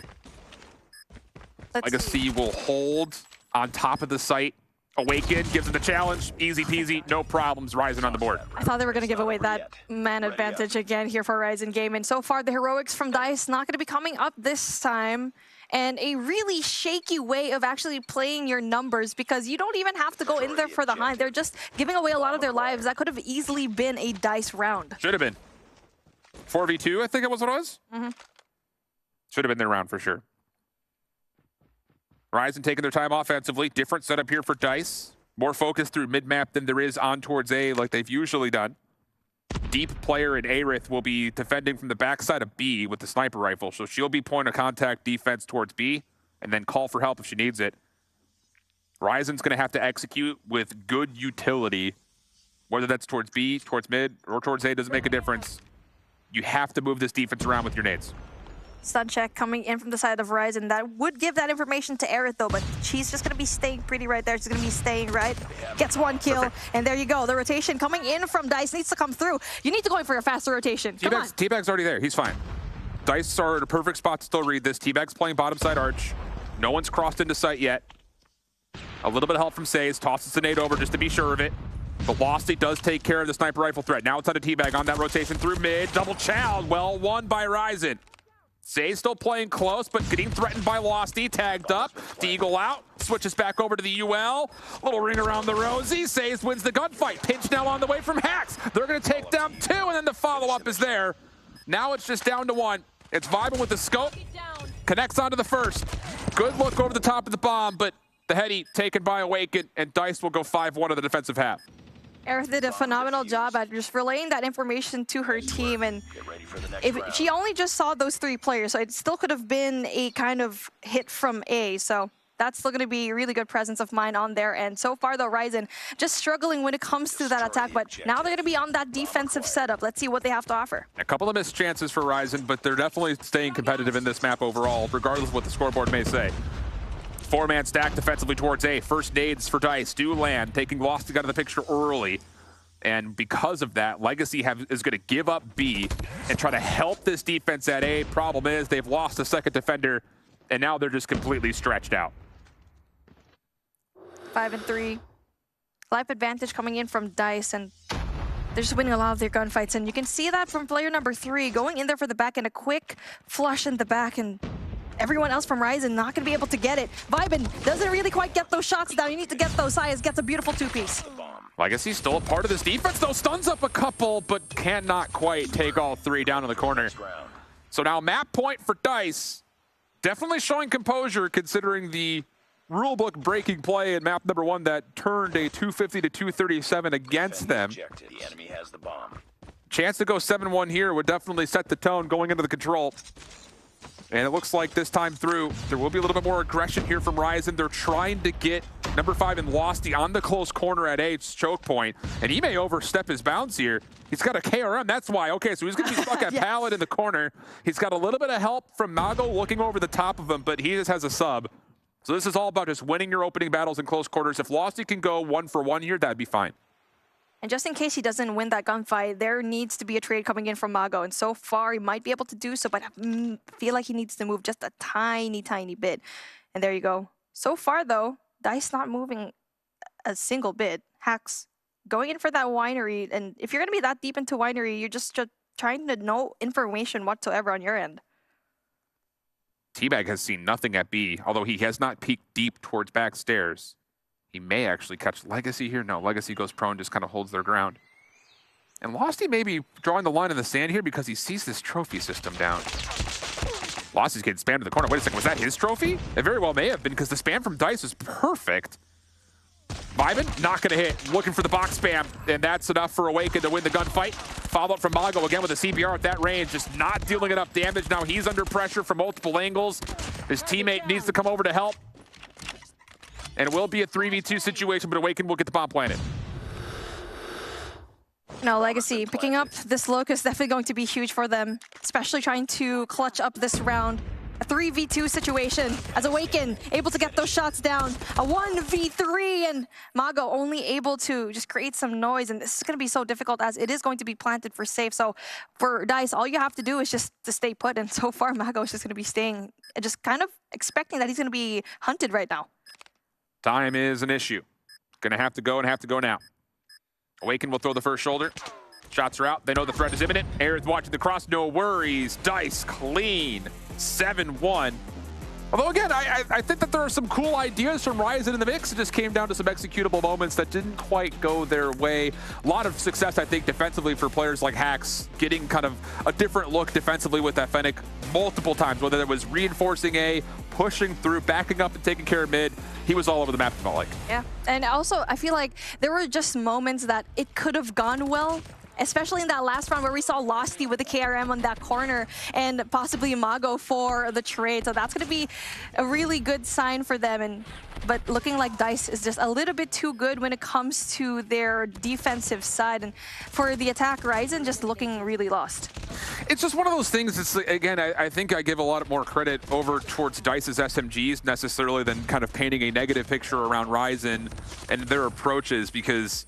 Legacy will hold on top of the site. Awaken gives him the challenge. Easy peasy, no problems. Ryzen on the board. I thought they were going to give away that man advantage again here for Ryzen Game. And so far, the heroics from DICE not going to be coming up this time. And a really shaky way of actually playing your numbers, because you don't even have to go in there for the hunt. They're just giving away a lot of their lives. That could have easily been a DICE round. Should have been. 4v2, I think it was what it was. Should have been their round for sure. Ryzen taking their time offensively. Different setup here for DICE. More focused through mid-map than there is on towards A like they've usually done. Deep player in Aerith will be defending from the backside of B with the sniper rifle, so she'll be point of contact defense towards B and then call for help if she needs it. Ryzen's going to have to execute with good utility, whether that's towards B, towards mid, or towards A, doesn't make a difference. You have to move this defense around with your nades. Stun check coming in from the side of Ryzen. That would give that information to Aerith, though, but she's just going to be staying pretty right there. She's going to be staying right. Gets one kill, and there you go. The rotation coming in from DICE needs to come through. You need to go in for a faster rotation. Come on. T-Bag's already there. He's fine. DICE are in a perfect spot to still read this. T-Bag's playing bottom side arch. No one's crossed into sight yet. A little bit of help from Saze. Tosses the nade over just to be sure of it. But Losty does take care of the sniper rifle threat. Now it's on a T-Bag on that rotation through mid. Double chow. Well won by Ryzen. Say's still playing close, but getting threatened by Losty. Tagged up. Deagle out. Switches back over to the UL. Little ring around the rosy. Says wins the gunfight. Pinch now on the way from Hacks. They're going to take down 2, and then the follow-up is there. Now it's just down to 1. It's vibing with the scope. Connects onto the first. Good look over the top of the bomb, but the heady taken by Awaken, and DICE will go 5-1 of the defensive half. Aerith did a phenomenal job at just relaying that information to her team, and if she only just saw those 3 players, so it still could have been a kind of hit from A, so that's still going to be a really good presence of mind on there. And so far, though, Ryzen just struggling when it comes to that attack, but now they're going to be on that defensive setup. Let's see what they have to offer. A couple of missed chances for Ryzen, but they're definitely staying competitive in this map overall, regardless of what the scoreboard may say. 4-man stack defensively towards A. First nades for DICE do land, taking Losty out of the picture early. And because of that, Legacy is going to give up B and try to help this defense at A. Problem is they've lost a second defender and now they're just completely stretched out. 5 and 3. Life advantage coming in from Dice, and they're just winning a lot of their gunfights. And you can see that from player number 3, going in there for the back and a quick flush in the back, and everyone else from Ryzen not going to be able to get it. Vibin doesn't really quite get those shots down. You need to get those. Sayas gets a beautiful 2-piece. Legacy's still a part of this defense, though. Stuns up a couple, but cannot quite take all 3 down in the corner. So now map point for Dice. Definitely showing composure considering the rulebook breaking play in map number 1 that turned a 250 to 237 against them. The enemy has the bomb. Chance to go 7-1 here would definitely set the tone going into the control. And it looks like this time through, there will be a little bit more aggression here from Ryzen. They're trying to get number 5 in Losty on the close corner at A's choke point, and he may overstep his bounds here. He's got a KRM, that's why. Okay, so he's going to be stuck at Yes. Pallet in the corner. He's got a little bit of help from Mago looking over the top of him, but he just has a sub. So this is all about just winning your opening battles in close quarters. If Losty can go 1 for 1 here, that'd be fine. And just in case he doesn't win that gunfight, there needs to be a trade coming in from Mago. And so far, he might be able to do so, but I feel like he needs to move just a tiny, tiny bit. And there you go. So far, though, Dice not moving a single bit. Hacks going in for that winery. And if you're going to be that deep into winery, you're just trying to know information whatsoever on your end. T-Bag has seen nothing at B, although he has not peeked deep towards back stairs. He may actually catch Legacy here. No, Legacy goes prone, just kind of holds their ground. And Losty may be drawing the line in the sand here because he sees this trophy system down. Losty's getting spammed to the corner. Wait a second, was that his trophy? It very well may have been because the spam from Dice is perfect. Vibin, not going to hit. Looking for the box spam, and that's enough for Awaken to win the gunfight. Follow up from Mago again with a CBR at that range, just not dealing enough damage. Now he's under pressure from multiple angles. His teammate needs to come over to help. And it will be a 3v2 situation, but Awaken will get the bomb planted. No, Legacy picking up this look is definitely going to be huge for them, especially trying to clutch up this round. A 3v2 situation as Awaken able to get those shots down. A 1v3 and Mago only able to just create some noise, and this is going to be so difficult as it is going to be planted for safe. So for Dice, all you have to do is just to stay put, and so far Mago is just going to be staying, just kind of expecting that he's going to be hunted right now. Time is an issue. Gonna have to go and have to go now. Awaken will throw the first shoulder. Shots are out. They know the threat is imminent. Aerith watching the cross. No worries. Dice clean. 7-1. Although, again, I think that there are some cool ideas from Ryzen in the mix. It just came down to some executable moments that didn't quite go their way. A lot of success, I think, defensively for players like Hacks, getting kind of a different look defensively with that Fennec multiple times, whether it was reinforcing A, pushing through, backing up and taking care of mid. He was all over the map, it felt like. Yeah, and also I feel like there were just moments that it could have gone well, especially in that last round where we saw Losty with the KRM on that corner and possibly Mago for the trade. So that's going to be a really good sign for them. But looking like Dice is just a little bit too good when it comes to their defensive side. And for the attack, Ryzen just looking really lost. It's just one of those things. It's again, I think I give a lot more credit over towards Dice's SMGs necessarily than kind of painting a negative picture around Ryzen and their approaches, because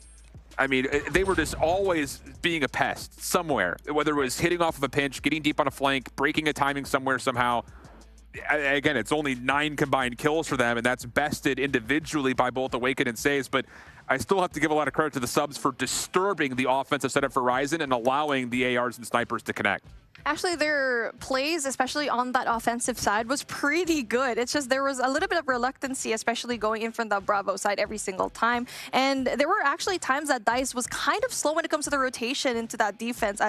I mean, they were just always being a pest somewhere, whether it was hitting off of a pinch, getting deep on a flank, breaking a timing somewhere somehow. Again, it's only 9 combined kills for them, and that's bested individually by both Awaken and Saves, but I still have to give a lot of credit to the subs for disturbing the offensive setup for Ryzen and allowing the ARs and snipers to connect. Actually, their plays, especially on that offensive side, was pretty good. It's just there was a little bit of reluctancy, especially going in from the Bravo side every single time. And there were actually times that Dice was kind of slow when it comes to the rotation into that defense.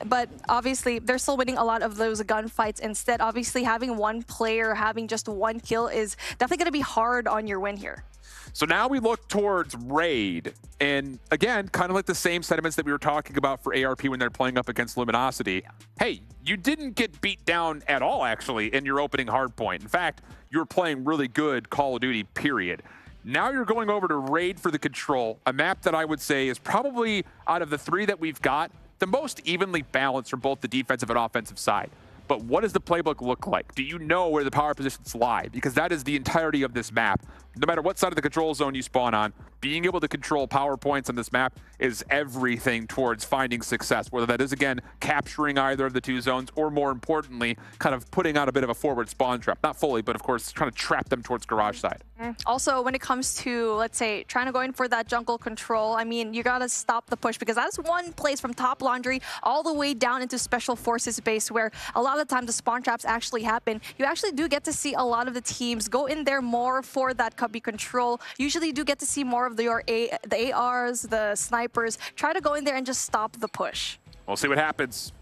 But obviously, they're still winning a lot of those gunfights. Instead, obviously, having one player having just 1 kill is definitely going to be hard on your win here. So now we look towards Raid, and again, kind of like the same sentiments that we were talking about for ARP when they're playing up against Luminosity. Yeah. Hey, you didn't get beat down at all, actually, in your opening hardpoint. In fact, you were playing really good Call of Duty, period. Now you're going over to Raid for the Control, a map that I would say is probably, out of the 3 that we've got, the most evenly balanced from both the defensive and offensive side. But what does the playbook look like? Do you know where the power positions lie? Because that is the entirety of this map. no matter what side of the control zone you spawn on, being able to control power points on this map is everything towards finding success, whether that is, again, capturing either of the two zones or, more importantly, kind of putting out a bit of a forward spawn trap. Not fully, but of course, trying to trap them towards garage side. Also, when it comes to, let's say, trying to go in for that jungle control, I mean, you got to stop the push, because that's one place from top laundry all the way down into special forces base, where a lot of the times the spawn traps actually happen. You actually do get to see a lot of the teams go in there more for that cubby control. Usually you do get to see more of the ARs, the snipers, try to go in there and just stop the push. We'll see what happens.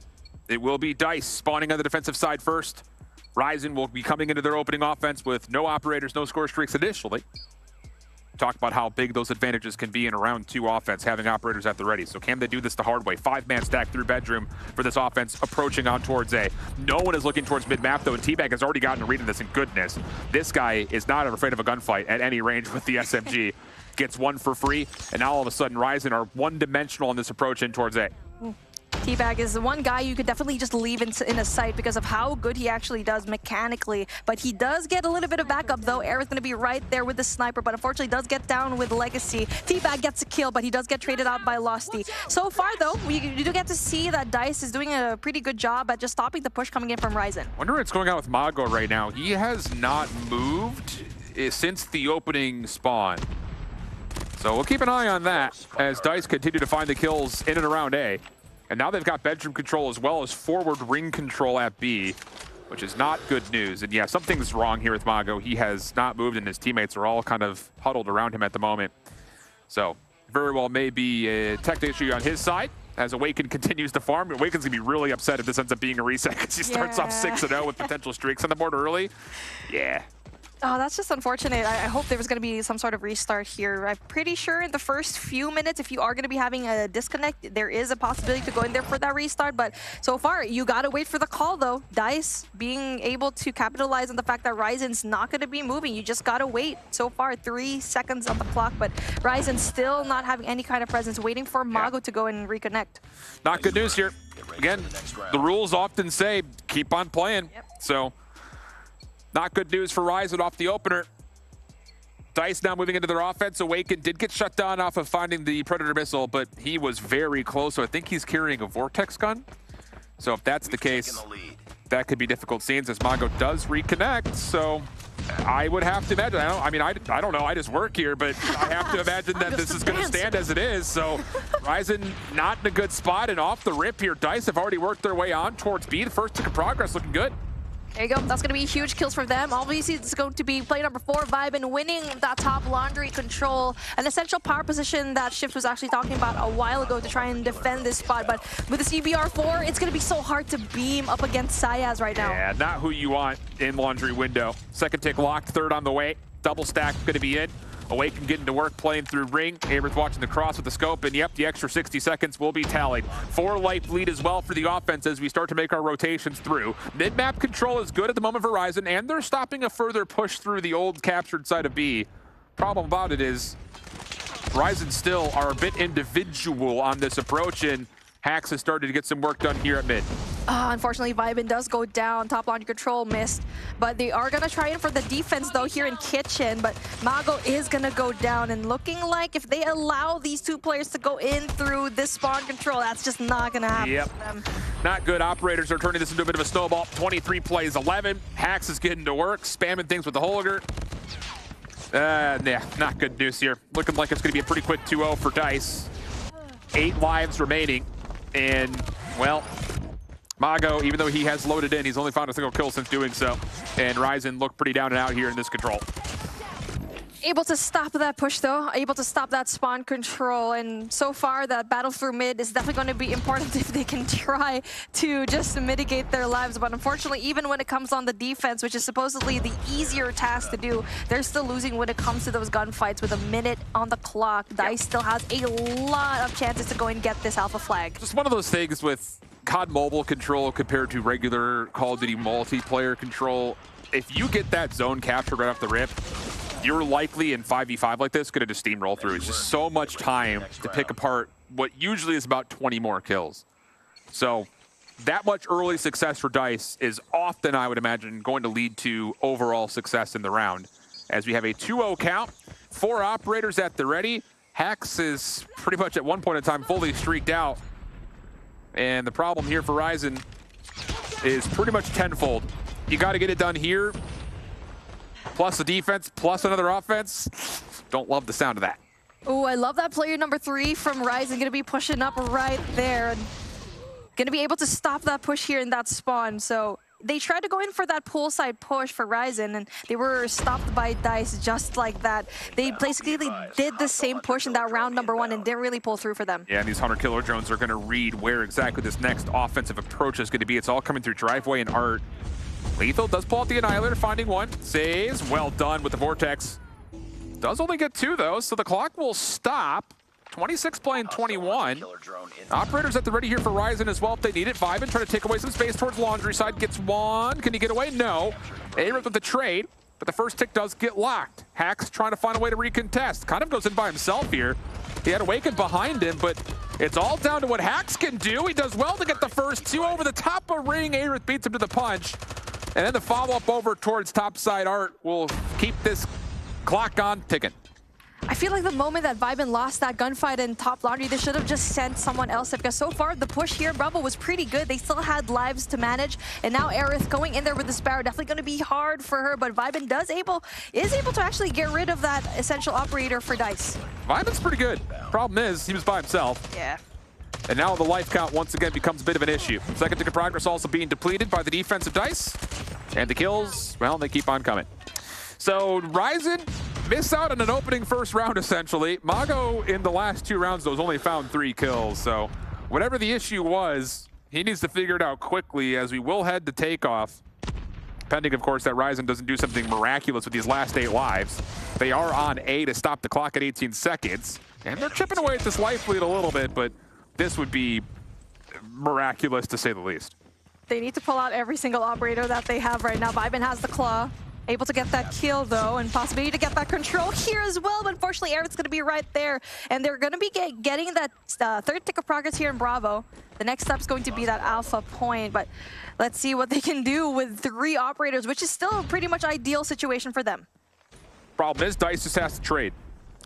It will be Dice spawning on the defensive side first. Ryzen will be coming into their opening offense with no operators, no score streaks initially. Talk about how big those advantages can be in a round 2 offense, having operators at the ready. So can they do this the hard way? 5-man stack through bedroom for this offense approaching on towards A. No one is looking towards mid-map, though, and T-Bag has already gotten a read on this, and goodness, this guy is not afraid of a gunfight at any range with the SMG. Gets one for free, and now all of a sudden Ryzen are one-dimensional in this approach in towards A. T-Bag is the one guy you could definitely just leave in a sight because of how good he actually does mechanically. But he does get a little bit of backup, though. Air's going to be right there with the sniper, but unfortunately does get down with Legacy. T-Bag gets a kill, but he does get traded out by Losty. So far, though, you do get to see that Dice is doing a pretty good job at just stopping the push coming in from Ryzen. Wonder what's going on with Mago right now. He has not moved since the opening spawn. So we'll keep an eye on that as Dice continue to find the kills in and around A. And now they've got bedroom control as well as forward ring control at B, which is not good news. And yeah, something's wrong here with Mago. He has not moved, and his teammates are all kind of huddled around him at the moment. So very well may be a tech issue on his side as Awaken continues to farm. Awaken's going to be really upset if this ends up being a reset because he starts off 6-0 with potential streaks on the board early. Yeah. Oh, that's just unfortunate. I hope there was going to be some sort of restart here. I'm pretty sure in the first few minutes, if you are going to be having a disconnect, there is a possibility to go in there for that restart. But so far, you got to wait for the call, though. Dice being able to capitalize on the fact that Ryzen's not going to be moving. You just got to wait. So far, 3 seconds on the clock, but Ryzen still not having any kind of presence, waiting for Mago to go and reconnect. Not good news here. Again, the rules often say keep on playing. So not good news for Ryzen off the opener. Dice now moving into their offense. Awaken did get shut down off of finding the Predator missile, but he was very close. So I think he's carrying a Vortex gun. So if that's the case, that could be difficult scenes as Mago does reconnect. So I would have to imagine, I don't know, I just work here, but I have to imagine that this is going to stand as it is. So Ryzen not in a good spot, and off the rip here, Dice have already worked their way on towards B. The first tick of progress looking good. There you go. That's going to be huge kills for them. Obviously, it's going to be play number 4, Vibin, winning that top laundry control. An essential power position that Shift was actually talking about a while ago to try and defend this spot. But with the CBR4, it's going to be so hard to beam up against Sayaz right now. Yeah, not who you want in laundry window. Second tick locked, third on the way. Double stack going to be in. Awaken getting to work, playing through ring. Averth watching the cross with the scope, and yep, the extra 60 seconds will be tallied. 4 life lead as well for the offense as we start to make our rotations through. Mid-map control is good at the moment for Ryzen, and they're stopping a further push through the old captured side of B. Problem about it is Ryzen still are a bit individual on this approach, and Hax has started to get some work done here at mid. Unfortunately, Vibin does go down. Top laundry control missed. But they are going to try in for the defense, though, here in Kitchen. But Mago is going to go down. And looking like if they allow these 2 players to go in through this spawn control, that's just not going to happen for them. Not good. Operators are turning this into a bit of a snowball. 23 plays 11. Hax is getting to work, spamming things with the Holger. Yeah, not good news here. Looking like it's going to be a pretty quick 2-0 for Dice. 8 lives remaining. And, well, Mago, even though he has loaded in, he's only found a single kill since doing so. And Ryzen look pretty down and out here in this control. Able to stop that push, though. Able to stop that spawn control. And so far, that battle through mid is definitely going to be important if they can try to just mitigate their lives. But unfortunately, even when it comes on the defense, which is supposedly the easier task to do, they're still losing when it comes to those gunfights with a minute on the clock. Dice still has a lot of chances to go and get this alpha flag. Just one of those things with COD Mobile control compared to regular Call of Duty multiplayer control. If you get that zone capture right off the rip, you're likely in 5v5 like this going to just steamroll through. It's just so much time to pick apart what usually is about 20 more kills. So that much early success for Dice is often, I would imagine, going to lead to overall success in the round. as we have a 2-0 count. 4 operators at the ready. Hax is pretty much at one point in time fully streaked out. And the problem here for Ryzen is pretty much tenfold. You got to get it done here, plus the defense, plus another offense. Don't love the sound of that. Oh, I love that player number 3 from Ryzen. Going to be pushing up right there. And going to be able to stop that push here in that spawn. So they tried to go in for that poolside push for Ryzen, and they were stopped by Dice just like that. They basically did the same push in that round number 1 and didn't really pull through for them. Yeah, and these hunter-killer drones are going to read where exactly this next offensive approach is going to be. It's all coming through driveway and art. Lethal does pull out the Annihilator, finding one. Saves, well done with the Vortex. Does only get 2, though, so the clock will stop. 26 playing 21. Operators at the ready here for Ryzen as well if they need it. Vibin trying to take away some space towards Laundry side. Gets one. Can he get away? No. Aerith with the trade, but the first tick does get locked. Hax trying to find a way to recontest. Kind of goes in by himself here. He had Awaken behind him, but it's all down to what Hax can do. He does well to get the first 2 over the top of Ring. Aerith beats him to the punch. And then the follow-up over towards topside art will keep this clock on ticking. I feel like the moment that Vibin lost that gunfight in top laundry, they should have just sent someone else, because so far the push here, Bravo, was pretty good. They still had lives to manage, and now Aerith going in there with the Sparrow, definitely going to be hard for her, but Vibin is able to actually get rid of that essential operator for Dice. Vibin's pretty good. Problem is, he was by himself. Yeah. And now the life count once again becomes a bit of an issue. Second tick of progress also being depleted by the defensive Dice. And the kills, well, they keep on coming. So Ryzen miss out on an opening first round, essentially. Mago in the last 2 rounds, though, has only found 3 kills. So whatever the issue was, he needs to figure it out quickly, as we will head to takeoff. Pending, of course, that Ryzen doesn't do something miraculous with these last 8 lives. They are on A to stop the clock at 18 seconds. And they're chipping away at this life lead a little bit, but this would be miraculous to say the least. They need to pull out every single operator that they have right now. Vibin has the claw. Able to get that kill, though, and possibility to get that control here as well. But unfortunately, Aerith's going to be right there. And they're going to be getting that third tick of progress here in Bravo. The next step's going to be that alpha point. But let's see what they can do with 3 operators, which is still a pretty much ideal situation for them. Problem is, Dice just has to trade.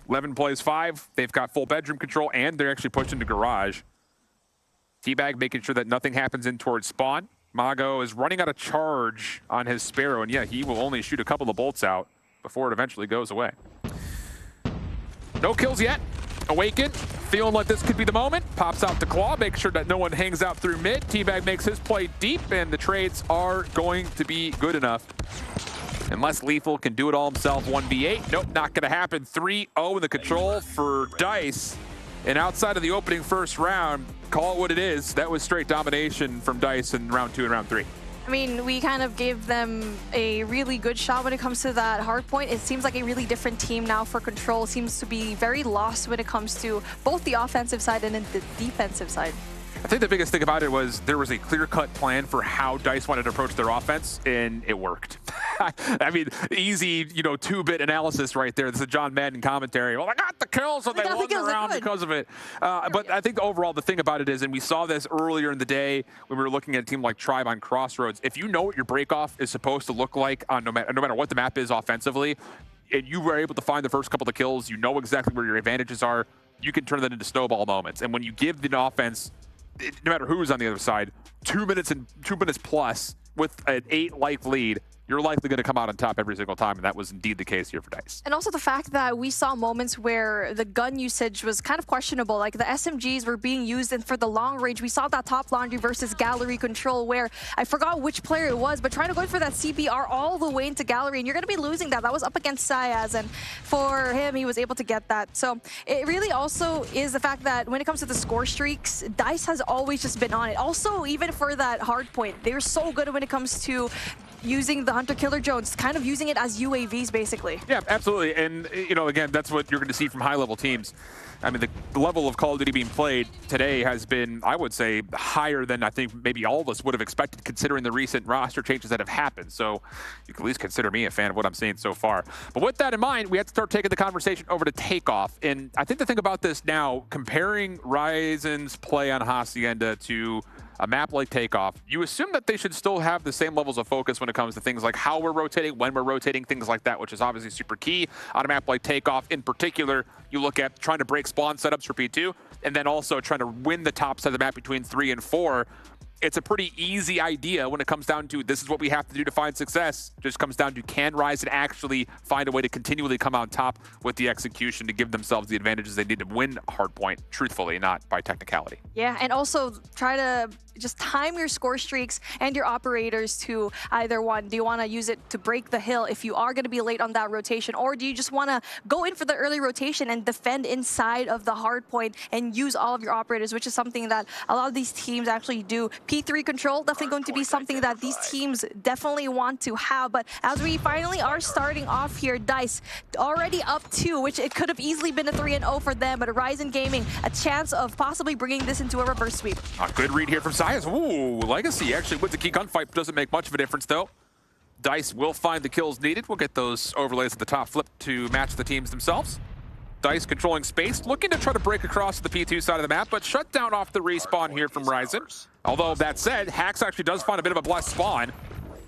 11 plays 5. They've got full bedroom control, and they're actually pushed into garage. Teabag making sure that nothing happens in towards spawn. Mago is running out of charge on his Sparrow, and yeah, he will only shoot a couple of bolts out before it eventually goes away. No kills yet. Awaken, feeling like this could be the moment. Pops out the claw, make sure that no one hangs out through mid. Teabag makes his play deep, and the trades are going to be good enough. Unless Lethal can do it all himself, 1v8. Nope, not gonna happen. 3-0 in the control for Dice. And outside of the opening first round, call it what it is, that was straight domination from Dice in round 2 and round 3. I mean, we kind of gave them a really good shot when it comes to that hard point. It seems like a really different team now for Control. It seems to be very lost when it comes to both the offensive side and the defensive side. I think the biggest thing about it was there was a clear-cut plan for how Dice wanted to approach their offense, and it worked. I mean, easy, 2-bit analysis right there. This is a John Madden commentary. Well, I got the kills, and they won the round because of it. But I think overall the thing about it is, and we saw this earlier in the day when we were looking at a team like Tribe on Crossroads, if you know what your break-off is supposed to look like on no matter what the map is offensively, and you were able to find the first couple of kills, you know exactly where your advantages are, you can turn that into snowball moments. And when you give the offense, no matter who's on the other side, 2 minutes plus with an 8 life lead, you're likely going to come out on top every single time, and that was indeed the case here for Dice. And also the fact that we saw moments where the gun usage was kind of questionable, like the SMGs were being used, and for the long range, we saw that top laundry versus gallery control where I forgot which player it was, but trying to go in for that CBR all the way into gallery, and you're going to be losing that. That was up against Sayaz, and for him, he was able to get that. So it really also is the fact that when it comes to the score streaks, Dice has always just been on it. Also, even for that hard point, they're so good when it comes to using the hunter-killer drones, kind of using it as UAVs, basically. Yeah, absolutely. And, again, that's what you're going to see from high-level teams. I mean, the level of Call of Duty being played today has been, I would say, higher than I think maybe all of us would have expected, considering the recent roster changes that have happened. So you can at least consider me a fan of what I'm seeing so far. But with that in mind, we have to start taking the conversation over to Takeoff. And I think the thing about this now, comparing Ryzen's play on Hacienda to a map like Takeoff, you assume that they should still have the same levels of focus when it comes to things like how we're rotating, when we're rotating, things like that, which is obviously super key. On a map like Takeoff in particular, you look at trying to break spawn setups for P2, and then also trying to win the top side of the map between 3 and 4. It's a pretty easy idea when it comes down to this is what we have to do to find success. Just comes down to can Ryzen actually find a way to continually come out on top with the execution to give themselves the advantages they need to win hardpoint, truthfully, not by technicality. Yeah, and also try to just time your score streaks and your operators to either one. Do you want to use it to break the hill if you are going to be late on that rotation, or do you just want to go in for the early rotation and defend inside of the hard point and use all of your operators, which is something that a lot of these teams actually do. P3 control, definitely going to be something that these teams definitely want to have. But as we finally are starting off here, Dice already up 2, which it could have easily been a 3-0 for them, but Ryzen Gaming, a chance of possibly bringing this into a reverse sweep. A good read here from Sayas. Ooh, Legacy actually wins the key gunfight, doesn't make much of a difference though. Dice will find the kills needed. We'll get those overlays at the top flip to match the teams themselves. Dice controlling space, looking to try to break across to the P2 side of the map, but shut down off the respawn here from Ryzen. Although that said, Hax actually does find a bit of a blessed spawn.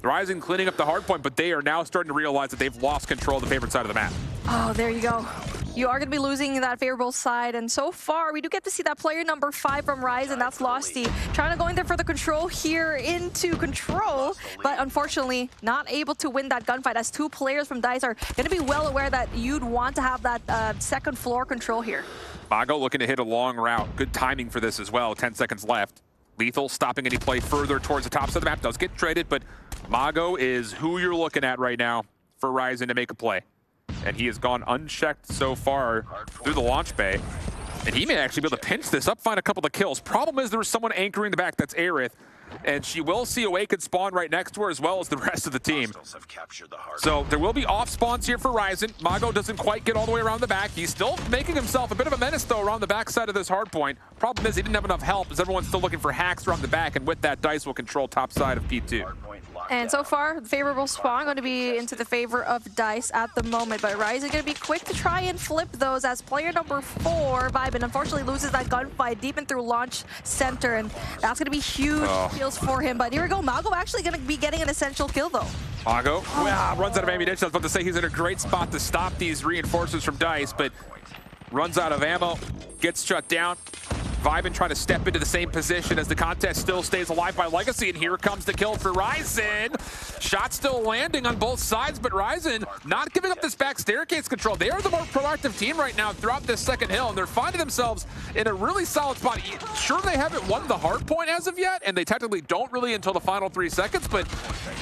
Ryzen cleaning up the hard point, but they are now starting to realize that they've lost control of the favorite side of the map. Oh, there you go. You are going to be losing that favorable side, and so far we do get to see that player number 5 from Ryzen, that's Losty, trying to go in there for the control here into control, but unfortunately not able to win that gunfight as 2 players from DICE are going to be well aware that you'd want to have that second floor control here. Mago looking to hit a long route. Good timing for this as well, 10 seconds left. Lethal stopping any play further towards the top side of the map, does get traded, but Mago is who you're looking at right now for Ryzen to make a play. And he has gone unchecked so far through the launch bay. And he may actually be able to pinch this up, find a couple of kills. Problem is there's someone anchoring the back, that's Aerith. And she will see Awakened spawn right next to her as well as the rest of the team. So there will be off spawns here for Ryzen. Mago doesn't quite get all the way around the back. He's still making himself a bit of a menace though around the back side of this hard point. Problem is he didn't have enough help as everyone's still looking for Hacks around the back, and with that, Dice will control top side of P2. And so far, the favorable spawn going to be into the favor of DICE at the moment, but Ryzen going to be quick to try and flip those as player number 4, Vibin, unfortunately loses that gunfight deep in through launch center, and that's going to be huge kills for him. But here we go, Mago actually going to be getting an essential kill though. Mago runs out of ammunition. I was about to say he's in a great spot to stop these reinforcements from DICE, but runs out of ammo, gets shut down. Vibin trying to step into the same position as the contest still stays alive by Legacy, and here comes the kill for Ryzen. Shot still landing on both sides, but Ryzen not giving up this back staircase control. They are the more proactive team right now throughout this second hill, and they're finding themselves in a really solid spot. Sure, they haven't won the hard point as of yet, and they technically don't really until the final 3 seconds, but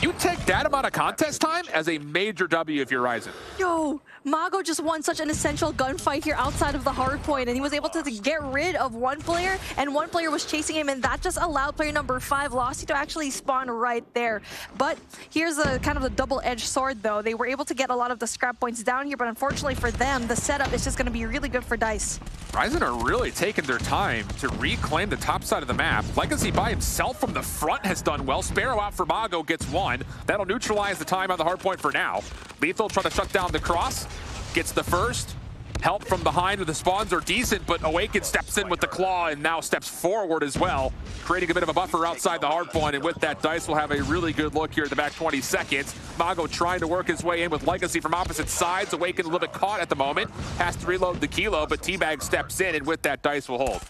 you take that amount of contest time as a major W if you're Ryzen. Yo, Mago just won such an essential gunfight here outside of the hard point, and he was able to get rid of one player, and one player was chasing him, and that just allowed player number 5, Losty, to actually spawn right there. But here's a kind of a double-edged sword though. They were able to get a lot of the scrap points down here, but unfortunately for them, the setup is just going to be really good for DICE. Ryzen are really taking their time to reclaim the top side of the map. Legacy by himself from the front has done well. Sparrow out for Mago gets 1. That'll neutralize the time on the hard point for now. Lethal trying to shut down the cross. Gets the first. Help from behind with the spawns are decent, but Awakened steps in with the claw and now steps forward as well, creating a bit of a buffer outside the hard point, and with that, DICE will have a really good look here at the back 20 seconds. Mago trying to work his way in with Legacy from opposite sides. Awakened a little bit caught at the moment, has to reload the kilo, but Teabag steps in, and with that, DICE will hold.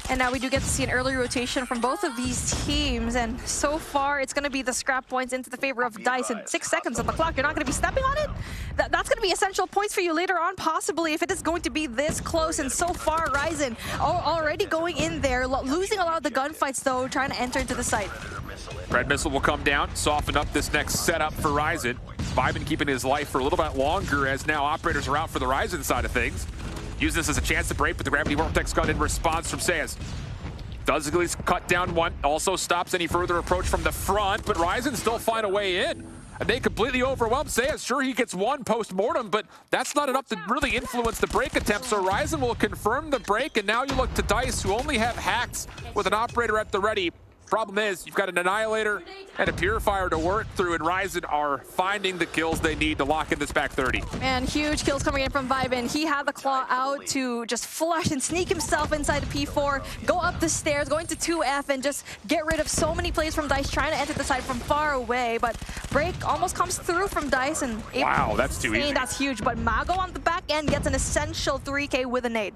And now we do get to see an early rotation from both of these teams, and so far it's going to be the scrap points into the favor of DICE, and 6 seconds on the clock. You're not going to be stepping on it? That's going to be essential points for you later on, possibly, if it is going to be this close. And so far, Ryzen already going in there, losing a lot of the gunfights though, trying to enter into the site. Red Missile will come down, soften up this next setup for Ryzen. Vibin keeping his life for a little bit longer as now operators are out for the Ryzen side of things. Use this as a chance to break, but the Gravity Vortex gun in response from Sayas. Does at least cut down one, also stops any further approach from the front, but Ryzen still find a way in. And they completely overwhelm Sayas. Sure, he gets 1 post-mortem, but that's not enough to really influence the break attempt, so Ryzen will confirm the break, and now you look to DICE, who only have Hacks with an operator at the ready. Problem is, you've got an Annihilator and a Purifier to work through, and Ryzen are finding the kills they need to lock in this back 30. And huge kills coming in from Vibin. He had the claw out to just flush and sneak himself inside the P4, go up the stairs, going to 2F, and just get rid of so many plays from Dice, trying to enter the side from far away. But break almost comes through from Dice, and wow, that's too easy. That's huge. But Mago on the back end gets an essential 3K with a nade.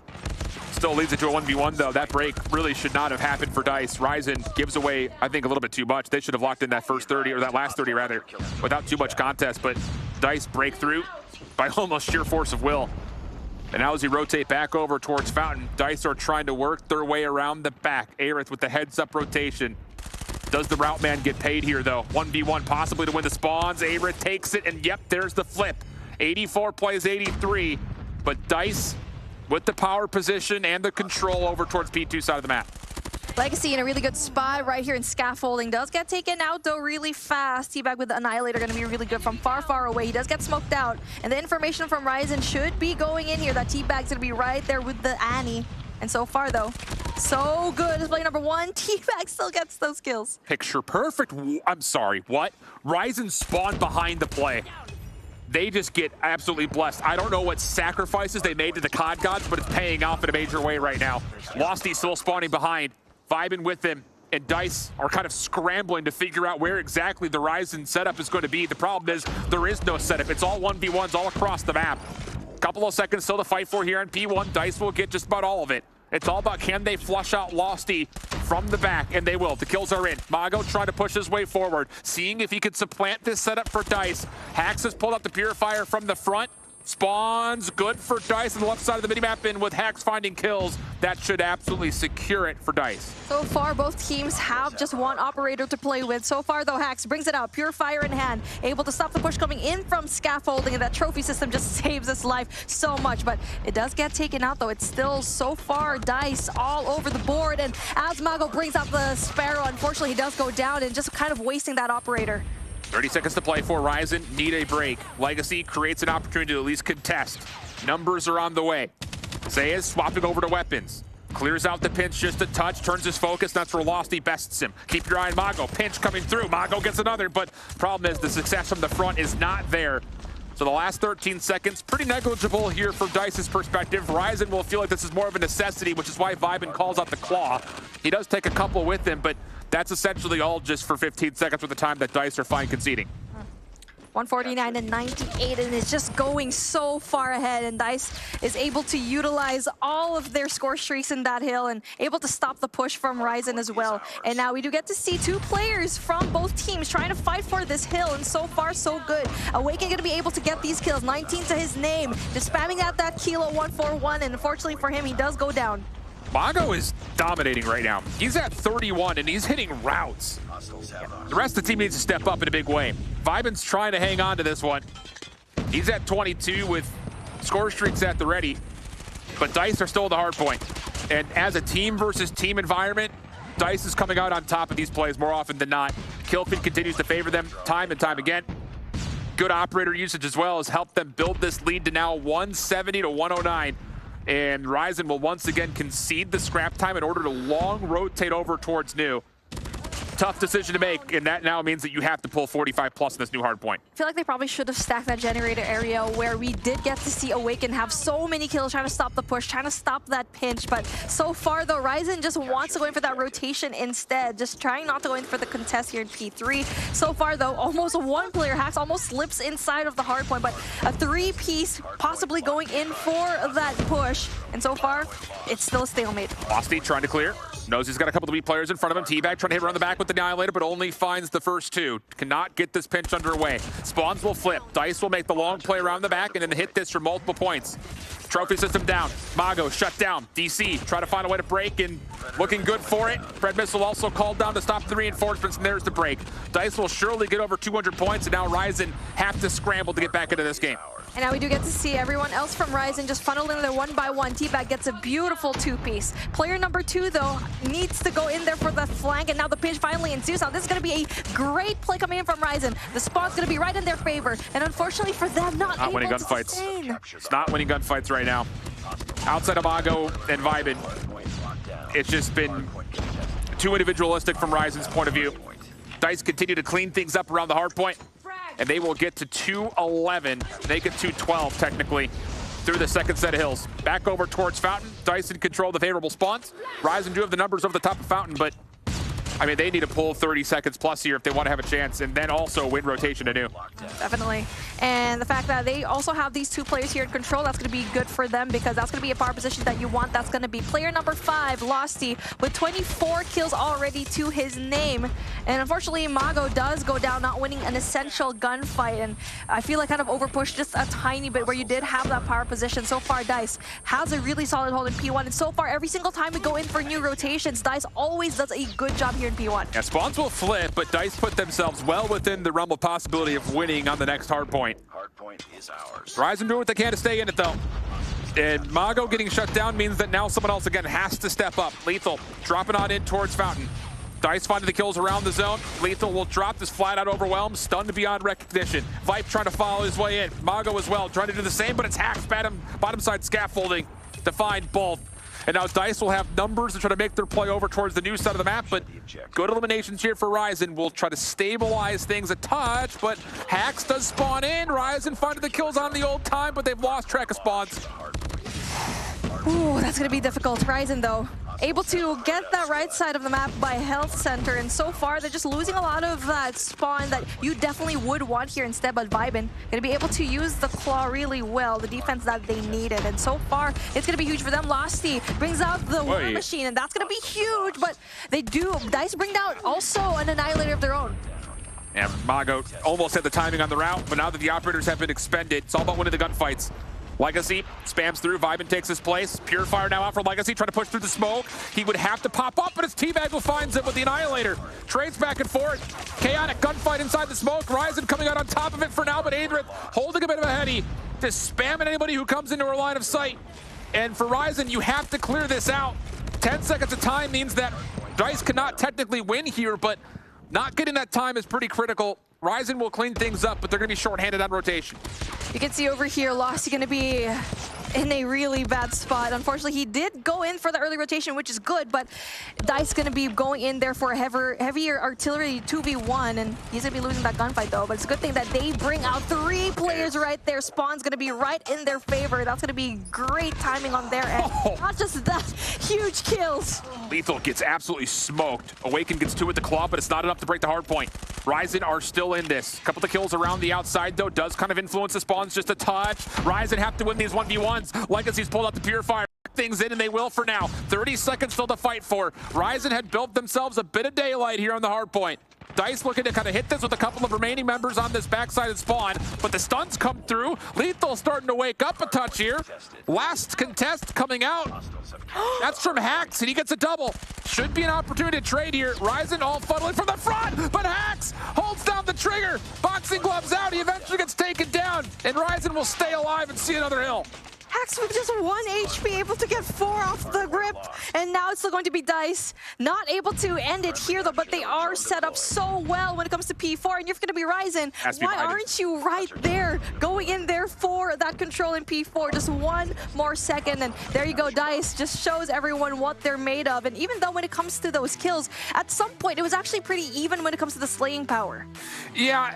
Still leads it to a 1v1 though. That break really should not have happened for Dice. Ryzen gives away, I think, a little bit too much. They should have locked in that first 30, or that last 30 rather, without too much contest. But Dice break through by almost sheer force of will. And now as he rotate back over towards Fountain, Dice are trying to work their way around the back. Aerith with the heads-up rotation. Does the route man get paid here though? 1v1 possibly to win the spawns. Aerith takes it, and yep, there's the flip. 84 plays 83, but Dice with the power position and the control over towards P2 side of the map. Legacy in a really good spot right here in scaffolding. Does get taken out though really fast. Teabag with the Annihilator going to be really good from far, far away. He does get smoked out. And the information from Ryzen should be going in here that Teabag's going to be right there with the Annie. And so far though, so good. This play number 1. Teabag still gets those kills. Picture perfect. I'm sorry, what? Ryzen spawned behind the play. They just get absolutely blessed. I don't know what sacrifices they made to the COD gods, but it's paying off in a major way right now. Losty still spawning behind, vibing with them, and Dice are kind of scrambling to figure out where exactly the Ryzen setup is going to be. The problem is there is no setup. It's all 1v1s all across the map. Couple of seconds still to fight for here on P1. Dice will get just about all of it. It's all about can they flush out Losty from the back, and they will. The kills are in. Mago trying to push his way forward, seeing if he could supplant this setup for Dice. Hax has pulled up the Purifier from the front. Spawns good for Dice on the left side of the minimap, and with Hax finding kills, that should absolutely secure it for Dice. So far, both teams have just one operator to play with. So far, though, Hax brings it out, Purifier in hand, able to stop the push coming in from scaffolding, and that trophy system just saves his life so much. But it does get taken out, though. It's still, so far, Dice all over the board, and as Mago brings out the Sparrow, unfortunately, he does go down and just kind of wasting that operator. 30 seconds to play for Ryzen. Need a break. Legacy creates an opportunity to at least contest. Numbers are on the way. Zayas swapping over to weapons. Clears out the pinch just a touch, turns his focus. That's where Losty bests him. Keep your eye on Mago. Pinch coming through. Mago gets another, but problem is the success from the front is not there. So the last 13 seconds, pretty negligible here from Dice's perspective. Ryzen will feel like this is more of a necessity, which is why Vibin calls out the claw. He does take a couple with him, but that's essentially all just for 15 seconds with the time that Dice are fine conceding. 149 and 98, and it's just going so far ahead, and Dice is able to utilize all of their score streaks in that hill and able to stop the push from Ryzen as well. And now we do get to see 2 players from both teams trying to fight for this hill, and so far so good. Awaken going to be able to get these kills, 19 to his name, just spamming out that Kilo 141, and unfortunately for him, he does go down. Mago is dominating right now. He's at 31 and he's hitting routes. The rest of the team needs to step up in a big way. Vibin's trying to hang on to this one. He's at 22 with score streaks at the ready, but Dice are still at the hard point. And as a team versus team environment, Dice is coming out on top of these plays more often than not. Killfeed continues to favor them time and time again. Good operator usage as well has helped them build this lead to now 170 to 109. And Ryzen will once again concede the scrap time in order to long rotate over towards new. Tough decision to make, and that now means that you have to pull 45 plus in this new hard point. I feel like they probably should have stacked that generator area where we did get to see Awaken have so many kills trying to stop the push, trying to stop that pinch. But so far, though, Ryzen just wants to go in for that rotation instead, just trying not to go in for the contest here in P3. So far, though, almost one player, Hax, almost slips inside of the hard point, but a 3-piece possibly going in for that push. And so far, it's still a stalemate. Losty trying to clear. Knows he's got a couple of weak players in front of him. Teabag trying to hit around the back with the Annihilator, but only finds the first 2. Cannot get this pinch underway. Spawns will flip. Dice will make the long play around the back and then hit this for multiple points. Trophy system down. Mago shut down. DC try to find a way to break and looking good for it. Fred Missile also called down to stop the reinforcements, and there's the break. Dice will surely get over 200 points, and now Ryzen have to scramble to get back into this game. And now we do get to see everyone else from Ryzen just funnel in there one by one. Teabag gets a beautiful 2-piece. Player number 2, though, needs to go in there for the flank, and now the pinch finally ensues. Now this is going to be a great play coming in from Ryzen. The spawn's going to be right in their favor, and unfortunately for them, not able winning to gunfights. sustain. It's not winning gunfights right now. Outside of Mago and Vibin, it's just been too individualistic from Ryzen's point of view. Dice continue to clean things up around the hard point, and they will get to 211, make it 212 technically, through the second set of hills. Back over towards Fountain. Dice in control of the favorable spawns. Ryzen do have the numbers over the top of Fountain, but I mean, they need to pull 30 seconds plus here if they want to have a chance, and then also win rotation anew. Definitely. And the fact that they also have these two players here in control, that's going to be good for them because that's going to be a power position that you want. That's going to be player number 5, Losty, with 24 kills already to his name. And unfortunately, Mago does go down, not winning an essential gunfight. And I feel like kind of overpushed just a tiny bit where you did have that power position. So far, Dice has a really solid hold in P1. And so far, every single time we go in for new rotations, Dice always does a good job here in P1. Yeah, spawns will flip, but Dice put themselves well within the realm of possibility of winning on the next hard point. Hard point is ours. Ryzen doing what they can to stay in it, though. And Mago getting shut down means that now someone else, again, has to step up. Lethal dropping on in towards Fountain. Dice finding the kills around the zone. Lethal will drop this flat out overwhelmed, stunned beyond recognition. Vipe trying to follow his way in. Mago as well, trying to do the same, but it's Hack's bottom side scaffolding to find both. And now Dice will have numbers to try to make their play over towards the new side of the map, but good eliminations here for Ryzen. Will try to stabilize things a touch, but Hax does spawn in. Ryzen finding the kills on the old time, but they've lost track of spawns. Ooh, that's going to be difficult. Ryzen, though, able to get that right side of the map by Health Center, and so far they're just losing a lot of that spawn that you definitely would want here instead, but Vibin going to be able to use the claw really well, the defense that they needed, and so far it's going to be huge for them. Losty brings out the War Machine, and that's going to be huge, but Dice bring out also an Annihilator of their own. And Mago almost had the timing on the route, but now that the operators have been expended, it's all about winning the gunfights. Legacy spams through, Vibin takes his place. Purifier now out for Legacy, trying to push through the smoke. He would have to pop up, but it's Teabag who finds it with the Annihilator. Trades back and forth. Chaotic gunfight inside the smoke. Ryzen coming out on top of it for now, but Adrith holding a bit of a heady, just spamming anybody who comes into her line of sight. And for Ryzen, you have to clear this out. 10 seconds of time means that Dice cannot technically win here, but not getting that time is pretty critical. Ryzen will clean things up, but they're going to be shorthanded on rotation. You can see over here, Losty going to be in a really bad spot. Unfortunately, he did go in for the early rotation, which is good, but Dice going to be going in there for a heavier artillery 2v1, and he's going to be losing that gunfight, though. But it's a good thing that they bring out 3 players right there. Spawn's going to be right in their favor. That's going to be great timing on their end. Not just that, huge kills. Lethal gets absolutely smoked. Awaken gets 2 with the claw, but it's not enough to break the hard point. Ryzen are still in this. A couple of kills around the outside, though, does kind of influence the spawns just a touch. Ryzen have to win these 1v1s. Legacy's pulled out the Purifier. Things in, and they will for now. 30 seconds still to fight for. Ryzen had built themselves a bit of daylight here on the hard point. Dice looking to kind of hit this with a couple of remaining members on this backside of spawn, but the stuns come through. Lethal starting to wake up a touch here. Last contest coming out. That's from Hax, and he gets a double. Should be an opportunity to trade here. Ryzen all funneling from the front, but Hax holds down the trigger. Boxing gloves out, he eventually gets taken down, and Ryzen will stay alive and see another hill. Hax with just 1 HP, able to get 4 off the grip, and now it's still going to be Dice. Not able to end it here, though, but they are set up so well when it comes to P4, and you're going to be Ryzen. Why aren't you right there, going in there for that control in P4? Just 1 more second, and there you go. Dice just shows everyone what they're made of, and even though when it comes to those kills, at some point, it was actually pretty even when it comes to the slaying power. Yeah,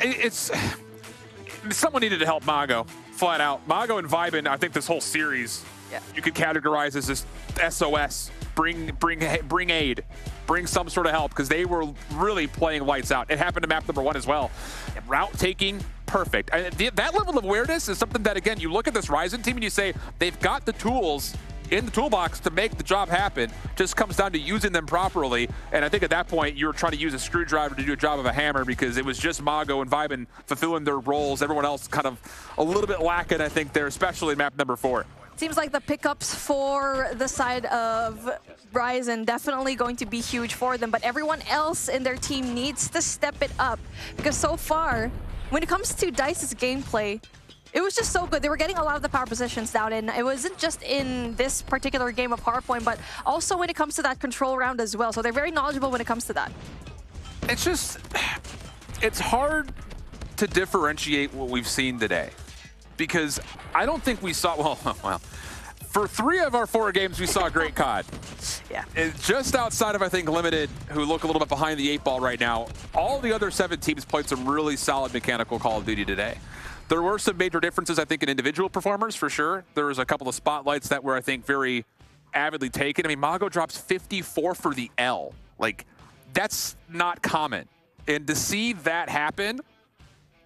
someone needed to help Mago. Flat out. Mago and Vibin, I think this whole series, you could categorize as this SOS. Bring aid. Bring some sort of help, because they were really playing lights out. It happened to map number 1 as well. Route taking, perfect. That level of awareness is something that, again, you look at this Ryzen team and you say, they've got the tools in the toolbox to make the job happen. Just comes down to using them properly. And I think at that point, you were trying to use a screwdriver to do a job of a hammer, because it was just Mago and Vibin fulfilling their roles. Everyone else kind of a little bit lacking, I think, there, especially in map number 4. Seems like the pickups for the side of Ryzen definitely going to be huge for them, but everyone else in their team needs to step it up, because so far, when it comes to Dice's gameplay, it was just so good. They were getting a lot of the power positions down, and it wasn't just in this particular game of Hardpoint, but also when it comes to that control round as well. So they're very knowledgeable when it comes to that. It's hard to differentiate what we've seen today, because I don't think we saw, well, For 3 of our 4 games, we saw great COD. Yeah. Just outside of, I think, Limited, who look a little bit behind the 8 ball right now, all the other 7 teams played some really solid mechanical Call of Duty today. There were some major differences, I think, in individual performers, for sure. There was a couple of spotlights that were, I think, very avidly taken. I mean, Mago drops 54 for the L. Like, that's not common. And to see that happen,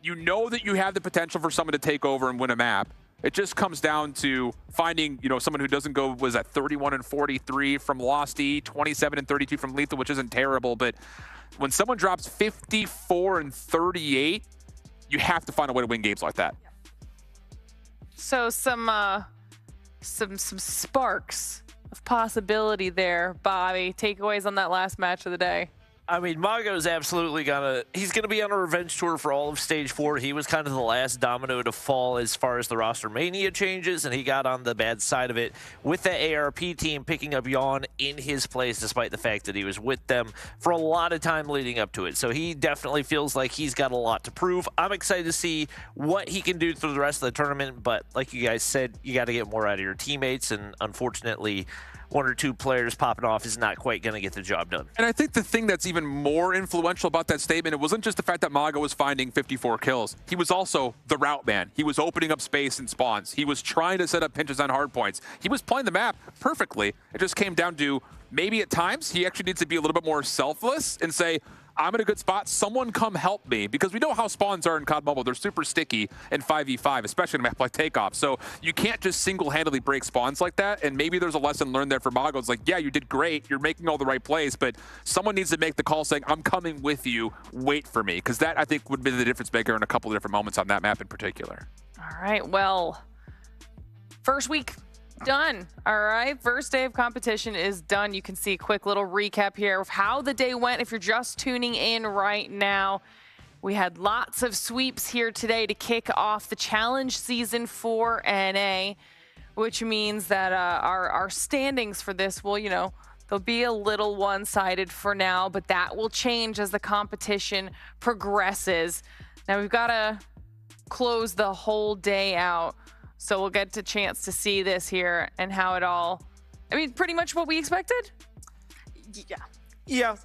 you know that you have the potential for someone to take over and win a map. It just comes down to finding, you know, someone who doesn't go, was at 31 and 43 from Lost E, 27 and 32 from Lethal, which isn't terrible. But when someone drops 54 and 38, you have to find a way to win games like that. So some sparks of possibility there, Bobby. Takeaways on that last match of the day. I mean, Mago's absolutely he's gonna be on a revenge tour for all of Stage 4. He was kind of the last domino to fall as far as the roster mania changes, and he got on the bad side of it with the ARP team picking up Yawn in his place, despite the fact that he was with them for a lot of time leading up to it. So he definitely feels like he's got a lot to prove. I'm excited to see what he can do through the rest of the tournament, but like you guys said, you got to get more out of your teammates, and unfortunately, 1 or 2 players popping off is not quite going to get the job done. And I think the thing that's even more influential about that statement, it wasn't just the fact that Mago was finding 54 kills. He was also the route man. He was opening up space and spawns. He was trying to set up pinches on hard points. He was playing the map perfectly. It just came down to maybe at times he actually needs to be a little bit more selfless and say, I'm in a good spot. Someone come help me. Because we know how spawns are in COD Mobile. They're super sticky in 5v5, especially in a map like Takeoff. So you can't just single-handedly break spawns like that. And maybe there's a lesson learned there for Mago. It's like, yeah, you did great. You're making all the right plays. But someone needs to make the call saying, I'm coming with you. Wait for me. Because that, I think, would be the difference maker in a couple of different moments on that map in particular. All right, well, first week done. All right, first day of competition is done. You can see a quick little recap here of how the day went if you're just tuning in right now. We had lots of sweeps here today to kick off the challenge season for NA, which means that our standings for this will, you know, they'll be a little one-sided for now, but that will change as the competition progresses. Now we've got to close the whole day out, so we'll get a chance to see this here and how it all, I mean, pretty much what we expected? Yeah. Yeah,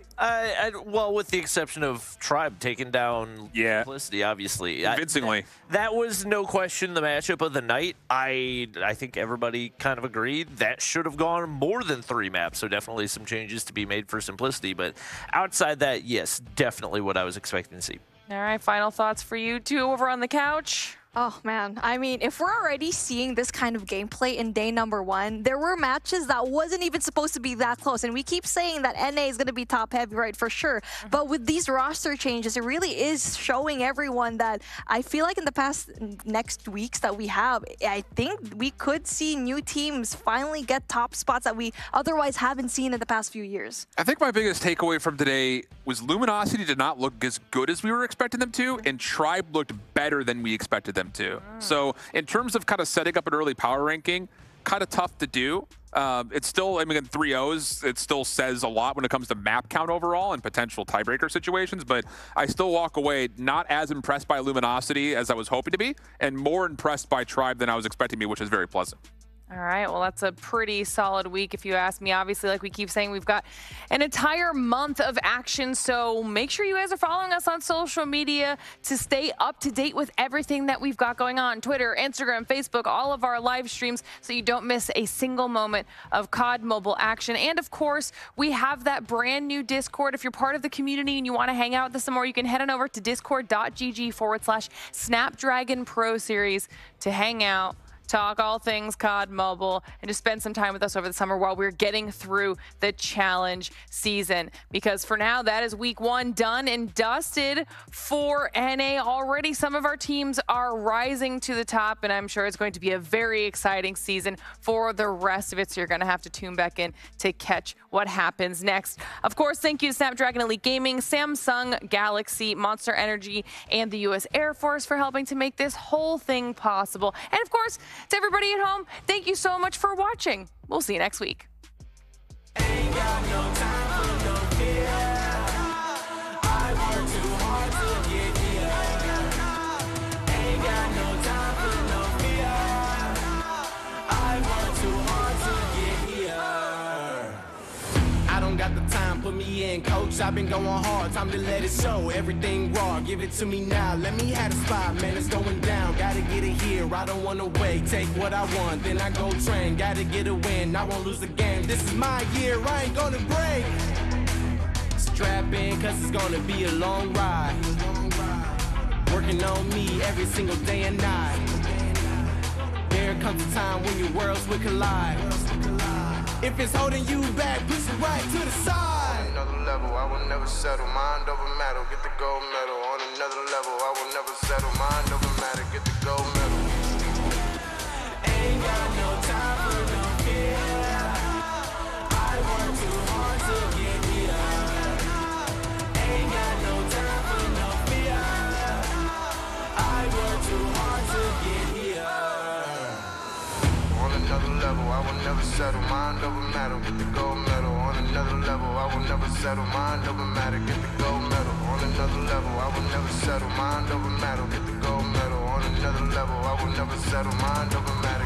well, with the exception of Tribe taking down Simplicity, obviously. Convincingly. That was no question the matchup of the night. I think everybody kind of agreed that should have gone more than 3 maps, so definitely some changes to be made for Simplicity. But outside that, yes, definitely what I was expecting to see. All right, final thoughts for you two over on the couch. Oh man, I mean, if we're already seeing this kind of gameplay in day number 1, there were matches that wasn't even supposed to be that close. And we keep saying that NA is going to be top heavy, right, for sure. But with these roster changes, it really is showing everyone that I feel like in the past next weeks that we have, I think we could see new teams finally get top spots that we otherwise haven't seen in the past few years. I think my biggest takeaway from today was Luminosity did not look as good as we were expecting them to, and Tribe looked better than we expected them to. So in terms of kind of setting up an early power ranking, kind of tough to do. It's still, I mean, 3-0s, it still says a lot when it comes to map count overall and potential tiebreaker situations, but I still walk away not as impressed by Luminosity as I was hoping to be, and more impressed by Tribe than I was expecting to be, which is very pleasant. All right, well, that's a pretty solid week if you ask me. Obviously, like we keep saying, we've got an entire month of action, so make sure you guys are following us on social media to stay up to date with everything that we've got going on. Twitter, Instagram, Facebook, all of our live streams, so you don't miss a single moment of COD Mobile action. And of course, we have that brand new Discord. If you're part of the community and you want to hang out with us some more, you can head on over to discord.gg/Snapdragon Pro Series to hang out, talk all things COD Mobile, and just spend some time with us over the summer while we're getting through the challenge season. Because for now, that is week 1 done and dusted for NA. Already some of our teams are rising to the top, and I'm sure it's going to be a very exciting season for the rest of it, so you're going to have to tune back in to catch what happens next. Of course, thank you to Snapdragon Elite Gaming, Samsung Galaxy, Monster Energy, and the U.S. Air Force for helping to make this whole thing possible. And of course, to everybody at home, thank you so much for watching. We'll see you next week. Ain't got no time for no fear. I work too hard. in, coach. I've been going hard, time to let it show. Everything raw, give it to me now. Let me have the spot, man, it's going down. Gotta get it here, I don't wanna wait. Take what I want, then I go train. Gotta get a win, I won't lose the game. This is my year, I ain't gonna break. Strap in, cause it's gonna be a long ride. Working on me every single day and night. There comes a time when your worlds will collide. If it's holding you back, push it right to the side. On another level, I will never settle. Mind over matter, get the gold medal. On another level, I will never settle. Mind over matter, get the gold medal. Ain't got no time for no fear. I work too hard to get here. Ain't got no time for no fear. I work too hard to get here. On another level, I will never settle. Mind over matter, get the gold medal. On another level, I will never settle. Mind over matter, get the gold medal. On another level, I will never settle. Mind over matter, get the gold medal. On another level, I will never settle. Mind over matter.